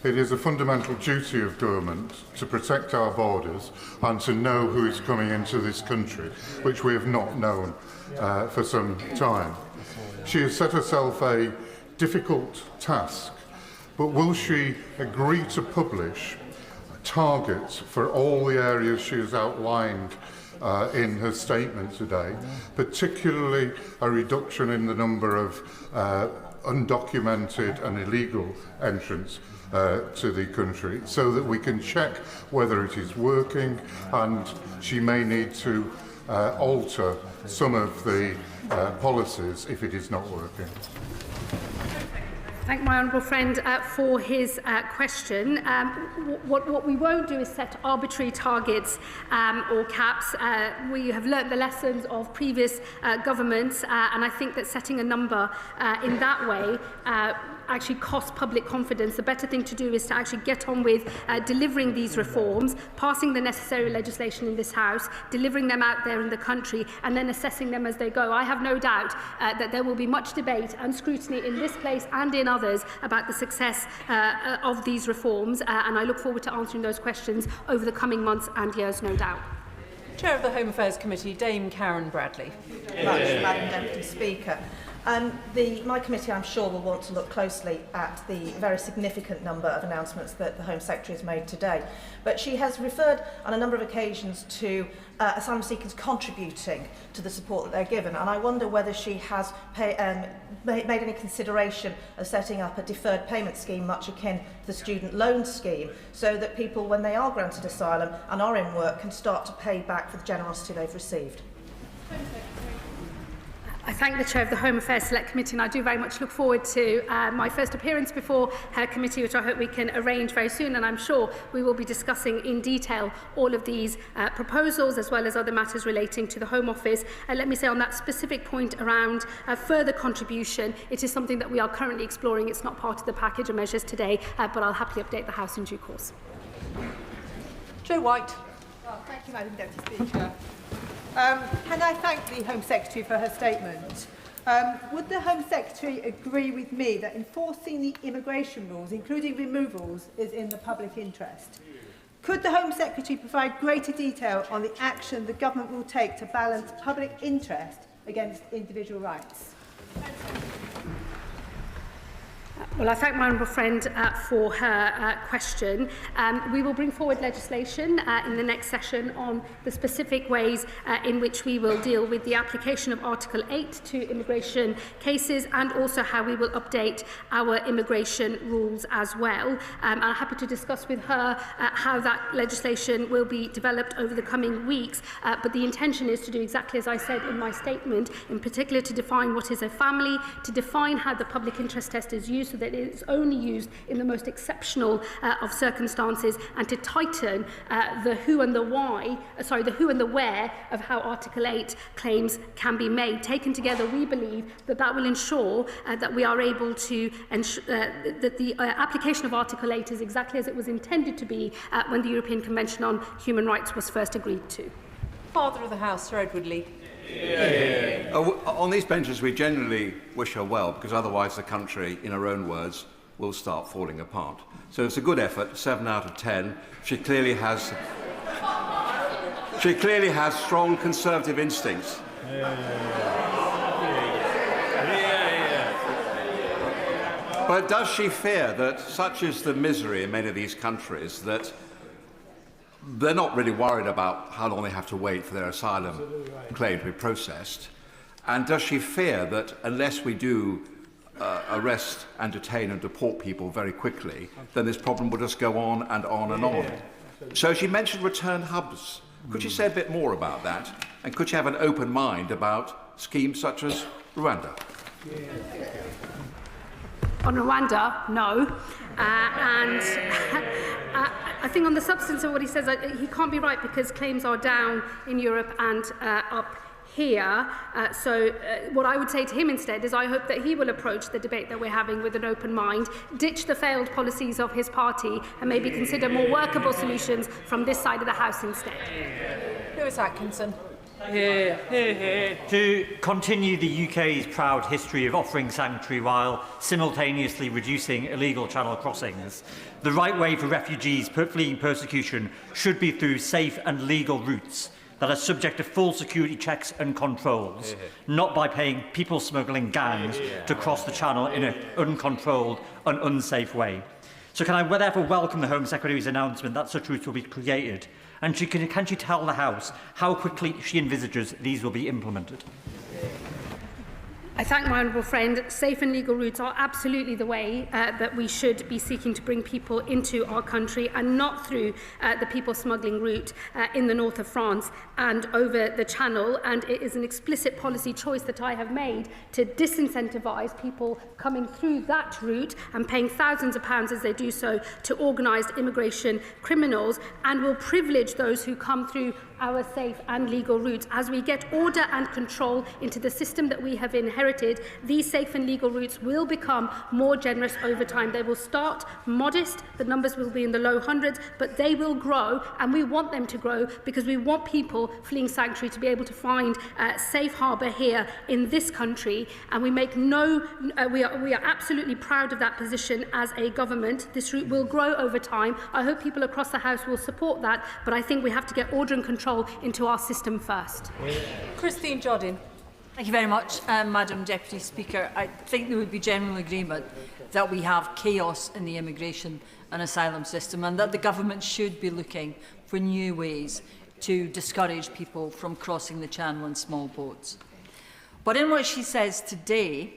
It is a fundamental duty of government to protect our borders and to know who is coming into this country, which we have not known for some time. She has set herself a difficult task, but will she agree to publish targets for all the areas she has outlined in her statement today, particularly a reduction in the number of undocumented and illegal entrants to the country, so that we can check whether it is working, and she may need to alter some of the policies if it is not working. Thank my honourable friend for his question. What we won't do is set arbitrary targets or caps. We have learnt the lessons of previous governments, and I think that setting a number in that way actually costs public confidence. The better thing to do is to actually get on with delivering these reforms, passing the necessary legislation in this House, delivering them out there in the country, and then assessing them as they go. I have no doubt that there will be much debate and scrutiny in this place and in others about the success of these reforms, and I look forward to answering those questions over the coming months and years, no doubt. Chair of the Home Affairs Committee, Dame Karen Bradley. Madam Deputy Speaker. My committee, I'm sure, will want to look closely at the very significant number of announcements that the Home Secretary has made today. But she has referred on a number of occasions to asylum seekers contributing to the support that they're given. And I wonder whether she has made any consideration of setting up a deferred payment scheme much akin to the student loan scheme, so that people, when they are granted asylum and are in work, can start to pay back for the generosity they've received. I thank the Chair of the Home Affairs Select Committee, and I do very much look forward to my first appearance before her committee, which I hope we can arrange very soon, and I'm sure we will be discussing in detail all of these proposals as well as other matters relating to the Home Office. Let me say on that specific point around further contribution, it is something that we are currently exploring. It's not part of the package of measures today, but I'll happily update the House in due course. Joe White. Well, thank you, Madam Deputy Speaker. Can I thank the Home Secretary for her statement? Would the Home Secretary agree with me that enforcing the immigration rules, including removals, is in the public interest? Could the Home Secretary provide greater detail on the action the government will take to balance public interest against individual rights? Well, I thank my honourable friend for her question. We will bring forward legislation in the next session on the specific ways in which we will deal with the application of Article 8 to immigration cases, and also how we will update our immigration rules as well. I'm happy to discuss with her how that legislation will be developed over the coming weeks, but the intention is to do exactly as I said in my statement, in particular to define what is a family, to define how the public interest test is used so that it is only used in the most exceptional of circumstances, and to tighten the who and the where of how Article 8 claims can be made. Taken together, we believe that that will ensure that we are able to ensure that the application of Article 8 is exactly as it was intended to be when the European Convention on Human Rights was first agreed to. Father of the House, Sir Edward Lee. On these benches, we generally wish her well, because otherwise the country, in her own words, will start falling apart. So it's a good effort, 7 out of 10. She clearly has strong conservative instincts. But does she fear that such is the misery in many of these countries that they're not really worried about how long they have to wait for their asylum claim to be processed? And does she fear that unless we do arrest and detain and deport people very quickly, then this problem will just go on and on and on? So she mentioned return hubs. Could you say a bit more about that? And could you have an open mind about schemes such as Rwanda? On Rwanda, no. I think on the substance of what he says, he can't be right, because claims are down in Europe and up here. So what I would say to him instead is I hope that he will approach the debate that we're having with an open mind, ditch the failed policies of his party, and maybe consider more workable solutions from this side of the House instead. Lewis Atkinson. To continue the UK's proud history of offering sanctuary while simultaneously reducing illegal channel crossings, the right way for refugees fleeing persecution should be through safe and legal routes that are subject to full security checks and controls, not by paying people smuggling gangs to cross the channel in an uncontrolled and unsafe way. So can I therefore welcome the Home Secretary's announcement that such routes will be created? And can she tell the House how quickly she envisages these will be implemented? I thank my honourable friend. Safe and legal routes are absolutely the way that we should be seeking to bring people into our country, and not through the people smuggling route in the north of France and over the Channel. And it is an explicit policy choice that I have made to disincentivise people coming through that route and paying thousands of pounds as they do so to organised immigration criminals, and will privilege those who come through our safe and legal routes. As we get order and control into the system that we have inherited, these safe and legal routes will become more generous over time. They will start modest, the numbers will be in the low hundreds, but they will grow, and we want them to grow because we want people fleeing sanctuary to be able to find safe harbour here in this country, and we make we are absolutely proud of that position as a government. This route will grow over time. I hope people across the House will support that, but I think we have to get order and control into our system first. Christine Jodin. Thank you very much, Madam Deputy Speaker. I think there would be general agreement that we have chaos in the immigration and asylum system, and that the government should be looking for new ways to discourage people from crossing the channel in small boats. But in what she says today,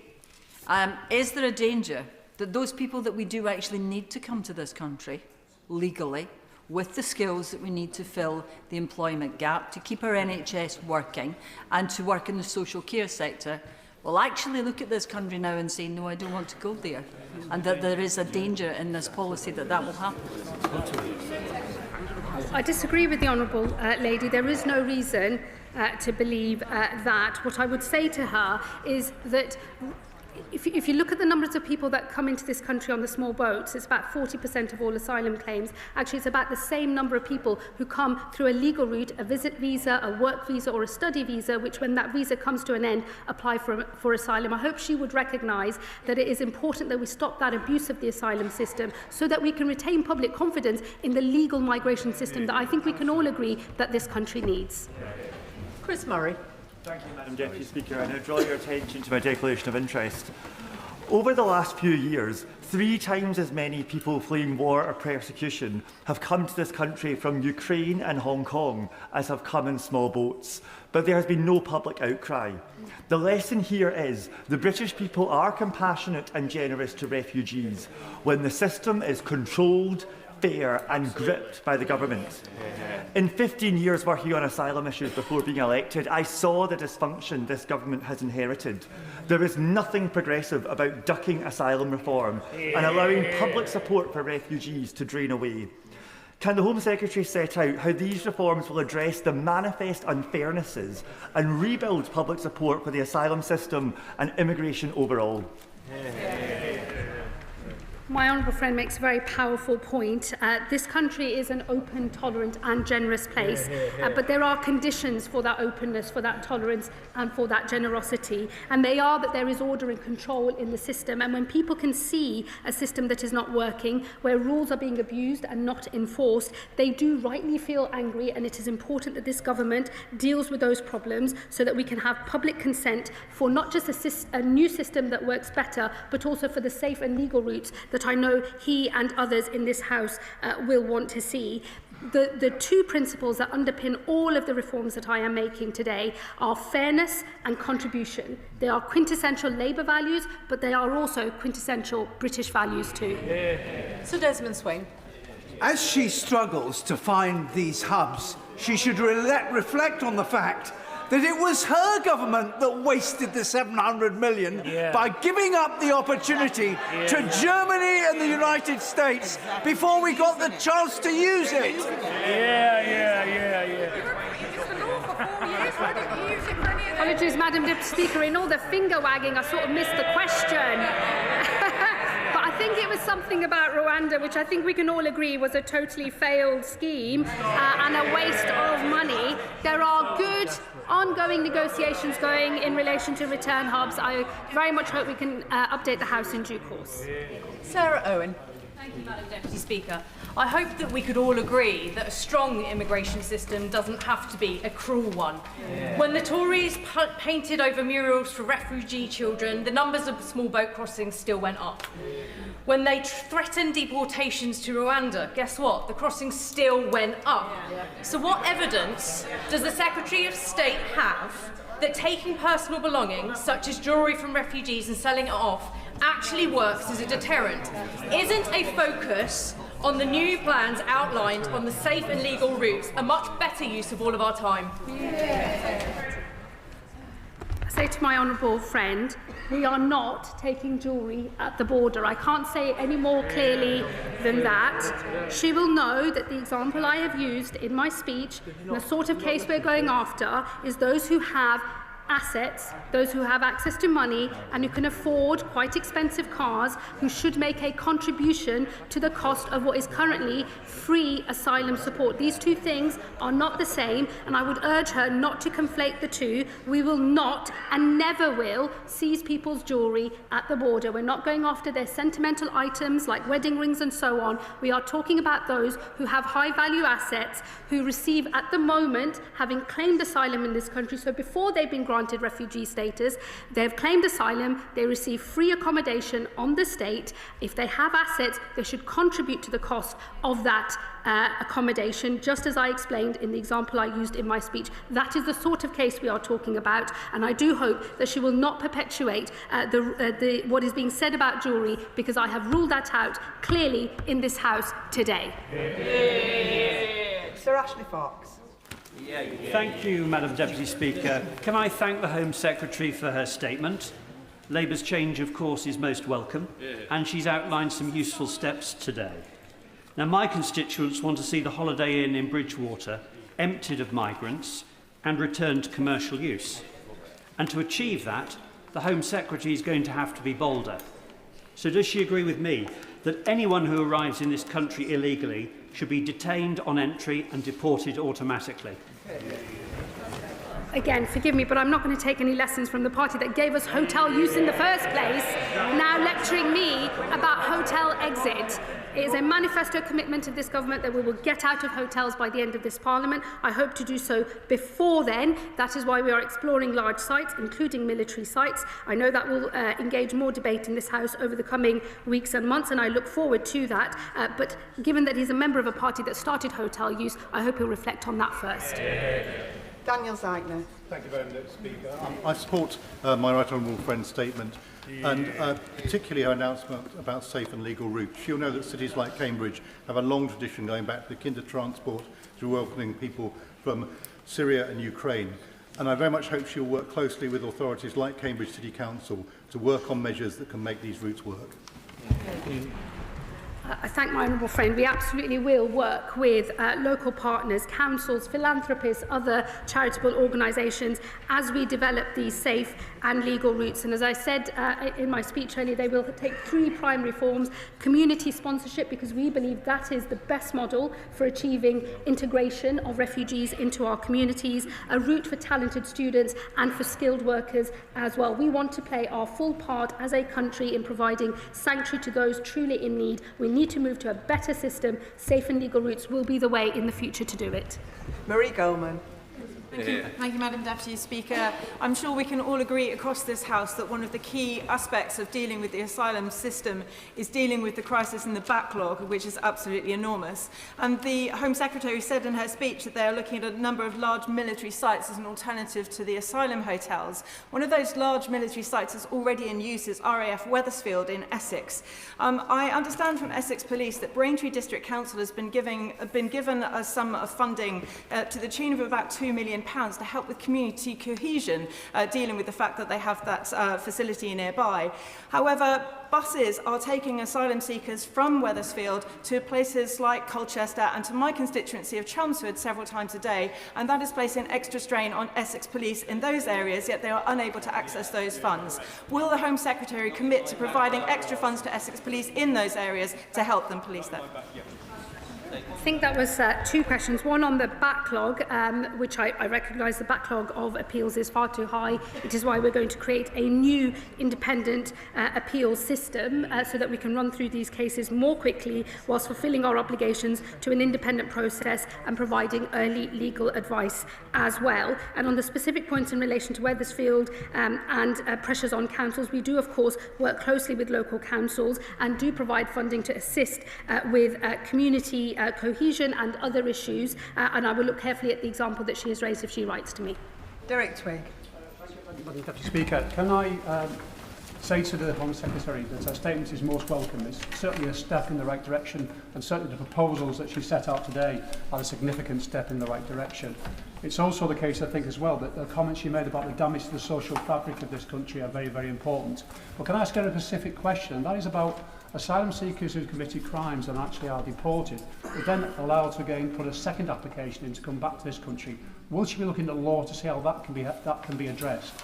is there a danger that those people that we do actually need to come to this country legally, with the skills that we need to fill the employment gap, to keep our NHS working and to work in the social care sector, will actually look at this country now and say, no, I don't want to go there, and that there is a danger in this policy that that will happen? I disagree with the Honourable Lady. There is no reason to believe that. What I would say to her is that if you look at the numbers of people that come into this country on the small boats, it's about 40% of all asylum claims. Actually, it's about the same number of people who come through a legal route, a visit visa, a work visa or a study visa, which when that visa comes to an end, apply for asylum. I hope she would recognise that it is important that we stop that abuse of the asylum system so that we can retain public confidence in the legal migration system that I think we can all agree that this country needs. Chris Murray. Thank you, Madam Deputy Speaker. I now draw your attention to my declaration of interest. Over the last few years, 3 times as many people fleeing war or persecution have come to this country from Ukraine and Hong Kong as have come in small boats, but there has been no public outcry. The lesson here is the British people are compassionate and generous to refugees when the system is controlled, fair and gripped by the government. In 15 years working on asylum issues before being elected, I saw the dysfunction this government has inherited. There is nothing progressive about ducking asylum reform and allowing public support for refugees to drain away. Can the Home Secretary set out how these reforms will address the manifest unfairnesses and rebuild public support for the asylum system and immigration overall? My honourable friend makes a very powerful point. This country is an open, tolerant and generous place, but there are conditions for that openness, for that tolerance and for that generosity, and they are that there is order and control in the system, and when people can see a system that is not working, where rules are being abused and not enforced, they do rightly feel angry, and it is important that this government deals with those problems so that we can have public consent for not just a new system that works better, but also for the safe and legal routes that I know he and others in this House will want to see. The 2 principles that underpin all of the reforms that I am making today are fairness and contribution. They are quintessential Labour values, but they are also quintessential British values too. Sir Desmond Swain. As she struggles to find these hubs, she should reflect on the fact that it was her government that wasted the 700 million by giving up the opportunity to Germany and the United States before we got the chance to use it. Apologies, Madam Deputy Speaker. In all the finger wagging, I sort of missed the question. But I think it was something about Rwanda, which I think we can all agree was a totally failed scheme and a waste of money. There are good ongoing negotiations going in relation to return hubs. I very much hope we can update the House in due course. Sarah Owen. Thank you, Madam Deputy Speaker. I hope that we could all agree that a strong immigration system doesn't have to be a cruel one. When the Tories painted over murals for refugee children, the numbers of small boat crossings still went up. When they threatened deportations to Rwanda, guess what? The crossings still went up. So what evidence does the Secretary of State have that taking personal belongings, such as jewellery from refugees and selling it off, actually works as a deterrent? Isn't a focus on the new plans outlined on the safe and legal routes a much better use of all of our time? say to my honourable friend, we are not taking jewellery at the border. I can't say it any more clearly than that. She will know that the example I have used in my speech, and the sort of case we're going after, is those who have assets, those who have access to money and who can afford quite expensive cars, who should make a contribution to the cost of what is currently free asylum support. These two things are not the same, and I would urge her not to conflate the two. We will not and never will seize people's jewellery at the border. We're not going after their sentimental items like wedding rings and so on. We are talking about those who have high value assets, who receive at the moment, having claimed asylum in this country, so before they've been granted refugee status, they've claimed asylum, they receive free accommodation on the state. If they have assets, they should contribute to the cost of that accommodation, just as I explained in the example I used in my speech. That is the sort of case we are talking about, and I do hope that she will not perpetuate what is being said about jewellery, because I have ruled that out clearly in this House today. Sir Ashley Fox. Thank you, Madam Deputy Speaker. Can I thank the Home Secretary for her statement? Labour's change, of course, is most welcome, and she's outlined some useful steps today. Now, my constituents want to see the Holiday Inn in Bridgewater emptied of migrants and returned to commercial use. And to achieve that, the Home Secretary is going to have to be bolder. So does she agree with me that anyone who arrives in this country illegally should be detained on entry and deported automatically? Again, forgive me, but I'm not going to take any lessons from the party that gave us hotel use in the first place, now lecturing me about hotel exit. It is a manifesto commitment of this government that we will get out of hotels by the end of this Parliament. I hope to do so before then. That is why we are exploring large sites, including military sites. I know that will engage more debate in this House over the coming weeks and months, and I look forward to that. But given that he's a member of a party that started hotel use, I hope he'll reflect on that first. Daniel Zeigner. Thank you, Madam Speaker. I support my right honourable friend's statement, and particularly her announcement about safe and legal routes. She'll know that cities like Cambridge have a long tradition going back to the kinder transport to welcoming people from Syria and Ukraine. And I very much hope she'll work closely with authorities like Cambridge City Council to work on measures that can make these routes work. I thank my honourable friend. We absolutely will work with local partners, councils, philanthropists, other charitable organisations as we develop these safe and legal routes. And as I said in my speech earlier, they will take three primary forms: community sponsorship, because we believe that is the best model for achieving integration of refugees into our communities, a route for talented students and for skilled workers as well. We want to play our full part as a country in providing sanctuary to those truly in need. We need to move to a better system. Safe and legal routes will be the way in the future to do it. Marie Goldman. Thank you, Madam Deputy Speaker. I'm sure we can all agree across this House that one of the key aspects of dealing with the asylum system is dealing with the crisis and the backlog, which is absolutely enormous. And the Home Secretary said in her speech that they are looking at a number of large military sites as an alternative to the asylum hotels. One of those large military sites is already in use is RAF Wethersfield in Essex. I understand from Essex Police that Braintree District Council has been given a sum of funding to the tune of about £2 million to help with community cohesion, dealing with the fact that they have that facility nearby. However, buses are taking asylum seekers from Wethersfield to places like Colchester and to my constituency of Chelmsford several times a day, and that is placing extra strain on Essex Police in those areas, yet they are unable to access those funds. Will the Home Secretary commit to providing extra funds to Essex Police in those areas to help them police them? I think that was two questions. One on the backlog, which I recognise the backlog of appeals is far too high. It is why we're going to create a new independent appeal system so that we can run through these cases more quickly whilst fulfilling our obligations to an independent process and providing early legal advice as well. And on the specific points in relation to Wethersfield and pressures on councils, we do of course work closely with local councils and do provide funding to assist with community cohesion and other issues, and I will look carefully at the example that she has raised if she writes to me. Derek Twigg. Madam Deputy Speaker, can I say to the Home Secretary that her statement is most welcome. It's certainly a step in the right direction, and certainly the proposals that she set out today are a significant step in the right direction. It's also the case, I think, as well, that the comments she made about the damage to the social fabric of this country are very, very important. But can I ask her a specific question? And that is about asylum seekers who committed crimes and actually are deported, but then allowed to again put a second application in to come back to this country. Will she be looking at law to see how that can be addressed?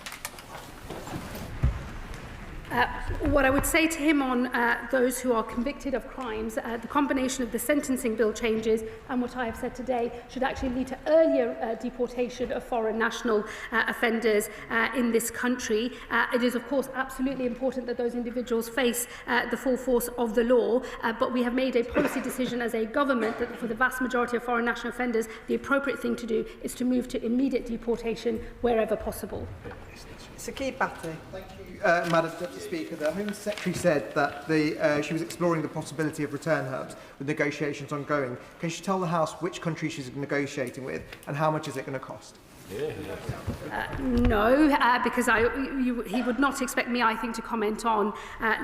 What I would say to him on those who are convicted of crimes, the combination of the sentencing bill changes and what I have said today should actually lead to earlier deportation of foreign national offenders in this country. It is, of course, absolutely important that those individuals face the full force of the law, but we have made a policy decision as a government that for the vast majority of foreign national offenders, the appropriate thing to do is to move to immediate deportation wherever possible. Sakib Bhatti. Thank you, Madam Deputy Speaker. The Home Secretary said that she was exploring the possibility of return hubs with negotiations ongoing. Can she tell the House which country she's negotiating with and how much is it going to cost? No, because he would not expect me, I think, to comment on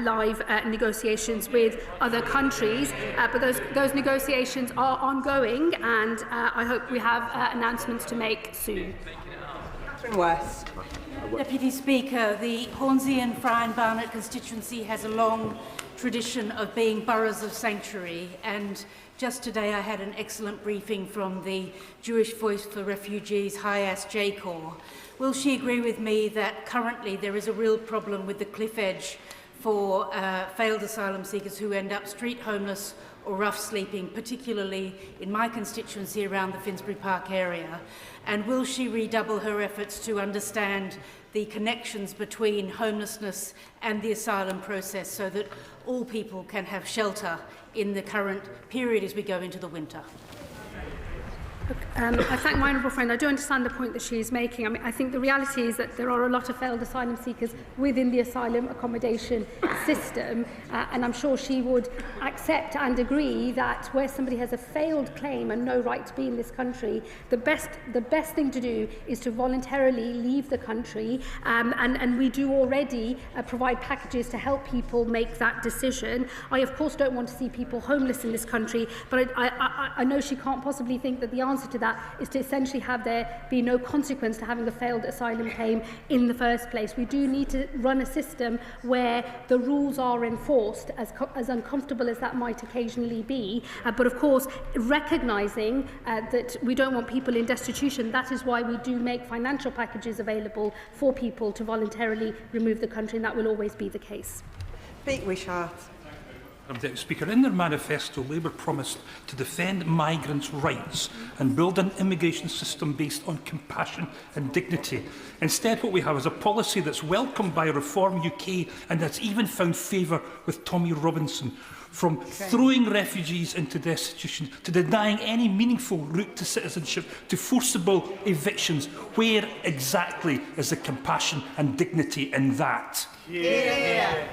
live negotiations with other countries. But those negotiations are ongoing, and I hope we have announcements to make soon. Catherine West. Deputy Speaker, the Hornsey and Friar Barnet constituency has a long tradition of being boroughs of sanctuary, and just today I had an excellent briefing from the Jewish Voice for Refugees Hayas J-Corps. Will she agree with me that currently there is a real problem with the cliff edge for failed asylum seekers who end up street homeless or rough sleeping, particularly in my constituency around the Finsbury Park area? And will she redouble her efforts to understand the connections between homelessness and the asylum process so that all people can have shelter in the current period as we go into the winter? I thank my honourable friend. I do understand the point that she is making. I mean, I think the reality is that there are a lot of failed asylum seekers within the asylum accommodation system, and I'm sure she would accept and agree that where somebody has a failed claim and no right to be in this country, the best thing to do is to voluntarily leave the country, and we do already provide packages to help people make that decision. I, of course, don't want to see people homeless in this country, but I know she can't possibly think that the answer to that is to essentially have there be no consequence to having a failed asylum claim in the first place. We do need to run a system where the rules are enforced, as uncomfortable as that might occasionally be, but of course recognising that we don't want people in destitution. That is why we do make financial packages available for people to voluntarily remove the country, and that will always be the case. Pete Wishart. Deputy Speaker, in their manifesto, Labour promised to defend migrants' rights and build an immigration system based on compassion and dignity. Instead, what we have is a policy that's welcomed by Reform UK and that's even found favour with Tommy Robinson. From throwing refugees into destitution to denying any meaningful route to citizenship to forcible evictions, where exactly is the compassion and dignity in that? Yeah.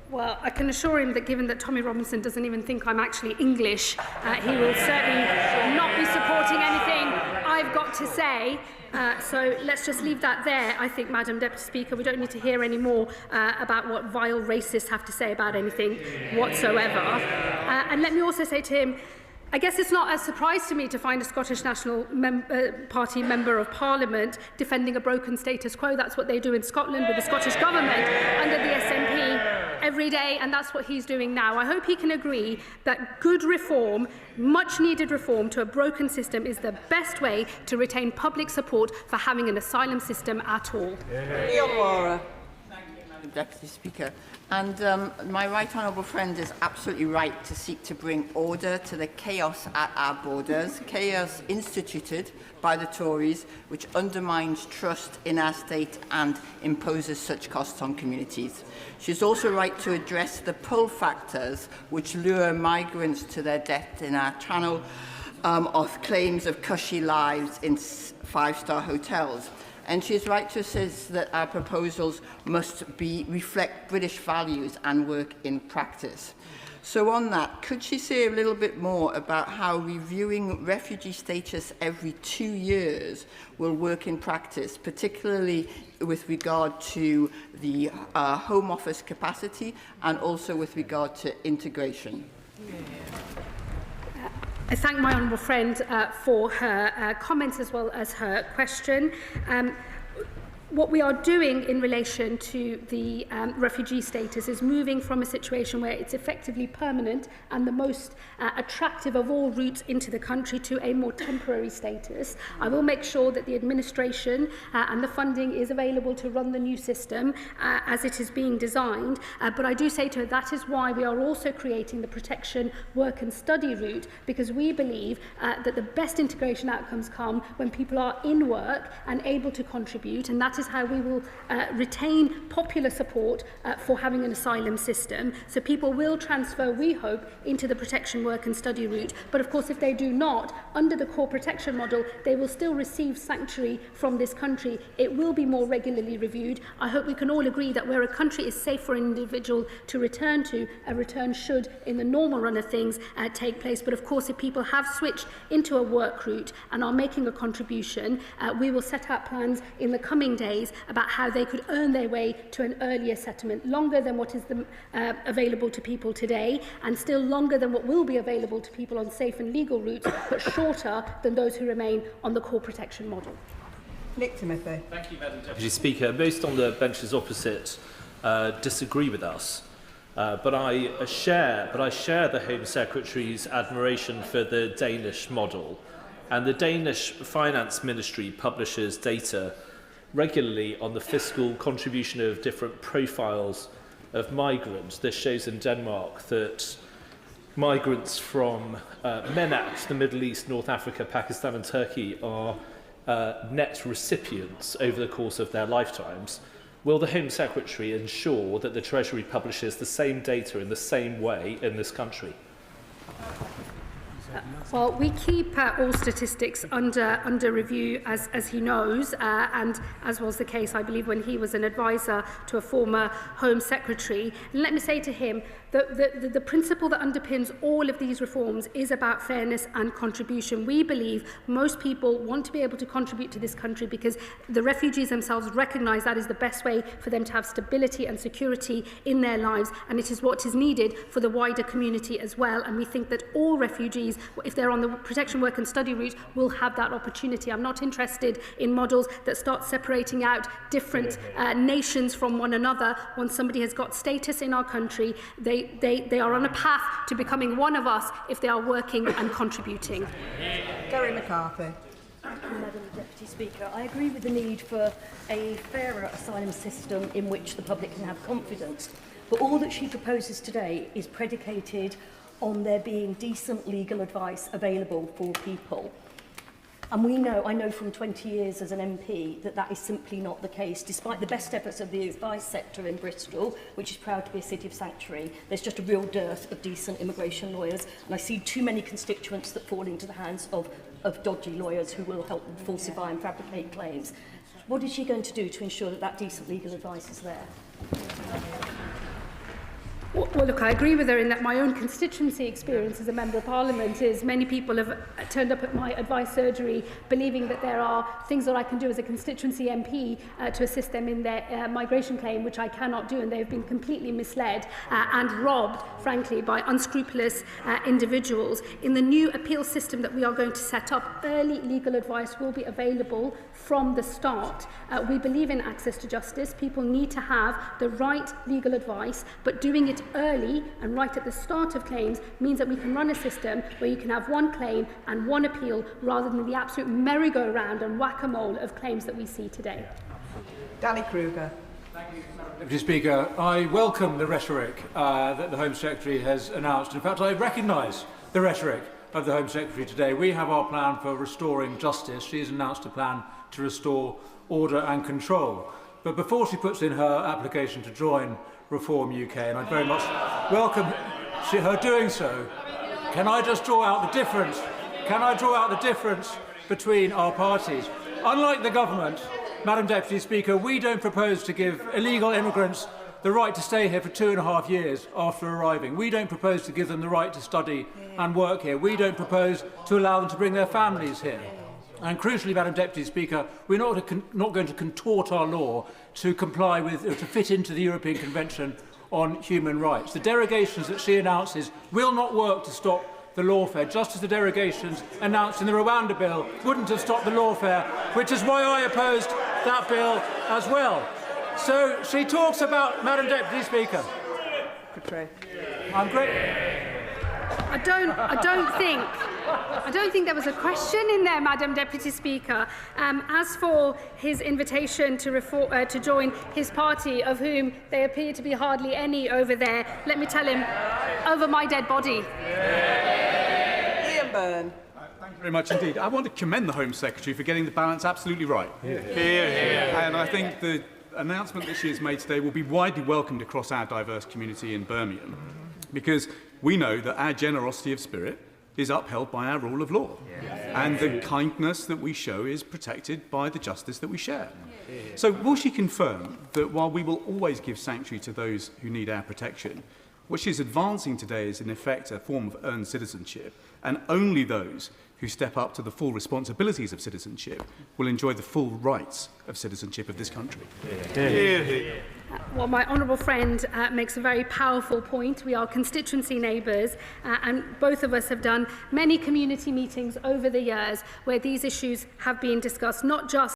Well, I can assure him that given that Tommy Robinson doesn't even think I'm actually English, he will certainly not be supporting anything I've got to say. So let's just leave that there, I think, Madam Deputy Speaker. We don't need to hear any more about what vile racists have to say about anything whatsoever. And let me also say to him, I guess it's not a surprise to me to find a Scottish National Party Member of Parliament defending a broken status quo. That's what they do in Scotland with the Scottish Government under the SNP every day, and that's what he's doing now. I hope he can agree that good reform, much needed reform to a broken system is the best way to retain public support for having an asylum system at all. Thank you, Madam Deputy Speaker. And my right honourable friend is absolutely right to seek to bring order to the chaos at our borders, chaos instituted by the Tories, which undermines trust in our state and imposes such costs on communities. She's also right to address the pull factors which lure migrants to their death in our channel of claims of cushy lives in five-star hotels. And she is right to insist that our proposals must reflect British values and work in practice. So on that, could she say a little bit more about how reviewing refugee status every 2 years will work in practice, particularly with regard to the Home Office capacity and also with regard to integration? I thank my honourable friend for her comments as well as her question. What we are doing in relation to the refugee status is moving from a situation where it's effectively permanent and the most attractive of all routes into the country to a more temporary status. I will make sure that the administration and the funding is available to run the new system as it is being designed. But I do say to her that is why we are also creating the protection, work and study route, because we believe that the best integration outcomes come when people are in work and able to contribute, and that is how we will retain popular support for having an asylum system. So people will transfer, we hope, into the protection, work and study route. But of course, if they do not, under the core protection model, they will still receive sanctuary from this country. It will be more regularly reviewed. I hope we can all agree that where a country is safe for an individual to return to, a return should, in the normal run of things, take place. But of course, if people have switched into a work route and are making a contribution, we will set out plans in the coming days about how they could earn their way to an earlier settlement, longer than what is available to people today, and still longer than what will be available to people on safe and legal routes, but shorter than those who remain on the core protection model. Nick Timothy. Thank you, Madam Deputy Speaker. Most on the benches opposite disagree with us. But I share the Home Secretary's admiration for the Danish model. And the Danish Finance Ministry publishes data regularly on the fiscal contribution of different profiles of migrants. This shows in Denmark that migrants from MENAT, the Middle East, North Africa, Pakistan and Turkey are net recipients over the course of their lifetimes. Will the Home Secretary ensure that the Treasury publishes the same data in the same way in this country? Well, we keep all statistics under review, as he knows, and as was the case, I believe, when he was an advisor to a former Home Secretary. And let me say to him that the principle that underpins all of these reforms is about fairness and contribution. We believe most people want to be able to contribute to this country because the refugees themselves recognise that is the best way for them to have stability and security in their lives, and it is what is needed for the wider community as well. And we think that all refugees, if they're on the protection, work and study route, will have that opportunity. I'm not interested in models that start separating out different nations from one another. Once somebody has got status in our country, they are on a path to becoming one of us if they are working and contributing. Gary McCarthy. Thank you, Madam Deputy Speaker. I agree with the need for a fairer asylum system in which the public can have confidence. But all that she proposes today is predicated on there being decent legal advice available for people. And I know from 20 years as an MP that is simply not the case. Despite the best efforts of the advice sector in Bristol, which is proud to be a city of sanctuary, there's just a real dearth of decent immigration lawyers. And I see too many constituents that fall into the hands of dodgy lawyers who will help them falsify and fabricate claims. What is she going to do to ensure that decent legal advice is there? Well, look, I agree with her in that my own constituency experience as a Member of Parliament is many people have turned up at my advice surgery believing that there are things that I can do as a constituency MP to assist them in their migration claim, which I cannot do, and they have been completely misled and robbed, frankly, by unscrupulous individuals. In the new appeal system that we are going to set up, early legal advice will be available from the start. We believe in access to justice. People need to have the right legal advice, but doing it early and right at the start of claims means that we can run a system where you can have one claim and one appeal rather than the absolute merry-go-round and whack-a-mole of claims that we see today. Danny Kruger. Thank you, Madam Deputy Speaker. I welcome the rhetoric that the Home Secretary has announced. In fact, I recognise the rhetoric of the Home Secretary today. We have our plan for restoring justice. She has announced a plan to restore order and control. But before she puts in her application to join Reform UK, and I very much welcome her doing so, can I just draw out the difference? Can I draw out the difference between our parties? Unlike the government, Madam Deputy Speaker, we don't propose to give illegal immigrants the right to stay here for 2.5 years after arriving. We don't propose to give them the right to study and work here. We don't propose to allow them to bring their families here. And crucially, Madam Deputy Speaker, we're not going to contort our law to comply with, or to fit into the European Convention on Human Rights. The derogations that she announces will not work to stop the lawfare, just as the derogations announced in the Rwanda bill wouldn't have stopped the lawfare, which is why I opposed that bill as well. So she talks about, Madam Deputy Speaker. I'm great. I don't think there was a question in there, Madam Deputy Speaker. As for his invitation to join his party, of whom there appear to be hardly any over there, let me tell him, over my dead body. Liam Byrne. Thank you very much indeed. I want to commend the Home Secretary for getting the balance absolutely right. And I think the announcement that she has made today will be widely welcomed across our diverse community in Birmingham, because we know that our generosity of spirit is upheld by our rule of law, and the kindness that we show is protected by the justice that we share. So will she confirm that while we will always give sanctuary to those who need our protection, what she's advancing today is in effect a form of earned citizenship, and only those who step up to the full responsibilities of citizenship will enjoy the full rights of citizenship of this country? Well, my honourable friend makes a very powerful point. We are constituency neighbours, and both of us have done many community meetings over the years where these issues have been discussed, not just